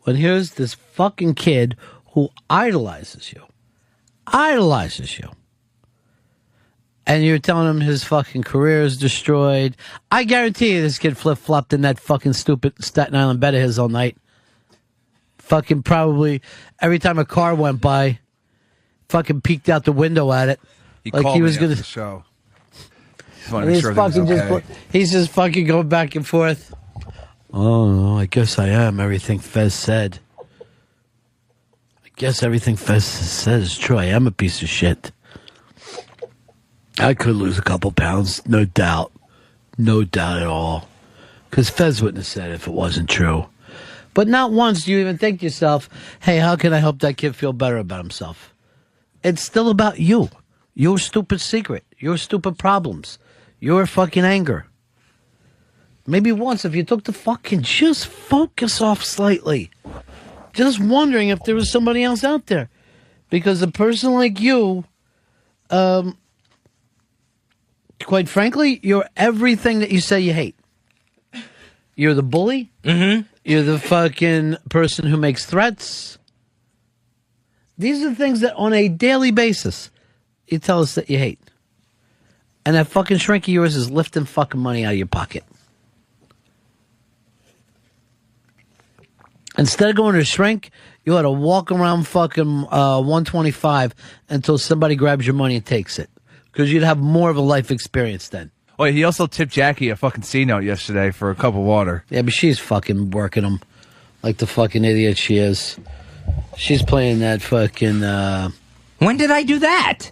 When here's this fucking kid who idolizes you. And you're telling him his fucking career is destroyed. I guarantee you this kid flip-flopped in that fucking stupid Staten Island bed of his all night. Fucking probably every time a car went by, fucking peeked out the window at it. He was going to the show. Just want to make sure that he's okay. He's just fucking going back and forth. Oh, I guess I am everything Fez said. I guess everything Fez says is true. I am a piece of shit. I could lose a couple pounds, no doubt. No doubt at all. Because Fez wouldn't have said it if it wasn't true. But not once do you even think to yourself, hey, how can I help that kid feel better about himself? It's still about you. Your stupid secret. Your stupid problems. Your fucking anger. Maybe once if you took the fucking just focus off slightly. Just wondering if there was somebody else out there. Because a person like you, quite frankly, you're everything that you say you hate. You're the bully. Mm-hmm. You're the fucking person who makes threats. These are the things that on a daily basis you tell us that you hate. And that fucking shrink of yours is lifting fucking money out of your pocket. Instead of going to a shrink, you ought to walk around fucking 125 until somebody grabs your money and takes it. Because you'd have more of a life experience then. Wait, he also tipped Jackie a fucking C-note yesterday for a cup of water. Yeah, but she's fucking working him like the fucking idiot she is. She's playing that fucking... When did I do that?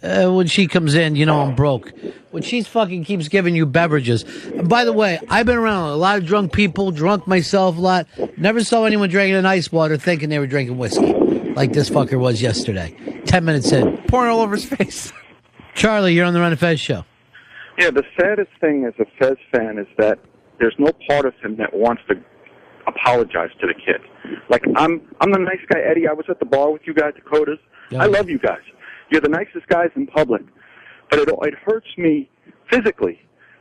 When she comes in, you know I'm broke. When she fucking keeps giving you beverages. And by the way, I've been around a lot of drunk people, drunk myself a lot. Never saw anyone drinking an ice water thinking they were drinking whiskey. Like this fucker was yesterday. 10 minutes in. Pouring all over his face. Charlie, you're on the Run of Fez show. Yeah, the saddest thing as a Fez fan is that there's no part of him that wants to apologize to the kid. Like, I'm the nice guy, Eddie. I was at the bar with you guys, Dakotas. Yeah. I love you guys. You're the nicest guys in public. But it hurts me physically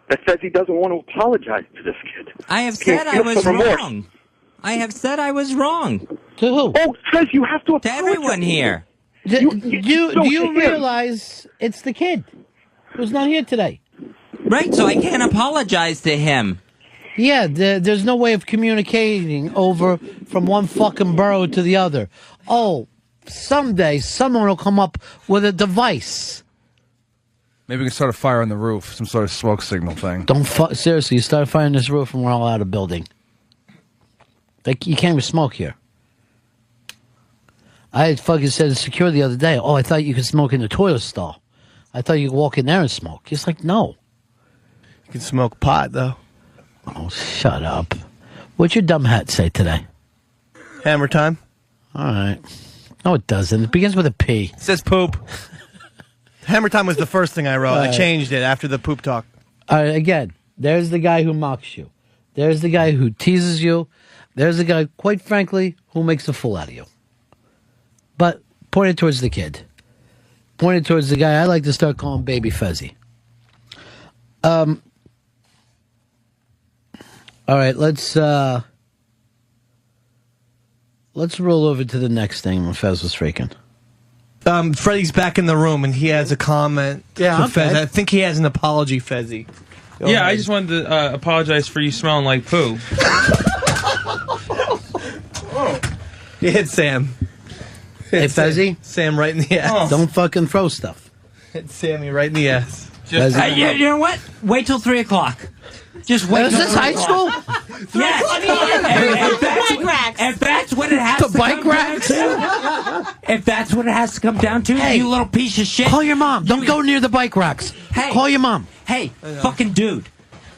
that says he doesn't want to apologize to this kid. I have said I was wrong. I have said I was wrong. To who? Oh, says you have to apologize. To everyone here. Do you realize it's the kid who's not here today? Right, so I can't apologize to him. Yeah, there's no way of communicating over from one fucking borough to the other. Oh, someday someone will come up with a device. Maybe we can start a fire on the roof, some sort of smoke signal thing. Seriously, you start firing this roof and we're all out of building. You can't even smoke here. I had fucking said to secure the other day, oh, I thought you could smoke in the toilet stall. I thought you could walk in there and smoke. He's like, no. You can smoke pot, though. Oh, shut up. What'd your dumb hat say today? Hammer time. All right. No, it doesn't. It begins with a P. It says poop. Hammer time was the first thing I wrote. All right. I changed it after the poop talk. All right, again, there's the guy who mocks you. There's the guy who teases you. There's the guy, quite frankly, who makes a fool out of you. But point it towards the kid. Point it towards the guy I like to start calling Baby Fezzy. All right, let's roll over to the next thing when Fez was freaking. Freddie's back in the room, and he has a comment. Yeah, for Fez. okay. I think he has an apology, Fezzy. Go Yeah, ahead. I just wanted to apologize for you smelling like poo. You hit Sam. Hey, Fezzy. Sam right in the ass. Don't fucking throw stuff. Hit Sammy right in the ass. You know what? Wait till 3 o'clock. Just wait. Is this high school? Yes. If that's what it has to come down to, if that's what it has to come down to, you little piece of shit. Call your mom. Don't go near the bike racks. Hey. Call your mom. Hey, fucking dude.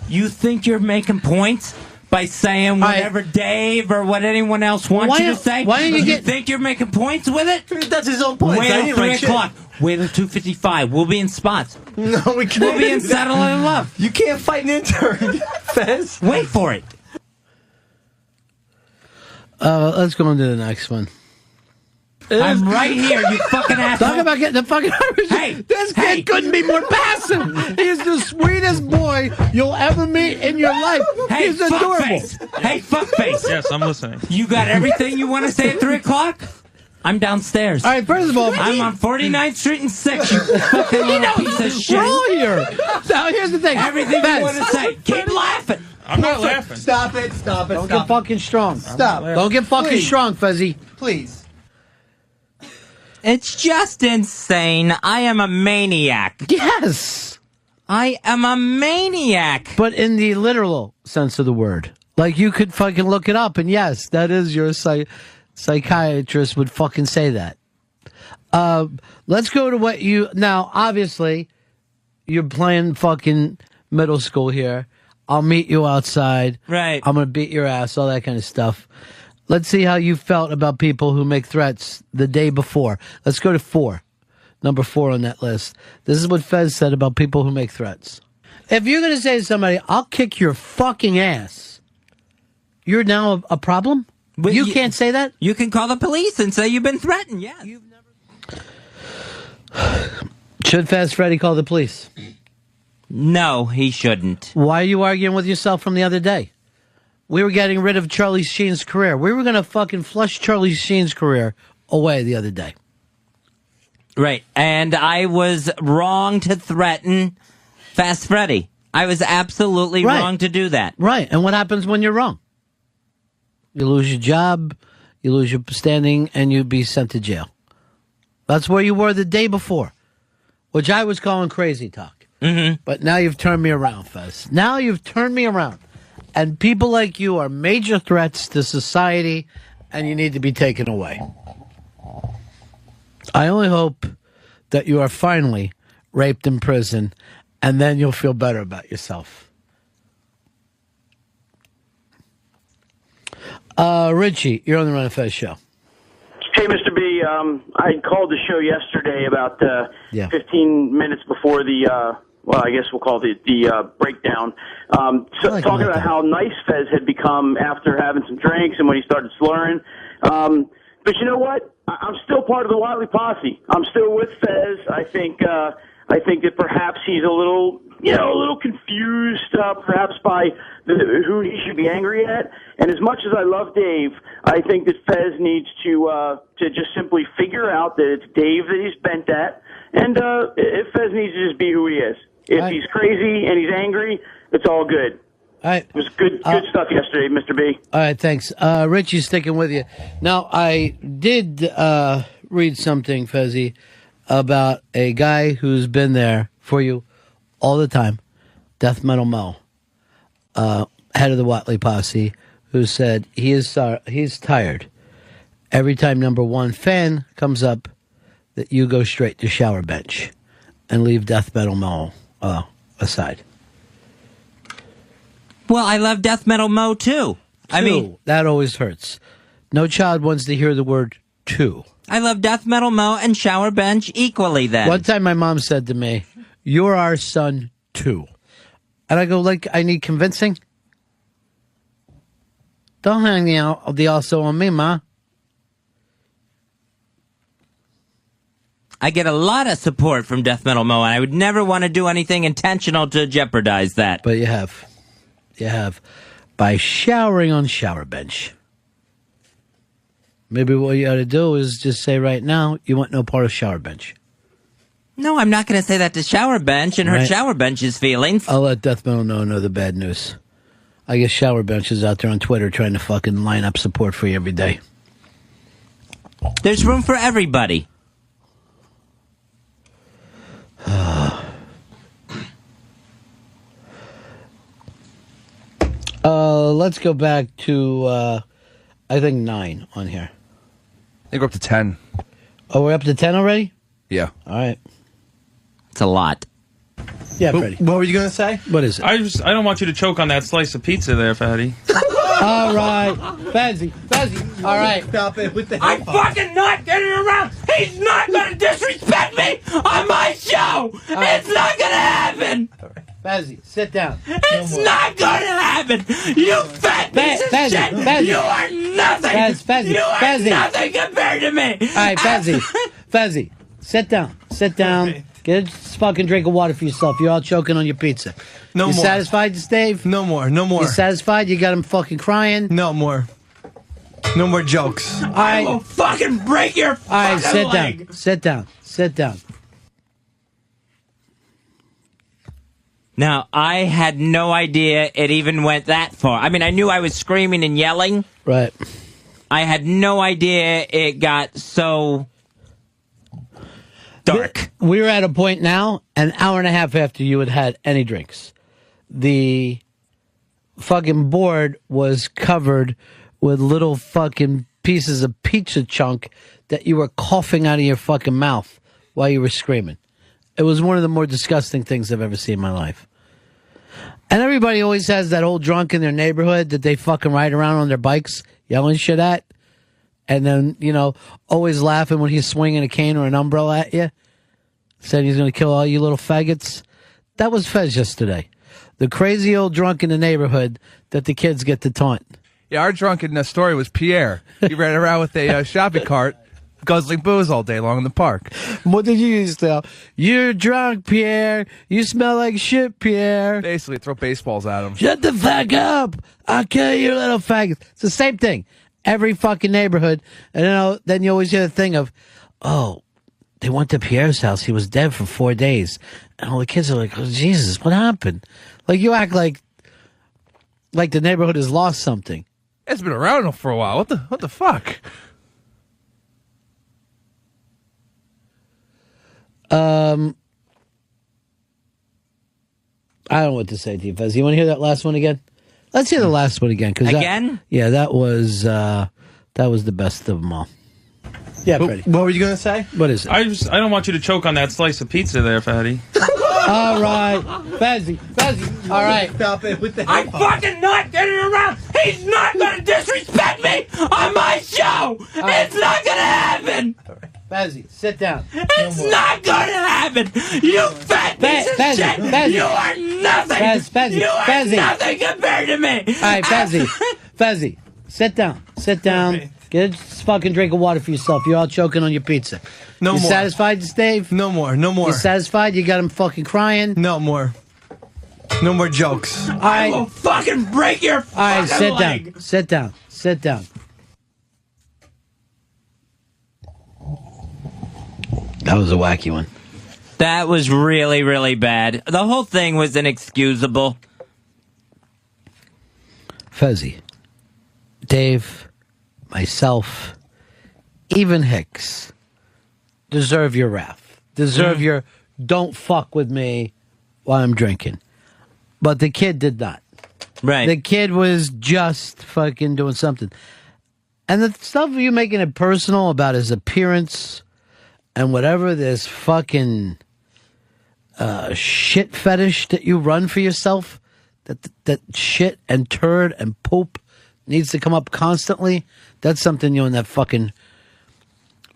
You think you're making points by saying whatever Dave or what anyone else wants you to say? Why don't you think you're making points with it? That's his own point. Wait till 3 o'clock. Wait till 2:55. We'll be in spots. No, we can't. We'll be in Settle in Love. You can't fight an intern, Fez. Wait for it. Let's go on to the next one. I'm right here, you fucking asshole. Talk about getting the fucking Irish. Hey, this kid couldn't be more passive. He's the sweetest boy you'll ever meet in your life. Hey, He's adorable. Hey, fuckface. Yes, I'm listening. You got everything you want to say at 3 o'clock? I'm downstairs. All right, first of all, I'm on 49th Street and 6th, you fucking little piece of shit. We're all here. Now, here's the thing. Everything you want to say. Keep laughing. I'm not laughing. Stop it. Stop it. Don't Stop get fucking strong. Stop. Don't get fucking Please. strong, Fezzy. Please. It's just insane. I am a maniac. Yes. I am a maniac. But in the literal sense of the word. Like, you could fucking look it up, and yes, that is your psychiatrist would fucking say that. Let's go to what you... Now, obviously, you're playing fucking middle school here. I'll meet you outside. Right. I'm going to beat your ass, all that kind of stuff. Let's see how you felt about people who make threats the day before. Let's go to 4. Number 4 on that list. This is what Fez said about people who make threats. If you're going to say to somebody, I'll kick your fucking ass, you're now a problem? But you can't say that? You can call the police and say you've been threatened, yeah. Should Fast Freddy call the police? No, he shouldn't. Why are you arguing with yourself from the other day? We were getting rid of Charlie Sheen's career. We were going to fucking flush Charlie Sheen's career away the other day. Right, and I was wrong to threaten Fast Freddy. I was absolutely wrong to do that. Right, and what happens when you're wrong? You lose your job, you lose your standing, and you'd be sent to jail. That's where you were the day before, which I was calling crazy talk. Mm-hmm. But now you've turned me around, Fez. Now you've turned me around. And people like you are major threats to society, and you need to be taken away. I only hope that you are finally raped in prison, and then you'll feel better about yourself. Richie, you're on the Run of Fez show. Hey, Mr. B, I called the show yesterday about 15 minutes before the, well, I guess we'll call it the breakdown. Talking about how nice Fez had become after having some drinks and when he started slurring. But you know what? I'm still part of the Whatley posse. I'm still with Fez. I think that perhaps he's a little confused, perhaps by who he should be angry at. And as much as I love Dave, I think that Fez needs to just simply figure out that it's Dave that he's bent at, and if Fez needs to just be who he is. If he's crazy and he's angry, it's all good. All right. It was good stuff yesterday, Mr. B. All right, thanks. Richie's sticking with you. Now, I did read something, Fezzy, about a guy who's been there for you all the time, Death Metal Mo, head of the Whatley posse, who said he's tired every time number one fan comes up that you go straight to shower bench and leave Death Metal Mo aside. Well, I love Death Metal Mo, too. I mean, that always hurts. No child wants to hear the word two. I love Death Metal Mo and Shower Bench equally then. One time my mom said to me, "You're our son, too." And I go, like, I need convincing? Don't hang the also on me, Ma. I get a lot of support from Death Metal Mo, and I would never want to do anything intentional to jeopardize that. But you have. You have. By showering on shower bench. Maybe what you ought to do is just say right now, you want no part of shower bench. No, I'm not going to say that to Shower Bench and hurt Shower Bench's feelings. I'll let Death Metal know the bad news. I guess Shower Bench is out there on Twitter trying to fucking line up support for you every day. There's room for everybody. Let's go back to, I think 9 on here. I think we're up to 10. Oh, we're up to 10 already? Yeah. All right. It's a lot. Yeah, Freddie. What were you going to say? What is it? I don't want you to choke on that slice of pizza there, Fatty. All right. Fezzy. All right. Stop it with the I'm fucking not getting around. He's not going to disrespect me on my show. It's not going to happen. Fezzy, sit down. It's not going to happen. You fat piece of shit. You are nothing. Fezzy. You are nothing compared to me. All right, Fezzy, sit down. Get a fucking drink of water for yourself. You're all choking on your pizza. No you more. Satisfied, Dave? No more. You satisfied? You got him fucking crying? No more. No more jokes. All right. I will fucking break your fucking leg. Sit down. Now, I had no idea it even went that far. I mean, I knew I was screaming and yelling. Right. I had no idea it got so dark. We're at a point now, an hour and a half after you had any drinks. The fucking board was covered with little fucking pieces of pizza chunk that you were coughing out of your fucking mouth while you were screaming. It was one of the more disgusting things I've ever seen in my life. And everybody always has that old drunk in their neighborhood that they fucking ride around on their bikes yelling shit at. And then, always laughing when he's swinging a cane or an umbrella at you. Saying he's going to kill all you little faggots. That was Fez yesterday. The crazy old drunk in the neighborhood that the kids get to taunt. Yeah, our drunken story was Pierre. He ran around with a shopping cart guzzling booze all day long in the park. What did you used to tell? You're drunk, Pierre. You smell like shit, Pierre. Basically, throw baseballs at him. Shut the fuck up. I'll kill you, little faggot. It's the same thing. Every fucking neighborhood. And then you always hear the thing of, oh, they went to Pierre's house. He was dead for 4 days. And all the kids are like, oh, Jesus, what happened? Like, you act like the neighborhood has lost something. It's been around for a while. What the fuck? I don't know what to say to you, Fez. You want to hear that last one again? Let's hear the last one again. Again? That was the best of them all. Yeah, Freddie. What were you going to say? What is it? I don't want you to choke on that slice of pizza there, Fatty. All right. Fezzy. All right. Stop it with the I'm fucking not getting around. He's not going to disrespect me on my show. It's not going to happen. Fezzy, sit down. It's not going to happen. You fat piece of shit. You are nothing. You are nothing compared to me. All right, Fezzy, sit down. Get a fucking drink of water for yourself. You're all choking on your pizza. No you more. Satisfied, Dave? No more. You satisfied? You got him fucking crying? No more. No more jokes. All right. I will fucking break your fucking leg. Sit down. That was a wacky one. That was really, really bad. The whole thing was inexcusable. Fezzy, Dave, myself, even Hicks deserve your wrath. Deserve your don't fuck with me while I'm drinking. But the kid did not. Right. The kid was just fucking doing something. And the stuff you making it personal about his appearance and whatever this fucking shit fetish that you run for yourself, that shit and turd and poop needs to come up constantly, that's something you and that fucking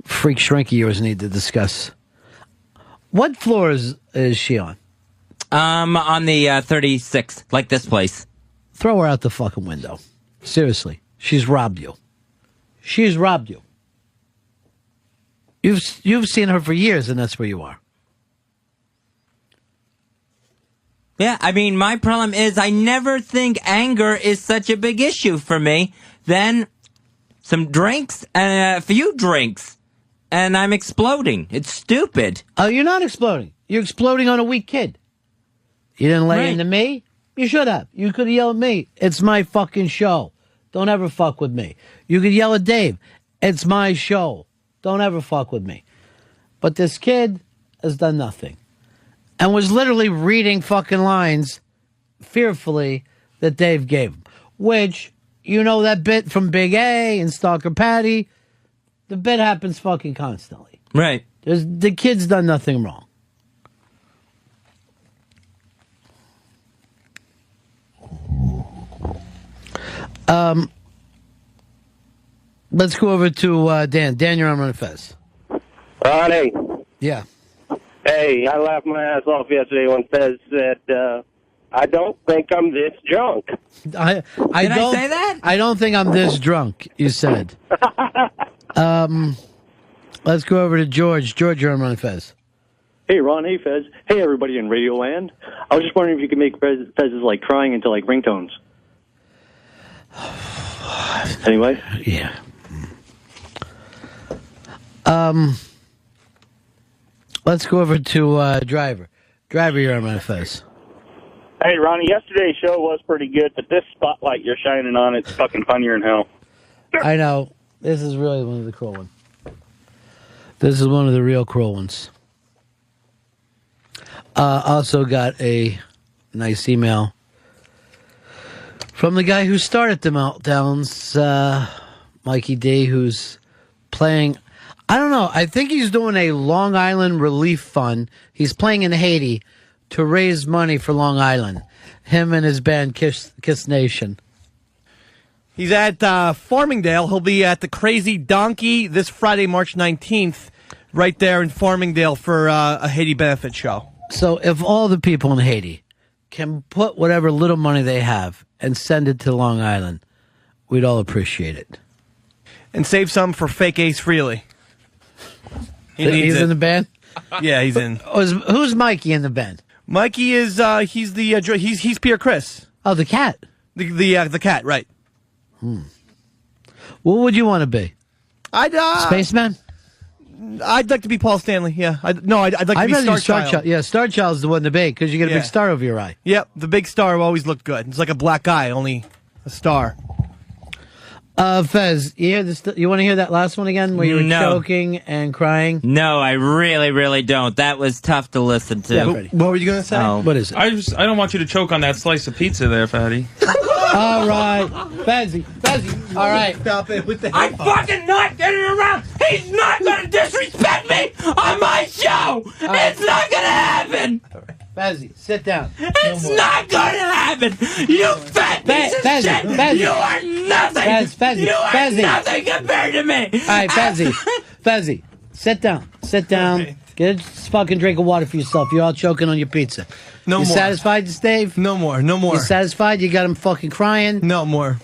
freak shrink of yours need to discuss. What floor is she on? On the 36th, like this place. Throw her out the fucking window. Seriously. She's robbed you. She's robbed you. You've seen her for years, and that's where you are. Yeah, I mean, my problem is I never think anger is such a big issue for me. Then some drinks and a few drinks, and I'm exploding. It's stupid. Oh, you're not exploding. You're exploding on a weak kid. You didn't lay into me? You should have. You could have yelled at me. It's my fucking show. Don't ever fuck with me. You could yell at Dave. It's my show. Don't ever fuck with me. But this kid has done nothing. And was literally reading fucking lines fearfully that Dave gave him. Which, you know that bit from Big A and Stalker Patty. The bit happens fucking constantly. Right. The kid's done nothing wrong. Let's go over to Dan. Dan, you're on Run Fez. Ronnie. Yeah. Hey, I laughed my ass off yesterday when Fez said, I don't think I'm this drunk. Did I say that? I don't think I'm this drunk, you said. Let's go over to George. George, you're on Run Fez. Hey, Ron. Hey, Fez. Hey, everybody in Radio Land. I was just wondering if you could make Fez's, like, crying into, like, ringtones. Anyway? Yeah. Let's go over to Driver. Driver, you're on Run Fez. Hey, Ronnie, yesterday's show was pretty good, but this spotlight you're shining on, it's fucking funnier than hell. I know. This is really one of the cruel ones. This is one of the real cruel ones. Also got a nice email from the guy who started the meltdowns, Mikey D, who's playing... I don't know. I think he's doing a Long Island relief fund. He's playing in Haiti to raise money for Long Island. Him and his band Kiss Nation. He's at Farmingdale. He'll be at the Crazy Donkey this Friday, March 19th, right there in Farmingdale for a Haiti benefit show. So if all the people in Haiti can put whatever little money they have and send it to Long Island, we'd all appreciate it. And save some for fake Ace Frehley. He's in the band? Yeah, he's in. Who's Mikey in the band? Mikey is he's Pierre Chris. Oh, the cat. The cat, right? What would you want to be? Spaceman. I'd like to be Paul Stanley. Yeah, I'd like to be rather Star Child. Yeah, Star Child's the one to be because you get a big star over your eye. Yep, the big star always looked good. It's like a black eye, only a star. Fez, you want to hear that last one again where you were choking and crying? No, I really, really don't. That was tough to listen to. Yeah, what were you going to say? Oh. What is it? I don't want you to choke on that slice of pizza there, Fatty. All right. Fezzy. All right. Stop it with the I'm fucking not getting around. He's not going to disrespect me on my show. It's not going to happen. Fezzy, sit down. It's not going to happen. You fat piece of shit. You are nothing. You are nothing compared to me. All right, Fezzy, sit down. Okay. Get a fucking drink of water for yourself. You're all choking on your pizza. No you more. Satisfied, Dave? No more. You satisfied? You got him fucking crying? No more.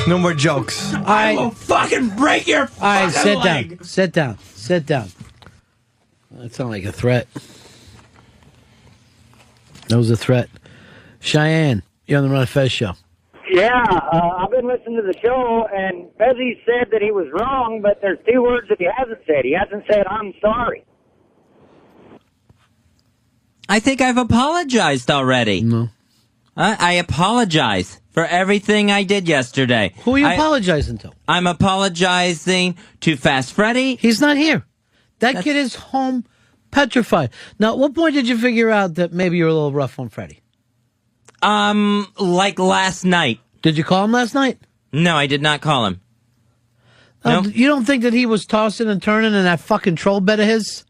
No more jokes. All right. I will fucking break your fucking leg. Sit down. That sounded like a threat. That was a threat. Cheyenne, you're on the Ron and Fez show. Yeah, I've been listening to the show, and Fezzy said that he was wrong, but there's two words that he hasn't said. He hasn't said, I'm sorry. I think I've apologized already. No. I apologize for everything I did yesterday. Who are you apologizing to? I'm apologizing to Fast Freddy. He's not here. That kid is home petrified. Now, at what point did you figure out that maybe you were a little rough on Freddy? Like last night. Did you call him last night? No, I did not call him. Nope. You don't think that he was tossing and turning in that fucking troll bed of his?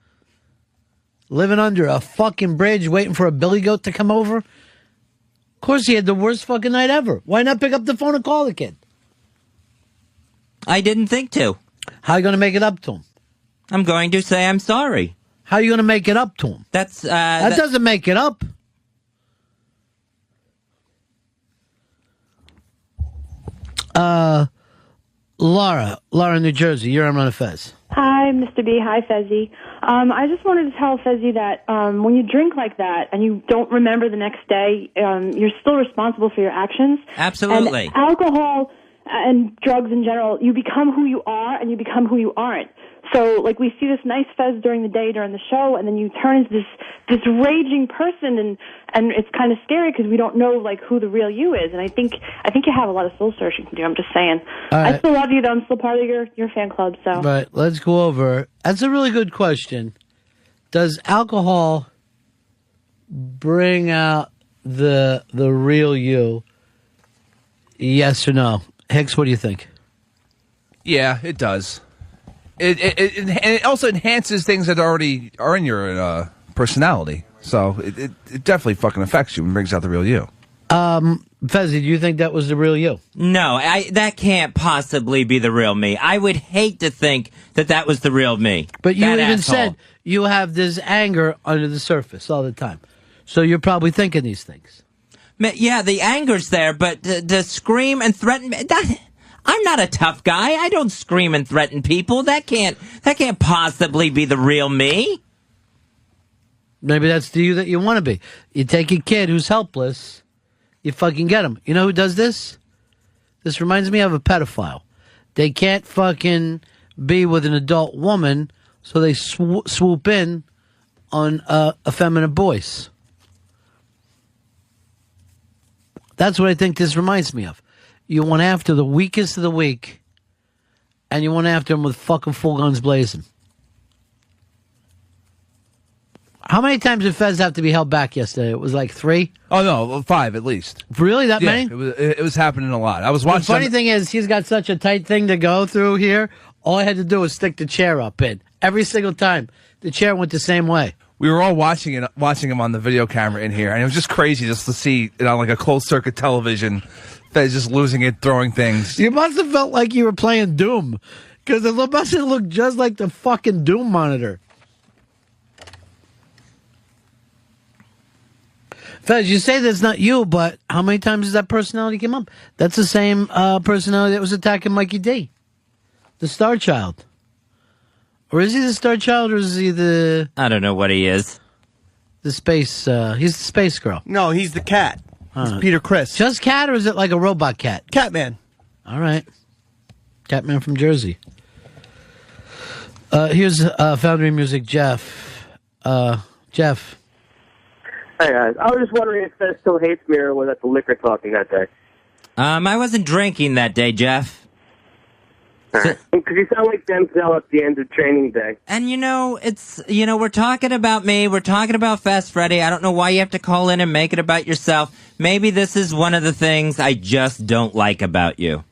Living under a fucking bridge waiting for a billy goat to come over? Of course he had the worst fucking night ever. Why not pick up the phone and call the kid? I didn't think to. How are you going to make it up to him? I'm going to say I'm sorry. How are you going to make it up to him? That doesn't make it up. Laura, New Jersey, you're on Ron and Fez. Hi, Mr. B. Hi, Fezzy. I just wanted to tell Fezzy that when you drink like that and you don't remember the next day, you're still responsible for your actions. Absolutely. And alcohol and drugs in general, you become who you are and you become who you aren't. So, like, we see this nice Fez during the day, during the show, and then you turn into this raging person, and it's kind of scary because we don't know, like, who the real you is. And I think you have a lot of soul searching to do. I'm just saying. Right. I still love you, though. I'm still part of your fan club. So. Right. Let's go over. That's a really good question. Does alcohol bring out the real you? Yes or no? Hicks, what do you think? Yeah, it does. It also enhances things that already are in your personality. So it definitely fucking affects you and brings out the real you. Fezzy, do you think that was the real you? No, that can't possibly be the real me. I would hate to think that was the real me. But you That even asshole. said you have this anger under the surface all the time. So you're probably thinking these things. Yeah, the anger's there, but to scream and threaten... I'm not a tough guy. I don't scream and threaten people. That can't possibly be the real me. Maybe that's the you that you want to be. You take a kid who's helpless, you fucking get him. You know who does this? This reminds me of a pedophile. They can't fucking be with an adult woman, so they swoop in on effeminate boys. That's what I think this reminds me of. You went after the weakest of the weak, and you went after them with fucking full guns blazing. How many times did Fez have to be held back yesterday? It was like 3? Oh, no, 5 at least. Really? That many? It was happening a lot. I was watching. The funny thing is, he's got such a tight thing to go through here. All I had to do was stick the chair up in. Every single time, the chair went the same way. We were all watching him on the video camera in here, and it was just crazy just to see it on like a closed circuit television. Fez just losing it, throwing things. You must have felt like you were playing Doom, because it must have looked just like the fucking Doom monitor. Fez, you say that's not you, but how many times has that personality come up? That's the same personality that was attacking Mikey D, the Star Child. Or is he the Star Child, or is he the... I don't know what he is. The space... he's the space girl. No, he's the cat. He's Peter Criss. Just cat, or is it like a robot cat? Catman. All right. Catman from Jersey. Here's Foundry Music, Jeff. Jeff. Hey, guys. I was just wondering if Fez still hates me or was that the liquor talking that day? I wasn't drinking that day, Jeff. Because you sound like Denzel at the end of training day. And we're talking about me. We're talking about Fast Freddy. I don't know why you have to call in and make it about yourself. Maybe this is one of the things I just don't like about you.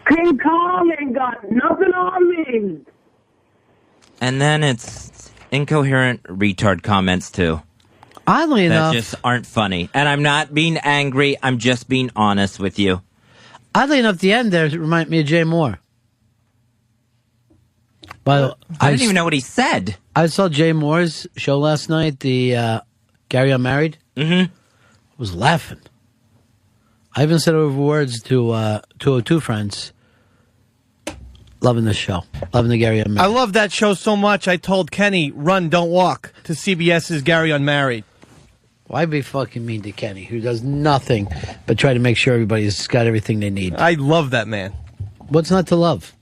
King Kong ain't got nothing on me. And then it's incoherent retard comments, too. Oddly enough... That just aren't funny. And I'm not being angry. I'm just being honest with you. Oddly enough, the end there reminded me of Jay Moore. But I didn't even know what he said. I saw Jay Moore's show last night, the Gary Unmarried. Mm-hmm. I was laughing. I even said over words to 202 friends. Loving this show. Loving the Gary Unmarried. I love that show so much, I told Kenny, run, don't walk, to CBS's Gary Unmarried. Why be fucking mean to Kenny, who does nothing but try to make sure everybody's got everything they need? I love that man. What's not to love?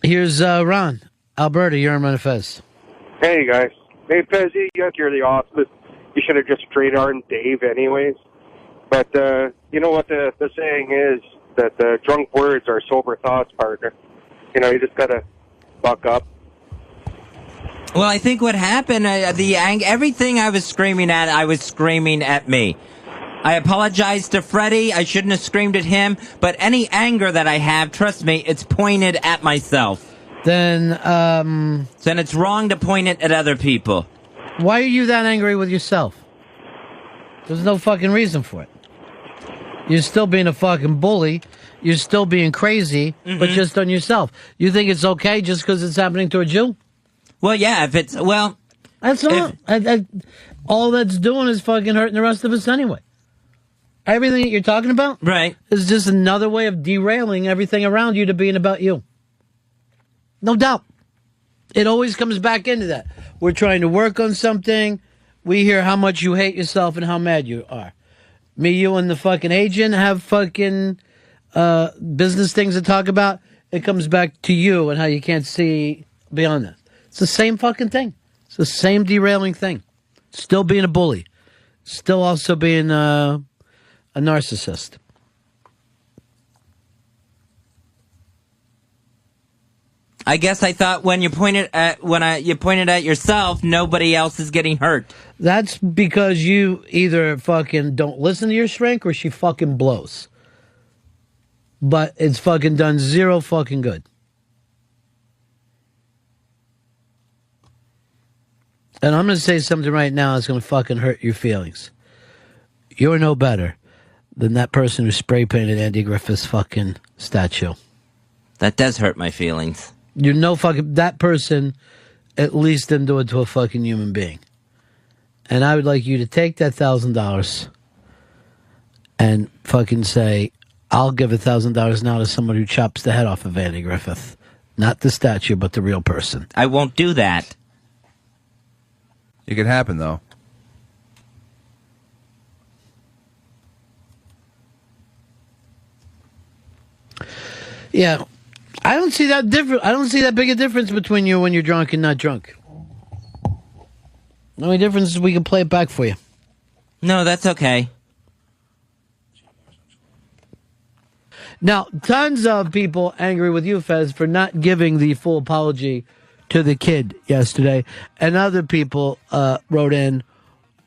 Here's Ron. Alberta, you're on Run Fez. Hey, guys. Hey, Fez, you're the awesome. You should have just straight armed Dave anyways. But you know what the saying is, that drunk words are sober thoughts, partner. You just got to buck up. Well, I think what happened, everything I was screaming at me. I apologize to Freddie. I shouldn't have screamed at him. But any anger that I have, trust me, it's pointed at myself. Then it's wrong to point it at other people. Why are you that angry with yourself? There's no fucking reason for it. You're still being a fucking bully. You're still being crazy, but just on yourself. You think it's okay just because it's happening to a Jew? Well, yeah, if it's, well... That's not... all that's doing is fucking hurting the rest of us anyway. Everything that you're talking about... Right. ...is just another way of derailing everything around you to being about you. No doubt. It always comes back into that. We're trying to work on something. We hear how much you hate yourself and how mad you are. Me, you, and the fucking agent have fucking business things to talk about. It comes back to you and how you can't see beyond that. It's the same fucking thing. It's the same derailing thing. Still being a bully. Still also being a narcissist. I guess I thought when you pointed at yourself, nobody else is getting hurt. That's because you either fucking don't listen to your shrink or she fucking blows. But it's fucking done zero fucking good. And I'm going to say something right now that's going to fucking hurt your feelings. You're no better than that person who spray painted Andy Griffith's fucking statue. That does hurt my feelings. You're no fucking... That person at least didn't do it to a fucking human being. And I would like you to take that $1,000 and fucking say, I'll give $1,000 now to someone who chops the head off of Andy Griffith. Not the statue, but the real person. I won't do that. It could happen, though. Yeah. I don't see that different. I don't see that big a difference between you when you're drunk and not drunk. The only difference is we can play it back for you. No, that's okay. Now, tons of people angry with you, Fez, for not giving the full apology to the kid yesterday. And other people wrote in,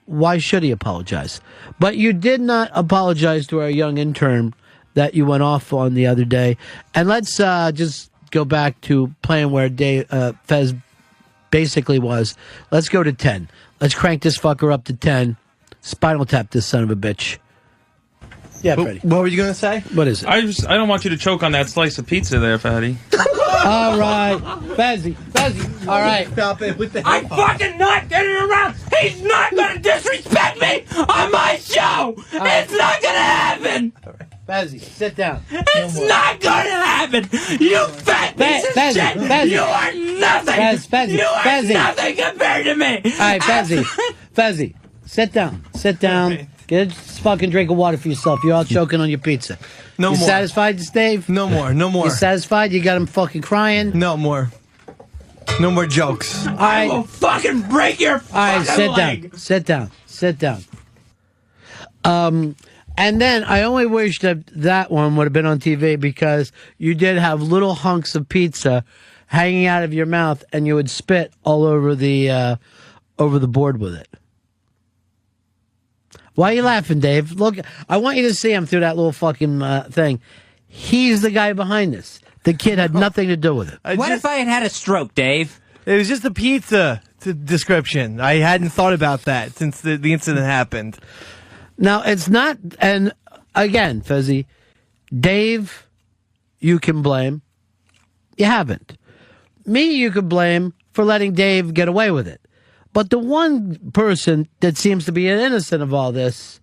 why should he apologize? But you did not apologize to our young intern that you went off on the other day. And let's just go back to playing where Fez basically was. Let's go to 10. Let's crank this fucker up to 10. Spinal tap this son of a bitch. Yeah, Freddie. What were you going to say? What is it? I don't want you to choke on that slice of pizza there, Fatty. All right. Fezzy. All right. Stop it with the... I'm fucking not getting around. He's not going to disrespect me on my show. It's not going to happen. Fezzy. Fezzy, sit down. It's not going to happen. You fat piece of shit. Fezzy. You are nothing. Fezzy. You are Fezzy. nothing compared to me. All right, Fezzy. Fezzy, sit down. Sit down. Get a fucking drink of water for yourself. You're all choking on your pizza. No you more. Satisfied, Dave? No more. No more. You satisfied? You got him fucking crying? No more. No more jokes. All right. I will fucking break your fucking All right, sit leg. down. Sit down. Sit down. And then I only wish that one would have been on TV because you did have little hunks of pizza hanging out of your mouth, and you would spit all over the board with it. Why are you laughing, Dave? Look, I want you to see him through that little fucking thing. He's the guy behind this. The kid had nothing to do with it. What if I had had a stroke, Dave? It was just a pizza description. I hadn't thought about that since the incident happened. Now, it's not, and again, Fezzy, Dave, you can blame. You haven't. Me, you could blame for letting Dave get away with it. But the one person that seems to be innocent of all this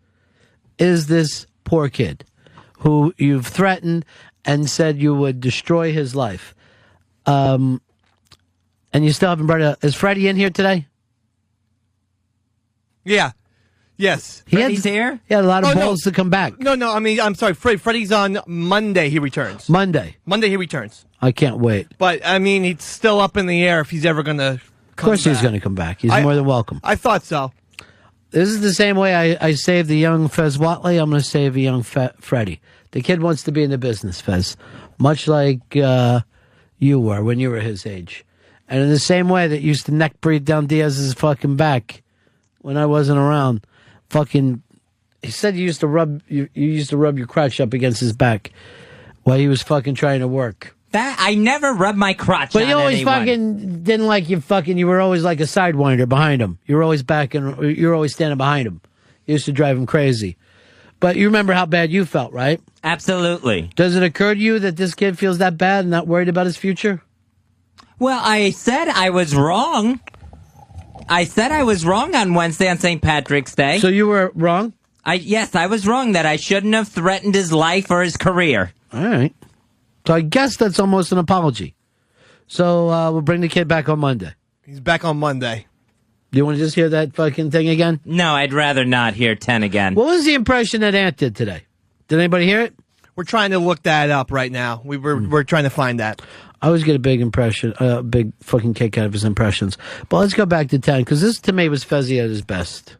is this poor kid who you've threatened and said you would destroy his life. And you still haven't brought it. Is Freddie in here today? Yeah. Yes. Freddie's here? He had a lot of balls to come back. No, I mean, I'm sorry. Freddie's on Monday. He returns. Monday he returns. I can't wait. But, I mean, it's still up in the air if he's ever going to come Of course back. he's going to come back. He's more than welcome. I thought so. This is the same way I saved the young Fez Whatley. I'm going to save a young Freddie. The kid wants to be in the business, Fez, much like you were when you were his age. And in the same way that you used to neck breathe down Diaz's fucking back when I wasn't around, fucking, he said you used to rub your crotch up against his back while he was fucking trying to work. That I never rubbed my crotch But on he always anyone. fucking didn't like you fucking, you were always like a sidewinder behind him. You were always you were always standing behind him. You used to drive him crazy. But you remember how bad you felt, right? Absolutely. Does it occur to you that this kid feels that bad and not worried about his future? Well, I said I was wrong. I said I was wrong on Wednesday on St. Patrick's Day. So you were wrong? Yes, I was wrong that I shouldn't have threatened his life or his career. All right. So I guess that's almost an apology. So we'll bring the kid back on Monday. He's back on Monday. Do you want to just hear that fucking thing again? No, I'd rather not hear 10 again. What was the impression that Ant did today? Did anybody hear it? We're trying to look that up right now. We're trying to find that. I always get a big impression, a big fucking kick out of his impressions. But let's go back to 10, because this to me was Fezzy at his best.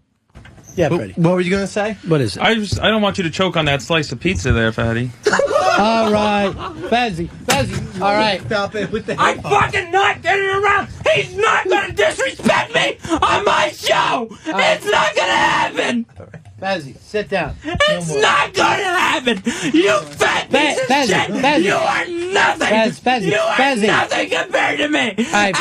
Yeah, Freddie. What were you going to say? What is it? I don't want you to choke on that slice of pizza there, Fatty. All right. Fezzy. All right. Stop it with the I'm fucking not getting around. He's not going to disrespect me on my show. It's not going to happen. Fezzy, sit down. It's not going to happen. You fat piece of shit. Fezzy. You are nothing. Fezzy. You are Fezzy. nothing compared to me. All right,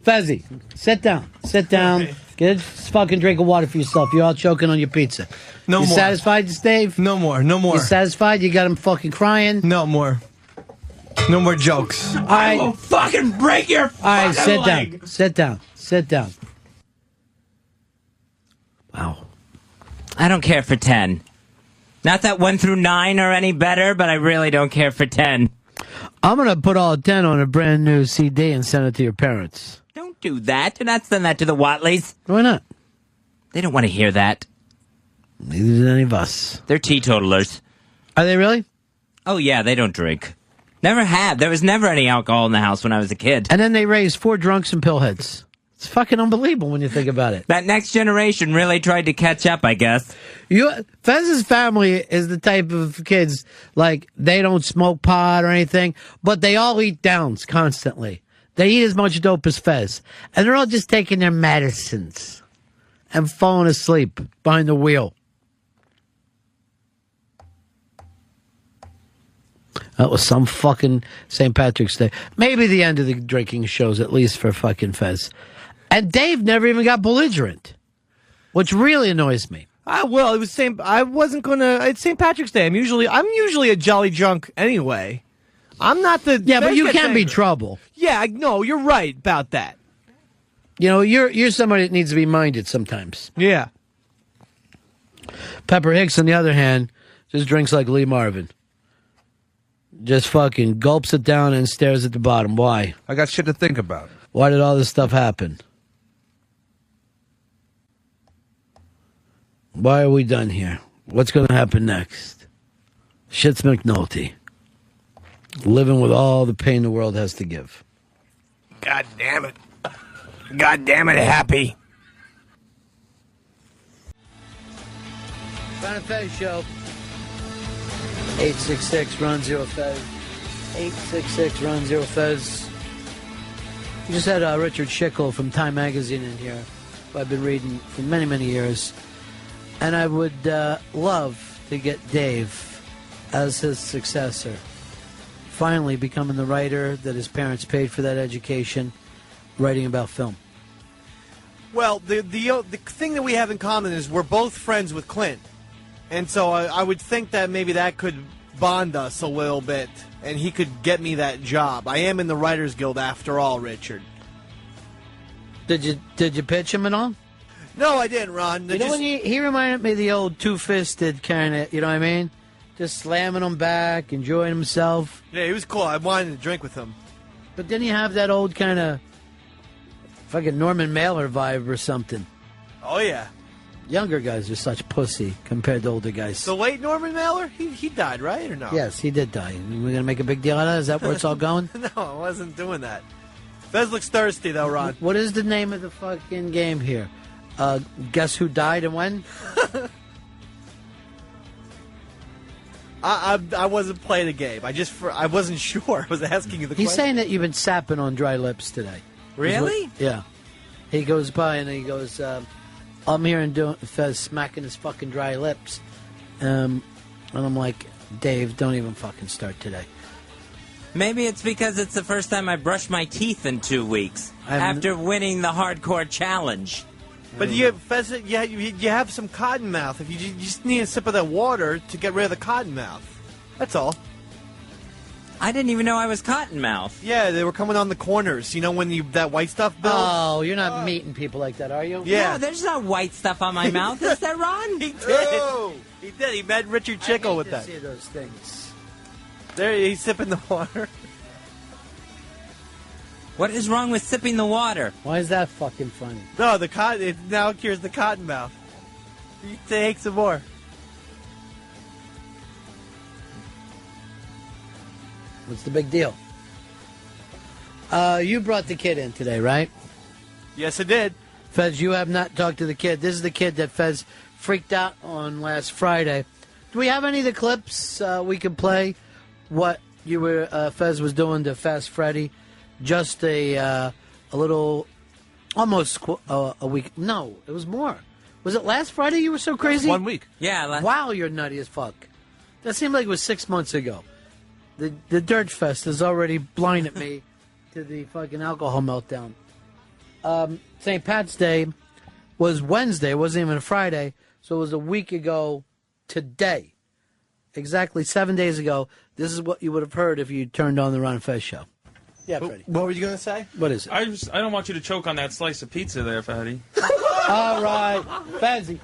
Fezzy, sit down. Sit down. Get a fucking drink of water for yourself. You're all choking on your pizza. No you more. Satisfied, Dave? No more. You satisfied? You got him fucking crying? No more. No more jokes. All right. I will fucking break your fucking sit leg. down. Sit down. Sit down. Wow. I don't care for 10. Not that 1 through 9 are any better, but I really don't care for 10. I'm going to put all 10 on a brand new CD and send it to your parents. Don't do that. Do not send that to the Whatleys. Why not? They don't want to hear that. Neither did any of us. They're teetotalers. Are they really? Oh, yeah, they don't drink. Never have. There was never any alcohol in the house when I was a kid. And then they raised 4 drunks and pillheads. It's fucking unbelievable when you think about it. That next generation really tried to catch up, I guess. Fez's family is the type of kids, like, they don't smoke pot or anything, but they all eat downs constantly. They eat as much dope as Fez. And they're all just taking their medicines and falling asleep behind the wheel. That was some fucking St. Patrick's Day. Maybe the end of the drinking shows, at least for fucking Fez. And Dave never even got belligerent, which really annoys me. Well, it was I wasn't gonna. It's St. Patrick's Day. I'm usually a jolly drunk anyway. I'm not the. Yeah, but you can be trouble. Yeah, no, you're right about that. You know, you're somebody that needs to be minded sometimes. Yeah. Pepper Hicks, on the other hand, Just drinks like Lee Marvin. Just fucking gulps it down and stares at the bottom. Why? I got shit to think about. Why did all this stuff happen? Why are we done here? What's going to happen next? Shit's McNulty. Living with all the pain the world has to give. God damn it. God damn it, Happy. Ron and Fez Show. 866-RUN-0-FEZ. 866-RUN-0-FEZ. We just had Richard Schickel from Time Magazine in here, who I've been reading for many, many years. And I would love to get Dave as his successor. Finally becoming the writer that his parents paid for that education, writing about film. Well, the thing that we have in common is we're both friends with Clint. And so I would think that maybe that could bond us a little bit, and he could get me that job. I am in the Writers Guild after all, Richard. Did you pitch him at all? No, I didn't, Ron. You know, when he reminded me of the old two-fisted kind of, you know what I mean? Just slamming him back, enjoying himself. Yeah, he was cool. I wanted to drink with him. But didn't he have that old kind of fucking Norman Mailer vibe or something? Oh, yeah. Younger guys are such pussy compared to older guys. The late Norman Mailer? He died, right, or no? Yes, he did die. We're going to make a big deal out of that? Is that where it's all going? No, I wasn't doing that. Fez looks thirsty, though, Ron. What is the name of the fucking game here? Guess who died and when? I wasn't playing a game. I wasn't sure. I was asking you the question. He's saying that you've been sapping on dry lips today. Really? Yeah. He goes by and he goes, I'm hearing Fez smacking his fucking dry lips. And I'm like, Dave, don't even fucking start today. Maybe it's because it's the first time I brushed my teeth in 2 weeks after winning the hardcore challenge. But Fez, you have some cotton mouth. If you just need a sip of that water to get rid of the cotton mouth. That's all. I didn't even know I was cottonmouth. Yeah, they were coming on the corners. You know when that white stuff builds? Oh, you're not meeting people like that, are you? Yeah. No, there's no white stuff on my mouth. Is there, Ron? He did. He did. He met Richard Schickel with that. I hate to see those things. There, he's sipping the water. What is wrong with sipping the water? Why is that fucking funny? No, the cotton. It now cures the cotton mouth. You take some more. What's the big deal? You brought the kid in today, right? Yes, I did. Fez, you have not talked to the kid. This is the kid that Fez freaked out on last Friday. Do we have any of the clips we can play? What you were Fez was doing to Fast Freddy? Just a little, almost a week. No, it was more. Was it last Friday you were so crazy? 1 week. Yeah. Wow, you're nutty as fuck. That seemed like it was 6 months ago. The Dirt Fest has already blinded me to the fucking alcohol meltdown. St. Pat's Day was Wednesday. It wasn't even a Friday. So it was a week ago today. Exactly 7 days ago. This is what you would have heard if you turned on the Ron and Fez show. Yeah, Freddie. What were you going to say? What is it? I don't want you to choke on that slice of pizza there, Fatty. All right. Fezzy.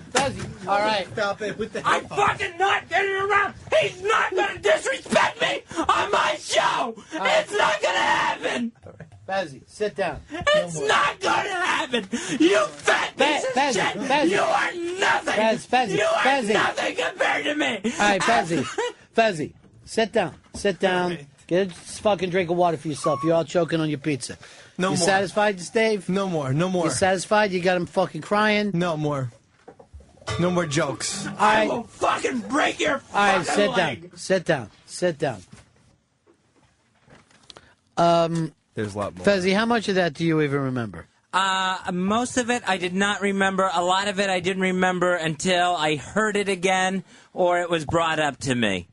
All right. Stop it with the I'm fucking not getting around. He's not going to disrespect me on my show. It's not going to happen. Fezzy, sit down. It's not going to happen. You fat piece of shit. Fezzy. You are nothing. Fezzy. You are nothing compared to me. All right, Fezzy, sit down. Get a fucking drink of water for yourself. You're all choking on your pizza. No you more. Satisfied, Dave? No more. You satisfied? You got him fucking crying? No more. No more jokes. All right. I will fucking break your fucking All right, sit leg. down. Sit down. There's a lot more. Fezzy, how much of that do you even remember? Most of it I did not remember. A lot of it I didn't remember until I heard it again or it was brought up to me.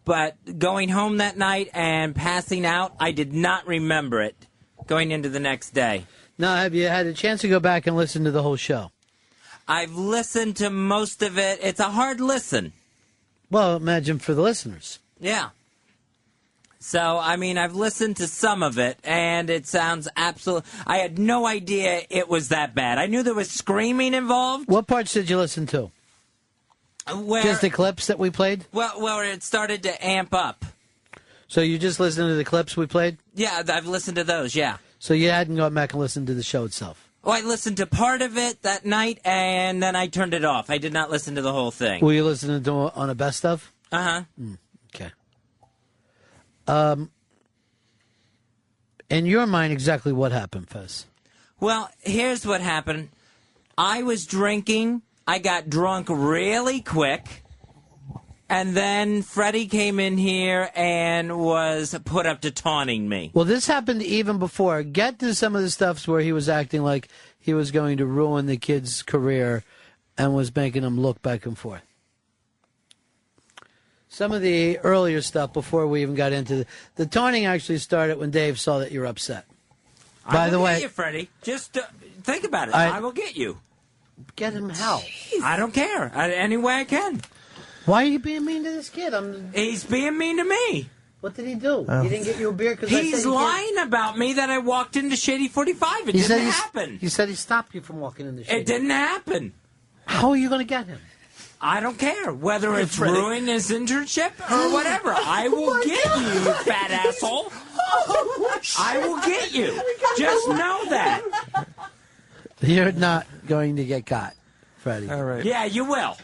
But going home that night and passing out, I did not remember it going into the next day. Now, have you had a chance to go back and listen to the whole show? I've listened to most of it. It's a hard listen. Well, imagine for the listeners. Yeah. So, I mean, I've listened to some of it, and it sounds absolute. I had no idea it was that bad. I knew there was screaming involved. What parts did you listen to? Just the clips that we played? Well, it started to amp up. So you just listened to the clips we played? Yeah, I've listened to those, yeah. So you hadn't gone back and listened to the show itself? Well, I listened to part of it that night, and then I turned it off. I did not listen to the whole thing. Were you listening to it on a best of? Uh-huh. Okay. In your mind, exactly what happened, Fez? Well, here's what happened. I was drinking. I got drunk really quick. And then Freddie came in here and was put up to taunting me. Well, this happened even before. Get to some of the stuffs where he was acting like he was going to ruin the kid's career and was making him look back and forth. Some of the earlier stuff before we even got into the taunting actually started when Dave saw that you're upset. By the I will way, get you, Freddie. Just think about it. I will get you. Get him how? I don't care. Any way I can. Why are you being mean to this kid? He's being mean to me. What did he do? He didn't get you a beer? He's lying about me that I walked into Shady 45. It didn't happen. He said he stopped you from walking into Shady. It didn't happen. How are you going to get him? I don't care whether it's ruining his internship or whatever. I will get you, you fat asshole. I will get you. Just know that. You're not going to get caught, Freddie. All right. Yeah, you will.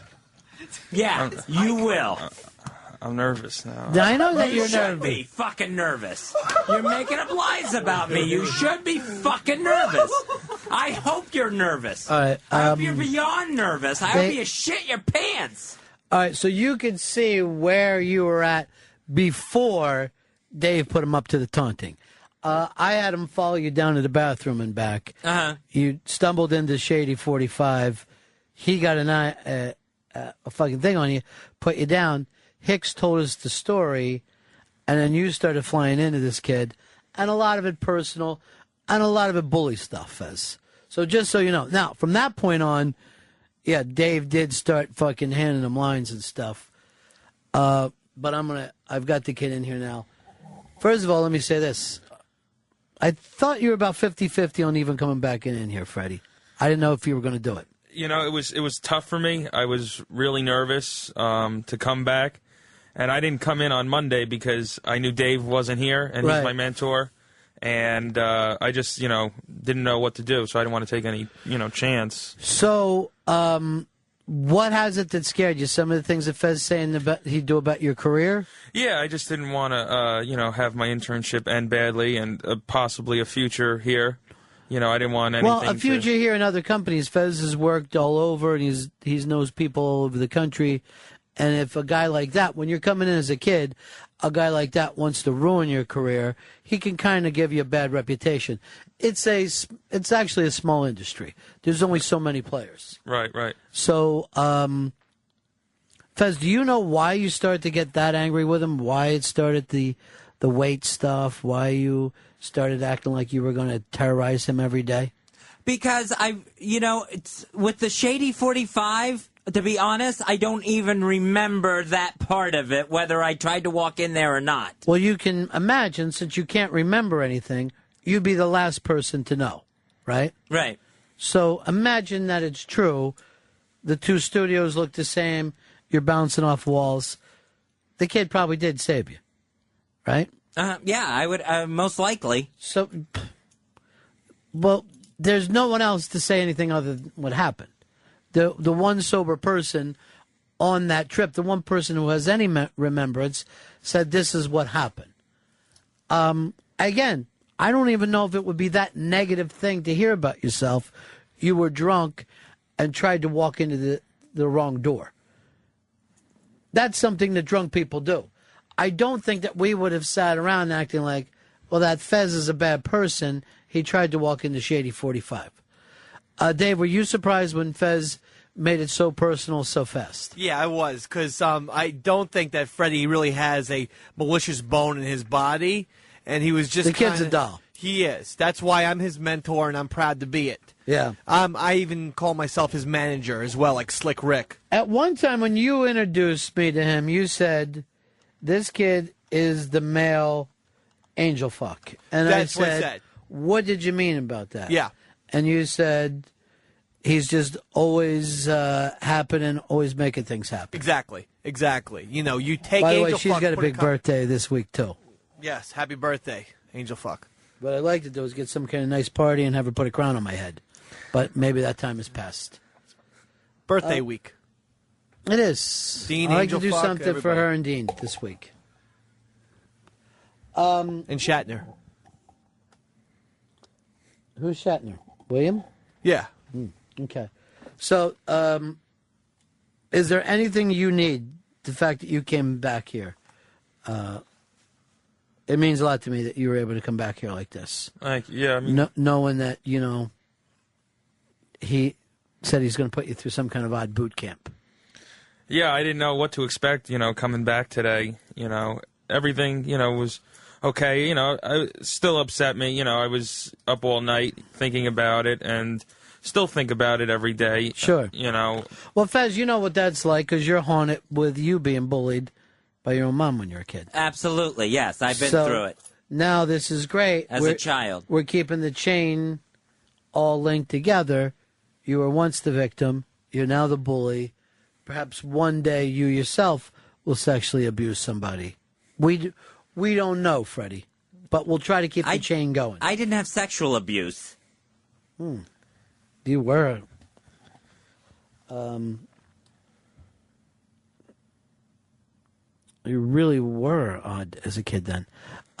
Yeah, you will. I'm nervous now. I know that you're should nervous. be fucking nervous. You're making up lies about me. You should be fucking nervous. I hope you're nervous. All right. I hope you're beyond nervous. I hope you shit your pants. All right, so you could see where you were at before Dave put him up to the taunting. I had him follow you down to the bathroom and back. Uh-huh. You stumbled into Shady 45. He got a fucking thing on you, put you down. Hicks told us the story, and then you started flying into this kid, and a lot of it personal, and a lot of it bully stuff, Fez. So just so you know. Now, from that point on, yeah, Dave did start fucking handing him lines and stuff. But I've got the kid in here now. First of all, let me say this. I thought you were about 50-50 on even coming back in here, Freddie. I didn't know if you were going to do it. You know, it was tough for me. I was really nervous to come back. And I didn't come in on Monday because I knew Dave wasn't here, and he's my mentor. And I just, didn't know what to do, so I didn't want to take any, chance. So, what has it that scared you? Some of the things that Fez saying about he'd do about your career? Yeah, I just didn't want to, have my internship end badly and possibly a future here. I didn't want anything. Well, a future here in other companies. Fez has worked all over, and he knows people all over the country. And if a guy like that, when you're coming in as a kid, a guy like that wants to ruin your career, he can kind of give you a bad reputation. It's actually a small industry. There's only so many players. Right. So, Fez, do you know why you started to get that angry with him? Why it started the weight stuff? Why you started acting like you were going to terrorize him every day? Because it's with the Shady 45. To be honest, I don't even remember that part of it, whether I tried to walk in there or not. Well, you can imagine, since you can't remember anything, you'd be the last person to know, right? Right. So imagine that it's true. The two studios look the same. You're bouncing off walls. The kid probably did save you, right? Yeah, I would, most likely. So, well, there's no one else to say anything other than what happened. The one sober person on that trip, the one person who has any remembrance, said this is what happened. Again, I don't even know if it would be that negative thing to hear about yourself. You were drunk and tried to walk into the wrong door. That's something that drunk people do. I don't think that we would have sat around acting like, well, that Fez is a bad person. He tried to walk into Shady 45. Dave, were you surprised when Fez made it so personal so fast? Yeah, I was, because I don't think that Freddie really has a malicious bone in his body, and he was just the kid's a doll. He is. That's why I'm his mentor, and I'm proud to be it. Yeah. I even call myself his manager as well, like Slick Rick. At one time when you introduced me to him, you said, this kid is the male angel fuck. And That's I said, what I said. What did you mean about that? Yeah. And you said, He's just always happening, always making things happen. Exactly. You know, you take By the way, Angel she's Fuck, got a put big birthday this week, too. Yes, happy birthday, Angel Fuck. What I'd like to do is get some kind of nice party and have her put a crown on my head. But maybe that time has passed. Birthday week. It is. Dean, I'd like Angel to do Fuck, something for everybody. her and Dean this week. And Shatner. Who's Shatner? William? Yeah. Okay. So, is there anything you need, the fact that you came back here? It means a lot to me that you were able to come back here like this. Yeah, I mean, Knowing that, he said he's going to put you through some kind of odd boot camp. yeah, I didn't know what to expect, coming back today. Everything, was okay. It still upset me. I was up all night thinking about it and still think about it every day. Sure. Well, Fez, you know what that's like because you're haunted with you being bullied by your own mom when you were a kid. Absolutely, yes. I've been So, through it. Now this is great. As a child. We're keeping the chain all linked together. You were once the victim. You're now the bully. Perhaps one day you yourself will sexually abuse somebody. We don't know, Freddie, but we'll try to keep the chain going. I didn't have sexual abuse. You were. You really were odd as a kid then.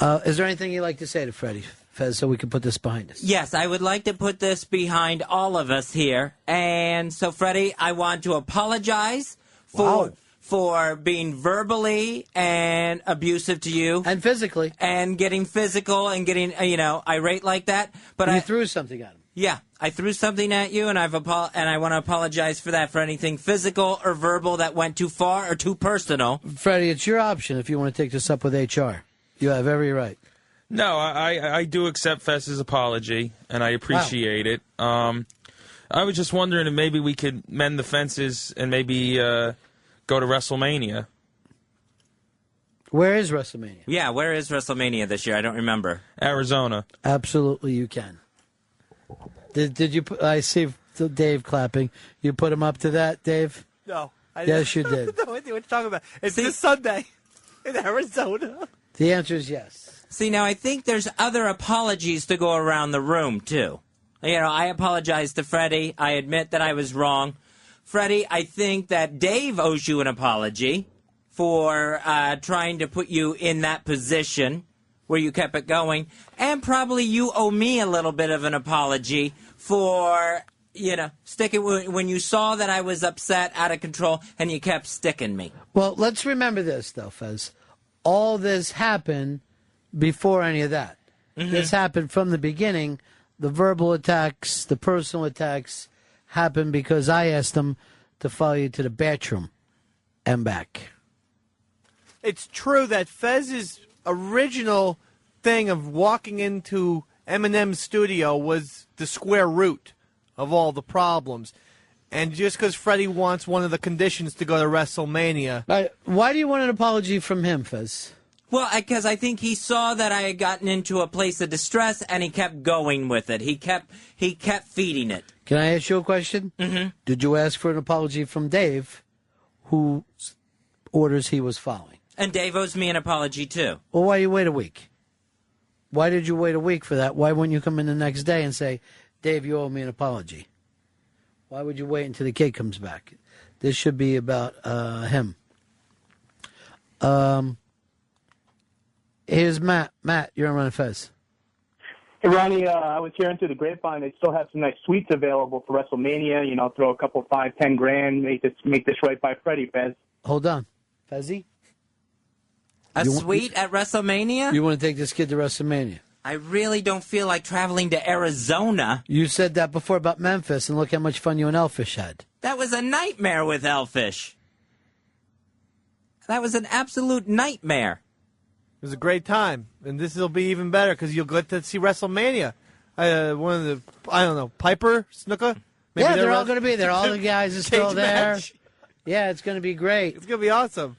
Is there anything you'd like to say to Freddie, Fez, so we can put this behind us? Yes, I would like to put this behind all of us here. And so, Freddie, I want to apologize for being verbally and abusive to you. And physically. And getting physical and getting, irate like that. But you threw something at him. Yeah, I threw something at you, and I want to apologize for that, for anything physical or verbal that went too far or too personal. Freddie, it's your option if you want to take this up with HR. You have every right. no, I do accept Fess's apology, and I appreciate it. I was just wondering if maybe we could mend the fences and maybe go to WrestleMania. Where is WrestleMania? Yeah, where is WrestleMania this year? I don't remember. Arizona. Absolutely, you can. Did you? I see Dave clapping. You put him up to that, Dave? No. Yes, you did. No idea what you're talking about. It's this Sunday in Arizona. The answer is yes. See, now I think there's other apologies to go around the room, too. I apologize to Freddie. I admit that I was wrong. Freddie, I think that Dave owes you an apology for trying to put you in that position where you kept it going. And probably you owe me a little bit of an apology for, sticking when you saw that I was upset, out of control, and you kept sticking me. Well, let's remember this, though, Fez. All this happened before any of that. Mm-hmm. This happened from the beginning. The verbal attacks, the personal attacks happened because I asked them to follow you to the bathroom and back. It's true that Fez's original thing of walking into Eminem's studio was the square root of all the problems. And just because Freddie wants one of the conditions to go to WrestleMania. Why do you want an apology from him, Fez? Well, because I think he saw that I had gotten into a place of distress, and he kept going with it. He kept feeding it. Can I ask you a question? Mm-hmm. Did you ask for an apology from Dave, whose orders he was following? And Dave owes me an apology, too. Well, why you wait a week? Why did you wait a week for that? Why wouldn't you come in the next day and say, Dave, you owe me an apology? Why would you wait until the kid comes back? This should be about him. Here's Matt. Matt, you're on Run Fez. Hey, Ronnie, I was hearing through the grapevine they still have some nice suites available for WrestleMania. Throw a couple $5-10 make this right by Freddie, Fez. Hold on. Fezzy? A suite at WrestleMania? You want to take this kid to WrestleMania? I really don't feel like traveling to Arizona. You said that before about Memphis, and look how much fun you and Elfish had. That was a nightmare with Elfish. That was an absolute nightmare. It was a great time, and this will be even better because you'll get to see WrestleMania. One of the, Piper, Snuka? Maybe yeah, they're all going to be there. All the guys are still there. Match. Yeah, it's going to be great. It's going to be awesome.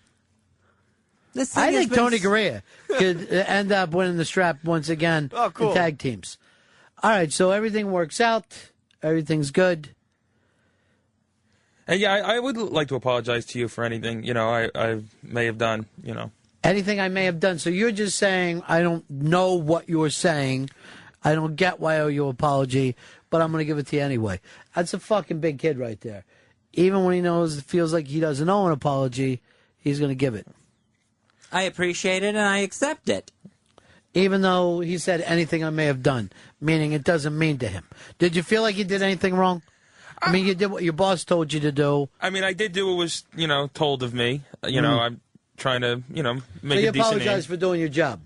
I think Tony Garea could end up winning the strap once again in tag teams. All right, so everything works out. Everything's good. And yeah, I would like to apologize to you for anything, I may have done, Anything I may have done. So you're just saying, I don't know what you're saying. I don't get why I owe you an apology, but I'm going to give it to you anyway. That's a fucking big kid right there. Even when he feels like he doesn't owe an apology, he's going to give it. I appreciate it and I accept it. Even though he said anything I may have done, meaning it doesn't mean to him. Did you feel like you did anything wrong? I mean, you did what your boss told you to do. I mean, I did do what was, told of me. I'm trying to, make so a decent name. you apologize for doing your job.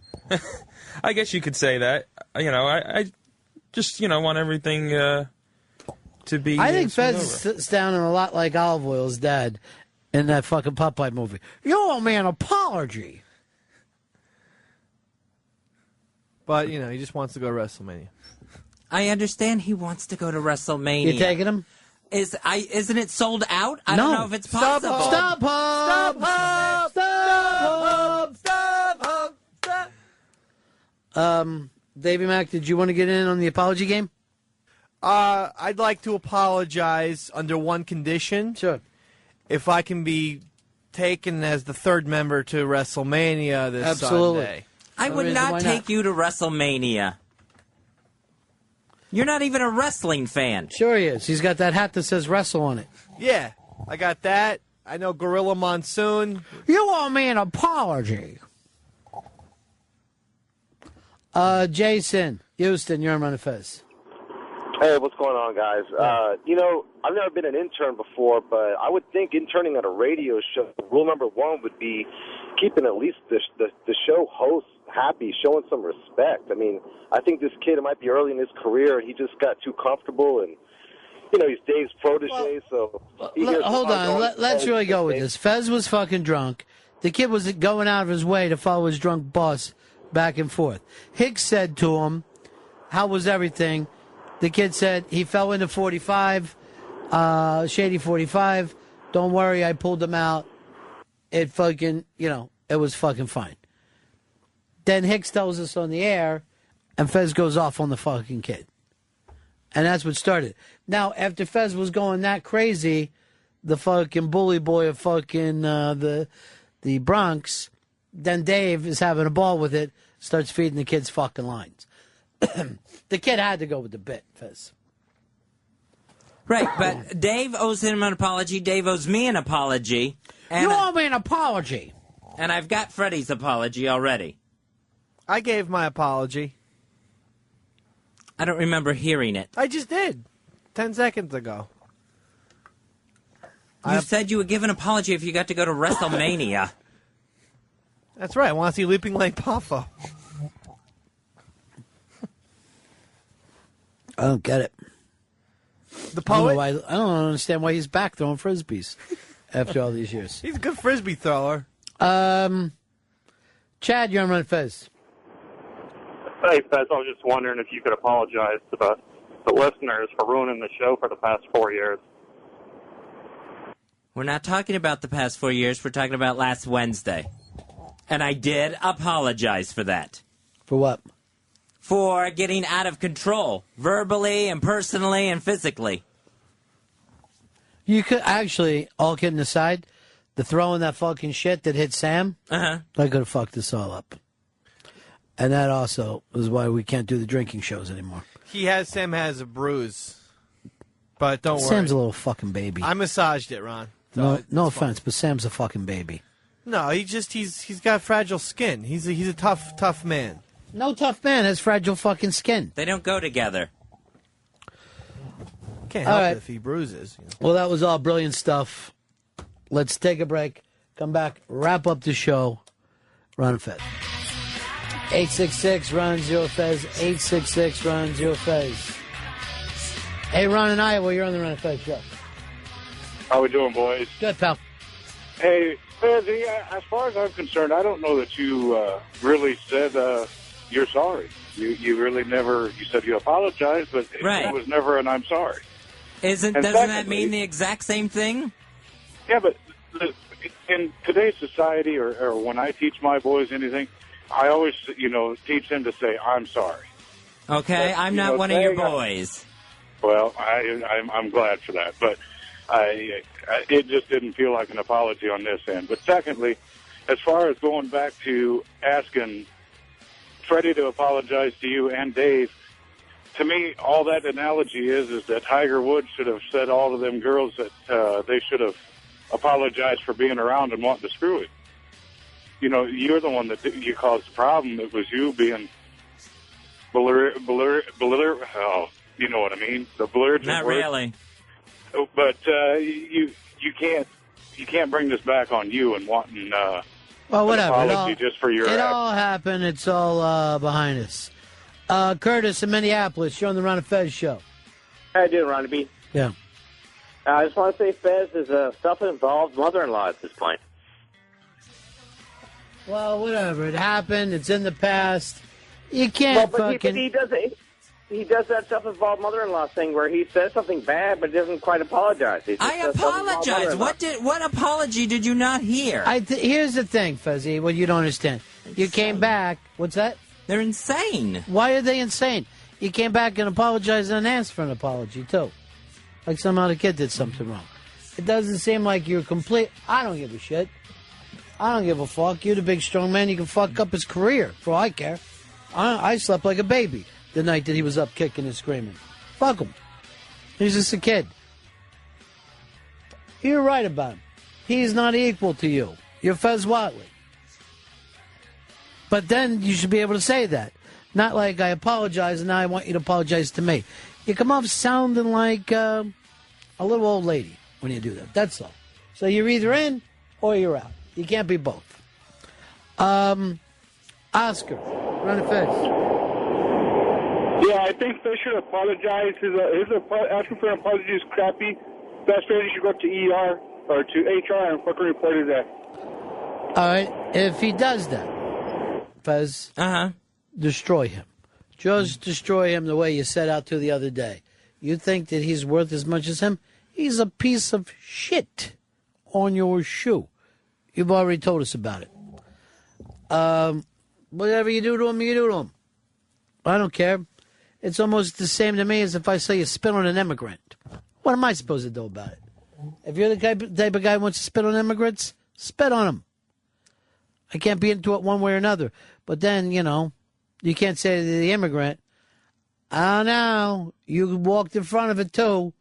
I guess you could say that. I just, want everything to be. I think Fez sits down a lot like Olive Oil's dad in that fucking Popeye movie. You owe me an apology. But, he just wants to go to WrestleMania. I understand he wants to go to WrestleMania. You taking him? Isn't it sold out? I don't know if it's possible. Stop, Davey Mack, did you want to get in on the apology game? I'd like to apologize under one condition. Sure. If I can be taken as the third member to WrestleMania this Sunday. I would not take you to WrestleMania. You're not even a wrestling fan. Sure he is. He's got that hat that says wrestle on it. Yeah, I got that. I know Gorilla Monsoon. You owe me an apology. Jason, Houston, you're on Run of Fez. Hey, what's going on, guys? I've never been an intern before, but I would think interning at a radio show, rule number one would be keeping at least the show host happy, showing some respect. I mean, I think this kid might be early in his career, and he just got too comfortable, and, he's Dave's protege, so... Hold on, let's really go with this. Fez was fucking drunk. The kid was going out of his way to follow his drunk boss back and forth. Hicks said to him, how was everything? The kid said he fell into 45, shady 45. Don't worry, I pulled him out. It fucking, it was fucking fine. Then Hicks tells us on the air, and Fez goes off on the fucking kid. And that's what started. Now, after Fez was going that crazy, the fucking bully boy of fucking the Bronx, then Dave is having a ball with it, starts feeding the kids fucking lines. The kid had to go with the bit, Fez. Right, but Dave owes him an apology. Dave owes me an apology. And you owe me an apology. And I've got Freddie's apology already. I gave my apology. I don't remember hearing it. I just did. 10 seconds ago. You said you would give an apology if you got to go to WrestleMania. That's right. I want to see Leaping Lane Poffo. I don't get it. The poet? I don't understand why he's back throwing frisbees after all these years. He's a good frisbee thrower. Chad, you're on Run Fez. Hey, Fez, I was just wondering if you could apologize to the listeners for ruining the show for the past 4 years. We're not talking about the past 4 years. We're talking about last Wednesday. And I did apologize for that. For what? For getting out of control, verbally and personally and physically. You could actually, all kidding aside, the throwing that fucking shit that hit Sam, I could have fucked this all up. And that also is why we can't do the drinking shows anymore. Sam has a bruise. But don't worry. Sam's a little fucking baby. I massaged it, Ron. So no offense, but Sam's a fucking baby. No, he's got fragile skin. He's a tough man. No tough man has fragile fucking skin. They don't go together. Can't help it if he bruises. Well, that was all brilliant stuff. Let's take a break. Come back. Wrap up the show. Ron Fez. 866-RUN-0-FEZ. 866-RUN-0-FEZ. Hey, Ron and Iowa, you're on the Ron Fez show. How we doing, boys? Good, pal. Hey, Fez, as far as I'm concerned, I don't know that you really said you're sorry. You really never. You said you apologized, but it was never an I'm sorry. Doesn't that mean the exact same thing? Yeah, but in today's society, or when I teach my boys anything, I always teach them to say I'm sorry. Okay, I'm not one of your boys. Well, I'm glad for that, but it just didn't feel like an apology on this end. But secondly, as far as going back to asking Freddie to apologize to you and Dave, to me, all that analogy is that Tiger Woods should have said all of them girls that they should have apologized for being around and wanting to screw it. You know, you're the one that you caused the problem. It was you being oh, you know what I mean? The belligerent Not word. really. But you can't bring this back on you and wanting well, whatever. an apology just for your It act. all happened. It's all behind us. Curtis in Minneapolis, you're on the Ron and Fez show. How you doing, Ronnie B? Yeah. I just want to say Fez is a self-involved mother-in-law at this point. Well, whatever. It happened. It's in the past. You can't He does that self-involved mother-in-law thing where he says something bad but doesn't quite apologize. I apologize. What apology did you not hear? Here's the thing, Fezzy, what you don't understand. You came back. What's that? They're insane. Why are they insane? You came back and apologized and asked for an apology, too. Like somehow the kid did something wrong. It doesn't seem like you're complete. I don't give a shit. I don't give a fuck. You're the big, strong man. You can fuck up his career, for all I care. I slept like a baby the night that he was up kicking and screaming. Fuck him. He's just a kid. You're right about him. He's not equal to you. You're Fez Whatley. But then you should be able to say that. Not like I apologize and now I want you to apologize to me. You come off sounding like a little old lady when you do that. That's all. So you're either in or you're out. You can't be both. Oscar, Run and Fez. Yeah, I think Fez should apologize. His asking for an apology is crappy. Best friend should go to ER or to HR and fucking report his ass. All right, if he does that, Fez, destroy him. Just destroy him the way you set out to the other day. You think that he's worth as much as him? He's a piece of shit on your shoe. You've already told us about it. Whatever you do to him, you do to him. I don't care. It's almost the same to me as if I say you spit on an immigrant. What am I supposed to do about it? If you're the type of guy who wants to spit on immigrants, spit on them. I can't be into it one way or another. But then, you know, you can't say to the immigrant, oh, no, you walked in front of it too,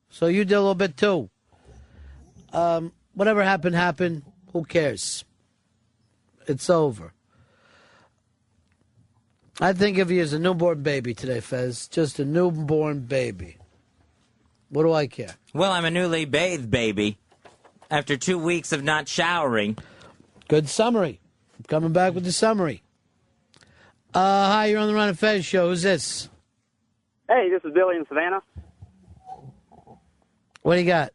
so you did a little bit too. Whatever happened, happened. Who cares? It's over. I think of you as a newborn baby today, Fez. Just a newborn baby. What do I care? Well, I'm a newly bathed baby after 2 weeks of not showering. Good summary. I'm coming back with the summary. Hi, you're on the Ron and Fez show. Who's this? Hey, this is Billy in Savannah. What do you got?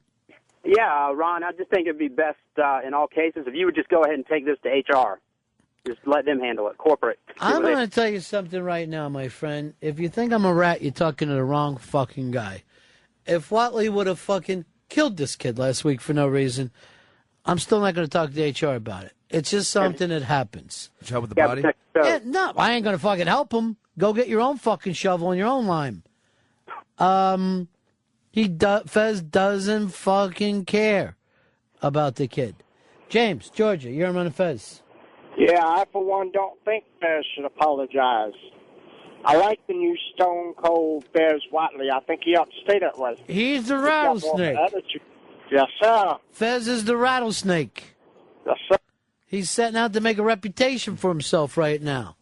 Yeah, Ron, I just think it'd be best in all cases if you would just go ahead and take this to HR. Just let them handle it, corporate. I'm going to tell you something right now, my friend. If you think I'm a rat, you're talking to the wrong fucking guy. If Whatley would have fucking killed this kid last week for no reason, I'm still not going to talk to HR about it. It's just something that happens. Did you help with the body? Yeah, no, I ain't going to fucking help him. Go get your own fucking shovel and your own lime. Fez doesn't fucking care about the kid. James, Georgia, you're on Fez. Yeah, I, for one, don't think Fez should apologize. I like the new Stone Cold Fez Whatley. I think he ought to stay that way. He's the rattlesnake. Yes, sir. Fez is the rattlesnake. Yes, sir. He's setting out to make a reputation for himself right now.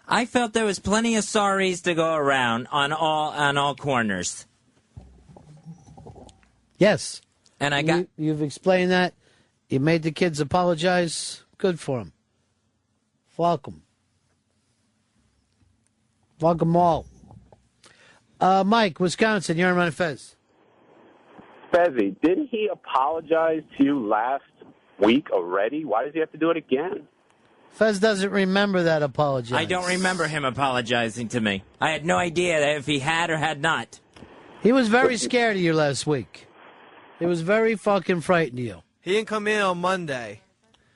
I felt there was plenty of sorries to go around on all corners. Yes. And I got you've explained that. You made the kids apologize. Good for them. Fuck them. Fuck them all. Mike, Wisconsin, you're on Fez. Fezzy, didn't he apologize to you last week already? Why does he have to do it again? Fez doesn't remember that apology. I don't remember him apologizing to me. I had no idea if he had or had not. He was very scared of you last week. He was very fucking frightened of you. He didn't come in on Monday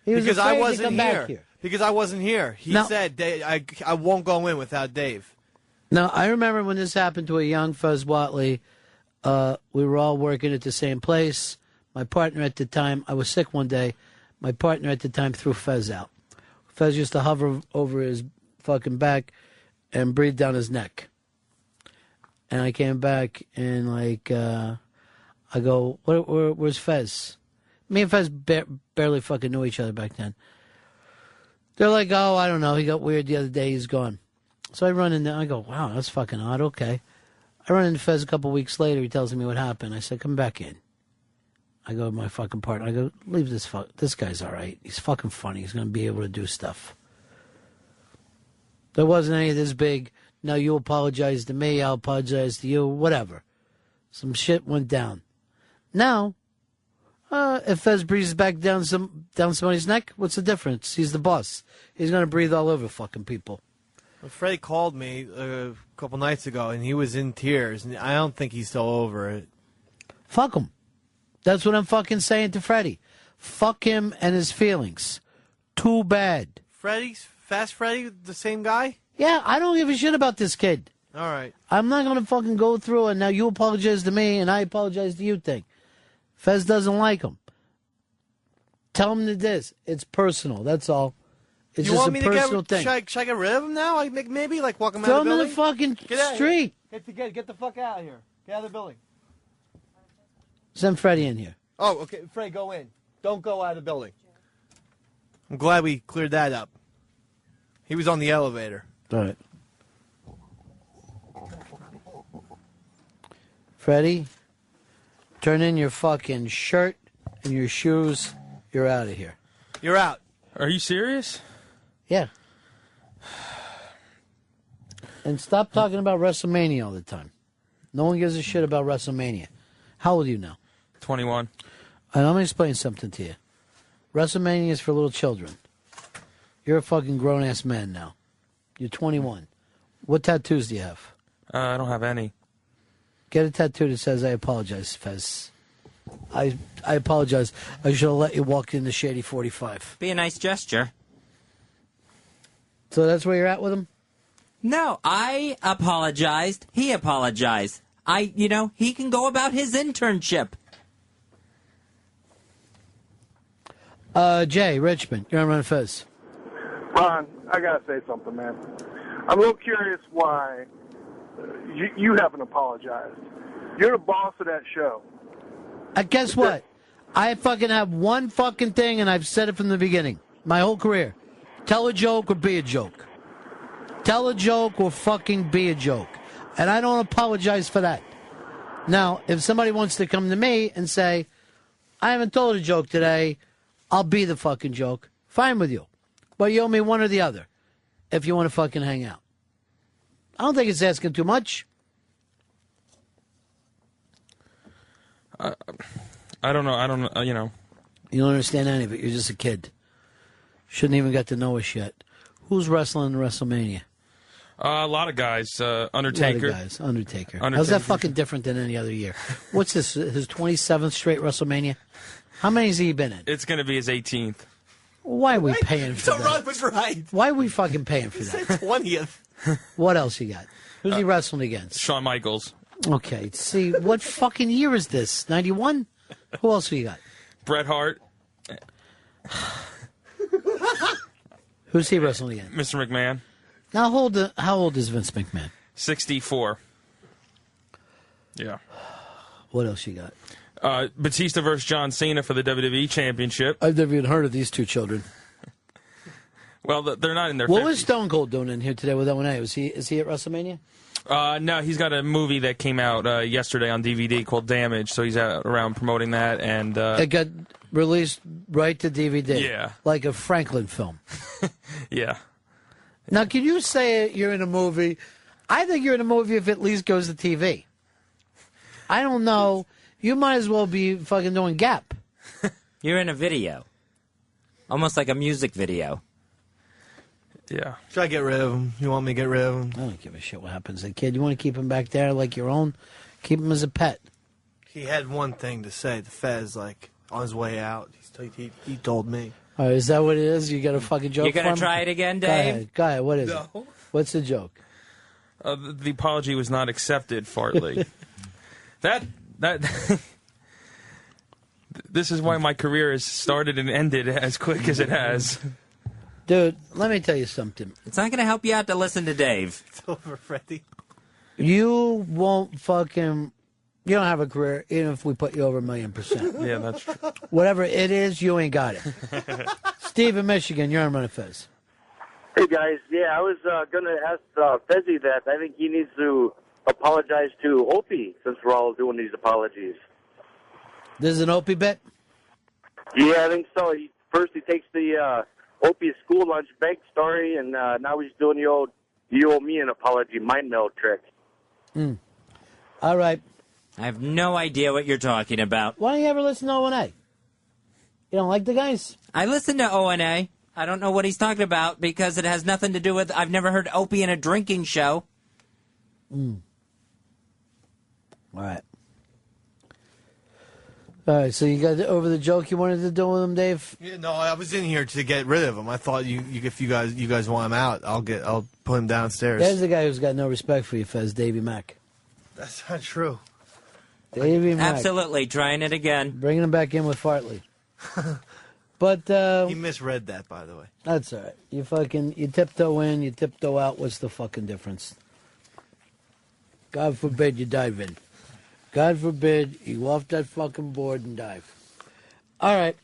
He was because I afraid to wasn't come here. back here. Because I wasn't here. He No. said, I won't go in without Dave. Now, I remember when this happened to a young Fez Whatley, We were all working at the same place. My partner at the time, I was sick one day. My partner at the time threw Fez out. Fez used to hover over his fucking back and breathe down his neck. And I came back and I go, where's Fez? Me and Fez barely fucking knew each other back then. They're like, oh, I don't know. He got weird the other day. He's gone. So I run in there. I go, wow, that's fucking odd. Okay. I run into Fez a couple weeks later. He tells me what happened. I said, come back in. I go to my fucking partner. I go, leave this guy's all right. He's fucking funny. He's going to be able to do stuff. There wasn't any of this big, no, you apologize to me, I'll apologize to you, whatever. Some shit went down. Now, if Fez breathes back down somebody's neck, what's the difference? He's the boss. He's going to breathe all over fucking people. Well, Freddie called me a couple nights ago, and he was in tears, and I don't think he's still over it. Fuck him. That's what I'm fucking saying to Freddie. Fuck him and his feelings. Too bad. Fast Freddie, the same guy? Yeah, I don't give a shit about this kid. All right. I'm not going to fucking go through and now you apologize to me and I apologize to you thing. Fez doesn't like him. Tell him that this. It's personal. That's all. It's you just want a me personal to thing. should I get rid of him now? Maybe walk him Throw out of the him building? in the fucking Get out of street. Here. Get the fuck out of here. Get out of the building. Send Freddie in here. Oh, okay. Freddie, go in. Don't go out of the building. I'm glad we cleared that up. He was on the elevator. All right. Freddie, turn in your fucking shirt and your shoes. You're out of here. You're out. Are you serious? Yeah. And stop talking about WrestleMania all the time. No one gives a shit about WrestleMania. How old are you now? 21. And I'm going to explain something to you. WrestleMania is for little children. You're a fucking grown-ass man now. You're 21. What tattoos do you have? I don't have any. Get a tattoo that says, I apologize, Fez. I apologize. I should have let you walk in the Shady 45. Be a nice gesture. So that's where you're at with him? No, I apologized. He apologized. He can go about his internship. Jay, Richmond, you're on Run Fez. Ron, I gotta say something, man. I'm a little curious why you haven't apologized. You're the boss of that show. Guess what? I fucking have one fucking thing, and I've said it from the beginning. My whole career. Tell a joke or be a joke. Tell a joke or fucking be a joke. And I don't apologize for that. Now, if somebody wants to come to me and say, I haven't told a joke today, I'll be the fucking joke. Fine with you. But you owe me one or the other if you want to fucking hang out. I don't think it's asking too much. I don't know. You don't understand any of it. You're just a kid. Shouldn't even got to know us yet. Who's wrestling in WrestleMania? A lot of guys. Undertaker. A lot of guys. Undertaker. How's that fucking different than any other year? What's this? His 27th straight WrestleMania? How many has he been in? It's going to be his 18th. Why are we paying for So that? Ron was right. Why are we fucking paying for He that? said 20th. What else you got? Who's he wrestling against? Shawn Michaels. Okay, see, what fucking year is this? 91? Who else you got? Bret Hart. Who's he wrestling against? Mr. McMahon. Now, how old is Vince McMahon? 64. Yeah. What else you got? Batista versus John Cena for the WWE Championship. I've never even heard of these two children. Well, they're not in their What 50s. was Stone Cold doing in here today with that one? Is he at WrestleMania? No, he's got a movie that came out yesterday on DVD called Damage, so he's out around promoting that. And It got released right to DVD. Yeah. Like a Franklin film. yeah. Now, can you say you're in a movie? I think you're in a movie if it at least goes to TV. I don't know. You might as well be fucking doing Gap. You're in a video. Almost like a music video. Yeah. Should I get rid of him? You want me to get rid of him? I don't give a shit what happens to the kid. You want to keep him back there like your own? Keep him as a pet. He had one thing to say to Fez, on his way out. He told me. All right, is that what it is? You got a fucking joke You gonna for him? try it again, Dave? Go ahead. What is it? No. What's the joke? The apology was not accepted, Fartley. That this is why my career has started and ended as quick as it has. Dude, let me tell you something. It's not going to help you out to listen to Dave. It's over, Freddie. You won't fucking... You don't have a career, even if we put you over 1,000,000%. Yeah, that's true. Whatever it is, you ain't got it. Steve in Michigan, you're on Run of Fez. Hey, guys. Yeah, I was going to ask Fezzy that. I think he needs to apologize to Opie since we're all doing these apologies. This is an Opie bit? Yeah, I think so. First, he takes the Opie school lunch bank story, and now he's doing the old you owe me an apology mind meld trick. All right. I have no idea what you're talking about. Why don't you ever listen to O&A? You don't like the guys? I listen to O&A. I don't know what he's talking about because it has nothing to do with... I've never heard Opie in a drinking show. All right. All right, so you got over the joke you wanted to do with him, Dave? Yeah, no, I was in here to get rid of him. I thought if you guys want him out, I'll put him downstairs. There's the guy who's got no respect for you, Fez, Davey Mack. That's not true. Davey Mack. Absolutely, trying it again. Bringing him back in with Fartley. But he misread that, by the way. That's all right. You tiptoe in, you tiptoe out. What's the fucking difference? God forbid you dive in. God forbid you go off that fucking board and dive. All right.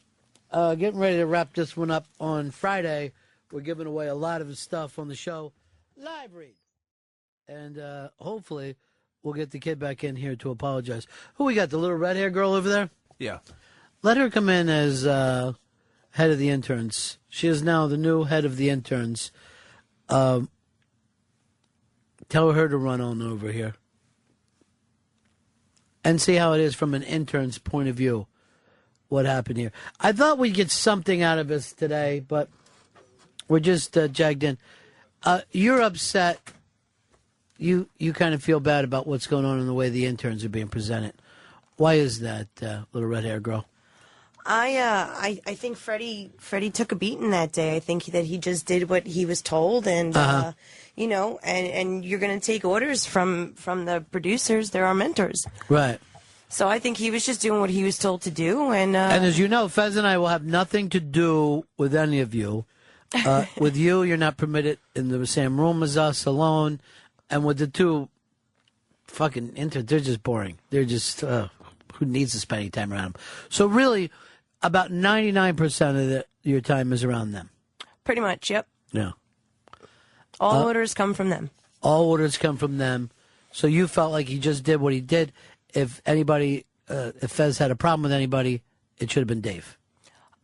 Getting ready to wrap this one up on Friday. We're giving away a lot of stuff on the show. Live read. And hopefully we'll get the kid back in here to apologize. Who we got? The little red hair girl over there? Yeah. Let her come in as head of the interns. She is now the new head of the interns. Tell her to run on over here. And see how it is from an intern's point of view, what happened here. I thought we'd get something out of this today, but we're just jagged in. You're upset. You kind of feel bad about what's going on in the way the interns are being presented. Why is that, little red hair girl? I think Freddie took a beating that day. I think that he just did what he was told, and and you're going to take orders from the producers. They're our mentors, right? So I think he was just doing what he was told to do, and as you know, Fez and I will have nothing to do with any of you. With you, you're not permitted in the same room as us, alone, and with the two fucking interns, they're just boring. They're just who needs to spend any time around them? So really, about 99% of your time is around them. pretty much. Yep. Yeah. All orders come from them. All orders come from them. So you felt like he just did what he did. If anybody, if Fez had a problem with anybody, it should have been Dave.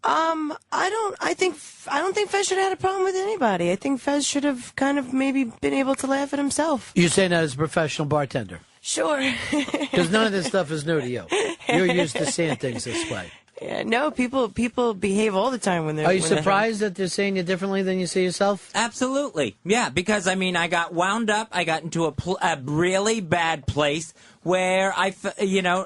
I don't think Fez should have had a problem with anybody. I think Fez should have kind of maybe been able to laugh at himself. You're saying that as a professional bartender? Sure. Because none of this stuff is new to you. You're used to seeing things this way. Yeah, no, people behave all the time when they're. Are you surprised that they're seeing you differently than you see yourself? Absolutely. Yeah, because, I mean, I got wound up. I got into a really bad place where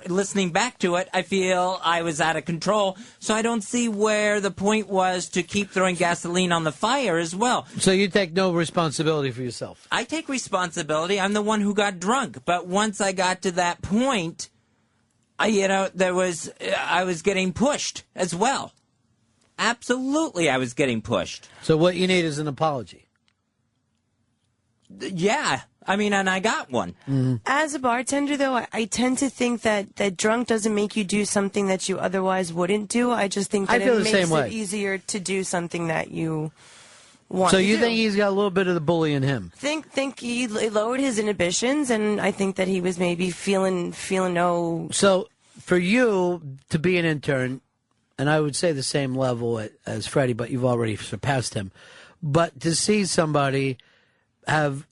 listening back to it, I feel I was out of control. So I don't see where the point was to keep throwing gasoline on the fire as well. So you take no responsibility for yourself? I take responsibility. I'm the one who got drunk. But once I got to that point, I was getting pushed as well. Absolutely, I was getting pushed. So what you need is an apology. Yeah, I mean, and I got one. Mm-hmm. As a bartender, though, I tend to think that drunk doesn't make you do something that you otherwise wouldn't do. I just think that it makes it easier to do something that you want So to you do. think he's got a little bit of the bully in him? Think he lowered his inhibitions, and I think that he was maybe feeling no. So for you to be an intern, and I would say the same level as Freddie, but you've already surpassed him. But to see somebody have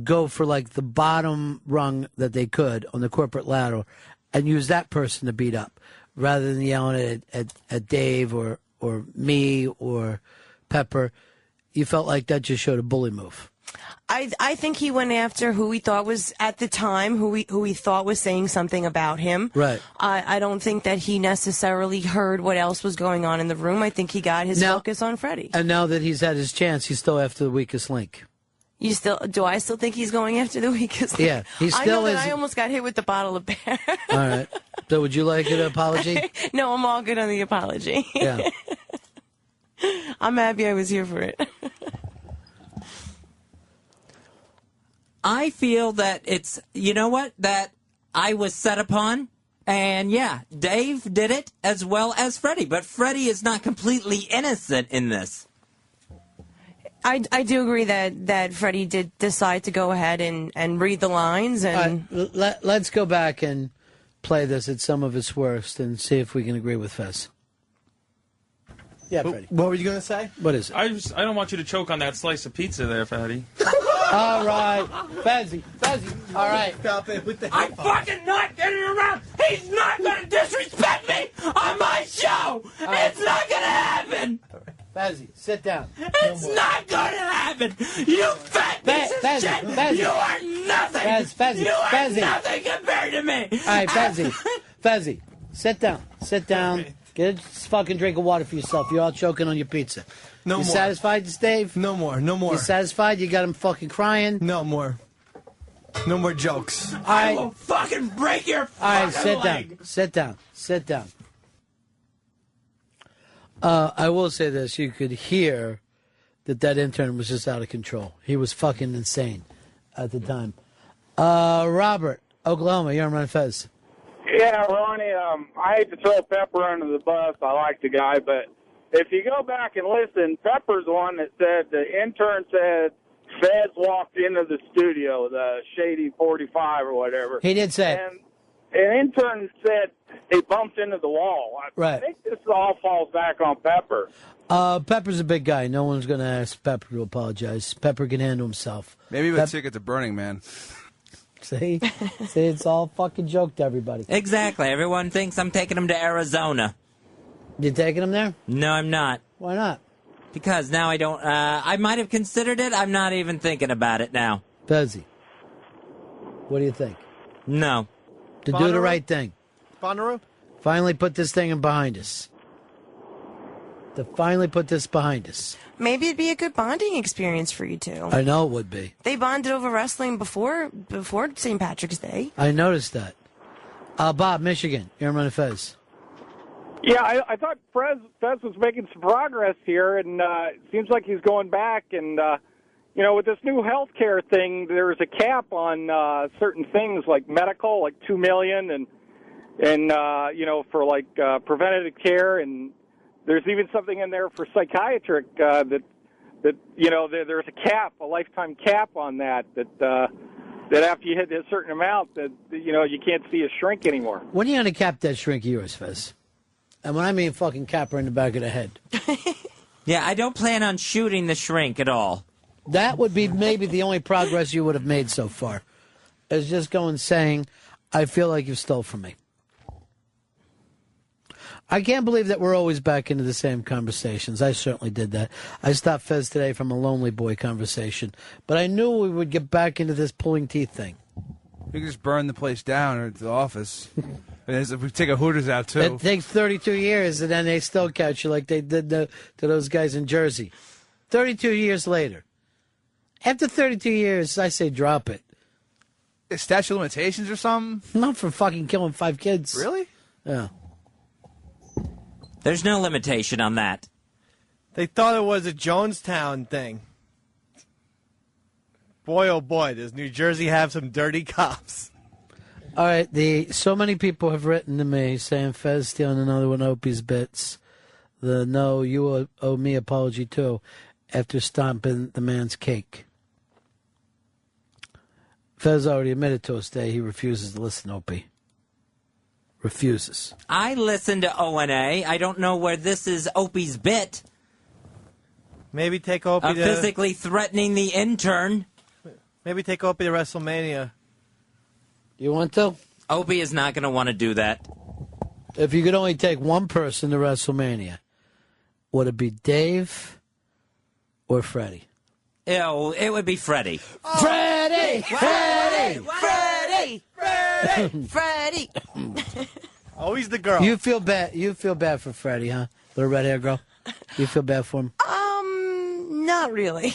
go for like the bottom rung that they could on the corporate ladder, and use that person to beat up, rather than yelling at Dave or me or Pepper, you felt like that just showed a bully move. I think he went after who he thought was at the time who he thought was saying something about him. Right. I don't think that he necessarily heard what else was going on in the room. I think he got his focus on Freddie. And now that he's had his chance, he's still after the weakest link. Do I still think he's going after the week? Yeah, he I still know is. that I almost got hit with the bottle of beer. All right. So would you like an apology? No, I'm all good on the apology. Yeah. I'm happy I was here for it. I feel that it's, you know what, that I was set upon. And yeah, Dave did it as well as Freddie. But Freddie is not completely innocent in this. I do agree that Freddie did decide to go ahead and read the lines. And All right, let's go back and play this at some of its worst and see if we can agree with Fez. Yeah, Freddie. What were you going to say? What is it? I don't want you to choke on that slice of pizza there, Fatty. All right. Fezzy. All right. Stop it with the I'm fucking not getting around. He's not going to disrespect me on my show. It's not going to happen. Fezzy, sit down. It's not going to happen. You fat piece of shit. Fezzy. You are nothing. Fezzy. You are Fezzy. nothing compared to me. All right, Fezzy, sit down. Get a fucking drink of water for yourself. You're all choking on your pizza. No you more. Satisfied, Dave? No more. You satisfied? You got him fucking crying? No more. No more jokes. All I right. will fucking break your fucking All right, sit leg. down. Sit down. I will say this. You could hear that intern was just out of control. He was fucking insane at the time. Robert, Oklahoma, you're on Run Fez. Yeah, Ronnie, I hate to throw Pepper under the bus. I like the guy, but if you go back and listen, Pepper's the one that said the intern said Fez walked into the studio, the Shady 45 or whatever. He did say. And an intern said he bumped into the wall. Right. I think this all falls back on Pepper. Pepper's a big guy. No one's going to ask Pepper to apologize. Pepper can handle himself. Maybe with a ticket to Burning Man. See, it's all fucking joke to everybody. Exactly. Everyone thinks I'm taking him to Arizona. You taking him there? No, I'm not. Why not? Because now I don't. I might have considered it. I'm not even thinking about it now. Fezzy, what do you think? No. To do the right thing. Bonnaroo? Finally put this thing behind us. maybe it'd be a good bonding experience for you two. I know it would be. They bonded over wrestling before St. Patrick's Day. I noticed that. Bob, Michigan, you're on Fez. Yeah, I thought Fez was making some progress here, and it seems like he's going back. And, with this new health care thing, there's a cap on certain things like medical, like $2 million, and for like preventative care. And there's even something in there for psychiatric that there's a cap, a lifetime cap on that after you hit a certain amount that, you can't see a shrink anymore. When are you going to cap that shrink of yours, Fez? And when I mean fucking cap her in the back of the head. Yeah, I don't plan on shooting the shrink at all. That would be maybe the only progress you would have made so far. Is just going saying, I feel like you stole from me. I can't believe that we're always back into the same conversations. I certainly did that. I stopped Fez today from a lonely boy conversation. But I knew we would get back into this pulling teeth thing. We could just burn the place down or the office. If we take a Hooters out, too. It takes 32 years, and then they still catch you like they did to those guys in Jersey. 32 years later. After 32 years, I say drop it. Statute of limitations or something? Not for fucking killing 5 kids. Really? Yeah. There's no limitation on that. They thought it was a Jonestown thing. Boy, oh boy, does New Jersey have some dirty cops. All right, so many people have written to me saying Fez stealing another one of Opie's bits. No, you owe me apology too, after stomping the man's cake. Fez already admitted to us today he refuses to listen to Opie. Refuses. I listen to ONA. I don't know where this is Opie's bit. Maybe take Opie to... physically threatening the intern. Maybe take Opie to WrestleMania. You want to? Opie is not going to want to do that. If you could only take one person to WrestleMania, would it be Dave or Freddie? Ew, it would be Freddie. Oh, Freddie! Freddie! Always the girl. You feel bad for Freddie, huh? Little red hair girl. You feel bad for him? Not really.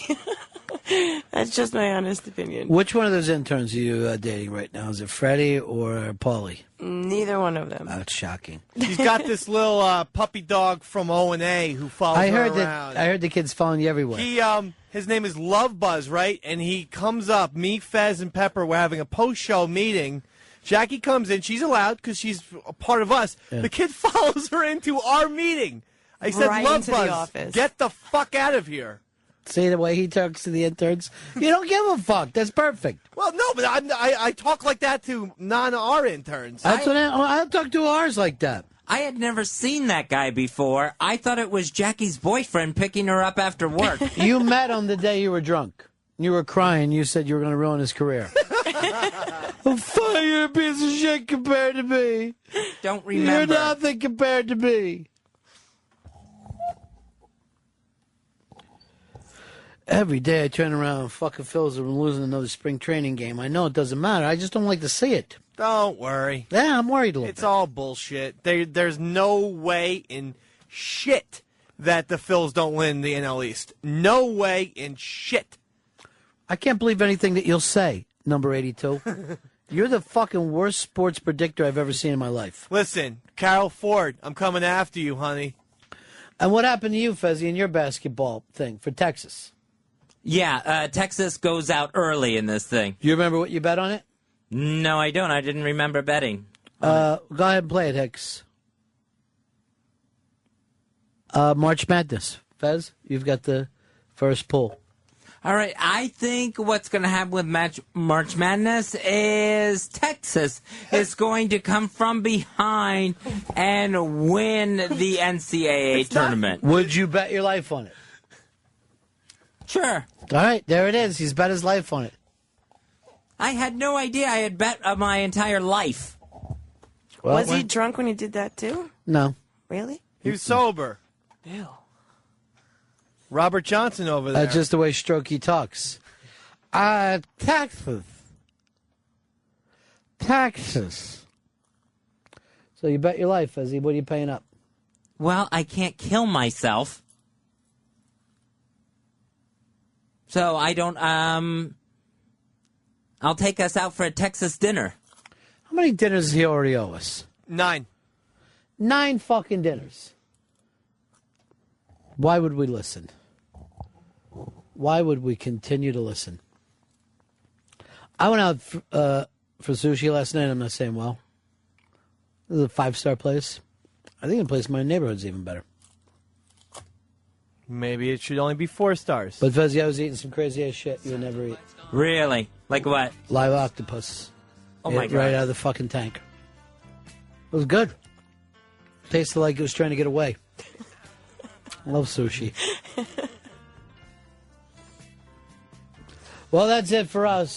That's just my honest opinion. Which one of those interns are you dating right now? Is it Freddie or Paulie? Neither one of them. That's shocking. She's got this little puppy dog from O&A who follows I her heard around. that. I heard the kids following you everywhere. His name is Love Buzz, right? And he comes up. Me, Fez, and Pepper were having a post-show meeting. Jackie comes in. She's allowed because she's a part of us. Yeah. The kid follows her into our meeting. I said, Right Love into the Buzz, office. get the fuck out of here. See the way he talks to the interns? You don't give a fuck. That's perfect. Well, no, but I talk like that to non-R interns. That's what I talk to ours like that. I had never seen that guy before. I thought it was Jackie's boyfriend picking her up after work. You met him the day you were drunk. You were crying. You said you were going to ruin his career. I'm fine. You're a piece of shit compared to me. Don't remember. You're nothing compared to me. Every day I turn around and fucking Phil's are losing another spring training game. I know it doesn't matter. I just don't like to see it. Don't worry. Yeah, I'm worried a little It's bit. all bullshit. There's no way in shit that the Phils don't win the NL East. No way in shit. I can't believe anything that you'll say, number 82. You're the fucking worst sports predictor I've ever seen in my life. Listen, Carol Ford, I'm coming after you, honey. And what happened to you, Fezzi, in your basketball thing for Texas? Yeah, Texas goes out early in this thing. You remember what you bet on it? No, I don't. I didn't remember betting. Go ahead and play it, Hicks. March Madness. Fez, you've got the first pull. All right, I think what's going to happen with March Madness is Texas is going to come from behind and win the NCAA tournament. Would you bet your life on it? Sure. All right, there it is. He's bet his life on it. I had no idea I had bet my entire life. Well, Was he drunk when he did that too? No. Really? He was sober. Ew. Robert Johnson over there. That's just the way Strokey talks. Texas. So you bet your life, Fezzi. What are you paying up? Well, I can't kill myself. So I don't, I'll take us out for a Texas dinner. How many dinners does he already owe us? 9. 9 fucking dinners. Why would we listen? Why would we continue to listen? I went out for sushi last night. I'm not saying well. This is a 5-star place. I think the place in my neighborhood's even better. Maybe it should only be 4 stars. But Fezzi, I was eating some crazy ass shit you would never eat. Really? Like what? Live octopus. Oh my God. Right out of the fucking tank. It was good. Tasted like it was trying to get away. I love sushi. Well, that's it for us.